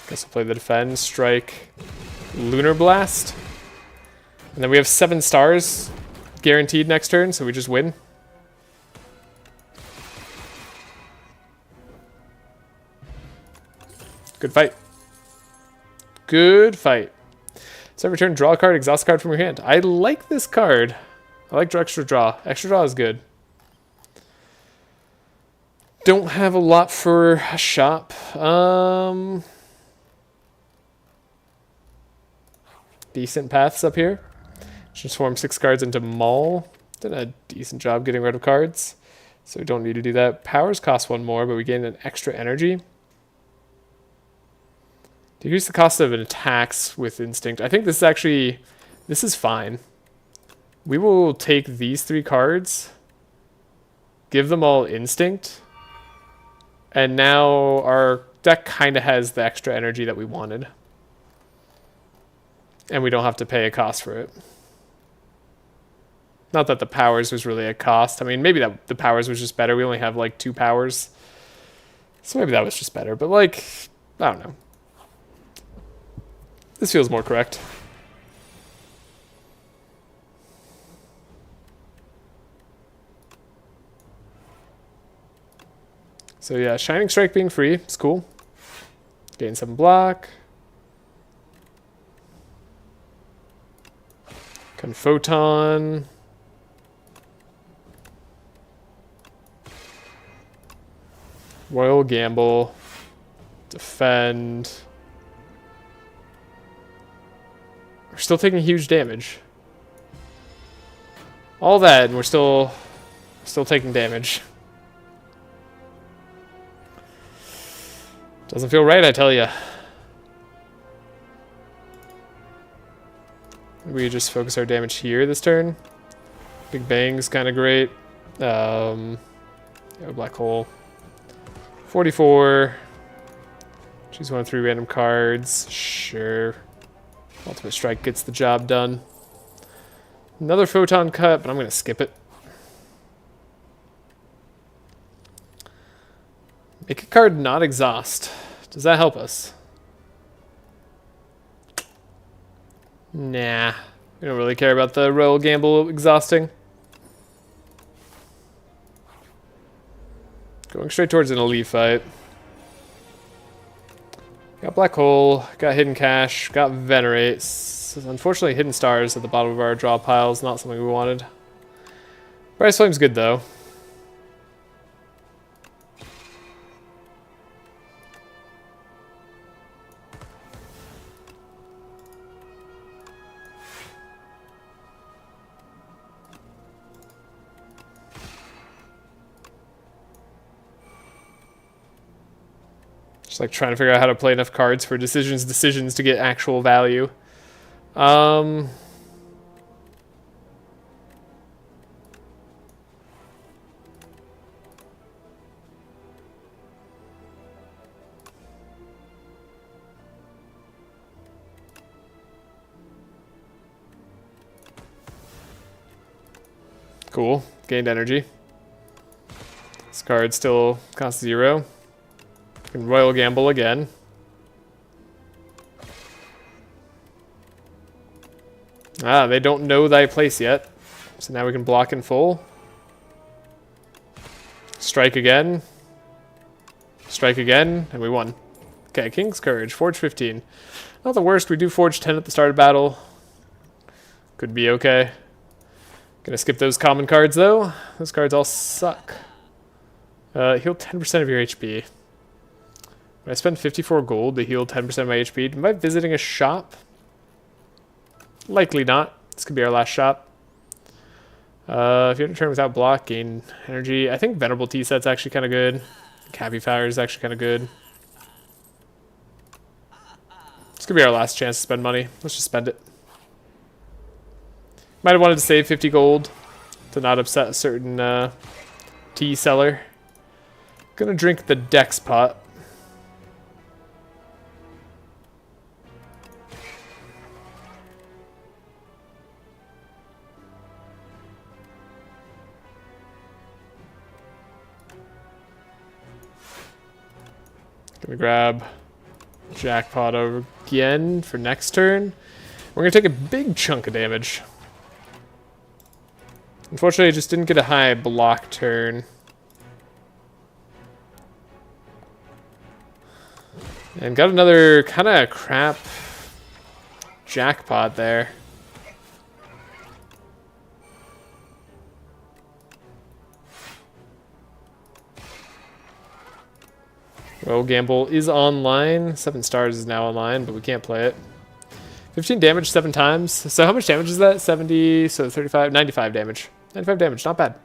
Guess we'll play the Defend, Strike, Lunar Blast. And then we have 7 stars guaranteed next turn, so we just win. Good fight. Good fight. So every turn, draw a card, exhaust a card from your hand. I like this card. I like extra draw. Extra draw is good. Don't have a lot for a shop. Decent paths up here. Transform 6 cards into Maul. Did a decent job getting rid of cards. So we don't need to do that. Powers cost 1 more, but we gain an extra energy. Decrease the cost of an attacks with instinct. I think this is actually, this is fine. We will take these 3 cards, give them all instinct, and now our deck kind of has the extra energy that we wanted. And we don't have to pay a cost for it. Not that the powers was really a cost. I mean, maybe that the powers was just better. We only have like 2 powers. So maybe that was just better. But like, I don't know. This feels more correct. So yeah, Shining Strike being free is cool. Gain 7 block. Photon. Royal Gamble. Defend. We're still taking huge damage. All that, and we're still taking damage. Doesn't feel right, I tell ya. We just focus our damage here this turn. Big Bang's kind of great. Yeah, Black Hole. 44. Choose one of 3 random cards. Sure. Ultimate Strike gets the job done. Another Photon Cut, but I'm going to skip it. Make a card not exhaust. Does that help us? Nah. We don't really care about the Royal Gamble exhausting. Going straight towards an elite fight. Got Black Hole, got Hidden Cache, got Venerate. Unfortunately, Hidden Stars at the bottom of our draw pile is not something we wanted. Bryce Flame's good though. Just like trying to figure out how to play enough cards for decisions to get actual value. Cool. Gained energy. This card still costs 0. Can Royal Gamble again. Ah, they don't know thy place yet. So now we can block in full. Strike again. Strike again, and we won. Okay, King's Courage, Forge 15. Not the worst, we do Forge 10 at the start of battle. Could be okay. Gonna skip those common cards though. Those cards all suck. Heal 10% of your HP. When I spend 54 gold to heal 10% of my HP, am I visiting a shop? Likely not. This could be our last shop. If you have to turn without block, gain energy. I think Venerable Tea Set's actually kind of good. Cappy Fire is actually kind of good. This could be our last chance to spend money. Let's just spend it. Might have wanted to save 50 gold to not upset a certain tea seller. Gonna drink the Dex Pot. Gonna grab Jackpot over again for next turn. We're gonna take a big chunk of damage. Unfortunately, I just didn't get a high block turn. And got another kind of crap Jackpot there. Royal Gamble is online. 7 stars is now online, but we can't play it. 15 damage 7 times. So how much damage is that? 70, so 35, 95 damage. 95 damage, not bad.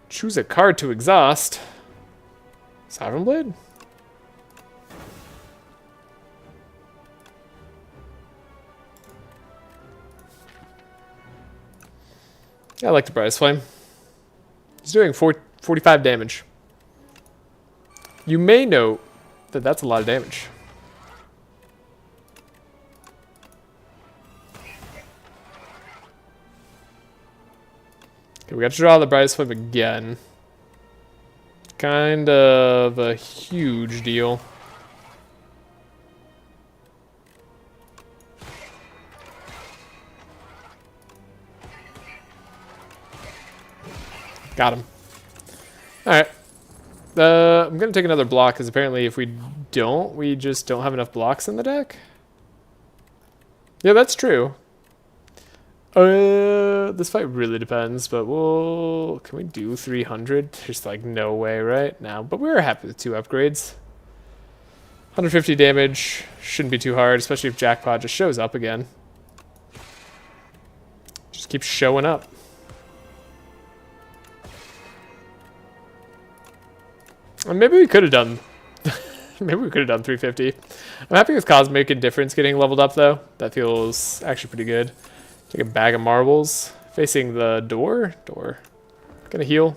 Choose a card to exhaust. Sovereign Blade? Yeah, I like the Bryce Flame. He's doing 45 damage. You may note that that's a lot of damage. Okay, we got to draw the Bryce Flame again. Kind of a huge deal. Got him. Alright. I'm going to take another block, because apparently if we don't, we just don't have enough blocks in the deck. Yeah, that's true. This fight really depends, but we'll... Can we do 300? There's like no way right now, but we're happy with 2 upgrades. 150 damage. Shouldn't be too hard, especially if Jackpot just shows up again. Just keeps showing up. Maybe we could have done... Maybe we could have done 350. I'm happy with Cosmic Indifference getting leveled up, though. That feels actually pretty good. Take a bag of marbles. Facing the door. Gonna heal.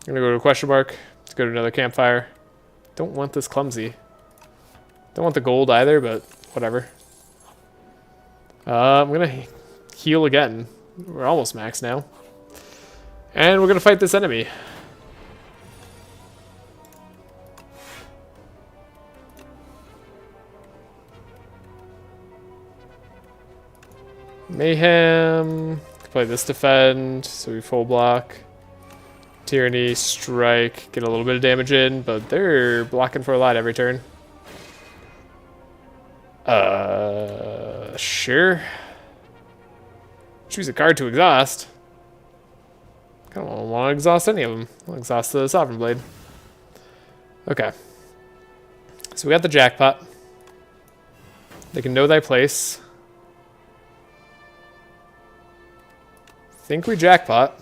Gonna go to a question mark. Let's go to another campfire. Don't want this clumsy. Don't want the gold either, but whatever. I'm gonna heal again. We're almost max now. And we're gonna fight this enemy. Mayhem. Play this defend, so we full block. Tyranny, strike, get a little bit of damage in, but they're blocking for a lot every turn. Sure. Choose a card to exhaust. I don't want to exhaust any of them. I'll exhaust the Sovereign Blade. Okay. So we got the jackpot. They can know thy place. Think we jackpot.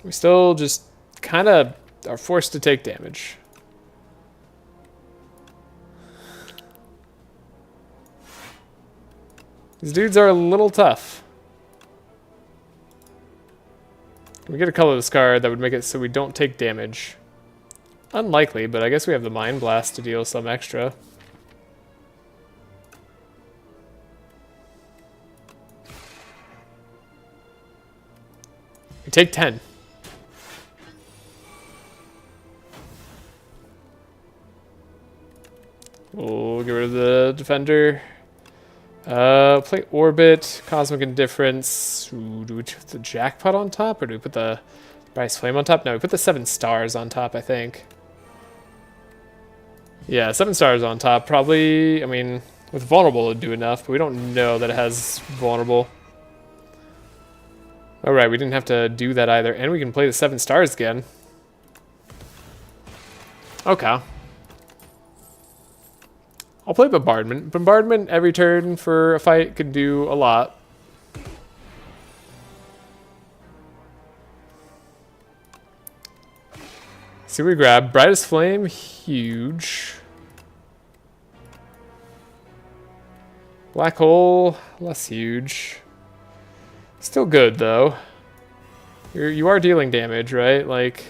We still just kind of are forced to take damage. These dudes are a little tough. Can we get a colorless card that would make it so we don't take damage? Unlikely, but I guess we have the Mind Blast to deal some extra. We take 10. We'll get rid of the Defender. Play Orbit, Cosmic Indifference. Ooh, do we put the Jackpot on top, or do we put the Bryce Flame on top? No, we put the 7 stars on top, I think. Yeah, 7 stars on top. Probably, I mean, with Vulnerable it'd do enough, but we don't know that it has Vulnerable. Alright, we didn't have to do that either. And we can play the 7 stars again. Okay. I'll play Bombardment. Bombardment every turn for a fight could do a lot. See what we grab. Brightest Flame, huge. Black Hole, less huge. Still good though. You are dealing damage, right? Like,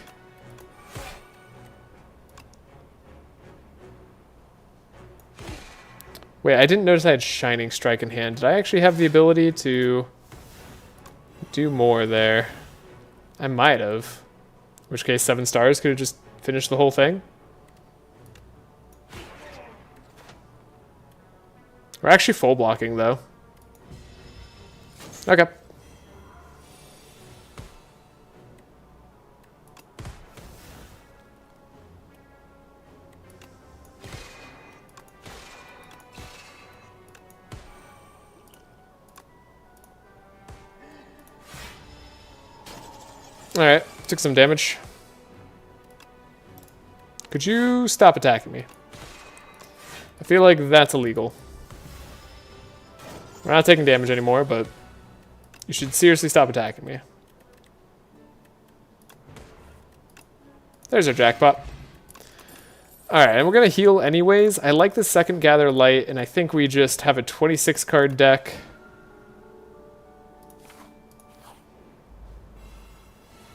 wait, I didn't notice I had Shining Strike in hand. Did I actually have the ability to do more there? I might have. In which case, 7 stars could have just finished the whole thing. We're actually full blocking though. Okay. Alright, took some damage. Could you stop attacking me? I feel like that's illegal. We're not taking damage anymore, but you should seriously stop attacking me. There's our jackpot. Alright, and we're going to heal anyways. I like the second Gather Light, and I think we just have a 26 card deck.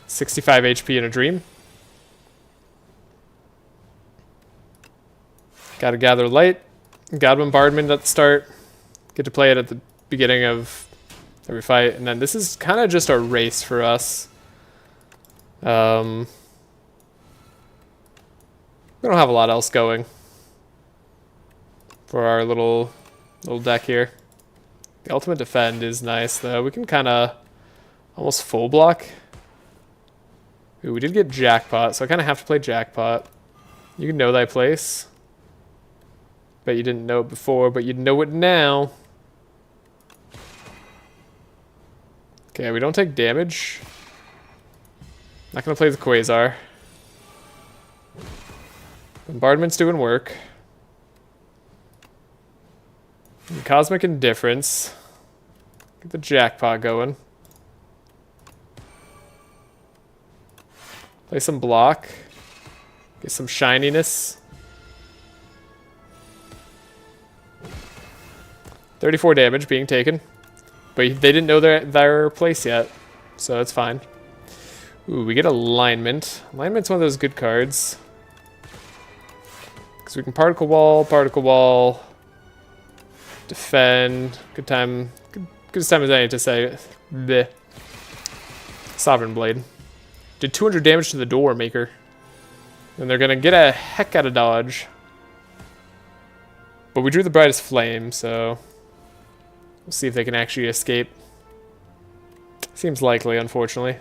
$65 HP in a Dream. Got to Gather Light. Got Bombardment at the start. Get to play it at the beginning of every fight. And then this is kind of just a race for us. We don't have a lot else going for our little deck here. The Ultimate Defend is nice, though. We can kind of almost full block. Ooh, we did get Jackpot, so I kind of have to play Jackpot. You can know thy place. Bet you didn't know it before, but you'd know it now. Okay, we don't take damage. Not going to play the Quasar. Bombardment's doing work. And Cosmic Indifference. Get the Jackpot going. Play some block. Get some shininess. 34 damage being taken. But they didn't know their place yet, so it's fine. Ooh, we get alignment. Alignment's one of those good cards. Because we can particle wall, defend. Good time. Good time as any to say it. Bleh. Sovereign Blade. Did 200 damage to the door maker. And they're going to get a heck out of dodge. But we drew the brightest flame, so we'll see if they can actually escape. Seems likely, unfortunately.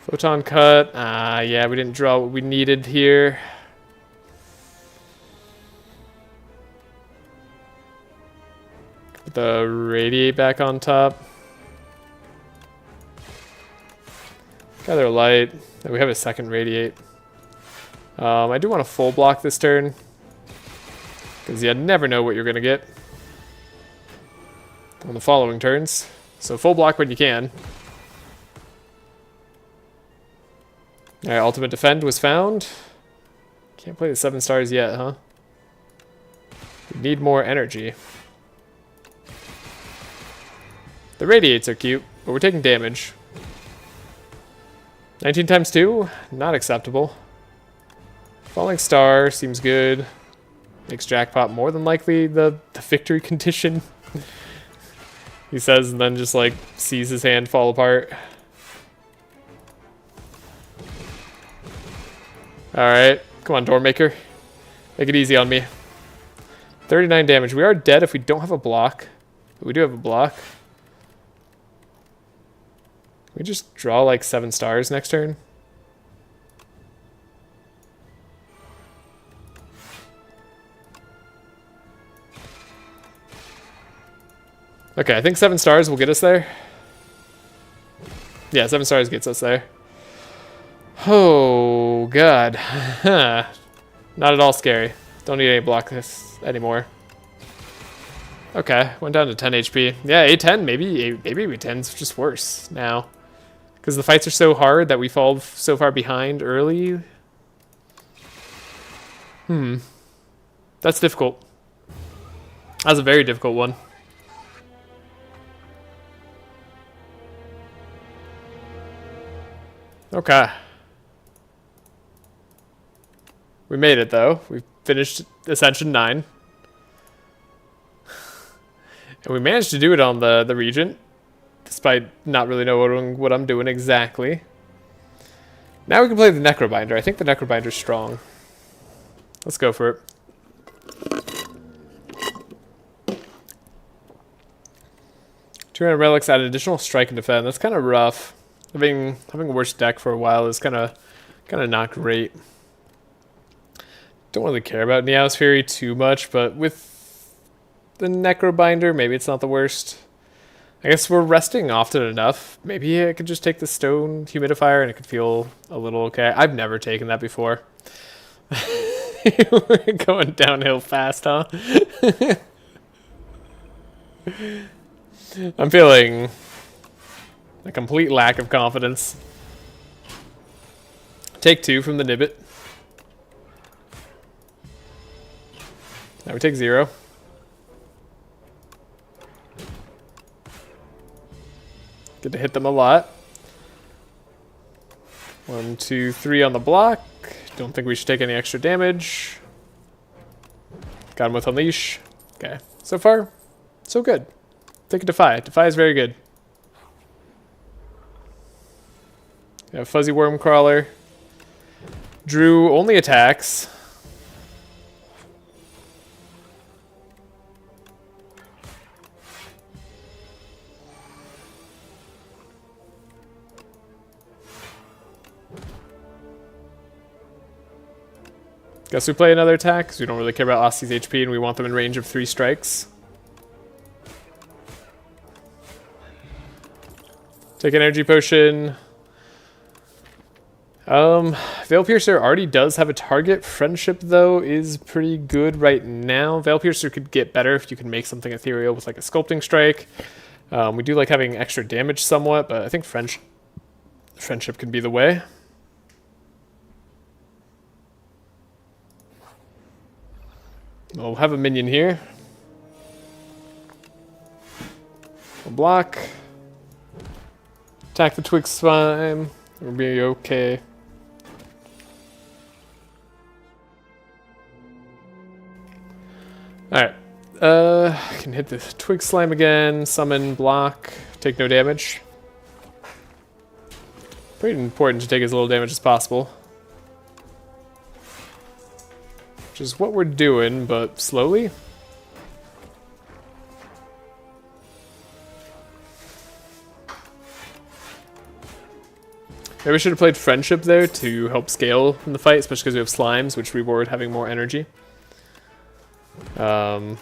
Photon cut. Yeah, we didn't draw what we needed here. Put the radiate back on top. Gather light. We have a second radiate. I do want to full block this turn. Because you never know what you're going to get on the following turns. So full block when you can. Alright, ultimate defend was found. Can't play the 7 stars yet, huh? We need more energy. The radiates are cute, but we're taking damage. 19 times 2? Not acceptable. Falling star seems good. Makes jackpot more than likely the victory condition. He says, and then just like sees his hand fall apart. Alright, come on, Doormaker. Make it easy on me. 39 damage. We are dead if we don't have a block. But we do have a block. Can we just draw like 7 stars next turn? Okay, I think 7 stars will get us there. Yeah, 7 stars gets us there. Oh, God. Not at all scary. Don't need any block this anymore. Okay, went down to 10 HP. Yeah, A10, maybe A10's just worse now. Because the fights are so hard that we fall so far behind early. That's difficult. That's a very difficult one. Okay. We made it, though. We finished Ascension 9. And we managed to do it on the Regent, despite not really knowing what I'm doing exactly. Now we can play the Necrobinder. I think the Necrobinder's strong. Let's go for it. $200 relics add an additional strike and defend. That's kind of rough. Having a worse deck for a while is kind of not great. Don't really care about Neosphere too much, but with the Necrobinder, maybe it's not the worst. I guess we're resting often enough. Maybe I could just take the Stone Humidifier and it could feel a little okay. I've never taken that before. We're going downhill fast, huh? I'm feeling a complete lack of confidence. Take 2 from the Nibbit. Now we take 0. Good to hit them a lot. 1, 2, 3 on the block. Don't think we should take any extra damage. Got him with Unleash. Okay. So far, so good. Take a Defy. Defy is very good. We have Fuzzy Worm Crawler. Drew only attacks. Guess we play another attack, because we don't really care about Aussie's HP and we want them in range of 3 strikes. Take an energy potion. Veil Piercer already does have a target. Friendship, though, is pretty good right now. Veil Piercer could get better if you can make something ethereal with like a Sculpting Strike. We do like having extra damage somewhat, but I think Friendship can be the way. We'll have a minion here. block. Attack the twig slime. We'll be okay. Alright. Can hit the twig slime again. Summon, block. Take no damage. Pretty important to take as little damage as possible. Which is what we're doing, but slowly. Maybe we should have played Friendship there to help scale in the fight, especially because we have slimes, which reward having more energy. Not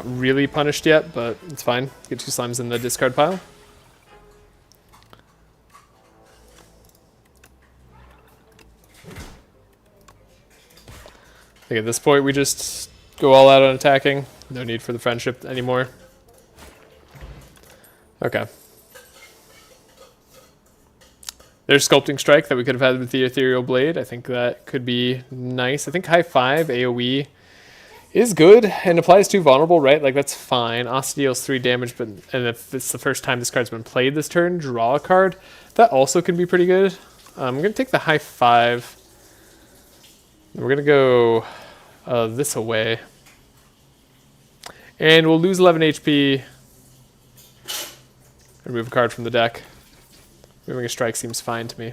really punished yet, but it's fine. Get 2 slimes in the discard pile. I think at this point we just go all out on attacking. No need for the friendship anymore. Okay. There's Sculpting Strike that we could have had with the Ethereal Blade. I think that could be nice. I think High 5 AoE is good and applies to vulnerable, right? Like, that's fine. Asti deals 3 damage, but and if it's the first time this card's been played this turn, draw a card. That also can be pretty good. I'm going to take the High 5. We're going to go this away. And we'll lose 11 HP. Remove a card from the deck. Moving a strike seems fine to me.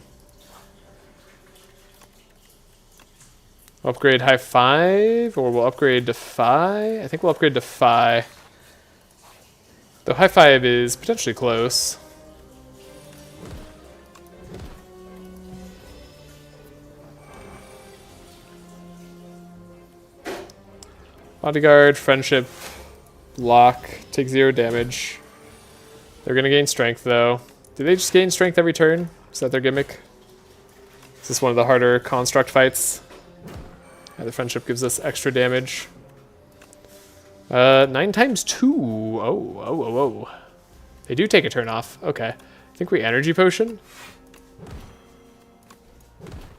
Upgrade High 5, or we'll upgrade to Phi. I think we'll upgrade to Phi. Though High 5 is potentially close. Bodyguard, Friendship, Lock, take 0 damage. They're going to gain strength though. Do they just gain strength every turn? Is that their gimmick? Is this one of the harder construct fights? Yeah, the Friendship gives us extra damage. 9 times 2. Oh. They do take a turn off. Okay. I think we Energy Potion.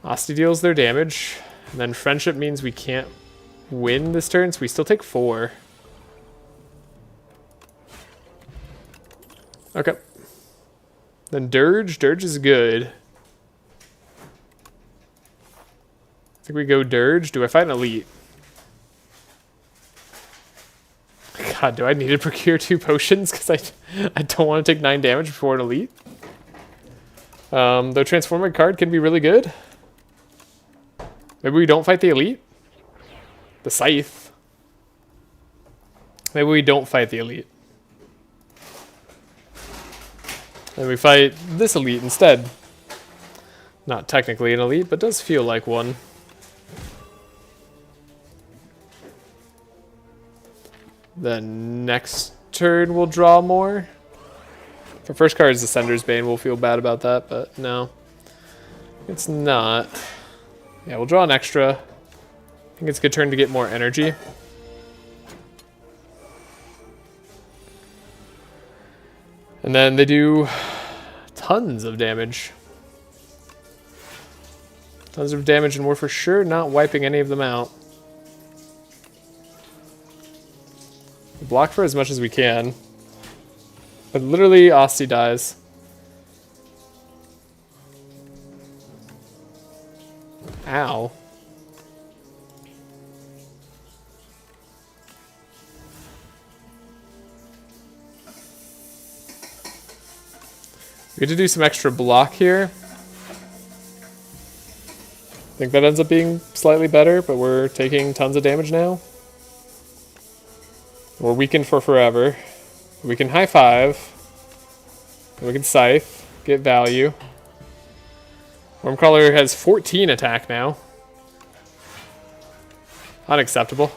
Asti deals their damage. And then Friendship means we can't win this turn, so we still take 4. Okay. Then Dirge. Dirge is good. I think we go Dirge. Do I fight an Elite? God, do I need to procure 2 potions? Because I don't want to take 9 damage before an Elite. Though Transforming card can be really good. Maybe we don't fight the Elite? The Scythe. Maybe we don't fight the Elite. And we fight this Elite instead. Not technically an Elite, but does feel like one. Then next turn we'll draw more. For first card is Ascender's Bane, we'll feel bad about that, but no. It's not. Yeah, we'll draw an extra. I think it's a good turn to get more energy. And then they do tons of damage. Tons of damage, and we're for sure not wiping any of them out. We block for as much as we can. But literally, Asti dies. Ow. We get to do some extra block here. I think that ends up being slightly better, but we're taking tons of damage now. We're weakened for forever. We can High 5. We can Scythe, get value. Wormcrawler has 14 attack now. Unacceptable.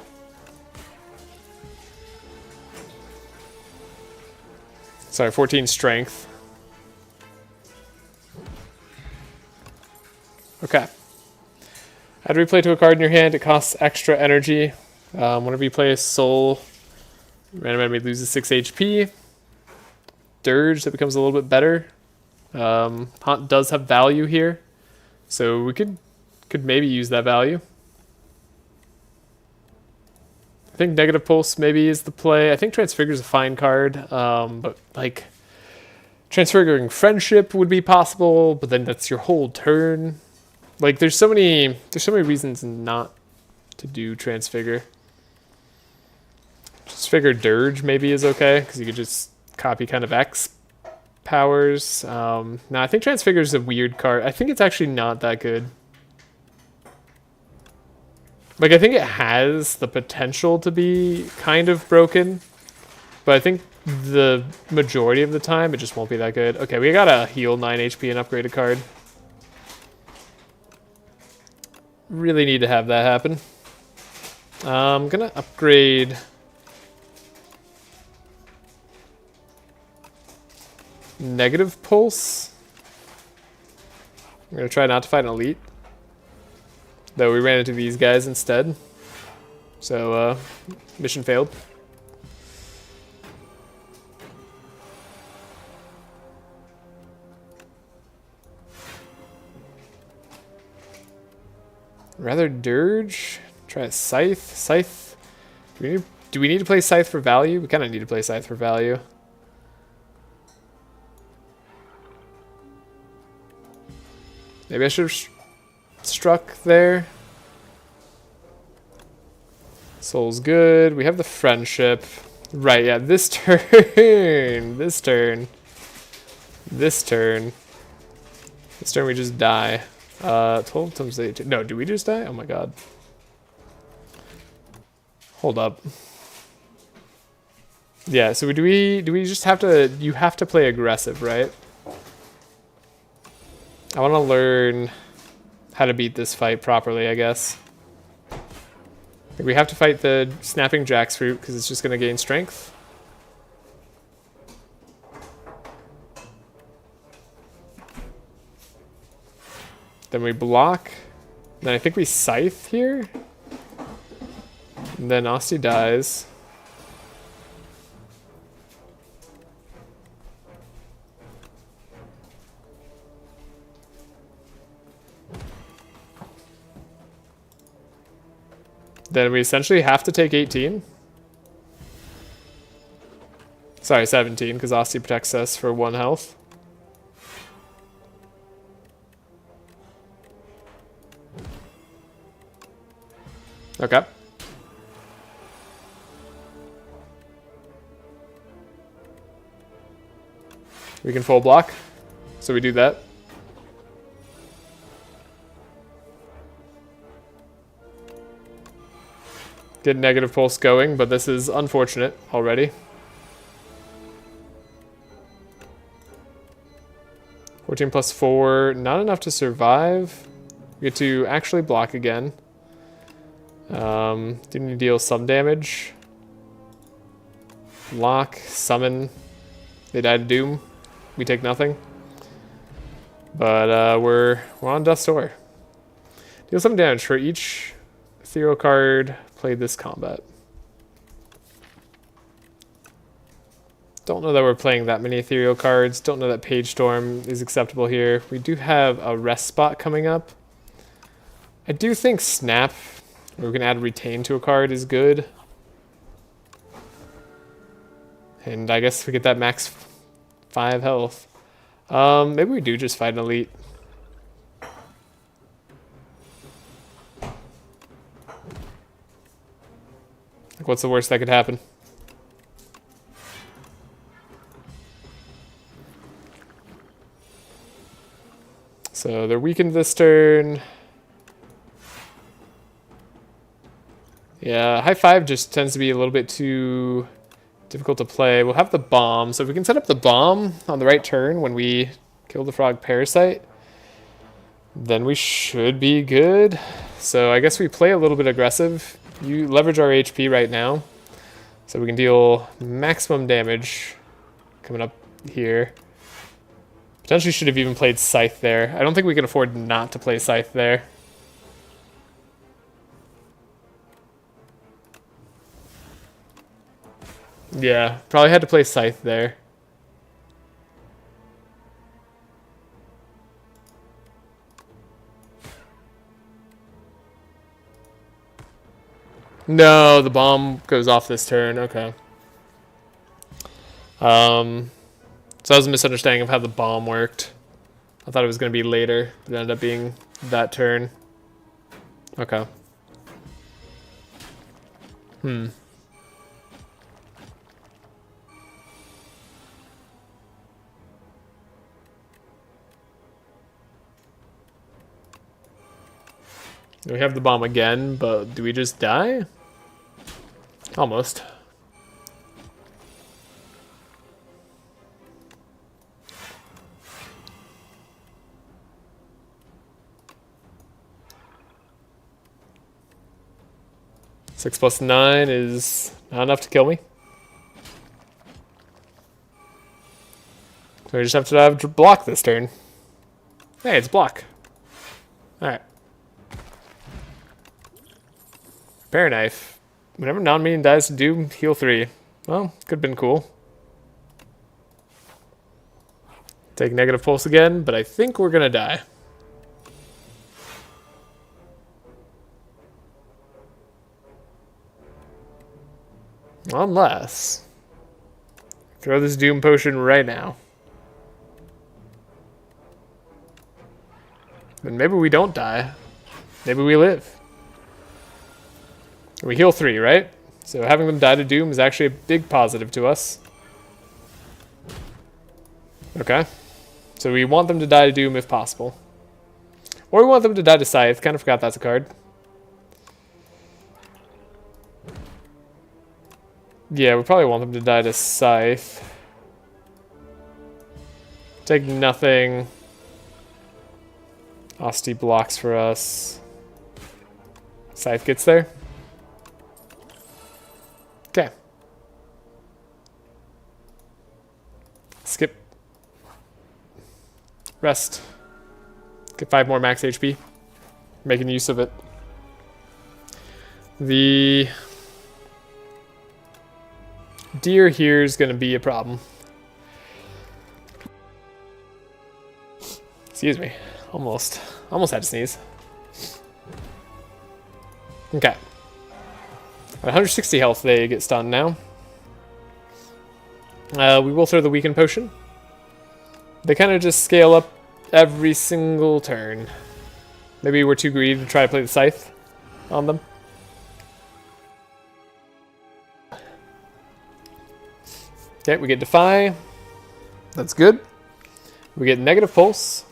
Sorry, 14 strength. Okay. After you play to a card in your hand, it costs extra energy. Whenever you play a soul, random enemy loses 6 HP. Dirge, that becomes a little bit better. Haunt does have value here, so we could maybe use that value. I think Negative Pulse maybe is the play. I think Transfigure is a fine card, but like Transfiguring Friendship would be possible, but then that's your whole turn. Like there's so many reasons not to do Transfigure. Transfigure Dirge maybe is okay because you could just copy kind of X powers. No, I think Transfigure is a weird card. I think it's actually not that good. Like, I think it has the potential to be kind of broken, but I think the majority of the time it just won't be that good. Okay, we got a heal 9 HP and upgraded card. Really need to have that happen. I'm gonna upgrade Negative Pulse. I'm gonna try not to fight an elite. Though we ran into these guys instead. So, mission failed. Rather Dirge. Try a Scythe. Scythe. Do we need to play Scythe for value? We kind of need to play Scythe for value. Maybe I should have struck there. Soul's good. We have the Friendship. Right, yeah, this turn. This turn. This turn. This turn we just die. 12 times 8. No, do we just die? Oh my god. Hold up. Yeah, so do we just have to, you have to play aggressive, right? I want to learn how to beat this fight properly, I guess. We have to fight the Snapping Jackfruit because it's just going to gain strength. Then we block. Then I think we Scythe here. And then Asti dies. Then we essentially have to take 18. Sorry, 17, because Asti protects us for 1 health. Okay. We can full block, so we do that. Get Negative Pulse going, but this is unfortunate already. 14 plus 4, not enough to survive. We get to actually block again. Do need to deal some damage. Lock, summon. They die to Doom. We take nothing. But we're on Death's Door. Deal some damage for each ethereal card played this combat. Don't know that we're playing that many ethereal cards. Don't know that Page Storm is acceptable here. We do have a rest spot coming up. I do think Snap, where we can add Retain to a card, is good. And I guess we get that max 5 health. Maybe we do just fight an elite. Like, what's the worst that could happen? So they're weakened this turn. Yeah, high 5 just tends to be a little bit too difficult to play. We'll have the bomb. So if we can set up the bomb on the right turn when we kill the frog parasite, then we should be good. So I guess we play a little bit aggressive. You leverage our HP right now, so we can deal maximum damage coming up here. Potentially should have even played Scythe there. I don't think we can afford not to play Scythe there. Yeah, probably had to play Scythe there. No, the bomb goes off this turn. Okay. So that was a misunderstanding of how the bomb worked. I thought it was going to be later, but it ended up being that turn. Okay. Hmm. We have the bomb again, but do we just die? Almost. Six plus 9 is not enough to kill me. So we just have to have block this turn. Hey, it's block. Alright. Bear knife. Whenever non-minion dies to Doom, heal 3. Well, could have been cool. Take negative pulse again, but I think we're gonna die. Unless... throw this Doom potion right now. And maybe we don't die. Maybe we live. We heal 3, right? So having them die to Doom is actually a big positive to us. Okay. So we want them to die to Doom if possible. Or we want them to die to Scythe. Kind of forgot that's a card. Yeah, we probably want them to die to Scythe. Take nothing. Asti blocks for us. Scythe gets there. Okay. Skip. Rest. Get 5 more max HP. Making use of it. The deer here is going to be a problem. Excuse me. Almost had to sneeze. Okay. At 160 health, they get stunned now. We will throw the weaken potion. They kind of just scale up every single turn. Maybe we're too greedy to try to play the scythe on them. Okay, we get Defy. That's good. We get Negative Pulse.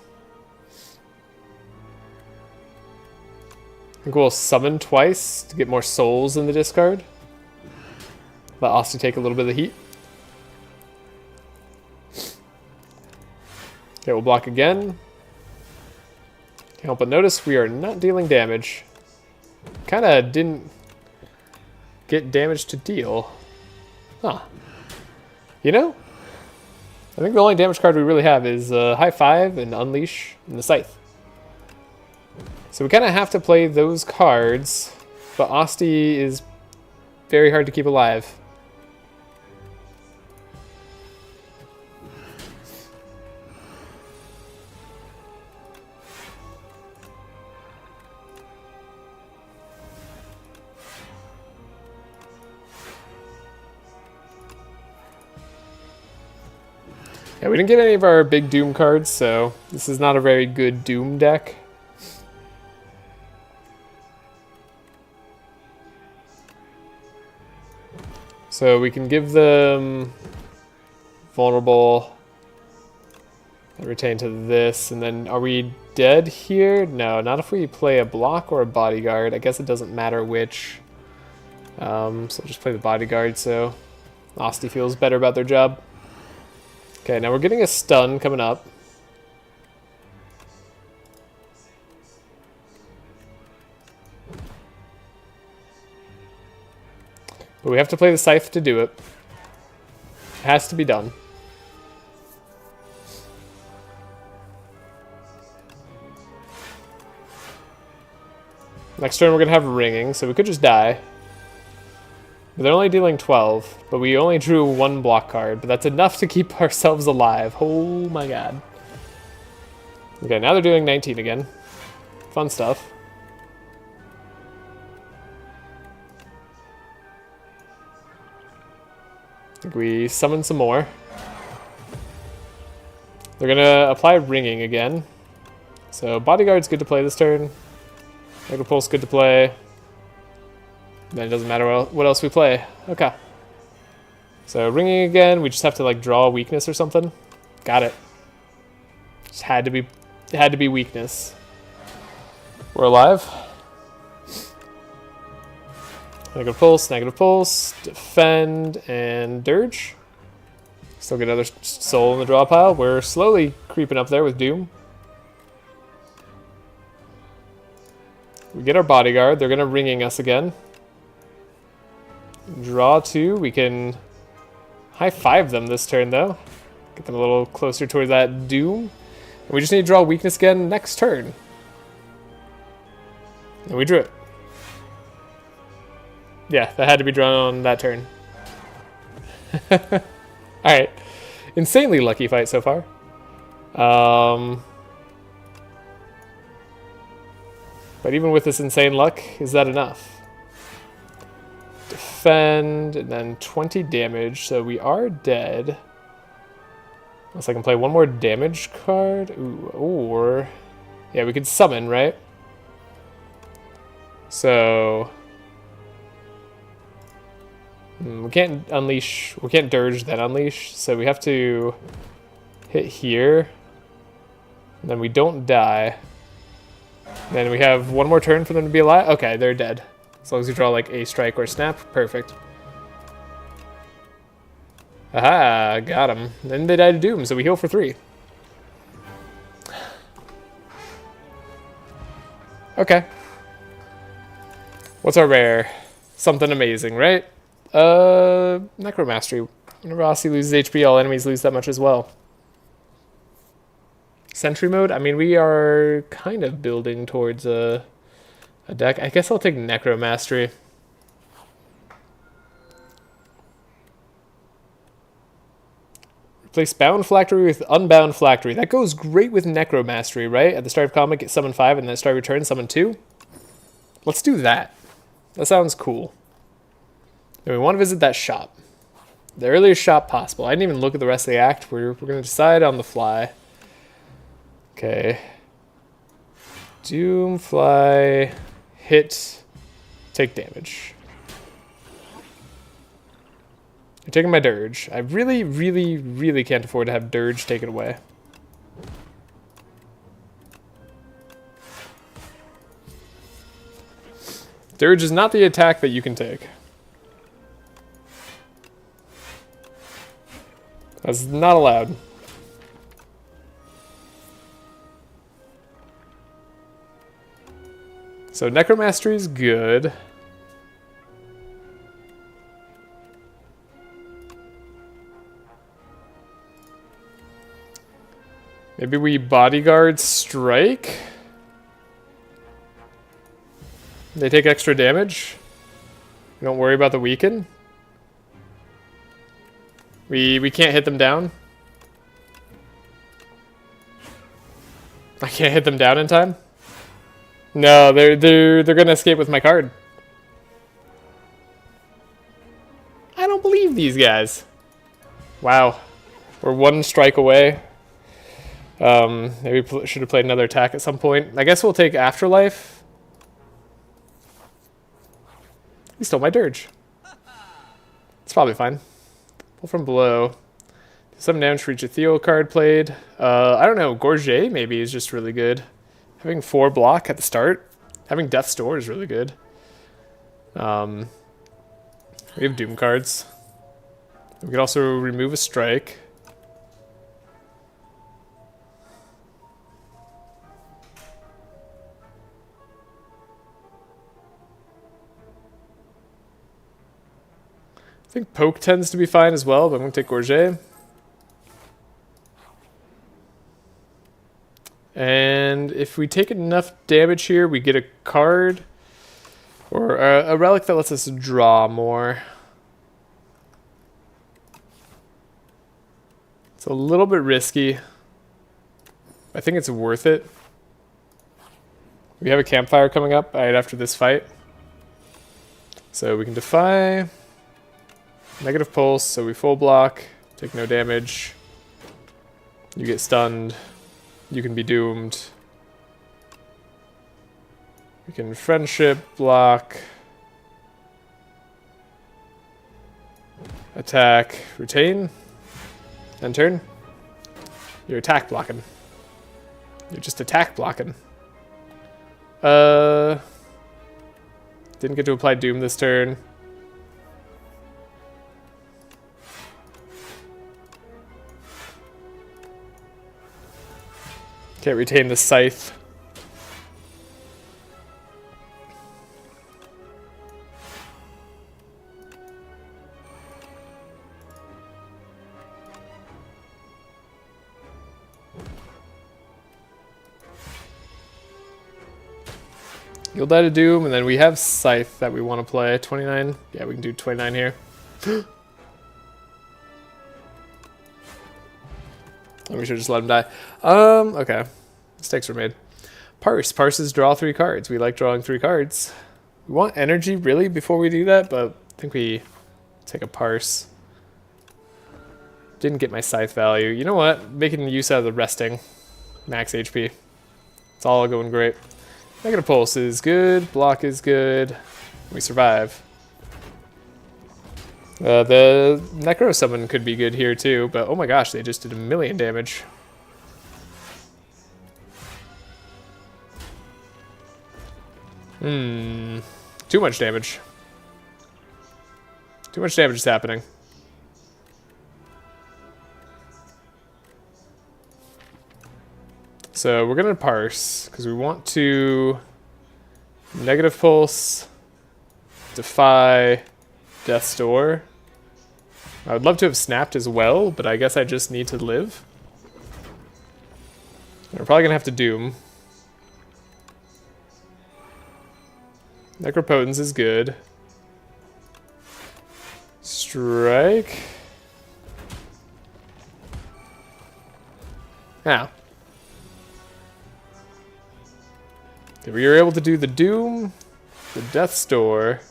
I think we'll summon twice to get more souls in the discard. Let Asti take a little bit of the heat. Okay, we'll block again. Can't help but notice we are not dealing damage. Kinda didn't get damage to deal. Huh. You know? I think the only damage card we really have is High Five and Unleash and the Scythe. So we kind of have to play those cards, but Asti is very hard to keep alive. Yeah, we didn't get any of our big Doom cards, so this is not a very good Doom deck. So we can give them vulnerable, retain to this, and then are we dead here? No, not if we play a block or a bodyguard. I guess it doesn't matter which. So we'll just play the bodyguard so Asti feels better about their job. Okay, now we're getting a stun coming up. But we have to play the Scythe to do it. It has to be done. Next turn we're going to have Ringing, so we could just die. But they're only dealing 12, but we only drew 1 block card, but that's enough to keep ourselves alive. Oh my god. Okay, now they're doing 19 again. Fun stuff. think we summon some more. They're gonna apply ringing again. So Bodyguard's good to play this turn. Mega Pulse good to play. Then it doesn't matter what else we play. Okay. So ringing again, we just have to like draw a weakness or something. Got it. Just had to be weakness. We're alive. Negative pulse, defend, and dirge. Still get another soul in the draw pile. We're slowly creeping up there with Doom. We get our bodyguard. They're gonna ringing us again. Draw 2. We can high five them this turn though. Get them a little closer towards that Doom. And we just need to draw weakness again next turn. And we drew it. Yeah, that had to be drawn on that turn. Alright. Insanely lucky fight so far. But even with this insane luck, is that enough? Defend, and then 20 damage, so we are dead. Unless I can play one more damage card. Ooh, or... yeah, we could summon, right? So... we can't unleash... we can't dirge, then unleash. So we have to hit here. And then we don't die. Then we have one more turn for them to be alive. Okay, they're dead. As long as you draw like a strike or snap. Perfect. Aha, got him. Then they died to Doom, so we heal for 3. Okay. What's our rare? Something amazing, right? Necromastery. Whenever Aussie loses HP, all enemies lose that much as well. Sentry mode? I mean, we are kind of building towards a deck. I guess I'll take Necromastery. Replace Bound Phylactery with Unbound Phylactery. That goes great with Necromastery, right? At the start of combat, get summon 5, and then start return, summon 2. Let's do that. That sounds cool. And we want to visit that shop. The earliest shop possible. I didn't even look at the rest of the act. We're going to decide on the fly. Okay. Doom, fly, hit, take damage. You're taking my dirge. I really, really, really can't afford to have dirge taken away. Dirge is not the attack that you can take. That's not allowed. So Necromastery is good. Maybe we bodyguard strike. They take extra damage. We don't worry about the weaken. We can't hit them down. I can't hit them down in time. No, they're gonna escape with my card. I don't believe these guys. Wow, we're one strike away. Maybe we should have played another attack at some point. I guess we'll take Afterlife. He stole my dirge. It's probably fine. Pull from below. Some damage for each ethereal card played. I don't know. Gorget maybe is just really good. Having 4 block at the start. Having Death's Door is really good. We have Doom cards. We could also remove a strike. I think Poke tends to be fine as well, but I'm going to take Gorget. And if we take enough damage here, we get a card. Or a relic that lets us draw more. It's a little bit risky. I think it's worth it. We have a campfire coming up right after this fight. So we can defy. Negative pulse, so we full block, take no damage. You get stunned. You can be doomed. We can friendship block. Attack, retain, end turn. You're attack blocking. You're just attack blocking. Didn't get to apply doom this turn. Can't retain the scythe. You'll die to doom, and then we have scythe that we want to play. 29. Yeah, we can do 29 here. We should just let him die. Okay. Mistakes were made. Parse. Parses draw 3 cards. We like drawing 3 cards. We want energy, really, before we do that, but I think we take a parse. Didn't get my scythe value. You know what? Making use out of the resting. Max HP. It's all going great. Negative pulse is good. Block is good. We survive. The Necro Summon could be good here too, but oh my gosh, they just did 1,000,000 damage. Too much damage. Too much damage is happening. So we're gonna parse, because we want to negative pulse, defy, Death's Door. I would love to have snapped as well, but I guess I just need to live. We're probably gonna have to doom. Necropotence is good. Strike. Now. Okay, we were able to do the doom, the Death's Door.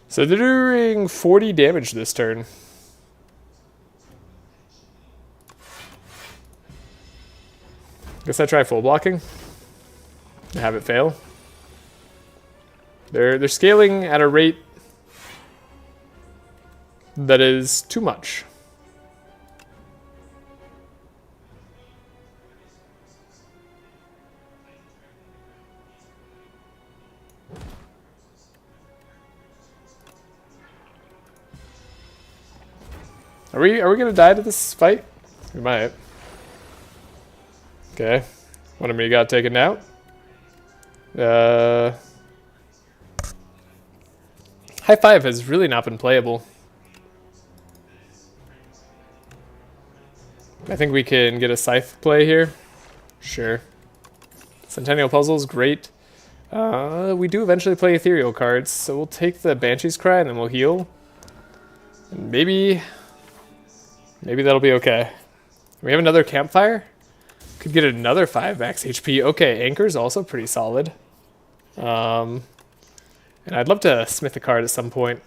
So they're doing 40 damage this turn. Guess I try full blocking. And have it fail. They're scaling at a rate that is too much. Are we gonna die to this fight? We might. Okay. One of me got taken out. High Five has really not been playable. I think we can get a Scythe play here. Sure. Centennial Puzzle is great. We do eventually play ethereal cards, so we'll take the Banshee's Cry and then we'll heal. And maybe that'll be okay. We have another Campfire. Could get another 5 max HP. Okay, Anchor's also pretty solid. And I'd love to smith a card at some point.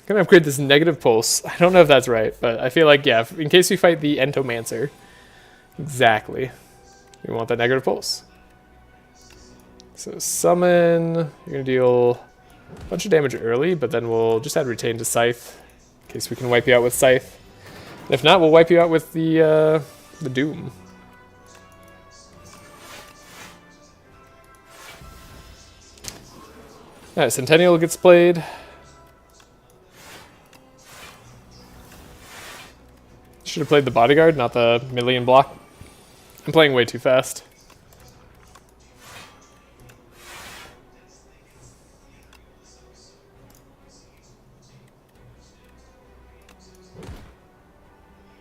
I'm gonna upgrade this negative pulse. I don't know if that's right, but I feel like, yeah, in case we fight the Entomancer. Exactly. We want that negative pulse. So summon, you're gonna deal a bunch of damage early, but then we'll just add retain to Scythe, in case we can wipe you out with Scythe. And if not, we'll wipe you out with the Doom. Alright, Centennial gets played. Should have played the Bodyguard, not the million block. I'm playing way too fast.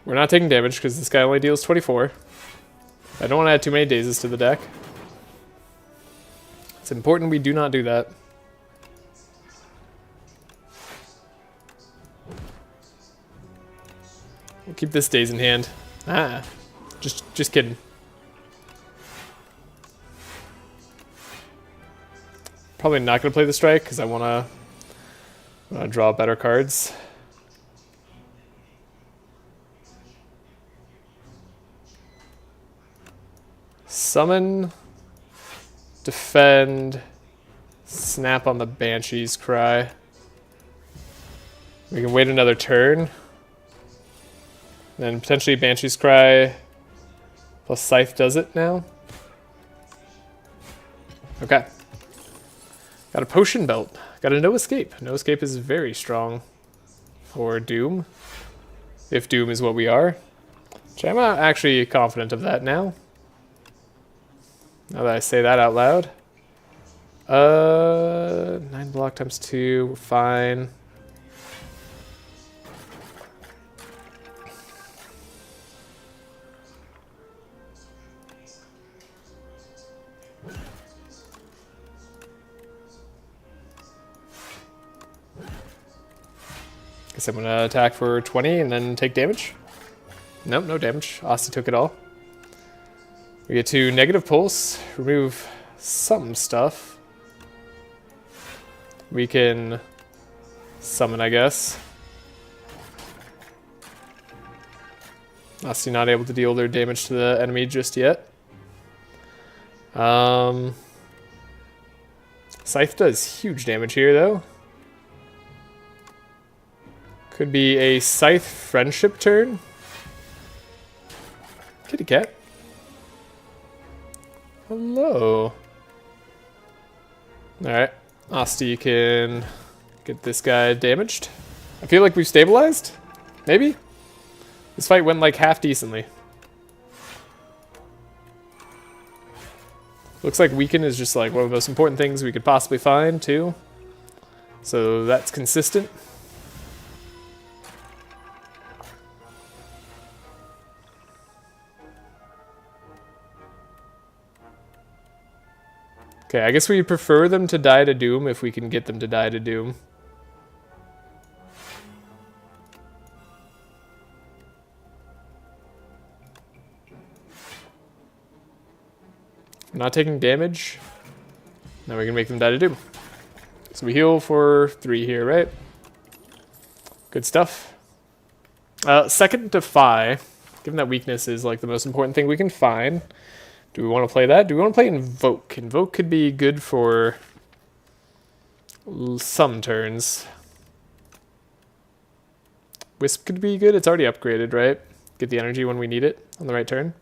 We're not taking damage because this guy only deals 24. I don't want to add too many dazes to the deck. It's important we do not do that. We'll keep this daze in hand. Ah, just kidding. Probably not gonna play the strike because I wanna draw better cards. Summon, defend, snap on the Banshee's Cry. We can wait another turn. Then potentially Banshee's Cry plus Scythe does it now. Okay. Got a Potion Belt. Got a No Escape. No Escape is very strong for Doom. If Doom is what we are. Which I'm not actually confident of that now. Now that I say that out loud. 9 block times 2, we're fine. Guess I'm gonna attack for 20 and then take damage. Nope, no damage. Asti took it all. We get to negative pulse, remove some stuff. We can summon, I guess. Asti not able to deal their damage to the enemy just yet. Scythe does huge damage here, though. Could be a Scythe friendship turn. Kitty cat. Hello. Alright. Asti can get this guy damaged. I feel like we've stabilized. Maybe? This fight went like half decently. Looks like weaken is just like one of the most important things we could possibly find too. So that's consistent. Okay, I guess we prefer them to die to Doom if we can get them to die to Doom. Not taking damage. Now we can make them die to Doom. So we heal for 3 here, right? Good stuff. Second Defy. Given that weakness is like the most important thing we can find. Do we want to play that? Do we want to play Invoke? Invoke could be good for some turns. Wisp could be good. It's already upgraded, right? Get the energy when we need it on the right turn.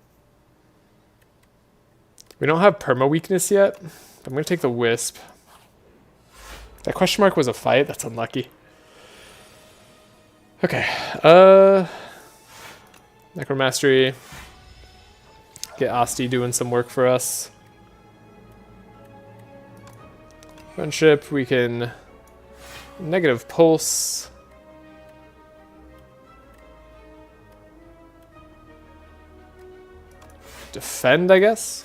We don't have perma weakness yet. I'm going to take the Wisp. That question mark was a fight. That's unlucky. Okay. Necromastery. Get Asti doing some work for us. Friendship, we can negative pulse. Defend, I guess.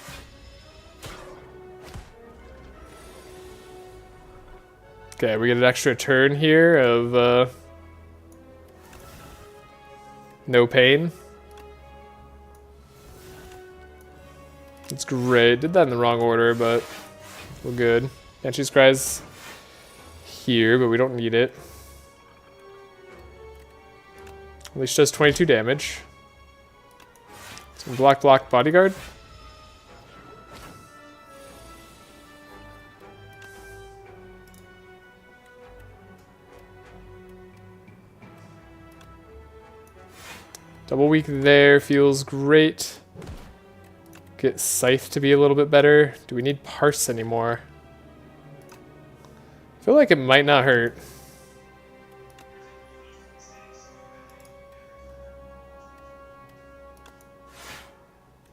Okay, we get an extra turn here of no pain. It's great. Did that in the wrong order, but we're good. Banshee's Cry's here, but we don't need it. At least does 22 damage. Some block bodyguard. Double weak there feels great. Get Scythe to be a little bit better. Do we need Parse anymore? I feel like it might not hurt.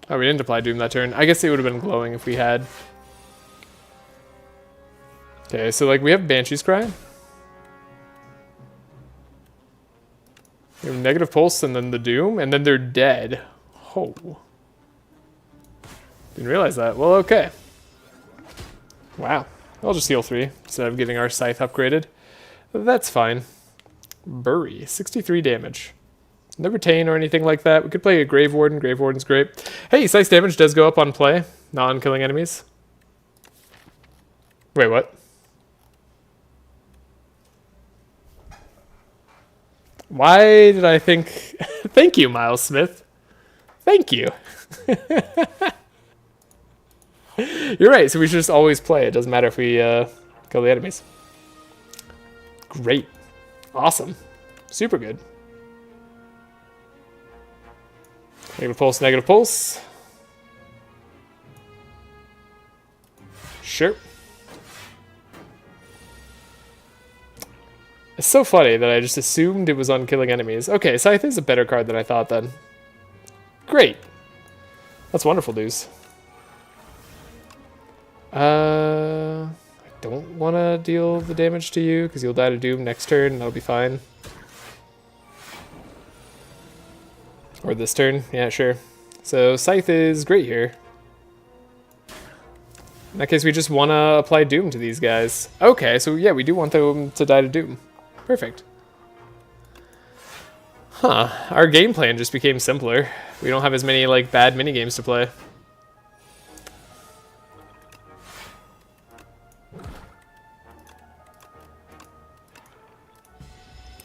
Oh, we didn't apply Doom that turn. I guess it would have been glowing if we had. Okay, so like we have Banshee's Cry. We have negative pulse and then the Doom, and then they're dead. Oh. Didn't realize that. Well, okay. Wow. I'll just heal 3 instead of getting our scythe upgraded. That's fine. Bury, 63 damage. No retain or anything like that. We could play a Grave Warden. Grave Warden's great. Hey, scythe damage does go up on play, not on killing enemies. Wait, what? Why did I think... Thank you, Miles Smith. Thank you. You're right, so we should just always play. It doesn't matter if we kill the enemies. Great. Awesome. Super good. Negative pulse, negative pulse. Sure. It's so funny that I just assumed it was on killing enemies. Okay, Scythe is a better card than I thought then. Great. That's wonderful news. I don't want to deal the damage to you because you'll die to Doom next turn. That'll be fine. Or this turn. Yeah, sure. So Scythe is great here. In that case, we just want to apply Doom to these guys. Okay, so yeah, we do want them to die to Doom. Perfect. Huh. Our game plan just became simpler. We don't have as many, like, bad minigames to play.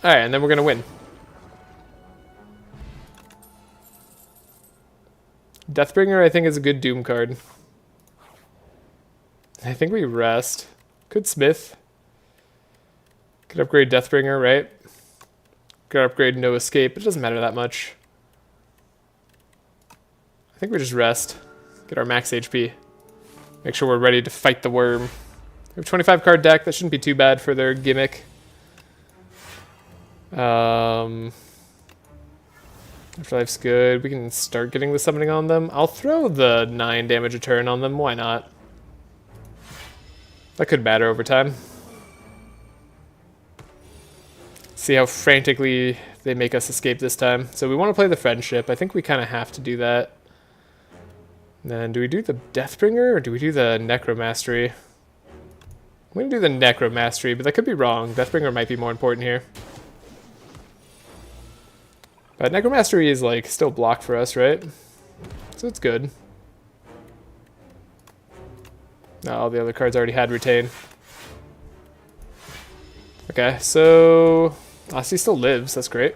Alright, and then we're going to win. Deathbringer, I think, is a good Doom card. I think we rest. Could Smith. Could upgrade Deathbringer, right? Could upgrade No Escape. It doesn't matter that much. I think we just rest. Get our max HP. Make sure we're ready to fight the worm. We have a 25 card deck. That shouldn't be too bad for their gimmick. Afterlife's good. We can start getting the summoning on them. I'll throw the 9 damage a turn on them. Why not? That could matter over time. See how frantically they make us escape this time. So we want to play the Friendship. I think we kind of have to do that. And then do we do the Deathbringer or do we do the Necromastery? I'm going to do the Necromastery, but that could be wrong. Deathbringer might be more important here. But Necromastery is, like, still blocked for us, right? So it's good. No, all the other cards already had Retain. Okay, so... Lassie still lives, that's great.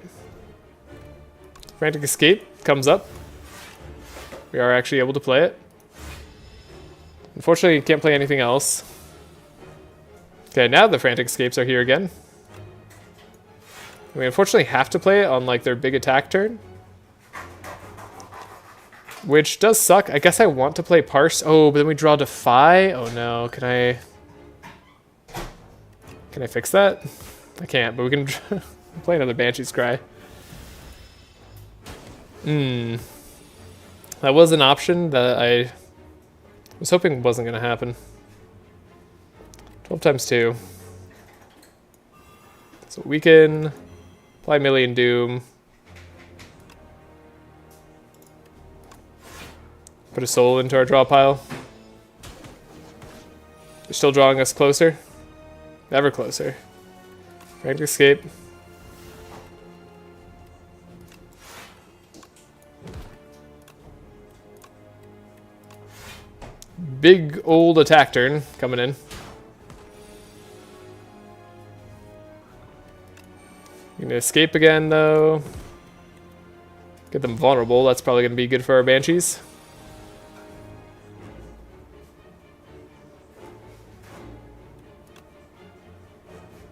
Frantic Escape comes up. We are actually able to play it. Unfortunately, you can't play anything else. Okay, now the Frantic Escapes are here again. We unfortunately have to play it on, like, their big attack turn. Which does suck. I guess I want to play Parse. Oh, but then we draw Defy? Oh no, can I fix that? I can't, but we can play another Banshee's Cry. That was an option that I was hoping wasn't going to happen. 12 times 2. So we can apply Million Doom. Put a soul into our draw pile. They're still drawing us closer. Ever closer. Frantic Escape. Big old attack turn coming in. Gonna escape again though. Get them vulnerable. That's probably gonna be good for our Banshees.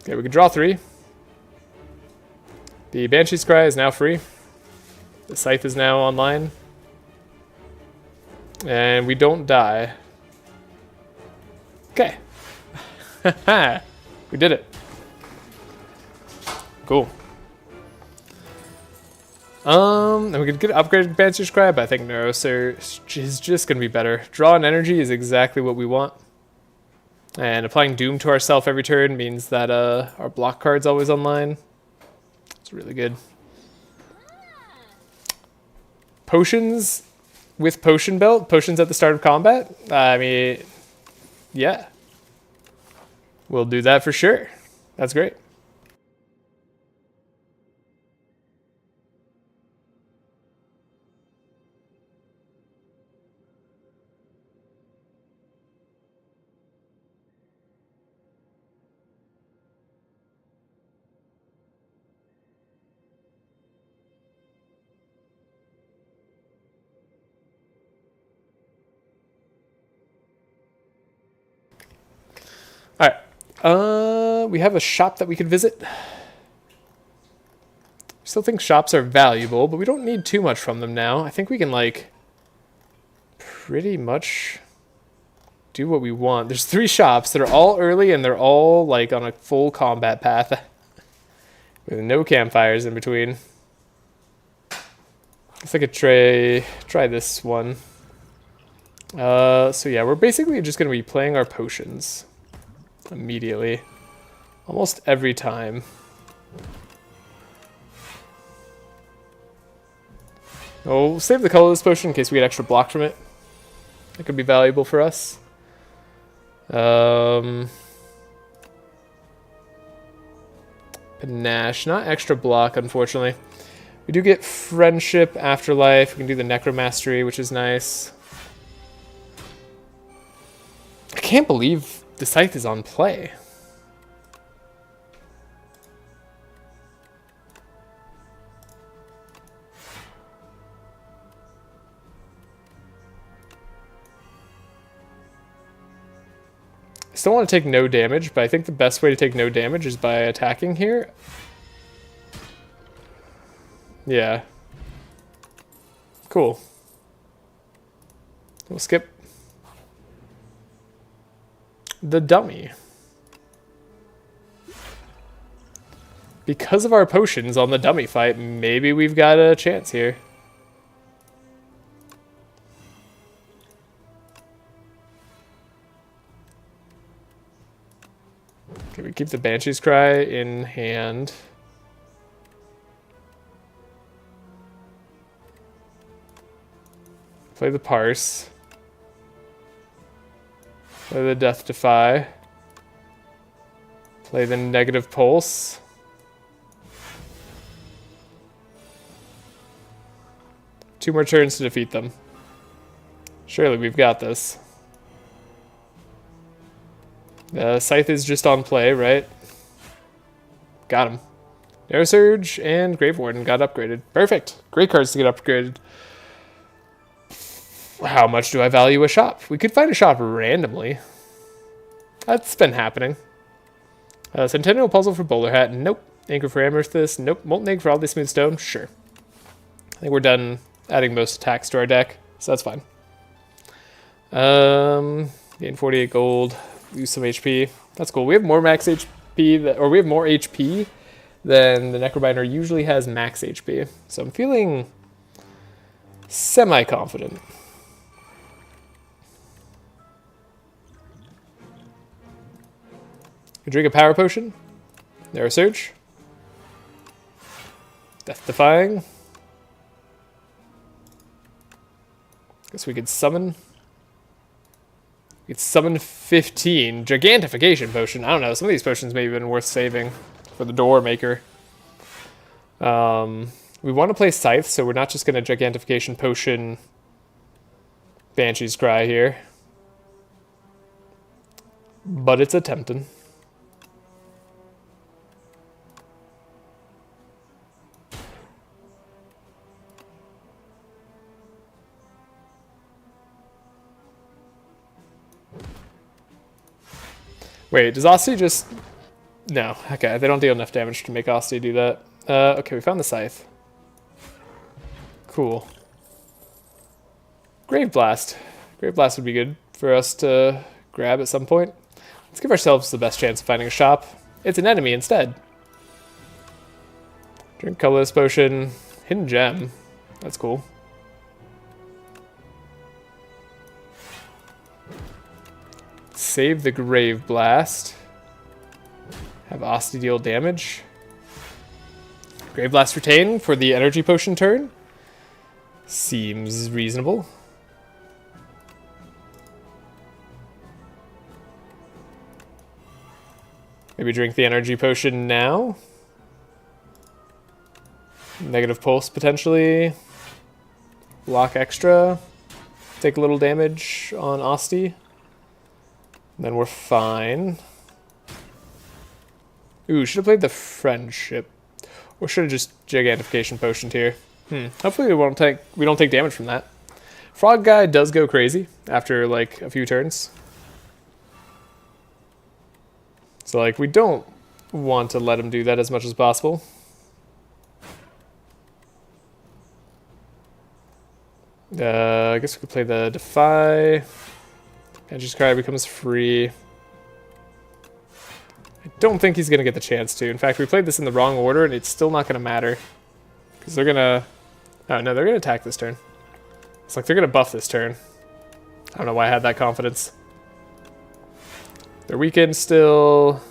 Okay, we can draw 3. The Banshee's Cry is now free. The Scythe is now online. And we don't die. Okay. We did it. Cool. And we could get upgraded Banshee's Cry, but I think Neurosurge is just gonna be better. Draw and energy is exactly what we want. And applying Doom to ourselves every turn means that our block card's always online. It's really good. Potions with Potion Belt? Potions at the start of combat? I mean, yeah. We'll do that for sure. That's great. All right. We have a shop that we could visit. Still think shops are valuable, but we don't need too much from them now. I think we can, like, pretty much do what we want. There's 3 shops that are all early, and they're all, like, on a full combat path. With no campfires in between. Guess I could try this one. So yeah, we're basically just going to be playing our potions immediately. Almost every time. Oh, we'll save the colorless potion in case we get extra block from it. That could be valuable for us. Panache, not extra block, unfortunately. We do get friendship, afterlife. We can do the necromastery, which is nice. I can't believe the scythe is on play. I still want to take no damage, but I think the best way to take no damage is by attacking here. Yeah. Cool. We'll skip the dummy. Because of our potions on the dummy fight, maybe we've got a chance here. Okay, we keep the Banshee's Cry in hand. Play the Parse. Play the Death Defy. Play the Negative Pulse. Two more turns to defeat them. Surely we've got this. The Scythe is just on play, right? Got him. Narrow Surge and Grave Warden got upgraded. Perfect. Great cards to get upgraded. How much do I value a shop? We could find a shop randomly. That's been happening. Centennial Puzzle for Bowler Hat. Nope. Anchor for Amethyst. Nope. Molten Egg for Oddly Smooth Stone. Sure. I think we're done adding most attacks to our deck, so that's fine. Gain 48 gold. Lose some HP. That's cool. We have more max HP, or we have more HP than the Necrobinder usually has max HP. So I'm feeling semi-confident. We drink a power potion. Narrow Surge. Death Defying. Guess we could summon. We could summon 15. Gigantification Potion. I don't know. Some of these potions may have been worth saving for the Door Maker. We want to play Scythe, so we're not just going to Gigantification Potion Banshee's Cry here. But it's attempting. Wait, does Asti just... No, okay, they don't deal enough damage to make Asti do that. Okay, we found the Scythe. Cool. Grave Blast. Grave Blast would be good for us to grab at some point. Let's give ourselves the best chance of finding a shop. It's an enemy instead. Drink Colorless Potion. Hidden Gem. That's cool. Save the Grave Blast. Have Asti deal damage. Grave Blast retain for the Energy Potion turn. Seems reasonable. Maybe drink the energy potion now. Negative pulse potentially. Block extra. Take a little damage on Asti. Then we're fine. Ooh, should have played the friendship. Or should have just gigantification potioned here. Hopefully we don't take damage from that. Frog guy does go crazy after like a few turns. So like we don't want to let him do that as much as possible. I guess we could play the Defy. Angie's Cry becomes free. I don't think he's going to get the chance to. In fact, we played this in the wrong order, and it's still not going to matter. Because they're going to... Oh, no, they're going to attack this turn. It's like they're going to buff this turn. I don't know why I had that confidence. They're weakened still.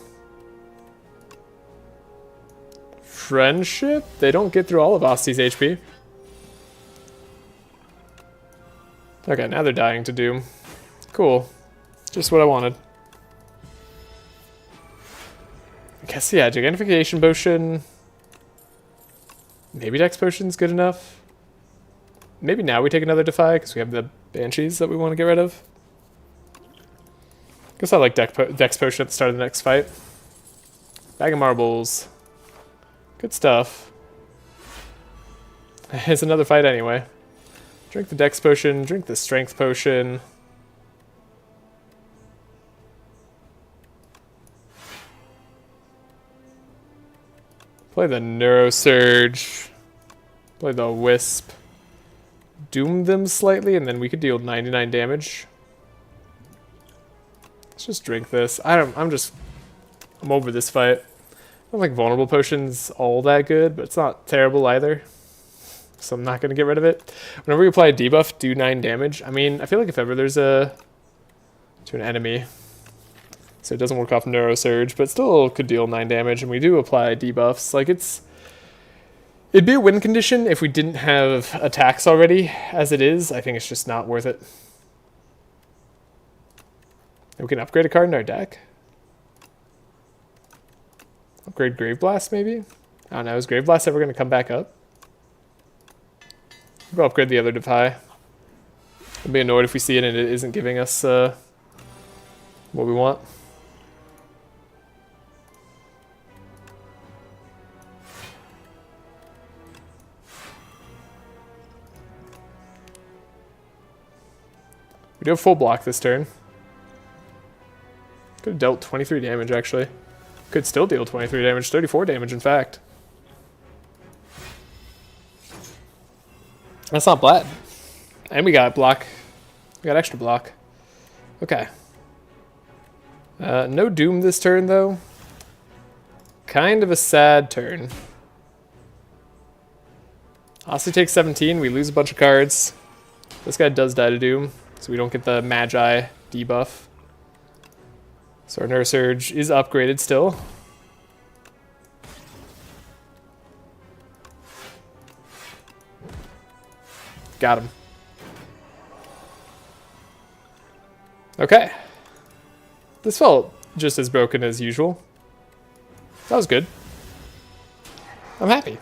Friendship? They don't get through all of Asti's HP. Okay, now they're dying to Doom. Cool. Just what I wanted. I guess, yeah, Gigantification Potion. Maybe Dex Potion's good enough. Maybe now we take another Defy, because we have the Banshees that we want to get rid of. Guess I like Dex Potion at the start of the next fight. Bag of Marbles. Good stuff. It's another fight anyway. Drink the Dex Potion, drink the Strength Potion. Play the Neurosurge. Play the Wisp. Doom them slightly, and then we could deal 99 damage. Let's just drink this. I'm over this fight. I don't think Vulnerable Potion's all that good, but it's not terrible either. So I'm not going to get rid of it. Whenever we apply a debuff, do 9 damage. I mean, I feel like if ever there's to an enemy. So it doesn't work off Neurosurge, but still could deal 9 damage, and we do apply debuffs. Like, it'd be a win condition if we didn't have attacks already. As it is, I think it's just not worth it. We can upgrade a card in our deck. Upgrade Grave Blast, maybe? I don't know, is Grave Blast ever going to come back up? We'll upgrade the other Defy. I'll be annoyed if we see it and it isn't giving us what we want. We do have full block this turn. Could have dealt 23 damage, actually. Could still deal 23 damage, 34 damage, in fact. That's not bad. And we got block. We got extra block. Okay. No Doom this turn, though. Kind of a sad turn. Asti takes 17. We lose a bunch of cards. This guy does die to Doom, so we don't get the Magi debuff. So our Neurosurge is upgraded still. Got him. Okay. This felt just as broken as usual. That was good. I'm happy.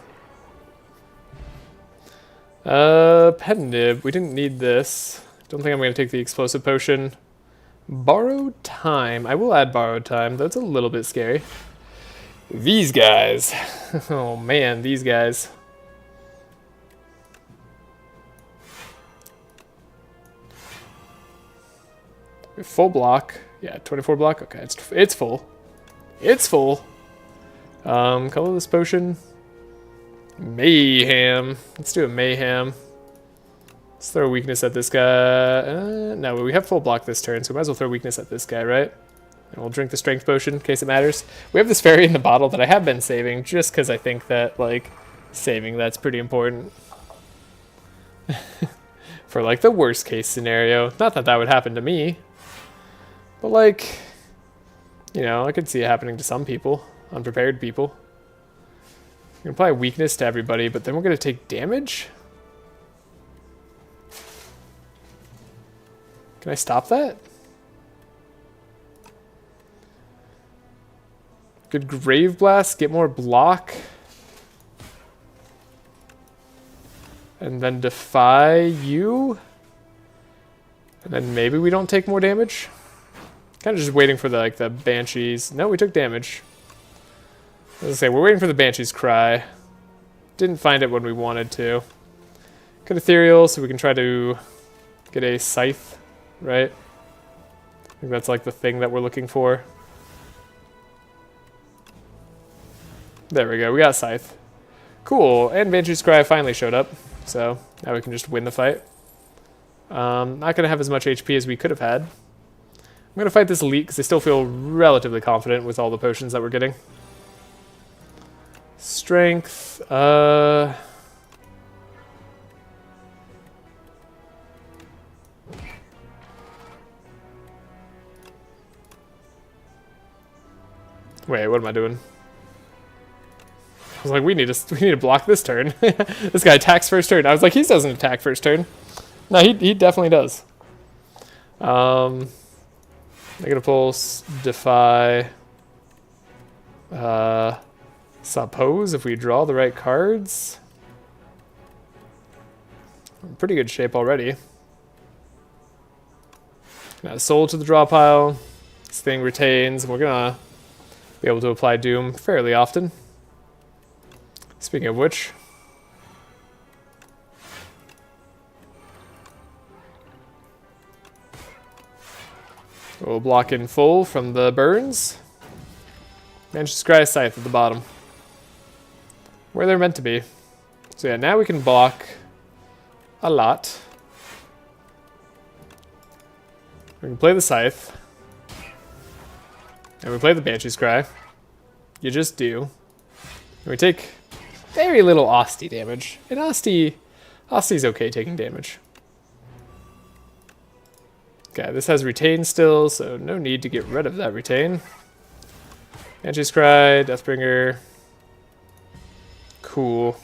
Pen Nib. We didn't need this. Don't think I'm going to take the Explosive Potion. Borrowed Time. I will add Borrowed Time. That's a little bit scary. These guys. Oh man, these guys. Full block. Yeah, 24 block. Okay, it's full. It's full. Colorless Potion. Mayhem. Let's do a Mayhem. Let's throw weakness at this guy. No, we have full block this turn, so we might as well throw weakness at this guy, right? And we'll drink the Strength Potion in case it matters. We have this fairy in the bottle that I have been saving, just because I think that, like, saving that's pretty important. For, like, the worst case scenario. Not that that would happen to me. But, like, you know, I could see it happening to some people. Unprepared people. We're going to apply weakness to everybody, but then we're going to take damage? Can I stop that? Good Grave Blast, get more block. And then Defy you. And then maybe we don't take more damage. Kind of just waiting for the Banshees. No, we took damage. As I say, we're waiting for the Banshees cry. Didn't find it when we wanted to. Good Ethereal, so we can try to get a Scythe, right? I think that's like the thing that we're looking for. There we go, we got Scythe. Cool, and Banshee's Cry finally showed up, so now we can just win the fight. Not going to have as much HP as we could have had. I'm going to fight this Elite because I still feel relatively confident with all the potions that we're getting. Strength, wait, what am I doing? I was like, we need to block this turn. This guy attacks first turn. I was like, he doesn't attack first turn. No, he definitely does. Negative Pulse, Defy, Suppose if we draw the right cards. We're in pretty good shape already. Got Soul to the draw pile. This thing retains, and we're gonna be able to apply Doom fairly often. Speaking of which, we'll block in full from the burns. Banshee's Cry, Scythe at the bottom, where they're meant to be. So yeah, now we can block a lot. We can play the Scythe. And we play the Banshee's Cry. You just do. And we take very little Asti damage. And Asti's okay taking damage. Okay, this has Retain still, so no need to get rid of that Retain. Banshee's Cry, Deathbringer. Cool.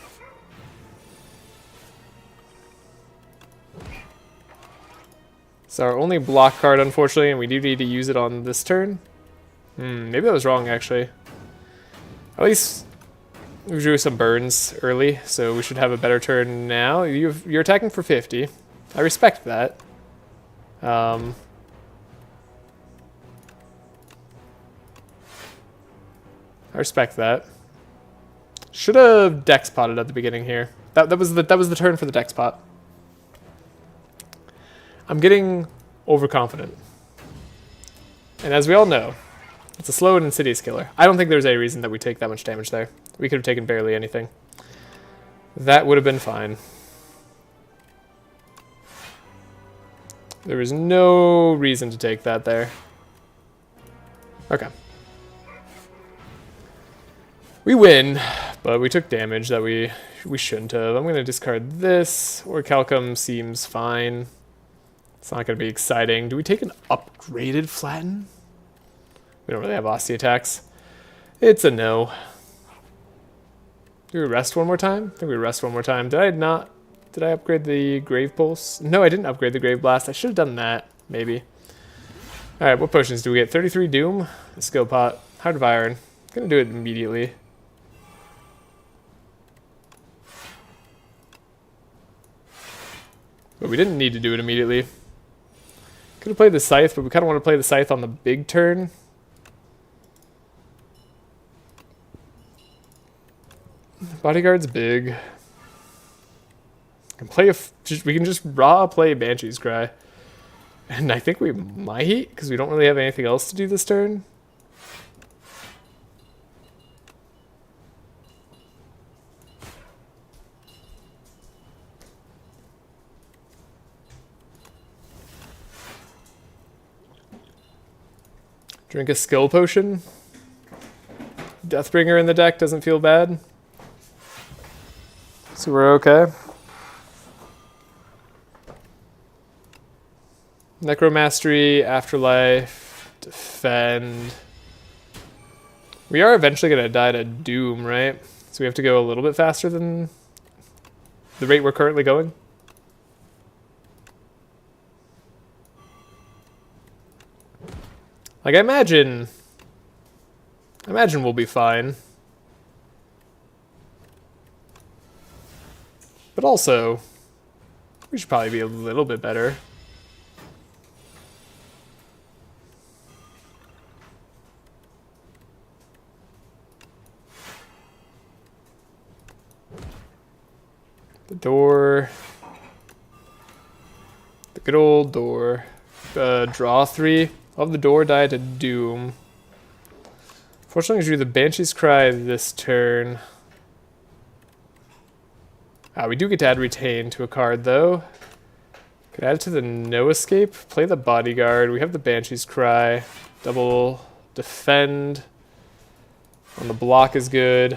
It's our only block card, unfortunately, and we do need to use it on this turn. Maybe I was wrong, actually. At least we drew some burns early, so we should have a better turn now. You're attacking for 50. I respect that. I respect that. Should have Dex potted at the beginning here. That was the turn for the Dex pot. I'm getting overconfident. And as we all know, it's a slow and insidious killer. I don't think there's any reason that we take that much damage there. We could have taken barely anything. That would have been fine. There was no reason to take that there. Okay. We win, but we took damage that we shouldn't have. I'm going to discard this. Orichalcum seems fine. It's not going to be exciting. Do we take an upgraded Flatten? We don't really have Asti attacks. It's a no. Do we rest one more time? I think we rest one more time. Did I not? Did I upgrade the Grave Pulse? No, I didn't upgrade the Grave Blast. I should have done that, maybe. Alright, what potions do we get? 33 Doom, a Skill Pot, Heart of Iron. Gonna do it immediately. But we didn't need to do it immediately. Could have played the Scythe, but we kind of want to play the Scythe on the big turn. Bodyguard's big. We can just raw play Banshee's Cry. And I think we might, because we don't really have anything else to do this turn. Drink a skill potion. Deathbringer in the deck doesn't feel bad. So we're okay. Necromastery, Afterlife, Defend. We are eventually going to die to Doom, right? So we have to go a little bit faster than the rate we're currently going. Like, I imagine I imagine we'll be fine. But also, we should probably be a little bit better. The door. The good old door. Draw 3. Of the door, die to Doom. Fortunately, we drew the Banshee's Cry this turn. We do get to add Retain to a card, though. Could add it to the No Escape. Play the Bodyguard. We have the Banshee's Cry. Double Defend. On the block is good.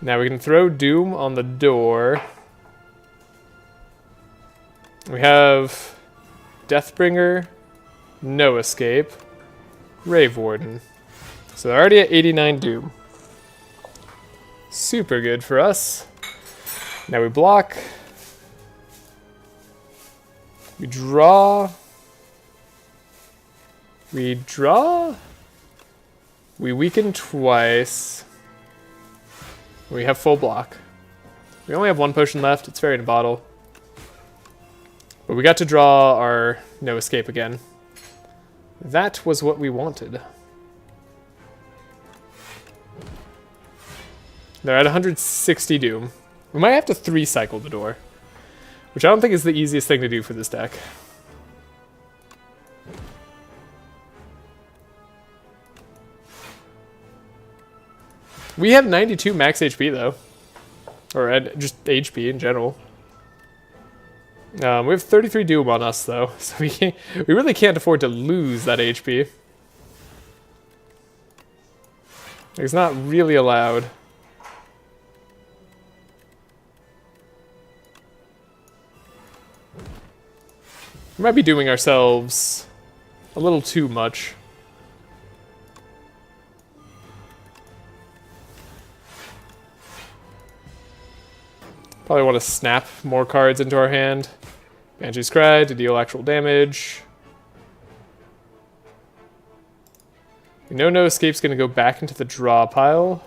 Now we can throw Doom on the door. We have Deathbringer, No Escape, Grave Warden. So they're already at 89 Doom. Super good for us. Now we block. We draw. We draw. We weaken twice. We have full block. We only have one potion left. It's fairy in a bottle. But we got to draw our No Escape again. That was what we wanted. They're at 160 Doom. We might have to 3-cycle the door, which I don't think is the easiest thing to do for this deck. We have 92 max HP though, or just HP in general. We have 33 Doom on us though, so we really can't afford to lose that HP. It's not really allowed. We might be doing ourselves a little too much. Probably want to snap more cards into our hand. Banshee's Cry to deal actual damage. We know No Escape's going to go back into the draw pile,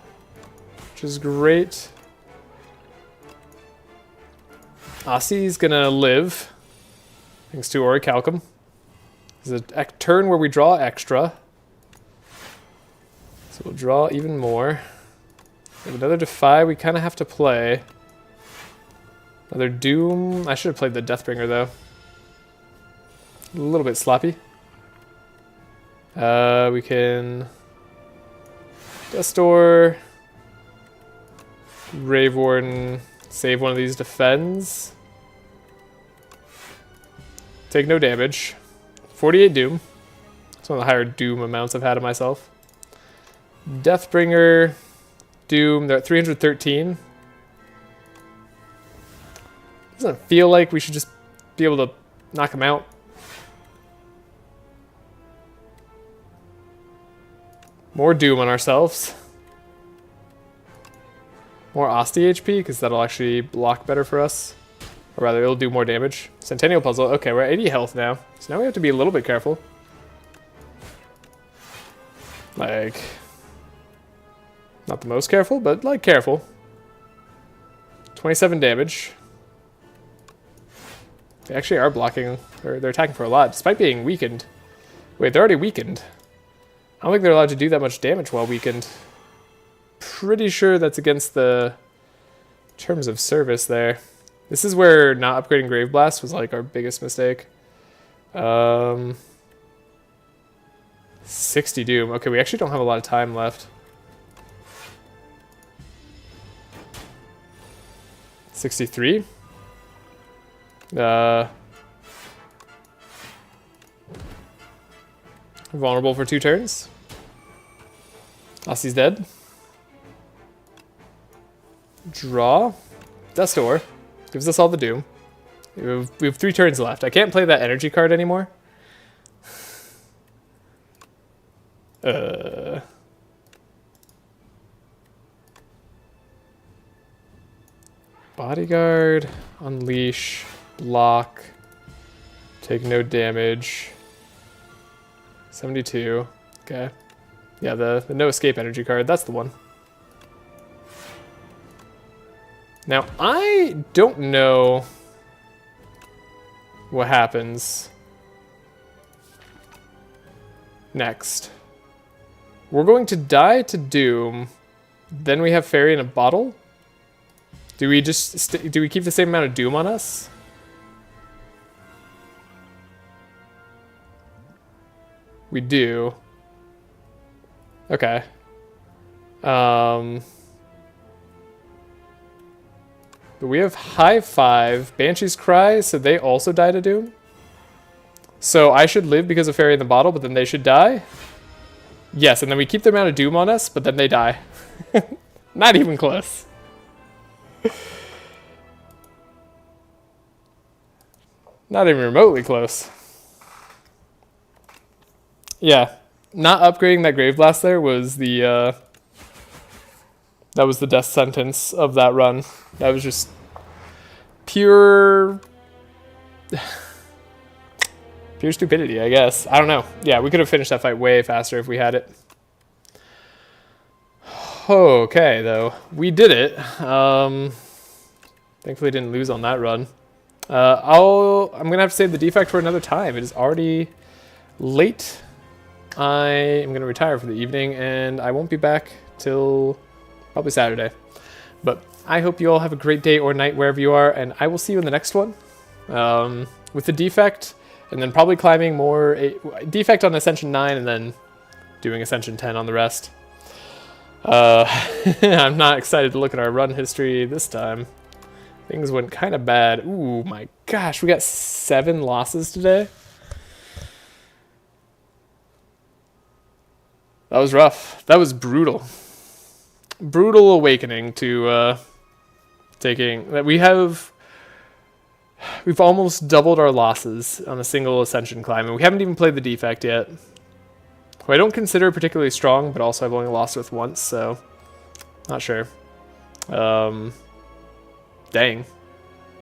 which is great. Ossie's going to live, thanks to Orichalcum. There's a turn where we draw extra. So we'll draw even more. We have another Defy we kind of have to play. Another Doom. I should have played the Deathbringer, though. A little bit sloppy. We can... Destor. Grave Warden. Save one of these defends. Take no damage. 48 Doom. It's one of the higher Doom amounts I've had of myself. Deathbringer. Doom. They're at 313. Doesn't it feel like we should just be able to knock him out? More Doom on ourselves. More Asti HP, because that'll actually block better for us. Or rather, it'll do more damage. Centennial Puzzle. Okay, we're at 80 health now. So now we have to be a little bit careful. Like... Not the most careful, but like careful. 27 damage. They actually are blocking, or they're attacking for a lot, despite being weakened. Wait, they're already weakened. I don't think they're allowed to do that much damage while weakened. Pretty sure that's against the terms of service there. This is where not upgrading Grave Blast was like our biggest mistake. 60 Doom. Okay, we actually don't have a lot of time left. 63. Vulnerable for 2 turns. Ossie's dead. Draw. Destor. Gives us all the Doom. We have 3 turns left. I can't play that energy card anymore. Bodyguard. Unleash. Block. Take no damage. 72. Okay. Yeah, the no escape energy card, that's the one. Now, I don't know what happens next. We're going to die to Doom, then we have Fairy in a bottle? Do we just do we keep the same amount of Doom on us? We do. Okay. But we have High Five, Banshee's Cry, so they also die to Doom? So I should live because of Fairy in the Bottle, but then they should die? Yes, and then we keep the amount of Doom on us, but then they die. Not even close. Not even remotely close. Yeah, not upgrading that Grave Blast there was the that was the death sentence of that run. That was just pure pure stupidity, I guess. I don't know. Yeah, we could have finished that fight way faster if we had it. Okay, though. We did it. Thankfully didn't lose on that run. I'm gonna have to save the defect for another time. It is already late. I am gonna retire for the evening, and I won't be back till probably Saturday. But I hope you all have a great day or night wherever you are, and I will see you in the next one. With the defect, and then probably climbing more defect on Ascension 9, and then doing Ascension 10 on the rest. I'm not excited to look at our run history this time. Things went kind of bad. Ooh, my gosh, we got 7 losses today. That was rough. That was brutal. Brutal awakening to taking that we've almost doubled our losses on a single Ascension climb, and we haven't even played the defect yet. Who I don't consider particularly strong, but also I've only lost with once, so not sure. Dang.